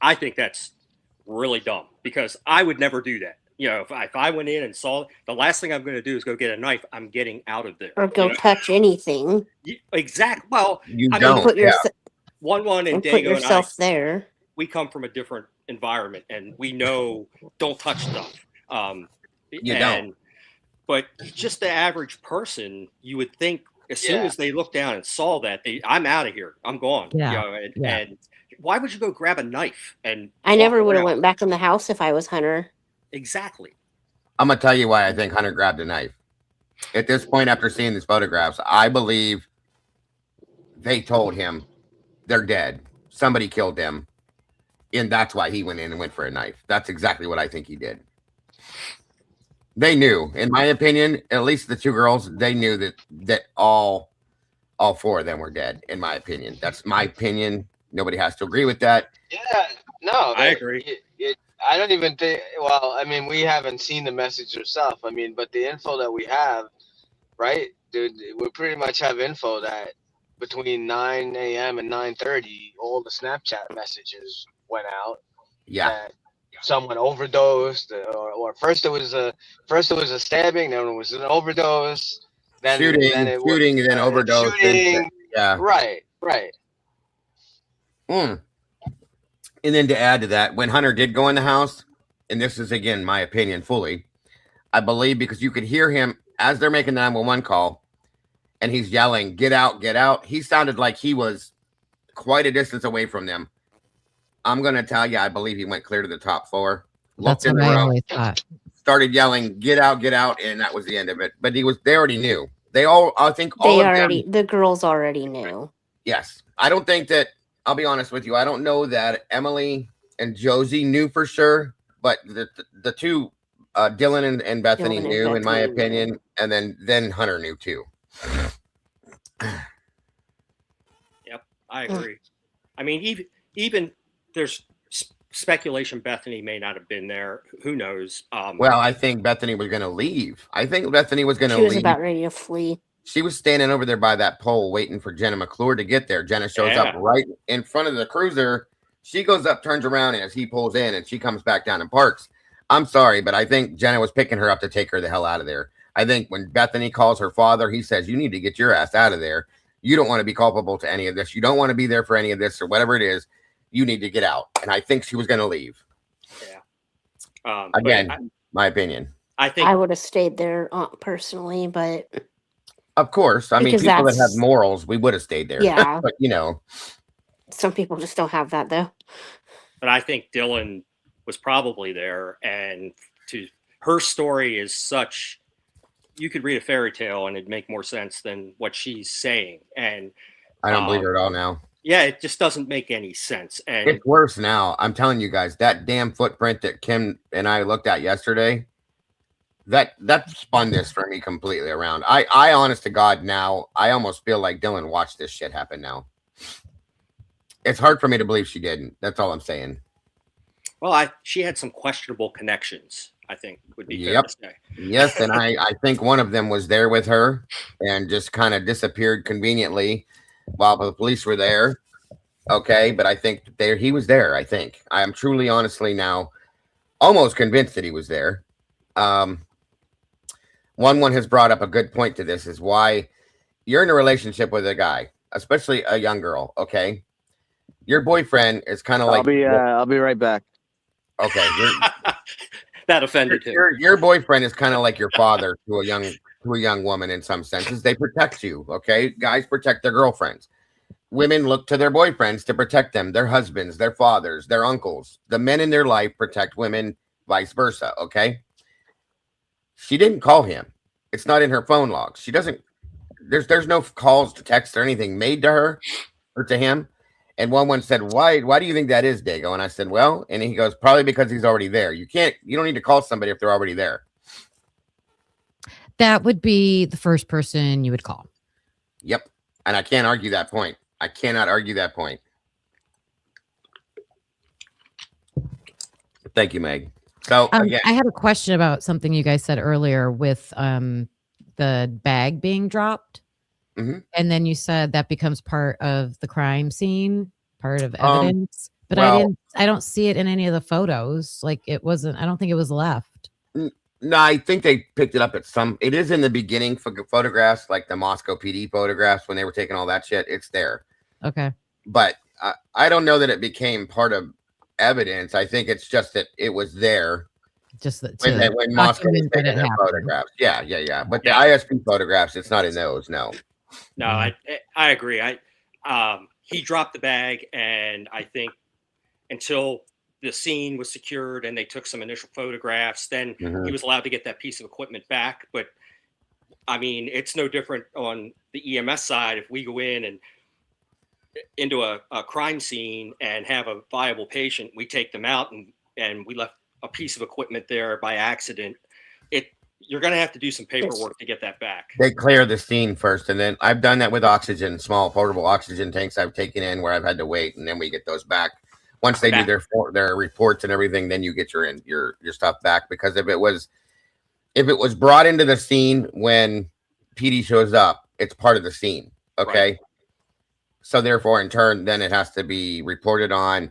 I think that's really dumb because I would never do that. If I went in and saw the last thing I'm going to do is go get a knife, I'm getting out of there. Or go touch anything. Exactly. Well, Put One and put Dago yourself and I, there. We come from a different environment, and we know don't touch stuff. Don't. But just the average person, you would think as soon as they look down and saw that, I'm out of here. I'm gone. And why would you go grab a knife? And I never would have went back in the house if I was Hunter. Exactly. I'm gonna tell you why I think Hunter grabbed a knife. At this point, after seeing these photographs, I believe they told him they're dead. Somebody killed them. And that's why he went in and went for a knife. That's exactly what I think he did. They knew, in my opinion, at least the two girls, they knew that all four of them were dead, in my opinion. That's my opinion. Nobody has to agree with that. Yeah, no. I agree. I don't even think, well, I mean, we haven't seen the message yourself. I mean, but the info that we have, right, dude, we pretty much have info that between 9 a.m. and 9:30, all the Snapchat messages went out. Yeah. Someone overdosed, or first it was a stabbing, then it was an overdose, then shooting, then overdose. Shooting. Yeah. Right. And then to add to that, when Hunter did go in the house, and this is again my opinion fully, I believe because you could hear him as they're making the 911 call, and he's yelling, "Get out, get out." He sounded like he was quite a distance away from them. I'm going to tell you, I believe he went clear to the top floor. That's what I always thought. Started yelling, "Get out, get out," and that was the end of it. But they already knew. The girls already knew. Yes. I don't think that, I'll be honest with you, I don't know that Emily and Josie knew for sure, but the two, Dylan and Bethany knew, in my opinion, and then Hunter knew too. Yep, I agree. I mean, even there's speculation Bethany may not have been there. Who knows? Well, I think Bethany was going to leave. I think Bethany was going to She was leave. about ready to flee. She was standing over there by that pole waiting for Jenna McClure to get there. Jenna shows up right in front of the cruiser. She goes up, turns around, and as he pulls in, and she comes back down and parks. I'm sorry, but I think Jenna was picking her up to take her the hell out of there. I think when Bethany calls her father, he says, you need to get your ass out of there. You don't want to be culpable to any of this. You don't want to be there for any of this or whatever it is. You need to get out. And I think she was going to leave. Yeah. Again, my opinion. I think I would have stayed there personally, but of course, I mean, because people that have morals, we would have stayed there. Yeah. But you know, some people just don't have that though. But I think Dylan was probably there, and her story is such. You could read a fairy tale and it'd make more sense than what she's saying. And I don't believe her at all now. Yeah, it just doesn't make any sense. And it's worse now. I'm telling you guys, that damn footprint that Kim and I looked at yesterday, that spun this for me completely around. I honest to God, now I almost feel like Dylan watched this shit happen now. It's hard for me to believe she didn't. That's all I'm saying. Well, she had some questionable connections, I think would be fair to say. Yes, and I think one of them was there with her and just kind of disappeared conveniently while the police were there. Okay, but I think he was there. I think I am truly, honestly now almost convinced that he was there. One has brought up a good point to this: is why you're in a relationship with a guy, especially a young girl. Okay, your boyfriend is kind of like. I'll be right back. Okay. That offended him. Your boyfriend is kind of like your father to a young woman in some senses. They protect you. Okay, guys protect their girlfriends. Women look to their boyfriends to protect them, their husbands, their fathers, their uncles. The men in their life protect women, vice versa. Okay. She didn't call him. It's not in her phone logs. She doesn't. There's no calls to text or anything made to her or to him. And one said, why do you think that is, Dago? And I said, well, and he goes, probably because he's already there. You don't need to call somebody if they're already there. That would be the first person you would call. Yep. And I can't argue that point. I cannot argue that point. Thank you, Meg. So again, I had a question about something you guys said earlier with the bag being dropped. Mm-hmm. And then you said that becomes part of the crime scene, part of evidence. But I don't see it in any of the photos. Like it wasn't, I don't think it was left. No, I think they picked it up at it is in the beginning for photographs, like the Moscow PD photographs when they were taking all that shit. It's there. Okay. But I don't know that it became part of evidence. I think it's just that it was there. Just that when Moscow was taking their photographs. Yeah. But the ISP photographs, it's not in those. No. No, I agree. He dropped the bag, and I think until the scene was secured and they took some initial photographs, then he was allowed to get that piece of equipment back. But I mean, it's no different on the EMS side. If we go in and into a crime scene and have a viable patient, we take them out and we left a piece of equipment there by accident. You're going to have to do some paperwork to get that back. They clear the scene first, and then I've done that with oxygen, small portable oxygen tanks I've taken in where I've had to wait, and then we get those back. Once they do their reports and everything, then you get your stuff back. Because if it was brought into the scene when PD shows up, it's part of the scene. Okay. Right. So therefore, in turn, then it has to be reported on,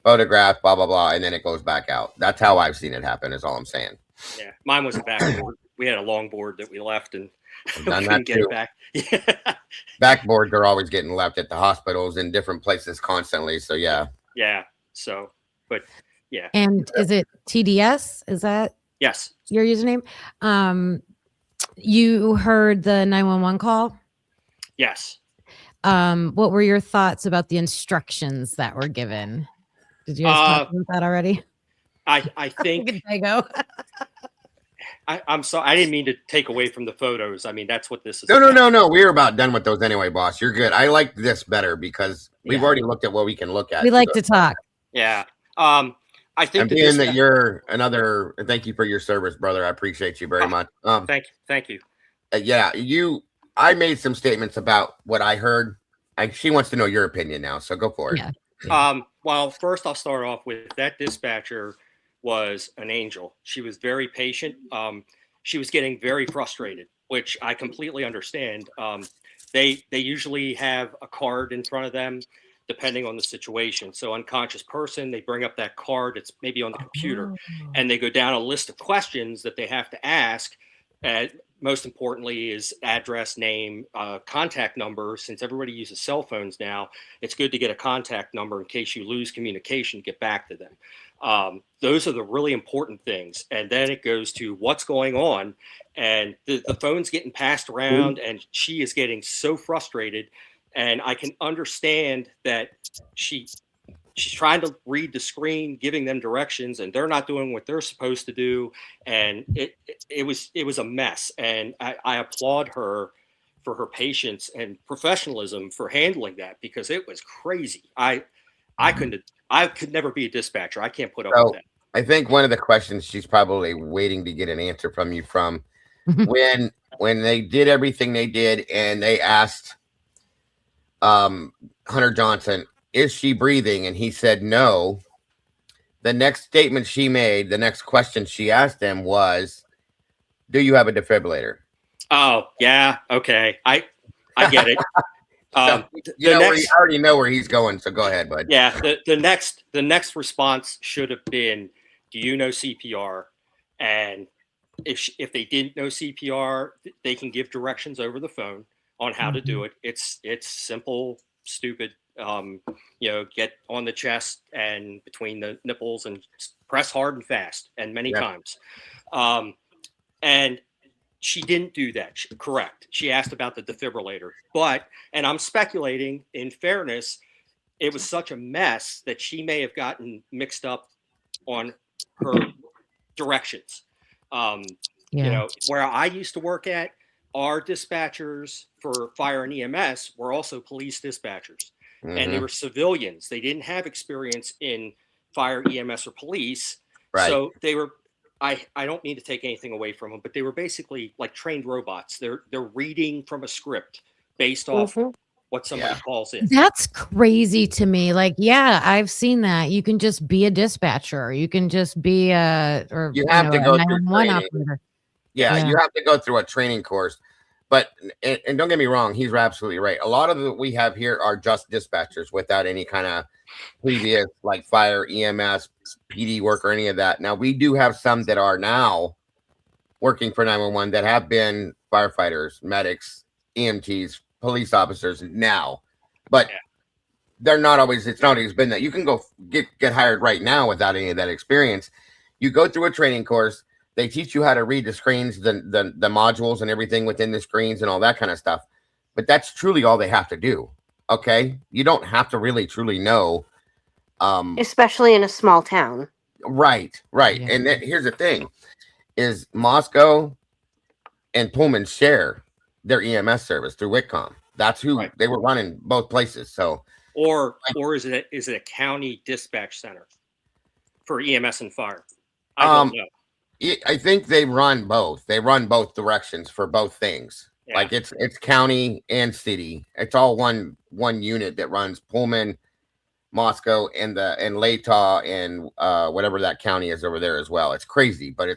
photographed, blah, blah, blah, and then it goes back out. That's how I've seen it happen, is all I'm saying. Yeah, mine was a backboard. We had a longboard that we left, and we done couldn't that get too. it back. Yeah. Backboards are always getting left at the hospitals in different places constantly. So yeah. Yeah. So, but yeah. And is it TDS? Is that yes your username? You heard the 911 call? Yes. What were your thoughts about the instructions that were given? Did you guys talk about that already? I think I go. I'm sorry. I didn't mean to take away from the photos. I mean, that's what this is. No. We're about done with those anyway, boss. You're good. I like this better because we've already looked at what we can look at. We like to talk. Yeah. I think and being that you're another, thank you for your service, brother. I appreciate you very much. Thank you. Yeah, I made some statements about what I heard. She wants to know your opinion now, so go for it. Yeah. Well, first I'll start off with that dispatcher was an angel. She was very patient. She was getting very frustrated, which I completely understand. They usually have a card in front of them, depending on the situation. So unconscious person, they bring up that card. It's maybe on the computer, and they go down a list of questions that they have to ask. Most importantly is address, name, contact number. Since everybody uses cell phones now, it's good to get a contact number in case you lose communication, get back to them. Those are the really important things. And then it goes to what's going on. And the phone's getting passed around, and she is getting so frustrated. And I can understand that she's trying to read the screen, giving them directions, and they're not doing what they're supposed to do. And it was a mess. And I applaud her for her patience and professionalism for handling that, because it was crazy. I could never be a dispatcher. I can't put up with that. I think one of the questions she's probably waiting to get an answer from you from when they did everything they did and they asked Hunter Johnson, is she breathing? And he said no. The next statement she made, the next question she asked him was, do you have a defibrillator? Oh, yeah. Okay. I get it. You already know where he's going, so go ahead, bud. Yeah. The next response should have been, do you know CPR? And if they didn't know CPR, they can give directions over the phone on how to do it. It's simple, stupid. Get on the chest and between the nipples and press hard and fast and many times. And she didn't do that. Correct. She asked about the defibrillator, and I'm speculating, in fairness, it was such a mess that she may have gotten mixed up on her directions. Where I used to work at, our dispatchers for fire and EMS were also police dispatchers. And they were civilians. They didn't have experience in fire, EMS, or police. Right. So they were, I don't mean to take anything away from them, but they were basically like trained robots. They're reading from a script based off what somebody calls in. That's crazy to me. Like, yeah, I've seen that. You can just be a dispatcher. You can just be you have to go through training. Operator. Yeah, you have to go through a training course. But, and don't get me wrong, he's absolutely right. A lot of what we have here are just dispatchers without any kind of previous like fire, EMS, PD work or any of that. Now, we do have some that are now working for 911 that have been firefighters, medics, EMTs, police officers now. But they're not always, it's not always been that. You can go get hired right now without any of that experience. You go through a training course. They teach you how to read the screens, the modules and everything within the screens and all that kind of stuff. But that's truly all they have to do. Okay. You don't have to really truly know. Especially in a small town. Right. Yeah. And here's the thing is Moscow and Pullman share their EMS service through Whitcomb. That's who they were running both places. So, or is it a county dispatch center for EMS and fire? I don't know. I think they run both. They run both directions for both things. Yeah. Like it's county and city. It's all one unit that runs Pullman, Moscow, and Latah and whatever that county is over there as well. It's crazy, but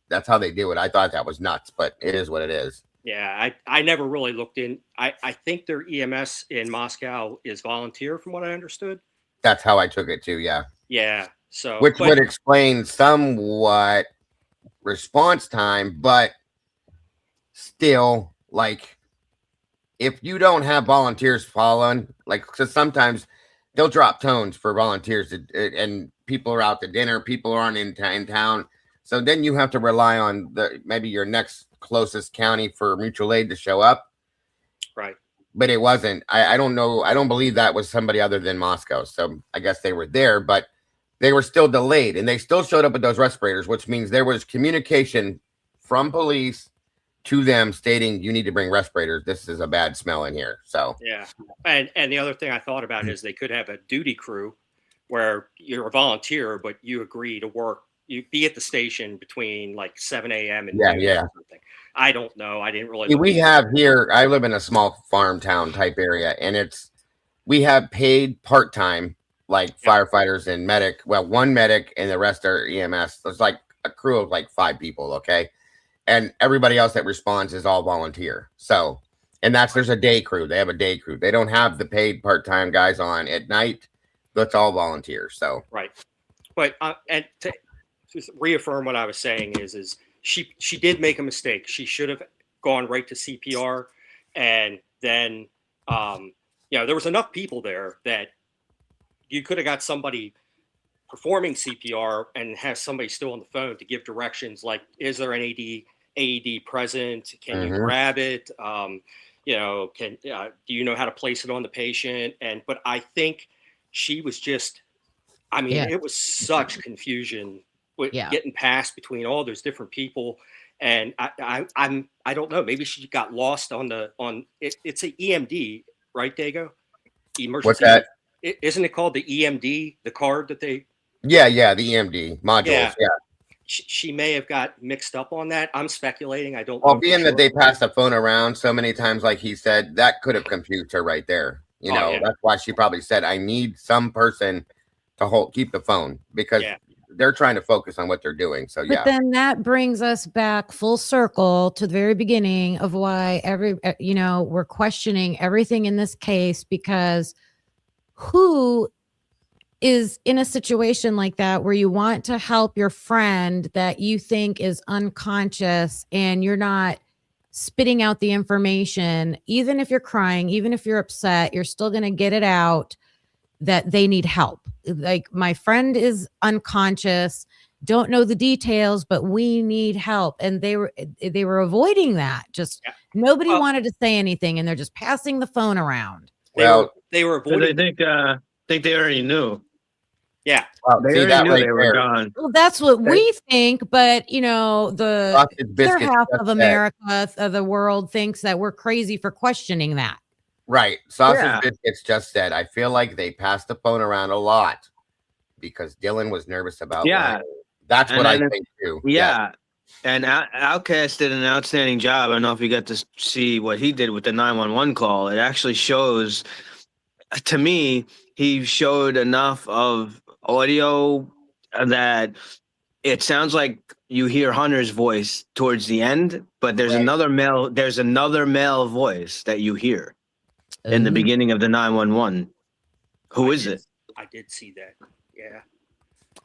that's how they do it. I thought that was nuts, but it is what it is. Yeah, I never really looked in. I think their EMS in Moscow is volunteer, from what I understood. That's how I took it too. Yeah. Yeah. So which would explain somewhat response time, but still, like, if you don't have volunteers following, like, because sometimes they'll drop tones for volunteers and people are out to dinner, people aren't in town, so then you have to rely on maybe your next closest county for mutual aid to show up. Right. But it wasn't. I don't know. I don't believe that was somebody other than Moscow. So I guess they were there, but they were still delayed, and they still showed up with those respirators, which means there was communication from police to them stating, you need to bring respirators. This is a bad smell in here. So yeah. And the other thing I thought about is they could have a duty crew where you're a volunteer, but you agree to work. You be at the station between like 7 a.m. and noon or something. I don't know. I didn't really. We have here. I live in a small farm town type area, and we have paid part-time like firefighters and medic. Well, one medic and the rest are EMS. There's like a crew of like 5 people. Okay. And everybody else that responds is all volunteer. So, and there's a day crew. They have a day crew. They don't have the paid part-time guys on at night. That's all volunteer. So, right. But and to just reaffirm what I was saying is she did make a mistake. She should have gone right to CPR, and then there was enough people there that you could have got somebody performing CPR and have somebody still on the phone to give directions like, is there an AED present? Can you grab it? Do you know how to place it on the patient? But I think she was just, it was such confusion with getting past between all those different people. And I don't know, maybe she got lost it's an EMD, right, Dago? Emergency. What's that? Isn't it called the EMD, the card that they? Yeah, the EMD modules. Yeah. She may have got mixed up on that. I'm speculating. I don't know. Well, being that they passed the phone around so many times, like he said, that could have confused her right there. That's why she probably said, I need some person to keep the phone, because they're trying to focus on what they're doing. So, but then that brings us back full circle to the very beginning of why we're questioning everything in this case, because who is in a situation like that where you want to help your friend that you think is unconscious and you're not spitting out the information, even if you're crying, even if you're upset, you're still going to get it out that they need help. Like, my friend is unconscious, don't know the details, but we need help. And they were avoiding that. Nobody wanted to say anything, and they're just passing the phone around. They were avoiding. I think they already knew. Yeah. They already knew they were gone. Well, that's what we think, but the other half of America, of the world, thinks that we're crazy for questioning that. Right. Sausage Biscuits just said, I feel like they passed the phone around a lot because Dylan was nervous about lying. That's what I think too. Yeah. And Outcast did an outstanding job. I don't know if you got to see what he did with the 911 call. It actually shows, to me, he showed enough of audio that it sounds like you hear Hunter's voice towards the end, but there's another male voice that you hear in the beginning of the 911. Who is it? I did see that. Yeah.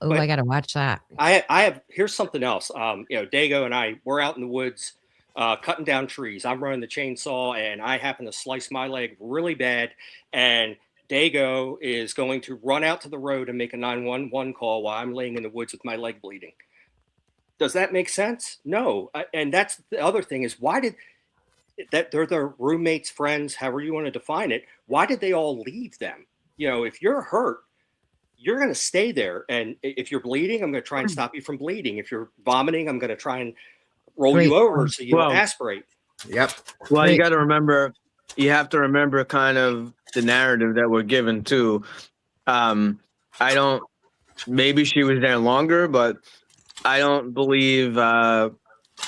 Oh, I gotta watch that. I have. Here's something else. Dago and I, we're out in the woods cutting down trees. I'm running the chainsaw, and I happen to slice my leg really bad. And Dago is going to run out to the road and make a 911 call while I'm laying in the woods with my leg bleeding. Does that make sense? No. And that's the other thing is, why did that? They're their roommates, friends, however you want to define it. Why did they all leave them? If you're hurt, you're going to stay there. And if you're bleeding, I'm going to try and stop you from bleeding. If you're vomiting, I'm going to try and roll you over so you don't aspirate. Yep. Well, you got to remember, you have to remember kind of the narrative that we're given too. Maybe she was there longer, but I don't believe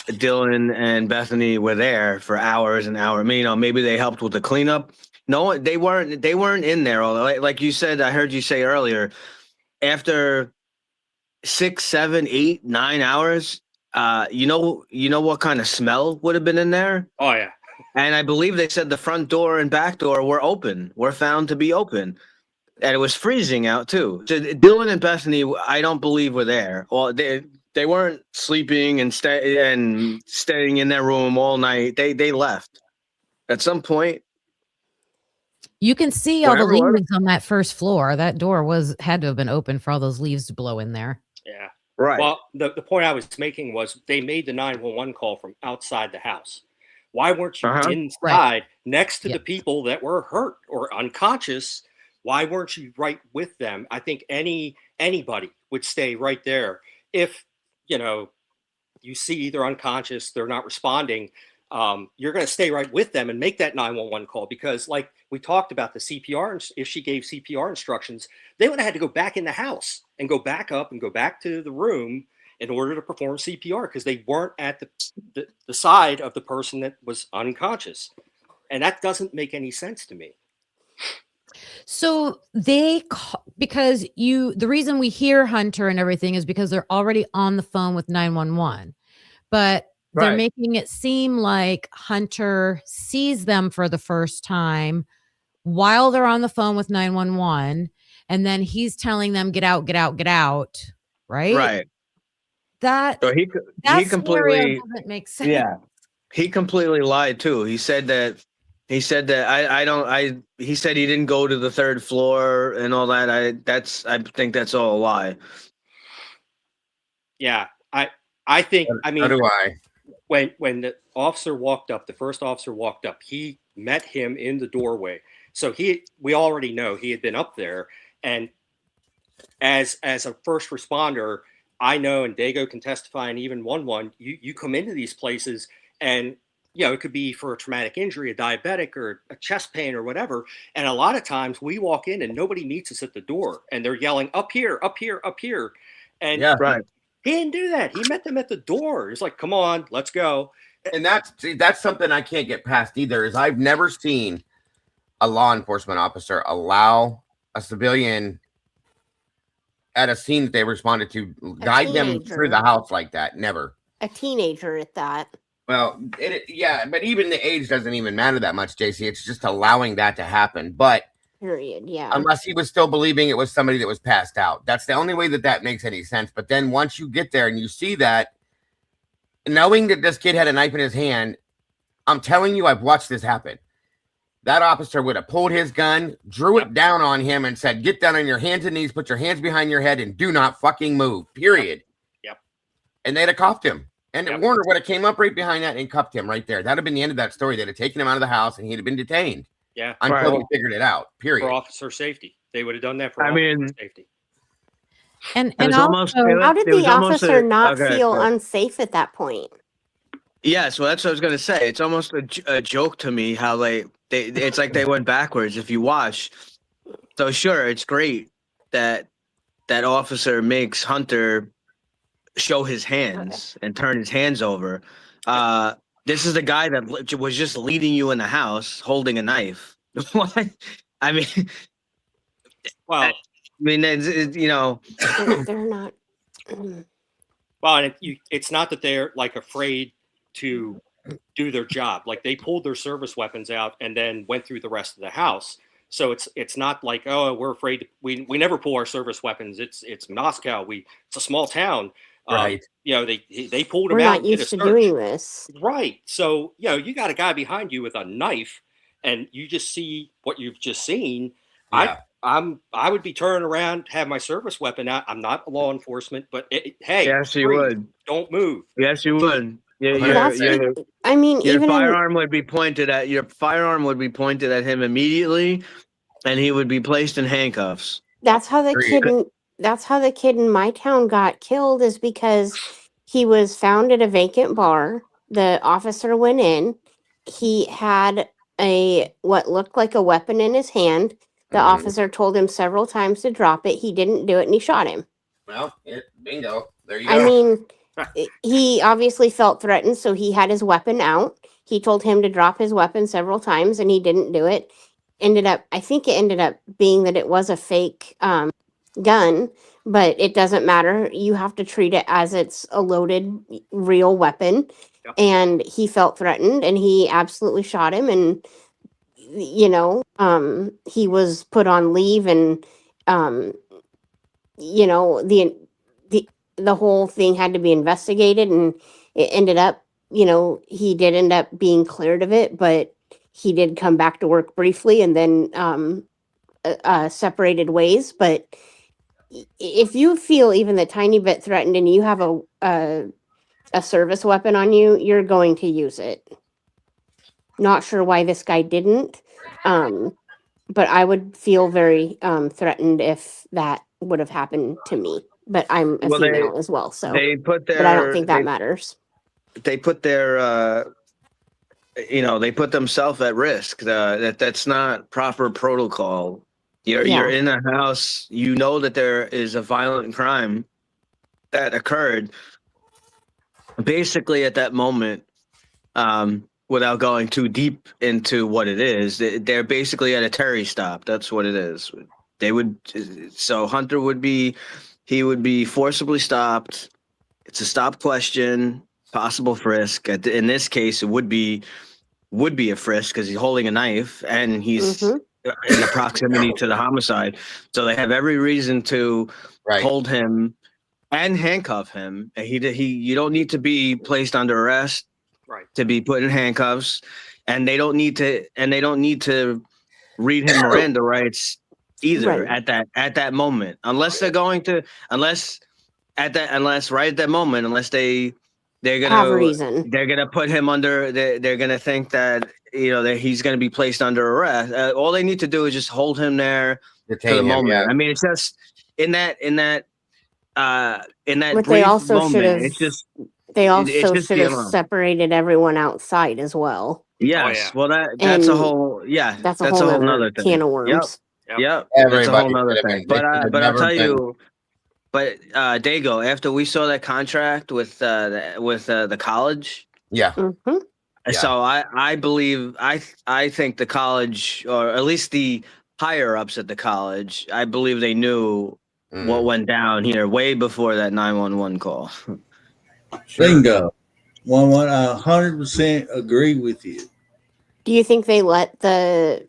Dylan and Bethany were there for hours and hours. Maybe they helped with the cleanup. No, they weren't in there. Like you said, I heard you say earlier, after 6, 7, 8, 9 hours, you know what kind of smell would have been in there? Oh yeah. And I believe they said the front door and back door were found to be open. And it was freezing out too. So Dylan and Bethany, I don't believe were there. Well, they weren't sleeping and staying in their room all night. They left. At some point, you can see all the leaves on that first floor. That door had to have been open for all those leaves to blow in there. Yeah. Right. Well, the point I was making was they made the 911 call from outside the house. Why weren't you inside next to the people that were hurt or unconscious? Why weren't you right with them? I think anybody would stay right there. If, you see they're unconscious, they're not responding, you're going to stay right with them and make that 911 call, because like we talked about the CPR, if she gave CPR instructions, they would have had to go back in the house and go back up and go back to the room in order to perform CPR, because they weren't at the side of the person that was unconscious. And that doesn't make any sense to me. So because the reason we hear Hunter and everything is because they're already on the phone with 911, but they're Right. making it seem like Hunter sees them for the first time while they're on the phone with 911, and then he's telling them, get out, get out, get out. Right. Right. That So he scenario completely, doesn't make sense. yeah, he completely lied too. He said that he said he didn't go to the third floor and all that. I think that's all a lie. Yeah, I think, I So mean, do I. when the officer walked up, the first officer walked up, he met him in the doorway. So we already know he had been up there. And as a first responder, I know, and Dago can testify, and even one, you come into these places and, you know, it could be for a traumatic injury, a diabetic, or a chest pain or whatever. And a lot of times we walk in and nobody meets us at the door and they're yelling, up here, up here, up here. And Yeah. Right. he didn't do that. He met them at the door. He's like, come on, let's go. And that's something I can't get past either. Is I've never seen a law enforcement officer allow a civilian at a scene that they responded to guide them through the house like that. Never. A teenager at that. Well, yeah, but even the age doesn't even matter that much, JC. It's just allowing that to happen. But Period. Yeah. unless he was still believing it was somebody that was passed out, that's the only way that makes any sense. But then once you get there and you see that, knowing that this kid had a knife in his hand, I'm telling you, I've watched this happen. That officer would have pulled his gun, drew it down on him, and said, get down on your hands and knees, put your hands behind your head, and do not fucking move, period. Yep. And they'd have cuffed him. And Yep. Warner would have came up right behind that and cuffed him right there. That would have been the end of that story. They'd have taken him out of the house, and he'd have been detained. Yeah. Until Right. we figured it out, period. For officer safety. They would have done that for I officer mean, safety. And It was also, almost- How did it was the almost officer a- not okay, feel so- unsafe at that point? Yes, well, that's what I was gonna say. It's almost a joke to me how it's like they went backwards. If you watch, so sure, it's great that officer makes Hunter show his hands and turn his hands over. This is the guy that was just leading you in the house holding a knife. What? I mean, Well, it's, you know, They're not. well, and it's not that they're like afraid to do their job. Like they pulled their service weapons out and then went through the rest of the house. So it's not like, oh, we're afraid. We never pull our service weapons. It's Moscow. It's a small town. Right. You know, they pulled We're them out. not and did used a to search. doing this. Right. So, you know, you got a guy behind you with a knife and you just see what you've just seen. Yeah. I would be turning around, have my service weapon out. I'm not law enforcement, but hey, yes, you freeze. would. Don't move. Yes, you would. Yeah, That's I mean, your even firearm would be pointed at him immediately, and he would be placed in handcuffs. that's how the Period. kid in my town got killed, is because he was found at a vacant bar. The officer went in. He had what looked like a weapon in his hand. The Mhm. officer told him several times to drop it. He didn't do it, and he shot him. Well, bingo. There you go. I mean, he obviously felt threatened, so he had his weapon out. He told him to drop his weapon several times, and he didn't do it. I think it ended up being that it was a fake gun, but it doesn't matter. You have to treat it as it's a loaded, real weapon. Yep. And he felt threatened, and he absolutely shot him. And you know, he was put on leave, and you know, the whole thing had to be investigated, and it ended up, you know, he did end up being cleared of it, but he did come back to work briefly and then separated ways. But if you feel even the tiny bit threatened and you have a service weapon on you, you're going to use it. Not sure why this guy didn't, but I would feel very threatened if that would have happened to me. But I'm a female as well, so They put but I don't think that matters. They put their they put themselves at risk. That's not proper protocol. You're in a house, you know that there is a violent crime that occurred. Basically at that moment, without going too deep into what it is, they're basically at a Terry stop. That's what it is. They would, so Hunter would be, he would be forcibly stopped. It's a stop question, possible frisk. In this case, it would be a frisk because he's holding a knife and he's Mhm. in the proximity to the homicide. So they have every reason to hold him and handcuff him. And you don't need to be placed under arrest to be put in handcuffs, and they don't need to read him Miranda rights either Right. at that moment, unless they're going to unless right at that moment, unless they're Have gonna reason. put him under, they're gonna think that that he's gonna be placed under arrest. All they need to do is just hold him there for the Detain him, moment. yeah. I mean, it's just in that But they brief also should moment, have. it's just They just should the have alarm. separated everyone outside as well. Yes. Well, that's a And whole that's a that's whole a whole nother nother thing. can of Yep. worms. Yep. That's a whole Everybody nother should have thing. been. They should have But I'll never tell been. you, Dago, after we saw that contract with the college, Yeah. Mm-hmm. so I think the college, or at least the higher ups at the college, I believe they knew what went down here way before that 911 call. Bingo. 100% agree with you. Do you think they let the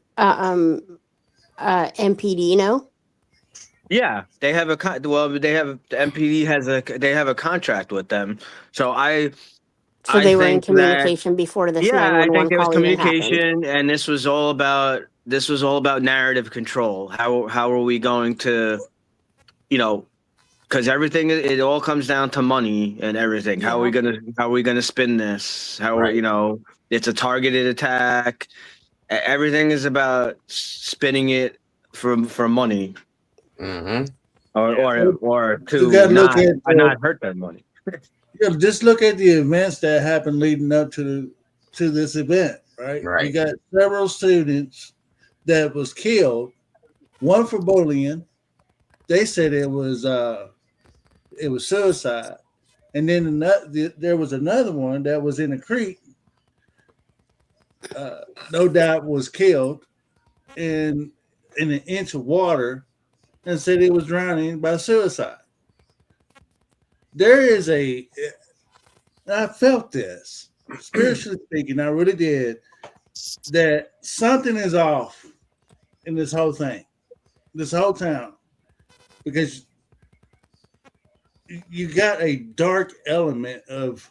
MPD know? Yeah, they have the MPD they have a contract with them. So So they were in think that, communication before this yeah, I think 911 there was call even happened. communication, and this was all about narrative control. How are we going to, because everything, it all comes down to money and everything. How are we gonna spin this? It's a targeted attack. Everything is about spinning it for money. Mm-hmm. Or to You gotta look at not hurt that money. just look at the events that happened leading up to this event, right? Right. You got several students that was killed. One for bullying. They said it was suicide, and then there was another one that was in a creek. No doubt was killed in an inch of water, and said it was drowning by suicide. There is I felt this, spiritually speaking, I really did, that something is off in this whole thing, this whole town, because you got a dark element of,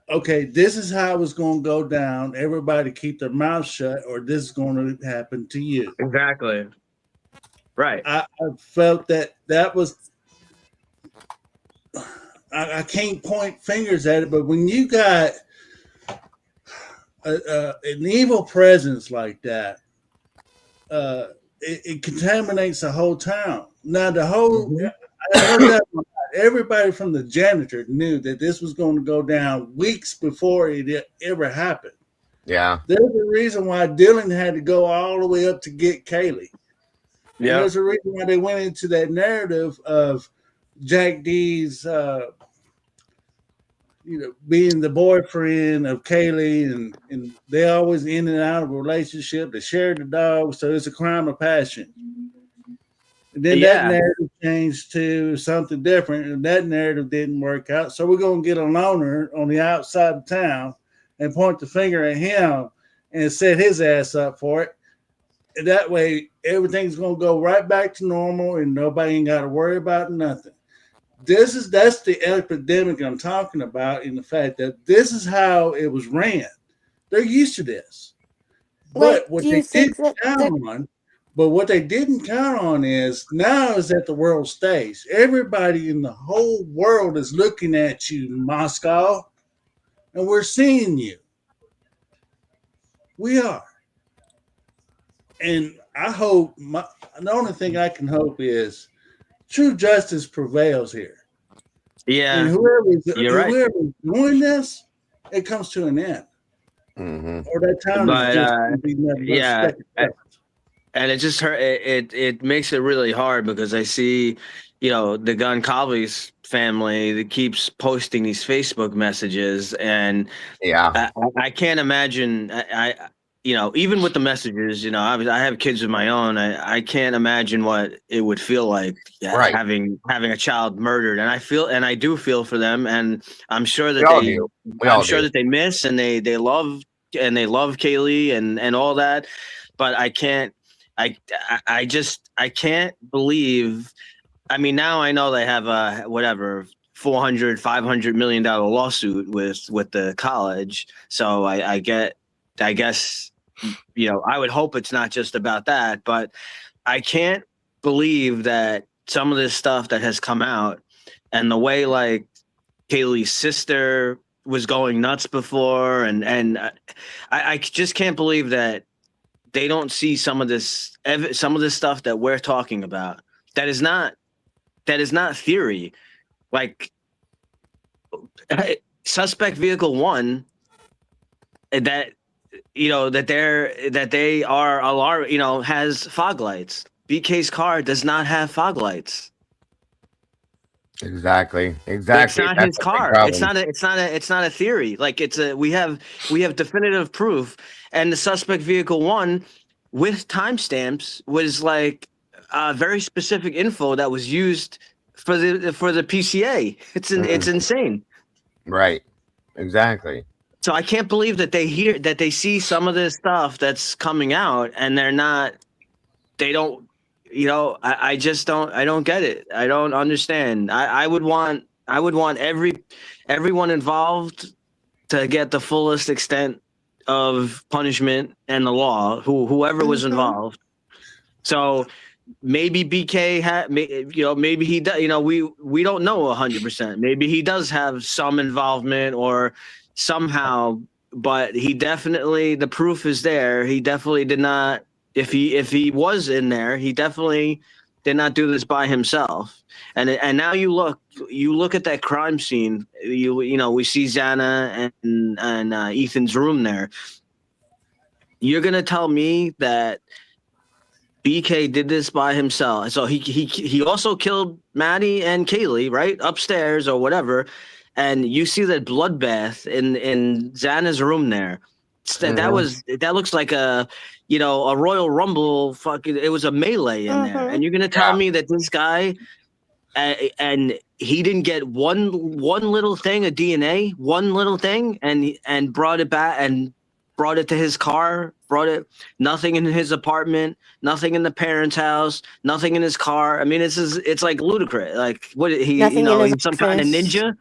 okay, this is how it's going to go down. Everybody keep their mouth shut, or this is going to happen to you. Exactly. Right. I felt that was. I can't point fingers at it, but when you got an evil presence like that, it contaminates the whole town. Now the whole, I heard that everybody from the janitor knew that this was going to go down weeks before it ever happened. Yeah. There's a reason why Dylan had to go all the way up to get Kaylee. Yeah. There's a reason why they went into that narrative of Jack D's, being the boyfriend of Kaylee, and they always in and out of a relationship. They shared the dog, so it's a crime of passion. And then that narrative changed to something different, and that narrative didn't work out. So we're going to get a loner on the outside of town and point the finger at him and set his ass up for it. And that way, everything's going to go right back to normal, and nobody ain't got to worry about nothing. That's the epidemic I'm talking about, in the fact that this is how it was ran. They're used to this. But what they didn't count on is now is at the world stage. Everybody in the whole world is looking at you, Moscow, and we're seeing you. We are. And I hope, the only thing I can hope is true justice prevails here. Yeah. And whoever's doing this, it comes to an end. Mm-hmm. Or that town is just going to be nothing but and it just hurt. It makes it really hard because I see, the Goncalves family that keeps posting these Facebook messages, and Yeah. I can't imagine. Even with the messages, I have kids of my own. I can't imagine what it would feel like Right. having a child murdered, and I do feel for them, and I'm sure that We all do. We I'm all sure do. that they miss and they love Kaylee and all that, but I can't. I just I can't believe. I mean, now I know they have a whatever 400-500 million dollar lawsuit with the college. So I guess I would hope it's not just about that, but I can't believe that some of this stuff that has come out and the way like Kaylee's sister was going nuts before, and I just can't believe that they don't see some of this stuff that we're talking about. That is not theory. Like suspect vehicle 1, that that they are alarm, has fog lights. BK's car does not have fog lights. Exactly. It's not That's his a big car. problem. It's not a theory. Like we have definitive proof, and the suspect vehicle 1 with timestamps was like very specific info that was used for the PCA. It's insane. Right. Exactly. So I can't believe that they see some of this stuff that's coming out, and they don't, I just don't, I don't get it. I don't understand. I would want everyone involved to get the fullest extent of punishment and the law, whoever was involved. So maybe BK maybe he does, we don't know 100%. Maybe he does have some involvement or somehow, but he definitely, the proof is there. He definitely did not, if he was in there, he definitely did not do this by himself. And now you look at that crime scene, we see Xana and Ethan's room there. You're going to tell me that BK did this by himself? So he also killed Maddie and Kaylee, right, upstairs or whatever, and you see that bloodbath in Xana's room there. That looks like a Royal Rumble. Fucking, it was a melee in there, and you're gonna tell me that this guy and he didn't get one little thing of DNA, one little thing, and brought it back and brought it to his car, nothing in his apartment, nothing in the parents' house, nothing in his car. I mean, it's like ludicrous. Like, what he's some kind of ninja.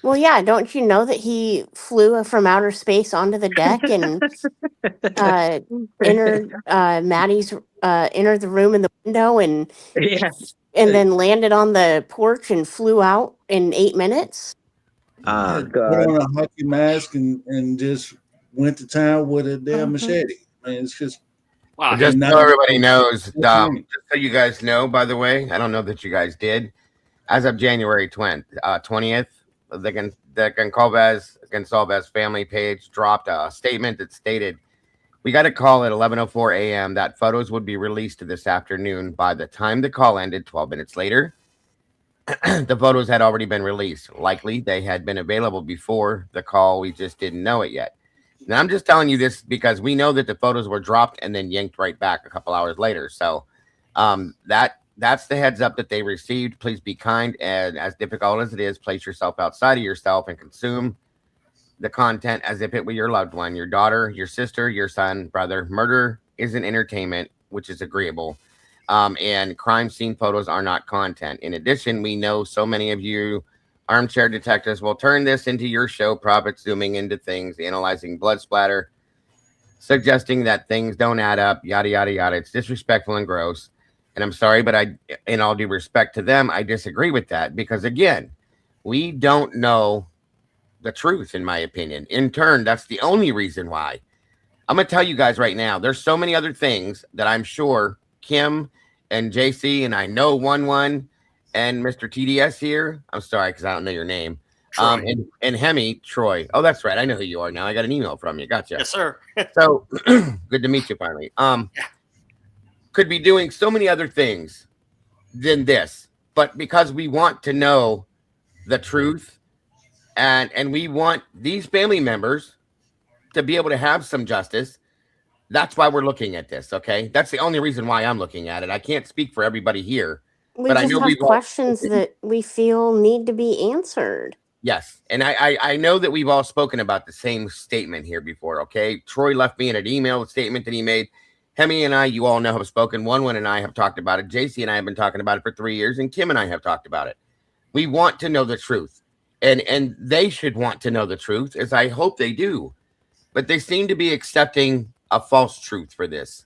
Well, yeah, don't you know that he flew from outer space onto the deck and entered the room in the window and then landed on the porch and flew out in 8 minutes? Put on a hockey mask and just went to town with a damn machete. I mean, it's just wow. Just so everybody knows, just so you guys know, by the way, I don't know that you guys did. As of January 20th, the Goncalves family page dropped a statement that stated, "We got a call at 11:04 a.m. that photos would be released this afternoon. By the time the call ended, 12 minutes later, the photos had already been released. Likely they had been available before the call. We just didn't know it yet." Now, I'm just telling you this because we know that the photos were dropped and then yanked right back a couple hours later. So that's the heads up that they received. Please be kind, and as difficult as it is, place yourself outside of yourself and consume the content as if it were your loved one, your daughter, your sister, your son, brother. Murder isn't entertainment, which is agreeable. And crime scene photos are not content. In addition, we know so many of you armchair detectives will turn this into your show, profit zooming into things, analyzing blood splatter, suggesting that things don't add up, yada, yada, yada. It's disrespectful and gross. And I'm sorry, but in all due respect to them, I disagree with that because, again, we don't know the truth, in my opinion. In turn, that's the only reason why. I'm going to tell you guys right now, there's so many other things that I'm sure Kim and JC and I know 1-1 and Mr. TDS here. I'm sorry because I don't know your name. And Hemi, Troy. Oh, that's right. I know who you are now. I got an email from you. Gotcha. Yes, sir. So good to meet you finally. Could be doing so many other things than this. But because we want to know the truth, and we want these family members to be able to have some justice, that's why we're looking at this. Okay, that's the only reason why I'm looking at it. I can't speak for everybody here, We but I just know have we've all questions that we feel need to be answered. yes, and I know that we've all spoken about the same statement here before. Okay, Troy left me in an email a statement that he made. Hemi and I, you all know, have spoken. One and I have talked about it. JC and I have been talking about it for 3 years, and Kim and I have talked about it. We want to know the truth, and they should want to know the truth, as I hope they do. But they seem to be accepting a false truth for this.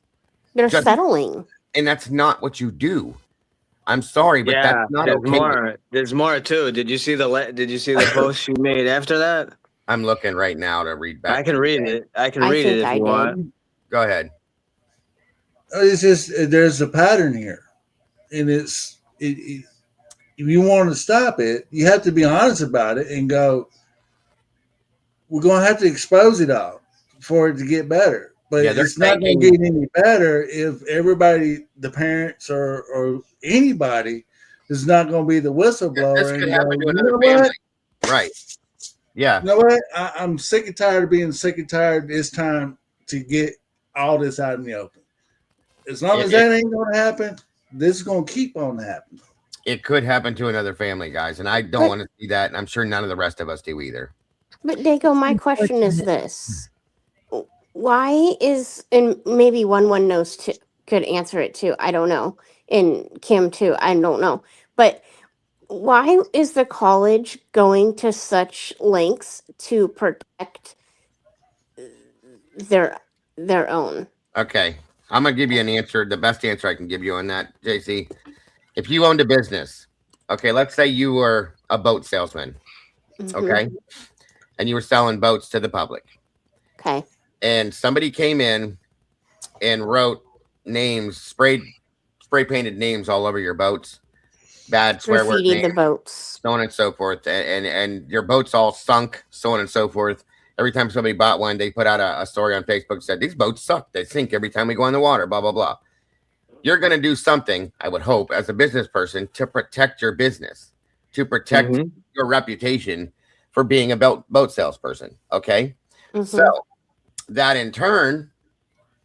They're Just, settling. and that's not what you do. I'm sorry, but Yeah, that's not there's okay. more. There's more too. Did you see the post she made after that? I'm looking right now to read back. I can read it. I can I read think it if I you did. want. Go ahead. It's just there's a pattern here, and if you want to stop it, you have to be honest about it and go, we're going to have to expose it all for it to get better. But Yeah, they're it's not going to thinking- get any better if everybody, the parents or anybody, is not going to be the whistleblower. This And could go, happen to you another know family. what? Right. Yeah. You know what? I'm sick and tired of being sick and tired. It's time to get all this out in the open. As long as that ain't going to happen, this is going to keep on happening. It could happen to another family, guys, and I don't want to see that, and I'm sure none of the rest of us do either. But Dago, my question is this: why is, and maybe one knows too, could answer it too. I don't know, and Kim too. I don't know, but why is the college going to such lengths to protect their own? Okay, I'm gonna give you an answer, the best answer I can give you on that, JC. If you owned a business, okay, let's say you were a boat salesman, okay, and you were selling boats to the public, Okay. and somebody came in and wrote names, spray painted names all over your boats, bad swear word Graffitied the names, boats. so on and so forth, and your boats all sunk, so on and so forth. Every time somebody bought one, they put out a story on Facebook that said these boats suck, they sink every time we go in the water, blah blah blah. You're going to do something, I would hope, as a business person to protect your business, to protect your reputation for being a boat salesperson. Okay. So that in turn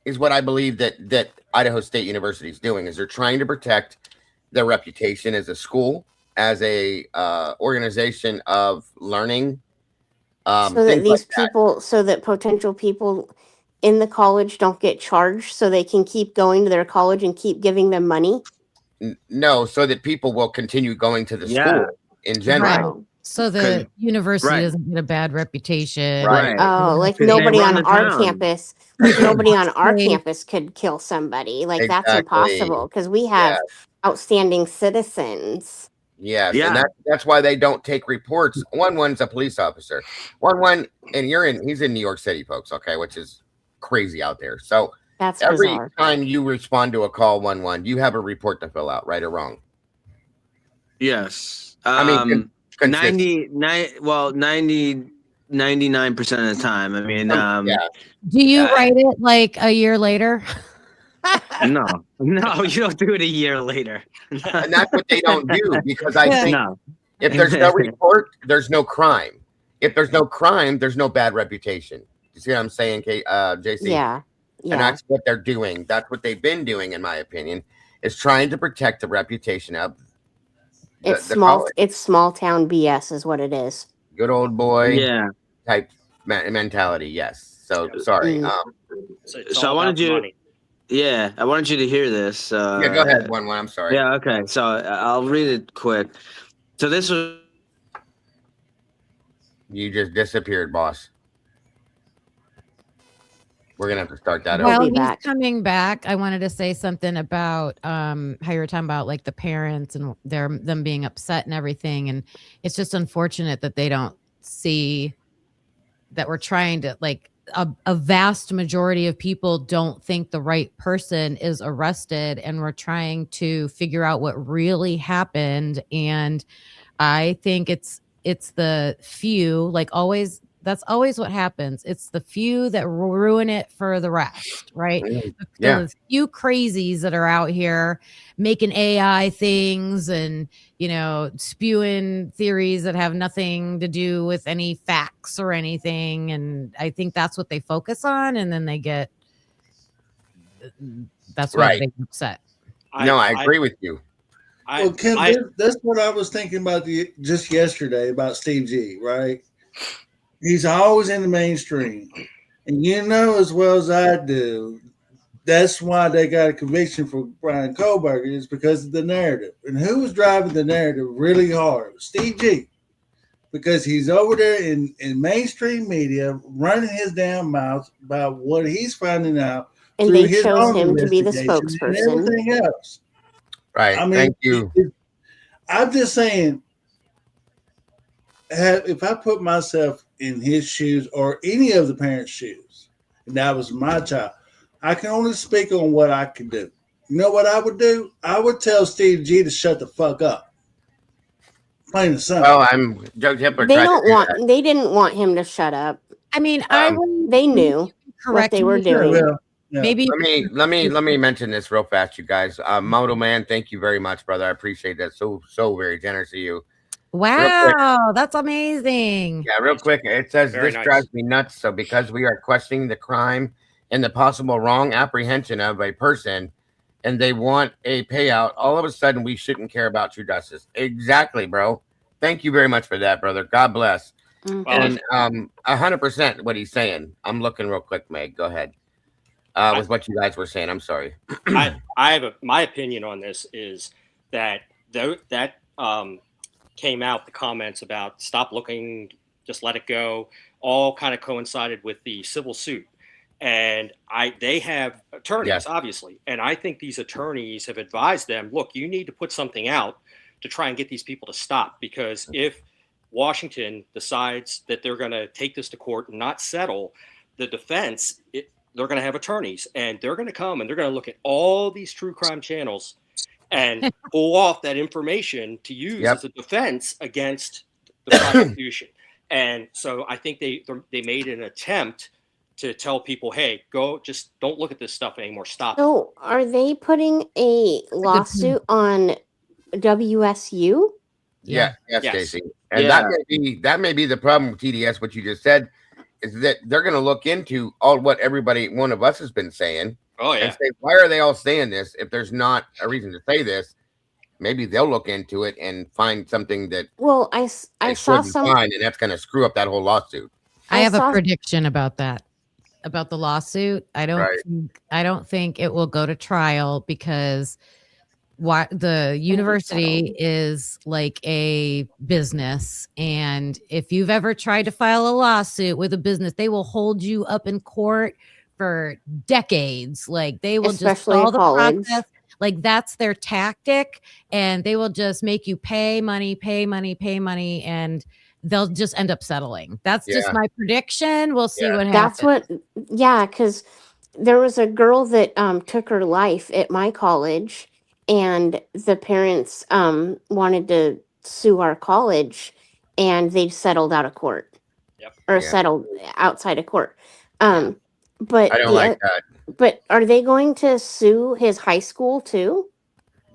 is what I believe that Idaho State University is doing, is they're trying to protect their reputation as a school, as a organization of learning. So that these people, so that potential people in the college don't get charged, so they can keep going to their college and keep giving them money. No, so that people will continue going to the school in general. Right. So the university doesn't get a bad reputation. Right. Oh, like nobody on our campus, nobody on our campus could kill somebody. Like that's impossible because we have outstanding citizens. Yes, and that's why they don't take reports. One's a police officer. And he's in New York City, folks, okay, which is crazy out there. So that's every bizarre. time you respond to a call 111, you have a report to fill out, right or wrong. Yes. I mean, 99% of the time. I mean, do you write it like a year later? No, you don't do it a year later. And that's what they don't do, because I think if there's no report, there's no crime. If there's no crime, there's no bad reputation. You see what I'm saying, JC? Yeah. And that's what they're doing. That's what they've been doing, in my opinion, is trying to protect the reputation of it's small town BS is what it is. Good old boy type mentality. Yes. So sorry. So I wanted you money. Yeah, I wanted you to hear this. Yeah, go ahead. One. I'm sorry. Yeah, okay. So I'll read it quick. So this was. You just disappeared, boss. We're gonna have to start that While over. he's coming back, I wanted to say something about how you were talking about like the parents and them being upset and everything, and it's just unfortunate that they don't see that we're trying to like. A vast majority of people don't think the right person is arrested, and we're trying to figure out what really happened. And I think it's the few, like always, That's always what happens. It's the few that ruin it for the rest, right? Yeah. The few crazies that are out here making AI things and, spewing theories that have nothing to do with any facts or anything. And I think that's what they focus on. And then that's why Right. they get upset. I agree with you. Well, Kim, that's what I was thinking about just yesterday about Steve G, right? He's always in the mainstream. And you know as well as I do, that's why they got a conviction for Brian Kohlberger is because of the narrative. And who was driving the narrative really hard? Steve G. Because he's over there in mainstream media running his damn mouth about what he's finding out And through they his chose own him to be the investigation and spokesperson. everything else. Right. I mean, Thank you. I'm just saying, if I put myself in his shoes or any of the parents' shoes, and that was my child, I can only speak on what I can do. You know what I would do? I would tell Steve G to shut the fuck up. Plain and simple. Well, Joe Tipler tried to do that. They didn't want him to shut up. I mean, they knew what they were doing. Yeah. Maybe let me mention this real fast, you guys. Moto Man, thank you very much, brother. I appreciate that. So very generous of you. Wow, that's amazing. Yeah, real quick. It says Very this nice. drives me nuts. So because we are questioning the crime and the possible wrong apprehension of a person, and they want a payout, all of a sudden we shouldn't care about true justice. Exactly, bro. Thank you very much for that, brother. God bless. And 100% what he's saying. I'm looking real quick, Meg. Go ahead. With what you guys were saying. I'm sorry. I have my opinion on this is that came out, the comments about stop looking, just let it go, all kind of coincided with the civil suit. And they have attorneys, Yes. obviously. And I think these attorneys have advised them, look, you need to put something out to try and get these people to stop. Because if Washington decides that they're going to take this to court and not settle, the defense, they're going to have attorneys. And they're going to come and they're going to look at all these true crime channels and pull off that information to use as a defense against the prosecution. And so I think they made an attempt to tell people, hey, just don't look at this stuff anymore. Stop. So are they putting a lawsuit on WSU? Yes, Yes. Casey. And that may be the problem with TDS, what you just said, is that they're going to look into all what one of us has been saying. Oh, yeah. And say, why are they all saying this? If there's not a reason to say this, maybe they'll look into it and find something that I saw some, find, and that's going to screw up that whole lawsuit. I have a prediction about that, about the lawsuit. I don't think it will go to trial because the university is like a business, and if you've ever tried to file a lawsuit with a business, they will hold you up in court for decades. Like they will just stall the process. Like that's their tactic, and they will just make you pay money, and they'll just end up settling. That's just my prediction. We'll see what happens. Because there was a girl that took her life at my college, and the parents wanted to sue our college, and they settled out of court. Settled outside of court. But I don't like that. But are they going to sue his high school too?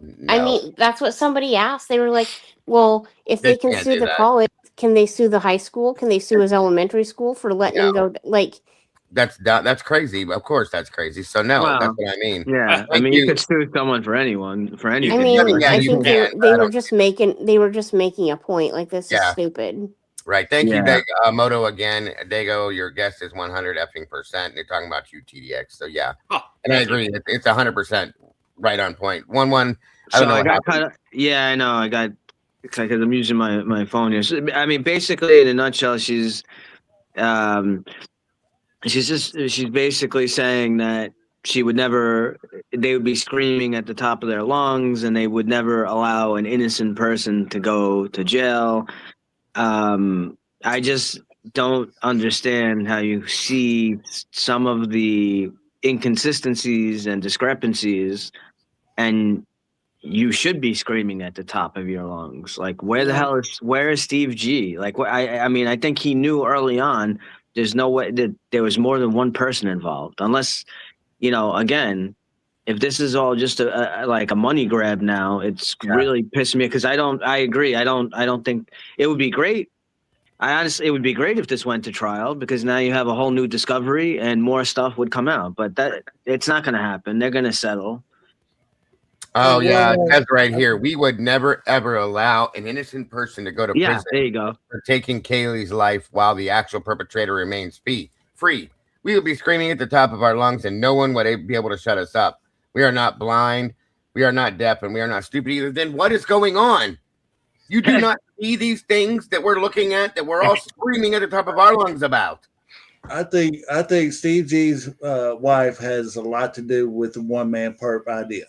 No. I mean, that's what somebody asked. They were like, well, if they can can't sue do the that. college, can they sue the high school? Can they sue his elementary school for letting him go? Like, that's crazy. Of course, that's crazy. So no, Well, that's what I mean. Yeah, I mean, you could sue someone for anyone, for anything. I mean, Yeah, I you think can, they but I were just making a point. Like, this is stupid. Right. Thank you, Yeah. Moto again. Dago, your guest is 100 effing %. They're talking about you, TDX. So yeah, and I agree. It's 100% right on point. 1-1. I don't know. I got kind of, I know. I got because I'm using my phone here. So, I mean, basically, in a nutshell, she's basically saying that they would be screaming at the top of their lungs, and they would never allow an innocent person to go to jail. I just don't understand how you see some of the inconsistencies and discrepancies, and you should be screaming at the top of your lungs. Like, where the hell where is Steve G? Like, I mean, I think he knew early on there's no way that there was more than one person involved, unless, again, if this is all just like a money grab now, it's really pissing me, because I agree. I don't think it would be great. It would be great if this went to trial, because now you have a whole new discovery and more stuff would come out, but it's not going to happen. They're going to settle. Oh yeah, it says right here, we would never ever allow an innocent person to go to prison there you go. for taking Kaylee's life while the actual perpetrator remains free. We would be screaming at the top of our lungs and no one would be able to shut us up. We are not blind, we are not deaf, and we are not stupid either. Then what is going on? You do not see these things that we're looking at, that we're all screaming at the top of our lungs about. I think Steve G's wife has a lot to do with the one-man perp idea.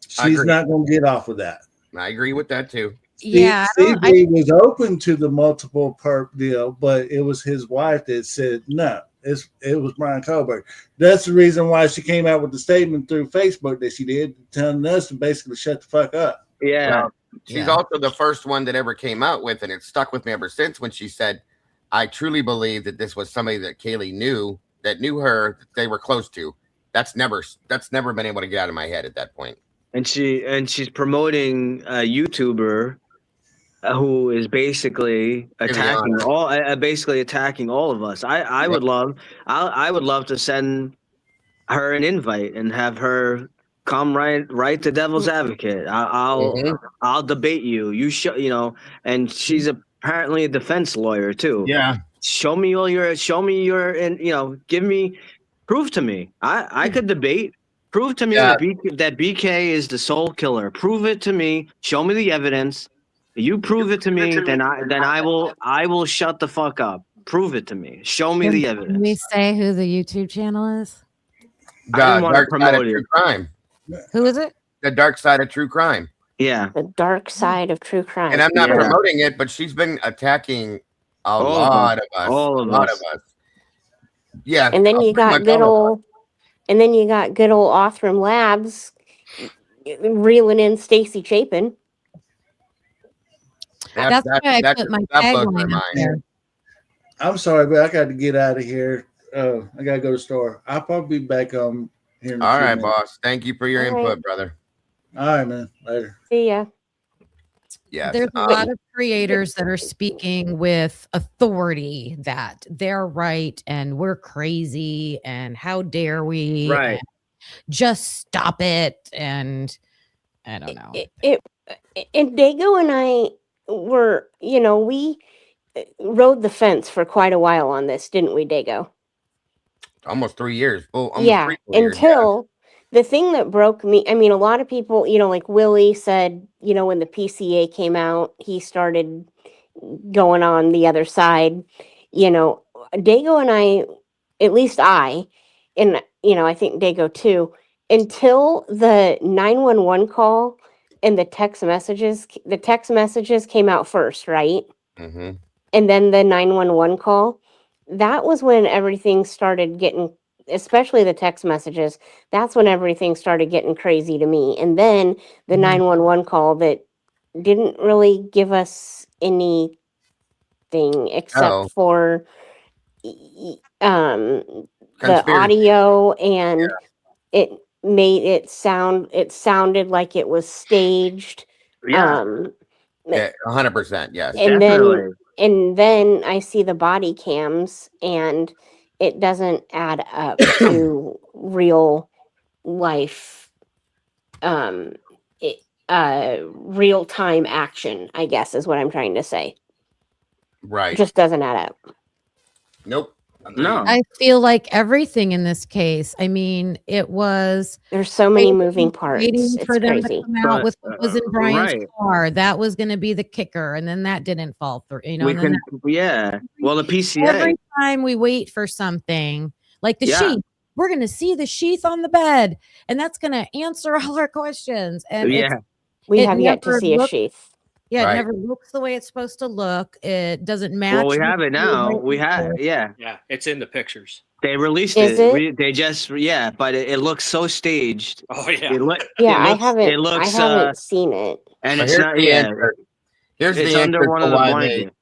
She's not going to get off of that. I agree with that too. Yeah, Steve G was open to the multiple perp deal, but it was his wife that said no. It was Brian Kohlberg. That's the reason why she came out with the statement through Facebook that she did, telling us to basically shut the fuck up. Yeah. Well, she's also the first one that ever came out with, and it stuck with me ever since, when she said, I truly believe that this was somebody that Kaylee knew, that knew her, that they were close to. That's never been able to get out of my head at that point. And she's promoting a YouTuber who is basically attacking all of us. I would love to send her an invite and have her come right to Devil's Advocate. I'll debate you. And she's apparently a defense lawyer too. Yeah. Show me and prove to me. I could debate. Prove to me that BK is the sole killer. Prove it to me. Show me the evidence. You prove it to me, then I will shut the fuck up. Prove it to me. Show me the evidence. Can we say who the YouTube channel is? I didn't want to promote True Crime. Who is it? The Dark Side of True Crime. Yeah. The Dark Side of True Crime. And I'm not promoting it, but she's been attacking a lot of us. All of us. Yeah. And then you got good old Othram Labs reeling in Stacy Chapin. That's why I put my tagline up there. I'm sorry, but I got to get out of here. I got to go to the store. I'll probably be back on here. All right, boss. Thank you for your input, brother. All right, man. Later. See ya. Yes. There's a lot of creators that are speaking with authority that they're right and we're crazy and how dare we? Right. Just stop it. And I don't know. And Dago and I were, we rode the fence for quite a while on this, didn't we, Dago? Almost 3 years. Until the thing that broke me, I mean, a lot of people, like Willie said, when the PCA came out, he started going on the other side. Dago and I, at least I, and, I think Dago too, until the 911 call and the text messages came out first, right? Mm-hmm. And then the 911 call, that was when everything started getting, especially the text messages, that's when everything started getting crazy to me. And then the 911 call that didn't really give us anything except for the audio, and it sounded like it was staged. 100%. Yes. And then I see the body cams and it doesn't add up to real life, real time action, I guess is what I'm trying to say. Right. It just doesn't add up. Nope. No. I feel like everything in this case, I mean, there's so many moving parts. Waiting for them crazy. to come out with what was in Brian's car. That was going to be the kicker. And then that didn't fall through. Well, the PCA. Every time we wait for something like the sheath, we're going to see the sheath on the bed. And that's going to answer all our questions. And we have yet to see a sheath. Yeah, it never looks the way it's supposed to look. It doesn't match. Well, we have it now. We have, Yeah, it's in the pictures. They released Is it. it? They just but it looks so staged. Oh yeah. Yeah, It I looks haven't seen it. and But it's not here's it's the under answer one to of the why they blankets.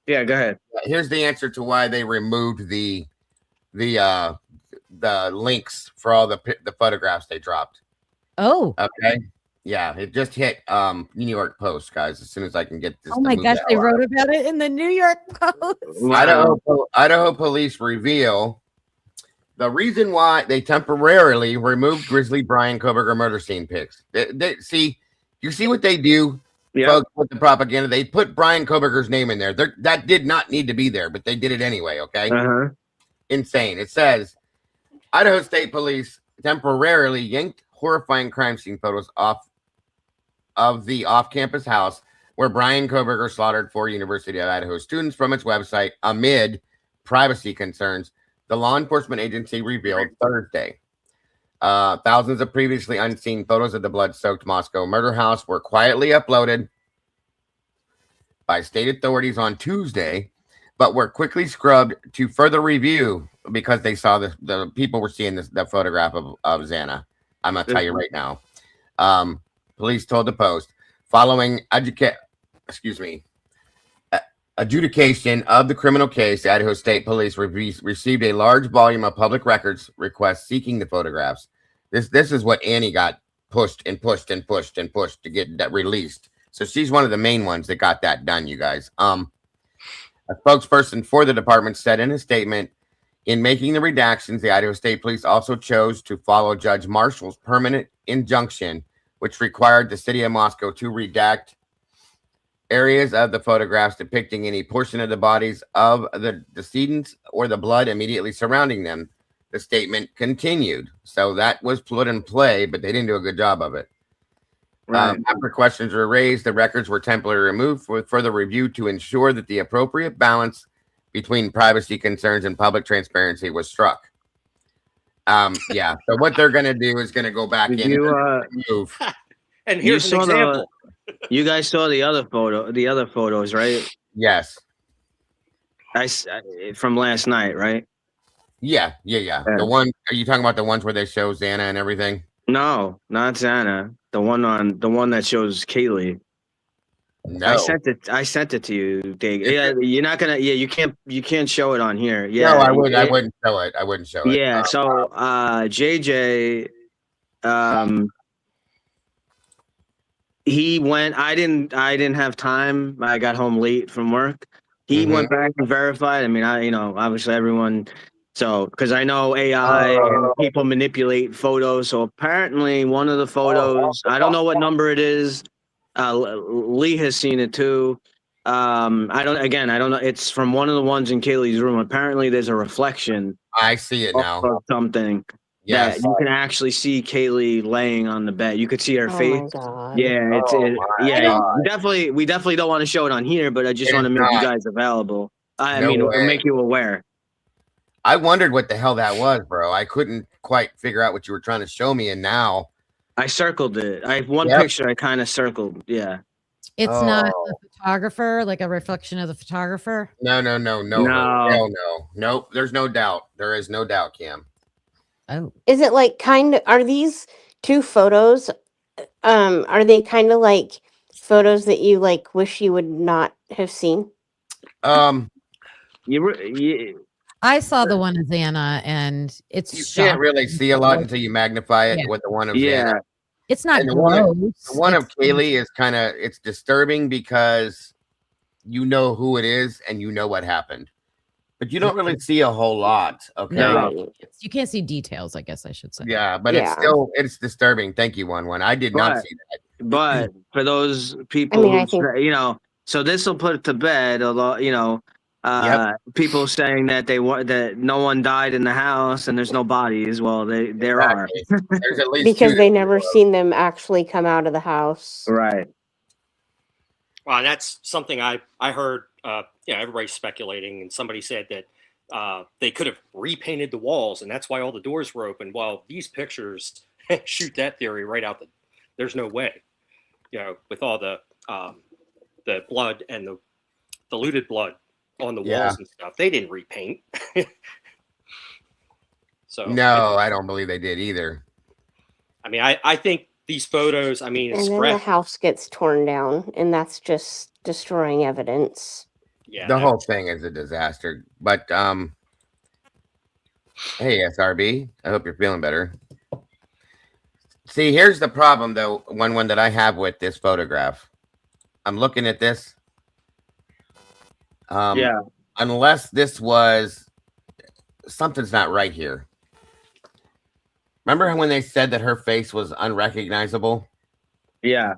Yeah, go ahead. here's the answer to why they removed the links for all the photographs they dropped. Oh. Okay. Yeah, it just hit New York Post, guys. As soon as I can get this. Oh my gosh, they wrote about it in the New York Post. Wow. Idaho police reveal the reason why they temporarily removed Grizzly Brian Koberger murder scene pics. You see what they do, folks, with the propaganda. They put Brian Koberger's name in there. That did not need to be there, but they did it anyway. Okay. Insane. It says Idaho State Police temporarily yanked horrifying crime scene photos off of the off-campus house where Brian Koberger slaughtered 4 University of Idaho students from its website amid privacy concerns, the law enforcement agency revealed Thursday. Thousands of previously unseen photos of the blood-soaked Moscow murder house were quietly uploaded by state authorities on Tuesday, but were quickly scrubbed to further review because they saw the people were seeing the photograph of Xana. I'm going to tell you right now. Police told the Post, following adjudication of the criminal case, the Idaho State Police received a large volume of public records requests seeking the photographs. This is what Annie got pushed and pushed and pushed and pushed to get that released. So she's one of the main ones that got that done, you guys. A spokesperson for the department said in a statement, in making the redactions, the Idaho State Police also chose to follow Judge Marshall's permanent injunction, which required the city of Moscow to redact areas of the photographs depicting any portion of the bodies of the decedents or the blood immediately surrounding them. The statement continued. So that was put in play, but they didn't do a good job of it. After questions were raised, the records were temporarily removed for further review to ensure that the appropriate balance between privacy concerns and public transparency was struck. Yeah. So what they're going to do is going to go back in and move. And here's an example. You guys saw the other photos, right? Yes. From last night, right? Yeah. The one, are you talking about the ones where they show Xana and everything? No, not Xana. The one that shows Kaylee. No. I sent it to you, Dave. Yeah, you're not gonna. Yeah, you can't show it on here. Yeah, no, I wouldn't show it. I wouldn't show it. Yeah. So, JJ, he went. I didn't have time. I got home late from work. He went back and verified. I mean, obviously everyone. So, because I know AI and people manipulate photos. So apparently, one of the photos. I don't know what number it is. Lee has seen it too. I don't know. It's from one of the ones in Kaylee's room. Apparently, there's a reflection. I see it now. Of something. Yes. That you can actually see Kaylee laying on the bed. You could see her face. My God. Yeah, we definitely don't want to show it on here, but I just want to make you guys available. Make you aware. I wondered what the hell that was, bro. I couldn't quite figure out what you were trying to show me, and now I circled it. I have one picture I kind of circled. Yeah. It's not the photographer, like a reflection of the photographer. No. Hell no. Nope. There's no doubt. There is no doubt, Cam. Oh. Is it like are these two photos? Are they kind of like photos that you like wish you would not have seen? I saw the one of Xana, and it's you can't really see a lot until you magnify it with the one of Xana. It's not and gross. The one of Kaylee is it's disturbing because you know who it is and you know what happened, but you don't really see a whole lot. Okay, no. You can't see details, I guess I should say. Yeah, but it's disturbing. Thank you, one. I did not see that. But for those people, so this will put it to bed a lot. People saying that that no one died in the house and there's no bodies. Well, there are. There's at least because they never seen them actually come out of the house. Right. Well, that's something I heard. Everybody's speculating, and somebody said that they could have repainted the walls, and that's why all the doors were open. Well, these pictures shoot that theory right out. There's no way. With all the blood and the looted blood on the walls and stuff. They didn't repaint. So No, I don't believe they did either. I mean, I think these photos, I mean, And then the house gets torn down, and that's just destroying evidence. Yeah, The whole thing is a disaster. But hey, SRB, I hope you're feeling better. See, here's the problem, though. One that I have with this photograph. I'm looking at this. Yeah. Unless this was something's not right here. Remember when they said that her face was unrecognizable? Yeah.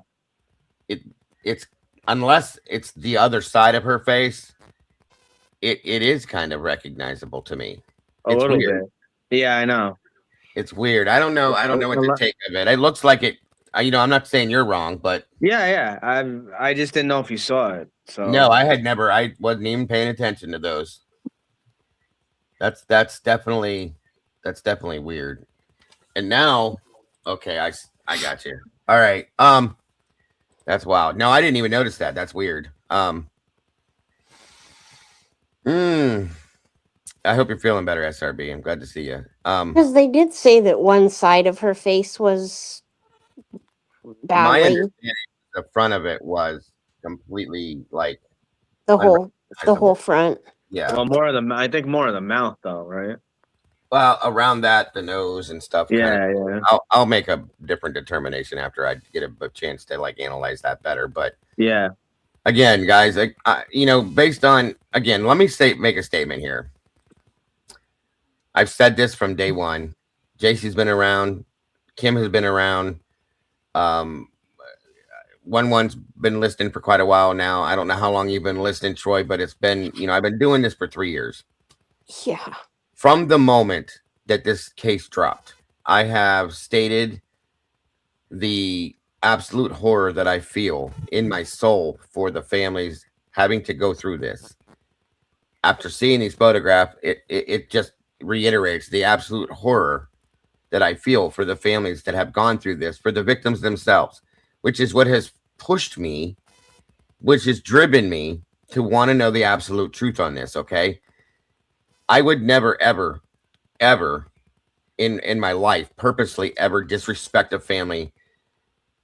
It's unless it's the other side of her face, it is kind of recognizable to me. A It's little weird. bit. Yeah, I know. It's weird. I don't know what to take of it. It looks like it. I'm not saying you're wrong, but yeah. I just didn't know if you saw it. So no, I wasn't even paying attention to those. That's definitely weird. And now, okay, I got you. All right. That's wild. No, I didn't even notice that. That's weird. I hope you're feeling better, SRB. I'm glad to see you. Because they did say that one side of her face was My badly. understanding, the front of it was completely like The whole front. Yeah. Well, I think more of the mouth, though, right? Well, around that, the nose and stuff. Yeah. I'll make a different determination after I get a chance to like analyze that better. But yeah, again, guys, based on let me make a statement here. I've said this from day one. JC's been around. Kim has been around. One's been listening for quite a while now. I don't know how long you've been listening, Troy, but it's been, I've been doing this for 3 years. Yeah. From the moment that this case dropped, I have stated the absolute horror that I feel in my soul for the families having to go through this. After seeing these photographs, it just reiterates the absolute horror that I feel for the families that have gone through this, for the victims themselves, which is what has pushed me, which has driven me to want to know the absolute truth on this. Okay. I would never, ever, ever in my life purposely ever disrespect a family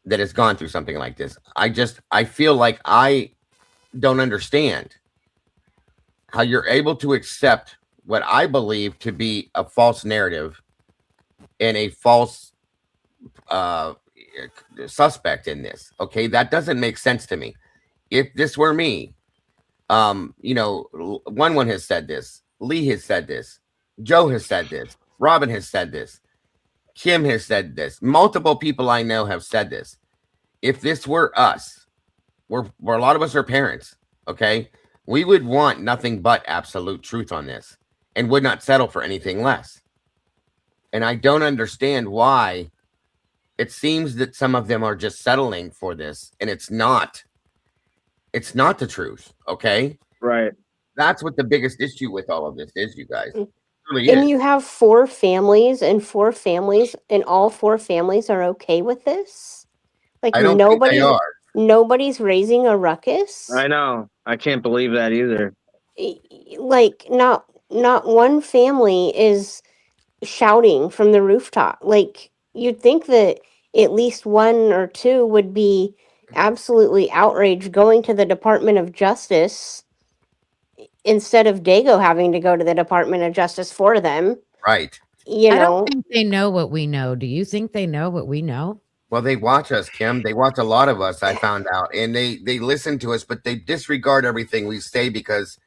that has gone through something like this. I feel like I don't understand how you're able to accept what I believe to be a false narrative and a false suspect in this. Okay, that doesn't make sense to me. If this were me, one has said this, Lee has said this, Joe has said this, Robin has said this, Kim has said this, multiple people I know have said this. If this were us, we're a lot of us are parents, okay, we would want nothing but absolute truth on this and would not settle for anything less. And I don't understand why it seems that some of them are just settling for this, and it's not the truth. Okay. Right. That's what the biggest issue with all of this is, you guys. It really And is. you have 4 families, and all 4 families are okay with this? Like I don't think they are. Nobody's raising a ruckus? I know. I can't believe that either. Like not one family is shouting from the rooftop. Like you'd think that at least 1 or 2 would be absolutely outraged going to the Department of Justice instead of Dago having to go to the Department of Justice for them. Right. I don't think they know what we know. Do you think they know what we know? Well, they watch us, Kim. They watch a lot of us, I found out. And they listen to us, but they disregard everything we say because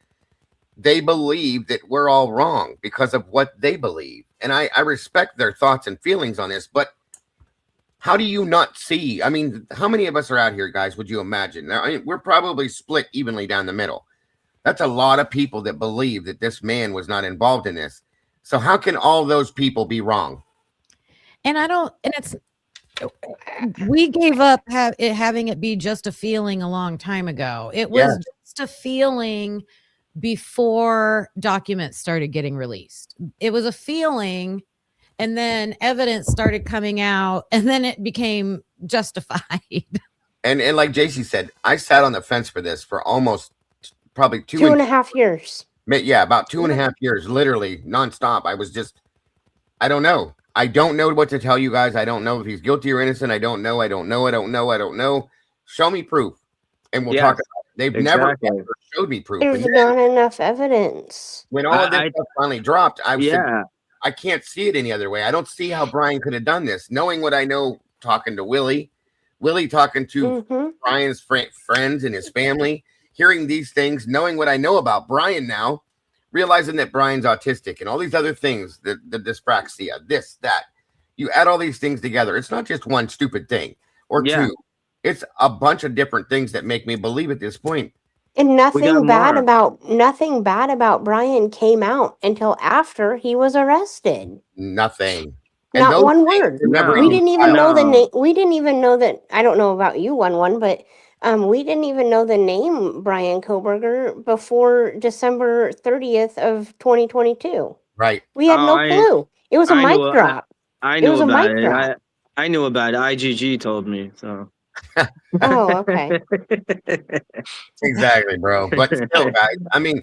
they believe that we're all wrong because of what they believe. And I respect their thoughts and feelings on this, but how do you not see? I mean, how many of us are out here, guys, would you imagine? Now, we're probably split evenly down the middle. That's a lot of people that believe that this man was not involved in this. So how can all those people be wrong? We gave up having it be just a feeling a long time ago. It was just a feeling before documents started getting released. It was a feeling, and then evidence started coming out, and then it became justified. And like JC said, I sat on the fence for this for almost probably 2.5 years. Yeah, about 2.5 years, literally nonstop. I was just I don't know. I don't know what to tell you guys. I don't know if he's guilty or innocent. I don't know. I don't know. I don't know. I don't know. Show me proof, and we'll talk Yes, about it. They've never exactly. ever showed me proof. There's And not enough evidence. when all of this I stuff finally dropped, I said, yeah, I can't see it any other way. I don't see how Brian could have done this, knowing what I know, talking to Willie talking to Brian's friends and his family, hearing these things, knowing what I know about Brian now, realizing that Brian's autistic and all these other things, the dyspraxia, this, that. You add all these things together. It's not just one stupid thing or Yeah. two. It's a bunch of different things that make me believe at this point. And We got nothing bad about Brian came out until after he was arrested. Nothing. And not one things word. never We didn't even know the No. name. We didn't even know that. I don't know about you, one, but we didn't even know the name Brian Koberger before December 30th of 2022. Right. We had no clue. It was a I mic knew, drop. I It knew was a about mic it. drop. I knew about it. IGG told me. So. Oh, okay. Exactly, bro. But still, guys, I mean,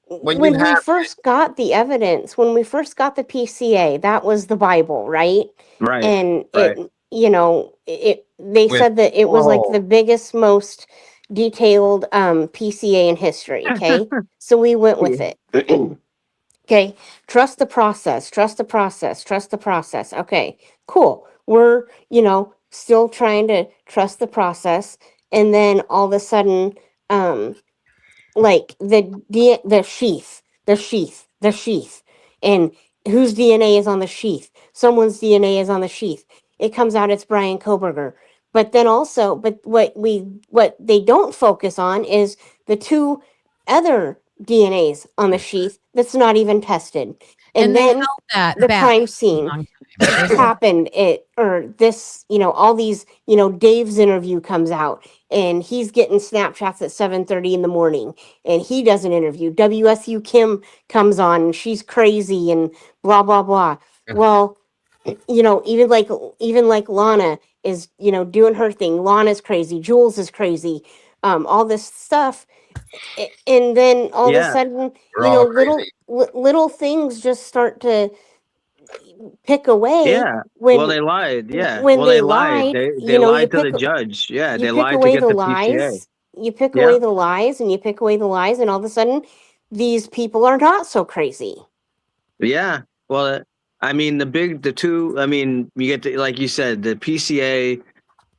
when we first got the evidence, when we first got the PCA, that was the Bible, right? Right. And right. they said that it was like the biggest, most detailed PCA in history. Okay. So we went with it. Okay. Trust the process, trust the process, trust the process. Okay, cool. We're, still trying to trust the process. And then all of a sudden, like the sheath, and whose DNA is on the sheath? Someone's DNA is on the sheath. It comes out it's Brian Koberger. But then also, but what they don't focus on is the two other DNAs on the sheath that's not even tested. And they then held that the back crime for a scene long time. They said- happened all these, Dave's interview comes out and he's getting Snapchats at 7:30 in the morning and he does an interview. WSU Kim comes on and she's crazy and blah blah blah. Well, even like Lana is, doing her thing. Lana's crazy, Jules is crazy, all this stuff. And then all of a Yeah. sudden, We're all little things just start to pick away. Yeah. When they lied. Yeah. when they they lied. lied, They lied to the judge. Yeah. you They pick lied to away get the the PCA. lies. You pick Yeah. away the lies, and you pick away the lies, and all of a sudden, these people are not so crazy. Yeah. Well, I mean, the two, I mean, you get like you said, the PCA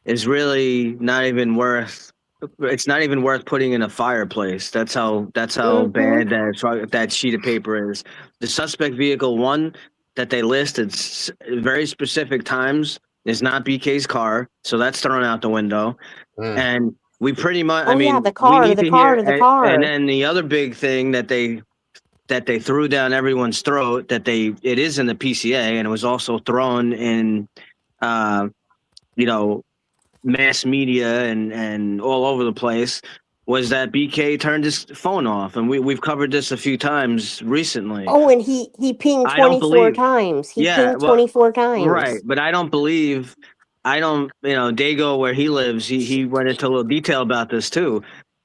is really not even worth, it's not even worth putting in a fireplace. That's how bad that sheet of paper is. The suspect vehicle one that they list at very specific times is not BK's car. So that's thrown out the window. And we pretty much, Oh, I mean, yeah, the we car, need the to car, hear, the car. and then the other big thing that they threw down everyone's throat it is in the PCA and it was also thrown in mass media and all over the place was that BK turned his phone off, and we've covered this a few times recently. Oh, and he pinged I don't 24 believe- times. He Yeah, pinged well, 24 times. Right, but I don't, Dago, where he lives, he went into a little detail about this too.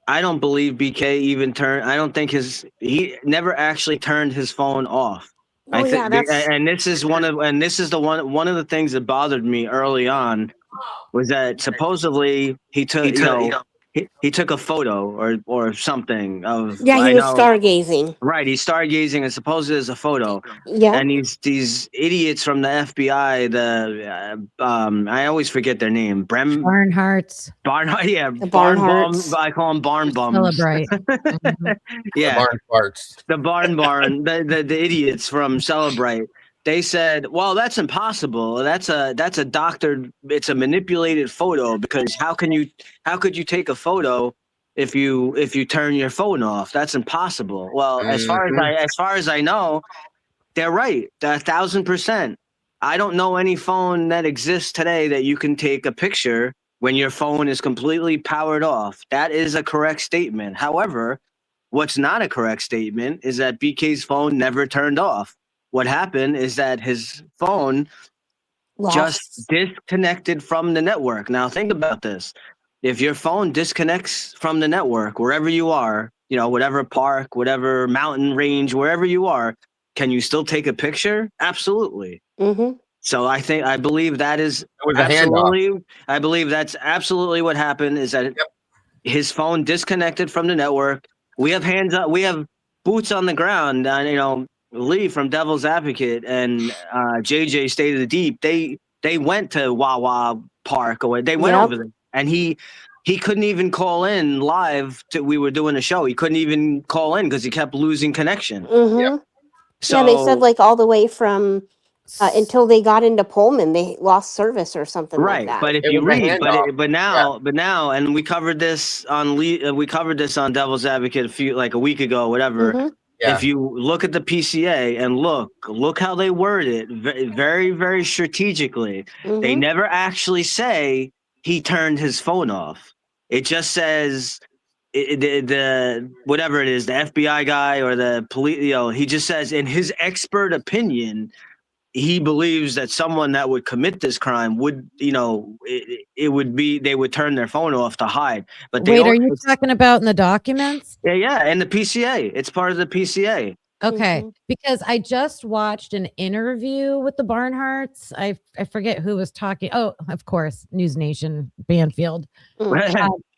I don't believe BK even I don't think he never actually turned his phone off. Oh, yeah, that's... and this is one of the things that bothered me early on was that supposedly he took he took a photo or something of Yeah, he was stargazing. Right, he's stargazing and supposedly there's a photo. Yeah. And these idiots from the FBI, I always forget their name. Barnharts. Yeah, the Barnharts. I call them barn bums. Celebrate. Yeah. The barn farts. The barn, the idiots from Celebrate. They said, well, that's impossible. That's a doctored, it's a manipulated photo because how could you take a photo if you turn your phone off? That's impossible. Well, as far as I know, they're right. 1,000%. I don't know any phone that exists today that you can take a picture when your phone is completely powered off. That is a correct statement. However, what's not a correct statement is that BK's phone never turned off. What happened is that his phone just disconnected from the network. Now think about this. If your phone disconnects from the network, wherever you are, whatever park, whatever mountain range, wherever you are, can you still take a picture? Absolutely. Mm-hmm. So I believe that is It was a handoff. absolutely. I believe that's absolutely what happened. Is that his phone disconnected from the network? We have hands up. We have boots on the ground. Lee from Devil's Advocate and JJ State of the Deep. They went to Wawa Park or they went Yep. over there, and he couldn't even call in live. We were doing a show. He couldn't even call in because he kept losing connection. Mm-hmm. So Yeah, they said like all the way from until they got into Pullman, they lost service or something like right, that. but if It you was a read, handoff. but now, and we covered this on we covered this on Devil's Advocate a week ago, whatever. Mm-hmm. Yeah. If you look at the PCA and look how they word it very, very strategically. Mm-hmm. They never actually say he turned his phone off. It just says the whatever it is, the FBI guy or the police. He just says, in his expert opinion, he believes that someone that would commit this crime would, it would be they would turn their phone off to hide. But they Wait, don't. are you talking about in the documents? Yeah, and the PCA. It's part of the PCA. Okay, Mhm. because I just watched an interview with the Barnharts. I forget who was talking. Oh, of course, News Nation Banfield.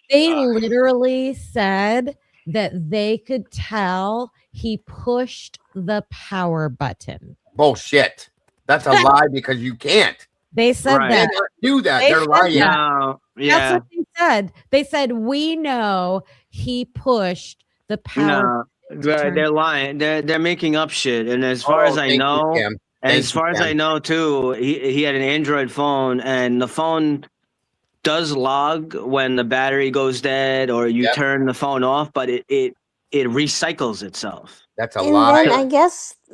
They literally said that they could tell he pushed the power button. Bullshit. That's a lie because you can't. They said Right. You that. cannot do that. They They're said lying. that. No, That's yeah, what they said. They said, we know he pushed the power. no, to turn- they're lying. They're making up shit. And as far as I thank you, know, Kim. and Thank as you, far as Kim. I know too, he had an Android phone, and the phone does log when the battery goes dead or you Yep. turn the phone off, but it recycles itself. That's a And lie. then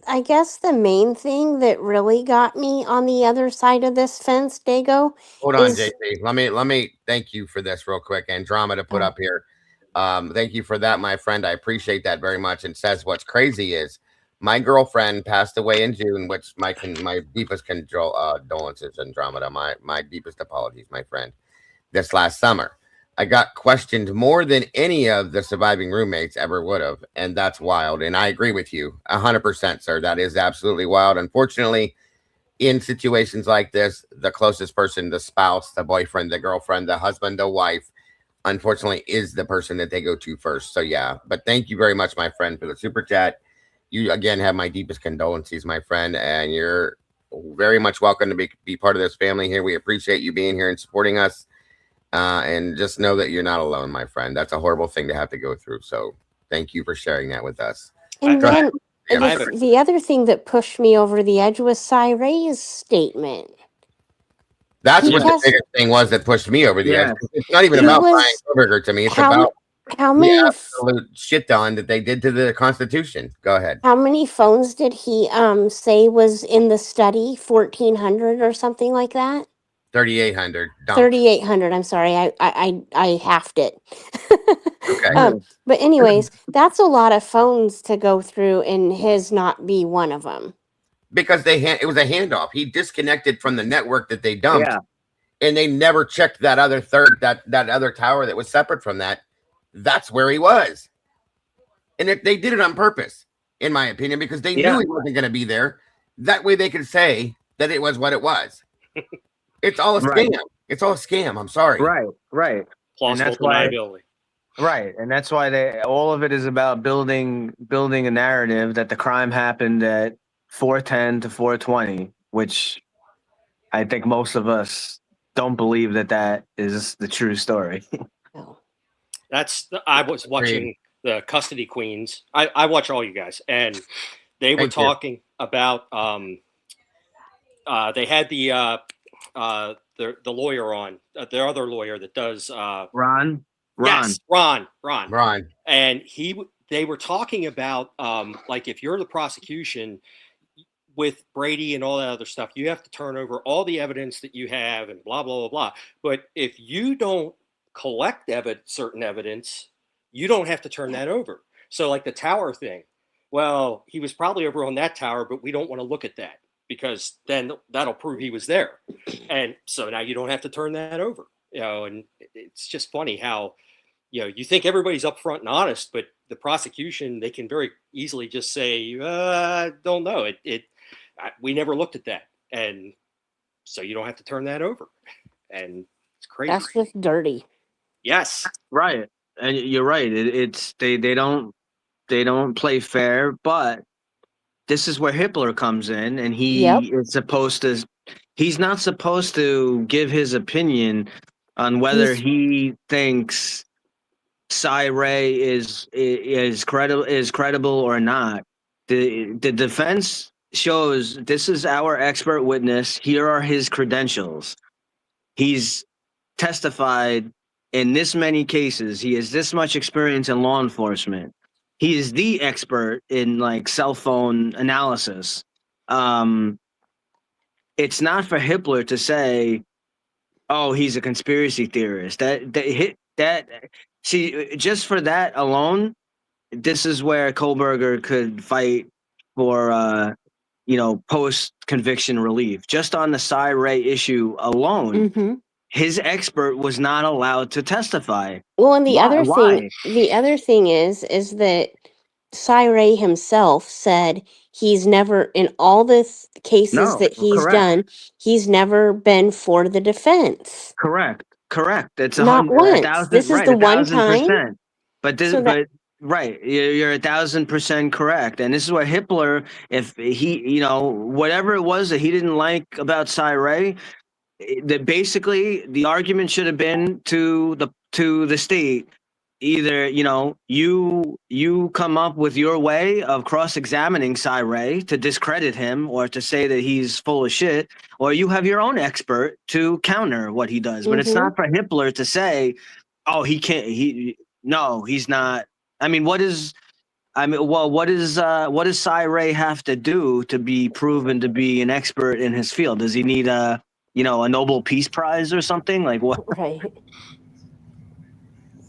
I guess the main thing that really got me on the other side of this fence, Dago, Hold on, is JC. Let me thank you for this real quick. And drama to put Oh. up here. Thank you for that, my friend. I appreciate that very much. And says what's crazy is my girlfriend passed away in June, which my deepest condolences and drama to my deepest apologies, my friend. This last summer, I got questioned more than any of the surviving roommates ever would have, and that's wild. And I agree with you 100%, sir. That is absolutely wild. Unfortunately, in situations like this, the closest person, the spouse, the boyfriend, the girlfriend, the husband, the wife, unfortunately, is the person that they go to first. So yeah, but thank you very much, my friend, for the super chat. You again have my deepest condolences, my friend, and you're very much welcome to be part of this family here. We appreciate you being here and supporting us. And just know that you're not alone, my friend. That's a horrible thing to have to go through. So thank you for sharing that with us. and Go ahead. then Yeah, the other thing that pushed me over the edge was Cyray's statement. that's He what the has- biggest thing was that pushed me over the Yeah. edge. It's not even He about was- buying Burger to me. It's how about how the many absolute shit on that they did to the Constitution. Go ahead. how many phones did he say was in the study? 1,400 or something like that? 3,800. 3,800. I'm sorry, I halved it. Okay. But anyways, that's a lot of phones to go through, and his not be one of them. Because it was a handoff. He disconnected from the network that they dumped, Yeah. and they never checked that other that other tower that was separate from that. That's where he was, and they did it on purpose, in my opinion, because they knew he wasn't going to be there. That way, they could say that it was what it was. It's all a scam. Right. It's all a scam. I'm sorry. Right. Plausible that's why- deniability. Right, and that's why all of it is about building a narrative that the crime happened at 4:10 to 4:20, which I think most of us don't believe that is the true story. No. I was watching the Custody Queens. I watch all you guys, and they were Thank you. talking about they had the lawyer on, their other lawyer that does Ron. Yes, Ron. And they were talking about like if you're the prosecution with Brady and all that other stuff, you have to turn over all the evidence that you have and blah blah blah blah. But if you don't collect certain evidence, you don't have to turn that over. So like the tower thing, well, he was probably over on that tower, but we don't want to look at that because then that'll prove he was there. And so now you don't have to turn that over. And it's just funny how you think everybody's upfront and honest, but the prosecution, they can very easily just say, don't know. We never looked at that. And so you don't have to turn that over. And it's crazy. That's just dirty. Yes. Right. And you're right. It's they don't play fair, but this is where Hitler comes in, and he's not supposed to give his opinion on whether he thinks Cy Ray is credible or not. The defense shows this is our expert witness. Here are his credentials. He's testified in this many cases. He has this much experience in law enforcement. He is the expert in like cell phone analysis. It's not for Hitler to say, "Oh, he's a conspiracy theorist." See, just for that alone, this is where Kohlberger could fight for post-conviction relief. Just on the Cy Ray issue alone, his expert was not allowed to testify. Well, and the other thing is that Cy Ray himself said he's never, in all the cases that he's done, he's never been for the defense. Correct. It's not once. This is the one time. But right, you're 1,000% correct, and this is where Hitler, if he, whatever it was that he didn't like about Cy Ray, that basically the argument should have been to the state, either you come up with your way of cross-examining Cy Ray to discredit him or to say that he's full of shit, or you have your own expert to counter what he does. But it's not for Hitler to say, oh, he can't, he's not. I mean, what does Cy Ray have to do to be proven to be an expert in his field? Does he need a Nobel Peace Prize or something? Like what? Right.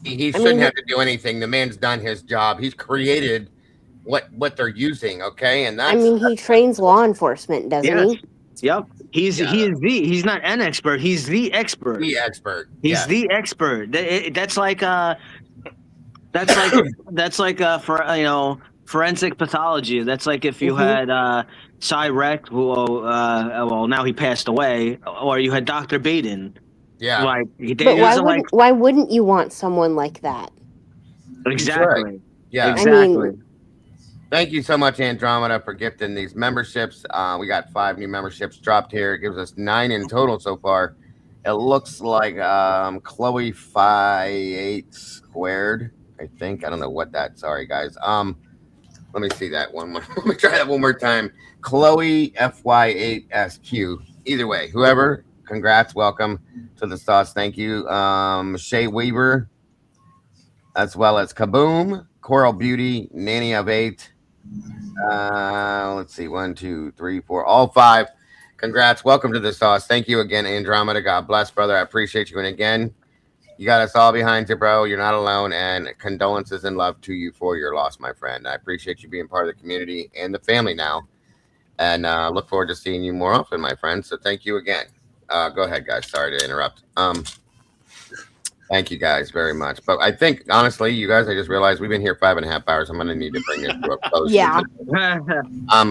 He shouldn't have to do anything. The man's done his job. He's created what they're using. Okay, and that's. He trains law enforcement, doesn't he? Yep. He's not an expert. He's the expert. The expert. He's the expert. That's like forensic pathology. That's like if you had Cy Reck, who well now he passed away, or you had Dr. Baden. Yeah. Like, but why wouldn't you want someone like that? Exactly. Right. Yeah. Exactly. Thank you so much, Andromeda, for gifting these memberships. We got 5 new memberships dropped here. It gives us 9 in total so far. It looks like Chloe 58 squared, I think. I don't know what that. Sorry, guys. Let me see that one more. Let me try that one more time. Chloe FY8SQ. Either way, whoever, congrats, welcome to the sauce. Thank you. Shay Weaver, as well as Kaboom, Coral Beauty, Nanny of 8. Let's see, 1, 2, 3, 4, all 5. Congrats. Welcome to the sauce. Thank you again, Andromeda. God bless, brother. I appreciate you. And again, you got us all behind you, bro. You're not alone. And condolences and love to you for your loss, my friend. I appreciate you being part of the community and the family now. And look forward to seeing you more often, my friend. So thank you again. Go ahead, guys. Sorry to interrupt. Thank you guys very much. But I think, honestly, you guys, I just realized we've been here 5.5 hours. I'm going to need to bring this to a close. Yeah.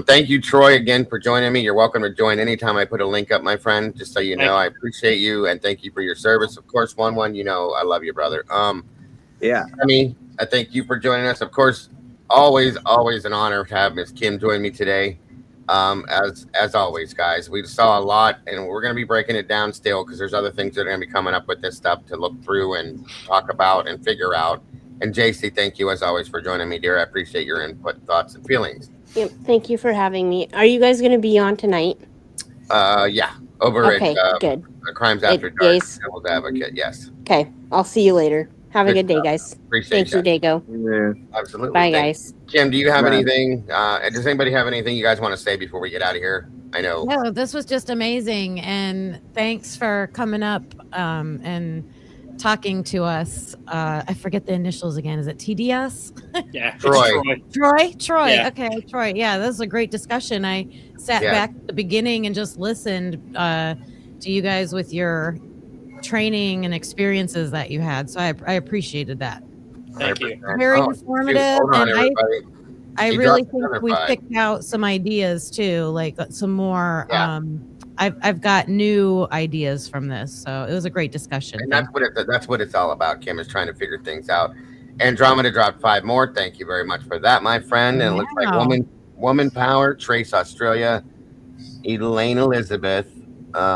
Thank you, Troy, again for joining me. You're welcome to join anytime I put a link up, my friend, just so you know. I appreciate you and thank you for your service. Of course, 1-1, you know, I love you, brother. Yeah. I thank you for joining us. Of course, always an honor to have Miss Kim join me today. As always, guys, we saw a lot and we're going to be breaking it down still because there's other things that are going to be coming up with this stuff to look through and talk about and figure out. And JC, thank you as always for joining me, dear. I appreciate your input, thoughts, and feelings. Yep. Thank you for having me. Are you guys going to be on tonight? Yeah. Over at good. Crimes After Dark, Devil's Advocate. Yes. Okay. I'll see you later. Have a good day, guys. Appreciate Thank you, Dago. Yeah, absolutely. Bye, guys. Kim, do you have anything? Does anybody have anything you guys want to say before we get out of here? I know. No, this was just amazing. And thanks for coming up and talking to us. I forget the initials again. Is it TDS? Yeah. Troy. Yeah. Okay, Troy. Yeah, this was a great discussion. I sat back at the beginning and just listened to you guys with your training and experiences that you had. So I appreciated that. Thank you. Very Oh, informative. hold on, And everybody. I He really dropped think another we 5. picked out some ideas too, like some more. Yeah. I've got new ideas from this, so it was a great discussion. And Thank that's what it's all about. Kim is trying to figure things out. Andromeda dropped 5 more. Thank you very much for that, my friend. And it looks like Wow. woman power, Trace Australia, Elaine Elizabeth,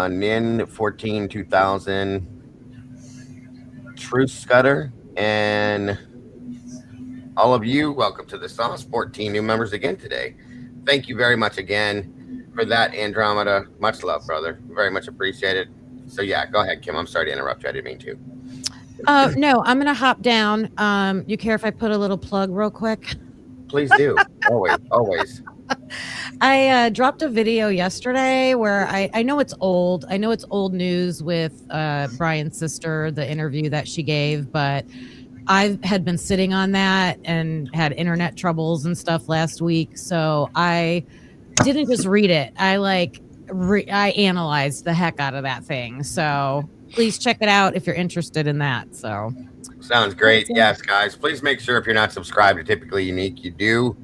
Nin 14 2000, Truth Scudder, and all of you. Welcome to the sauce. 14 new members again today. Thank you very much again for that, Andromeda. Much love, brother. Very much appreciated. So yeah, go ahead, Kim. I'm sorry to interrupt you. I didn't mean to. No, I'm gonna hop down. You care if I put a little plug real quick? Please do. Always. I dropped a video yesterday where I know it's old. I know it's old news with Brian's sister, the interview that she gave, but I had been sitting on that and had internet troubles and stuff last week. So I didn't just read it. I I analyzed the heck out of that thing. So please check it out if you're interested in that. So sounds great. Yes, guys. Please make sure if you're not subscribed to Typically Unique, you do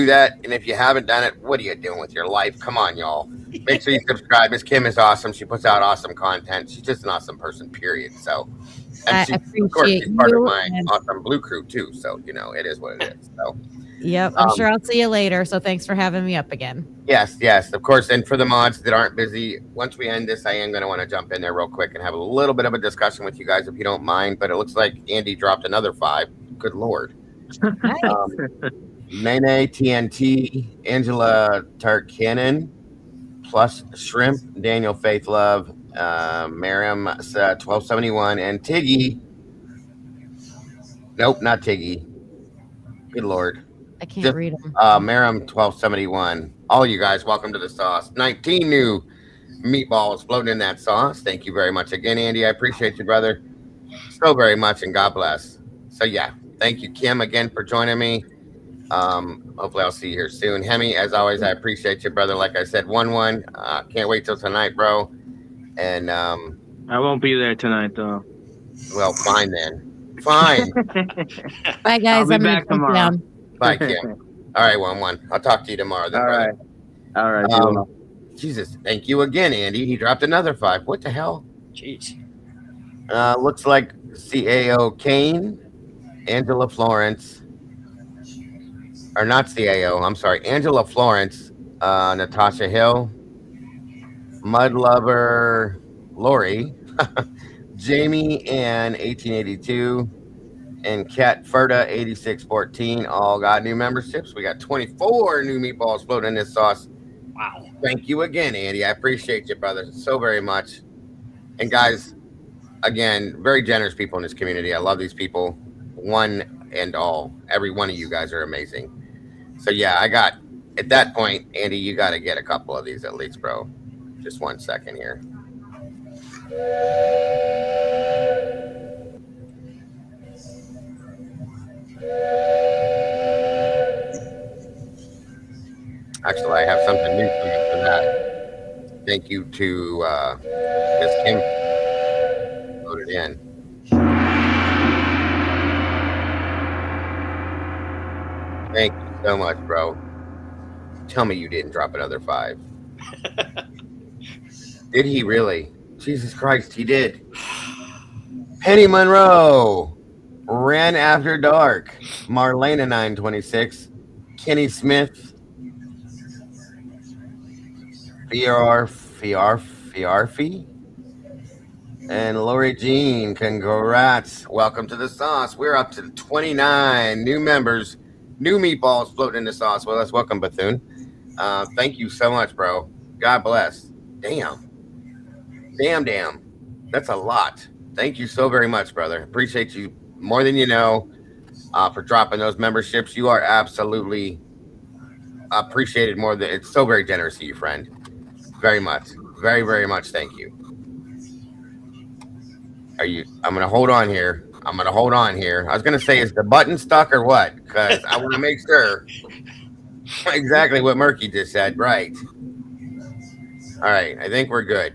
that. And if you haven't done it, what are you doing with your life? Come on, y'all. Make sure you subscribe. Miss Kim is awesome. She puts out awesome content. She's just an awesome person, period. So, and I of course, she's part of my and awesome Blue Crew too. So, it is what it is. So, yep, I'm sure I'll see you later. So thanks for having me up again. yes, of course. And for the mods that aren't busy, once we end this, I am going to want to jump in there real quick and have a little bit of a discussion with you guys, if you don't mind. But it looks like Andy dropped another 5. Good Lord. Nice. Nene TNT, Angela Tarkanen, plus Shrimp, Daniel Faith Love, Miriam 1271, and Tiggy. Nope, not Tiggy. Good Lord. I can't read them. Miriam 1271. All you guys, welcome to the sauce. 19 new meatballs floating in that sauce. Thank you very much again, Andy. I appreciate you, brother, so very much, and God bless. So yeah, thank you, Kim, again for joining me. Hopefully I'll see you here soon. Hemi, as always, I appreciate you, brother. Like I said, 1-1. Can't wait till tonight, bro. And I won't be there tonight, though. Well, fine then. Fine. Bye, guys. I'll be I'm back tomorrow. Down. Bye, Kim. All right, 1-1. I'll talk to you tomorrow. Then, All right. Jesus, thank you again, Andy. He dropped another 5. What the hell? Jeez. Looks like CAO Kane, Angela Florence, or not CAO, I'm sorry, Angela Florence, Natasha Hill, Mud Lover Lori, Jamie Ann 1882, and Kat Ferda 8614 all got new memberships. We got 24 new meatballs floating in this sauce. Wow. Thank you again, Andy. I appreciate you, brother, so very much. And guys, again, very generous people in this community. I love these people, one and all. Every one of you guys are amazing. So yeah, at that point, Andy, you got to get a couple of these at least, bro. Just 1 second here. Actually, I have something new for you for that. Thank you to Miss Kim. Put it in. Thank you so much, bro. Tell me you didn't drop another 5. Did he really? Jesus Christ, he did. Penny Monroe, Ran After Dark, Marlena 926, Kenny Smith, Fiarfi, and Lori Jean. Congrats. Welcome to the sauce. We're up to 29 new members, new meatballs floating in the sauce with us. Welcome, Bethune. Thank you so much, bro. God bless. Damn. That's a lot. Thank you so very much, brother. Appreciate you more than you know for dropping those memberships. You are absolutely appreciated more than it's so very generous of you, friend. Very much. Very, very much. Thank you. I'm going to hold on here. I was going to say, is the button stuck or what? Because I want to make sure exactly what Murky just said. Right. All right. I think we're good.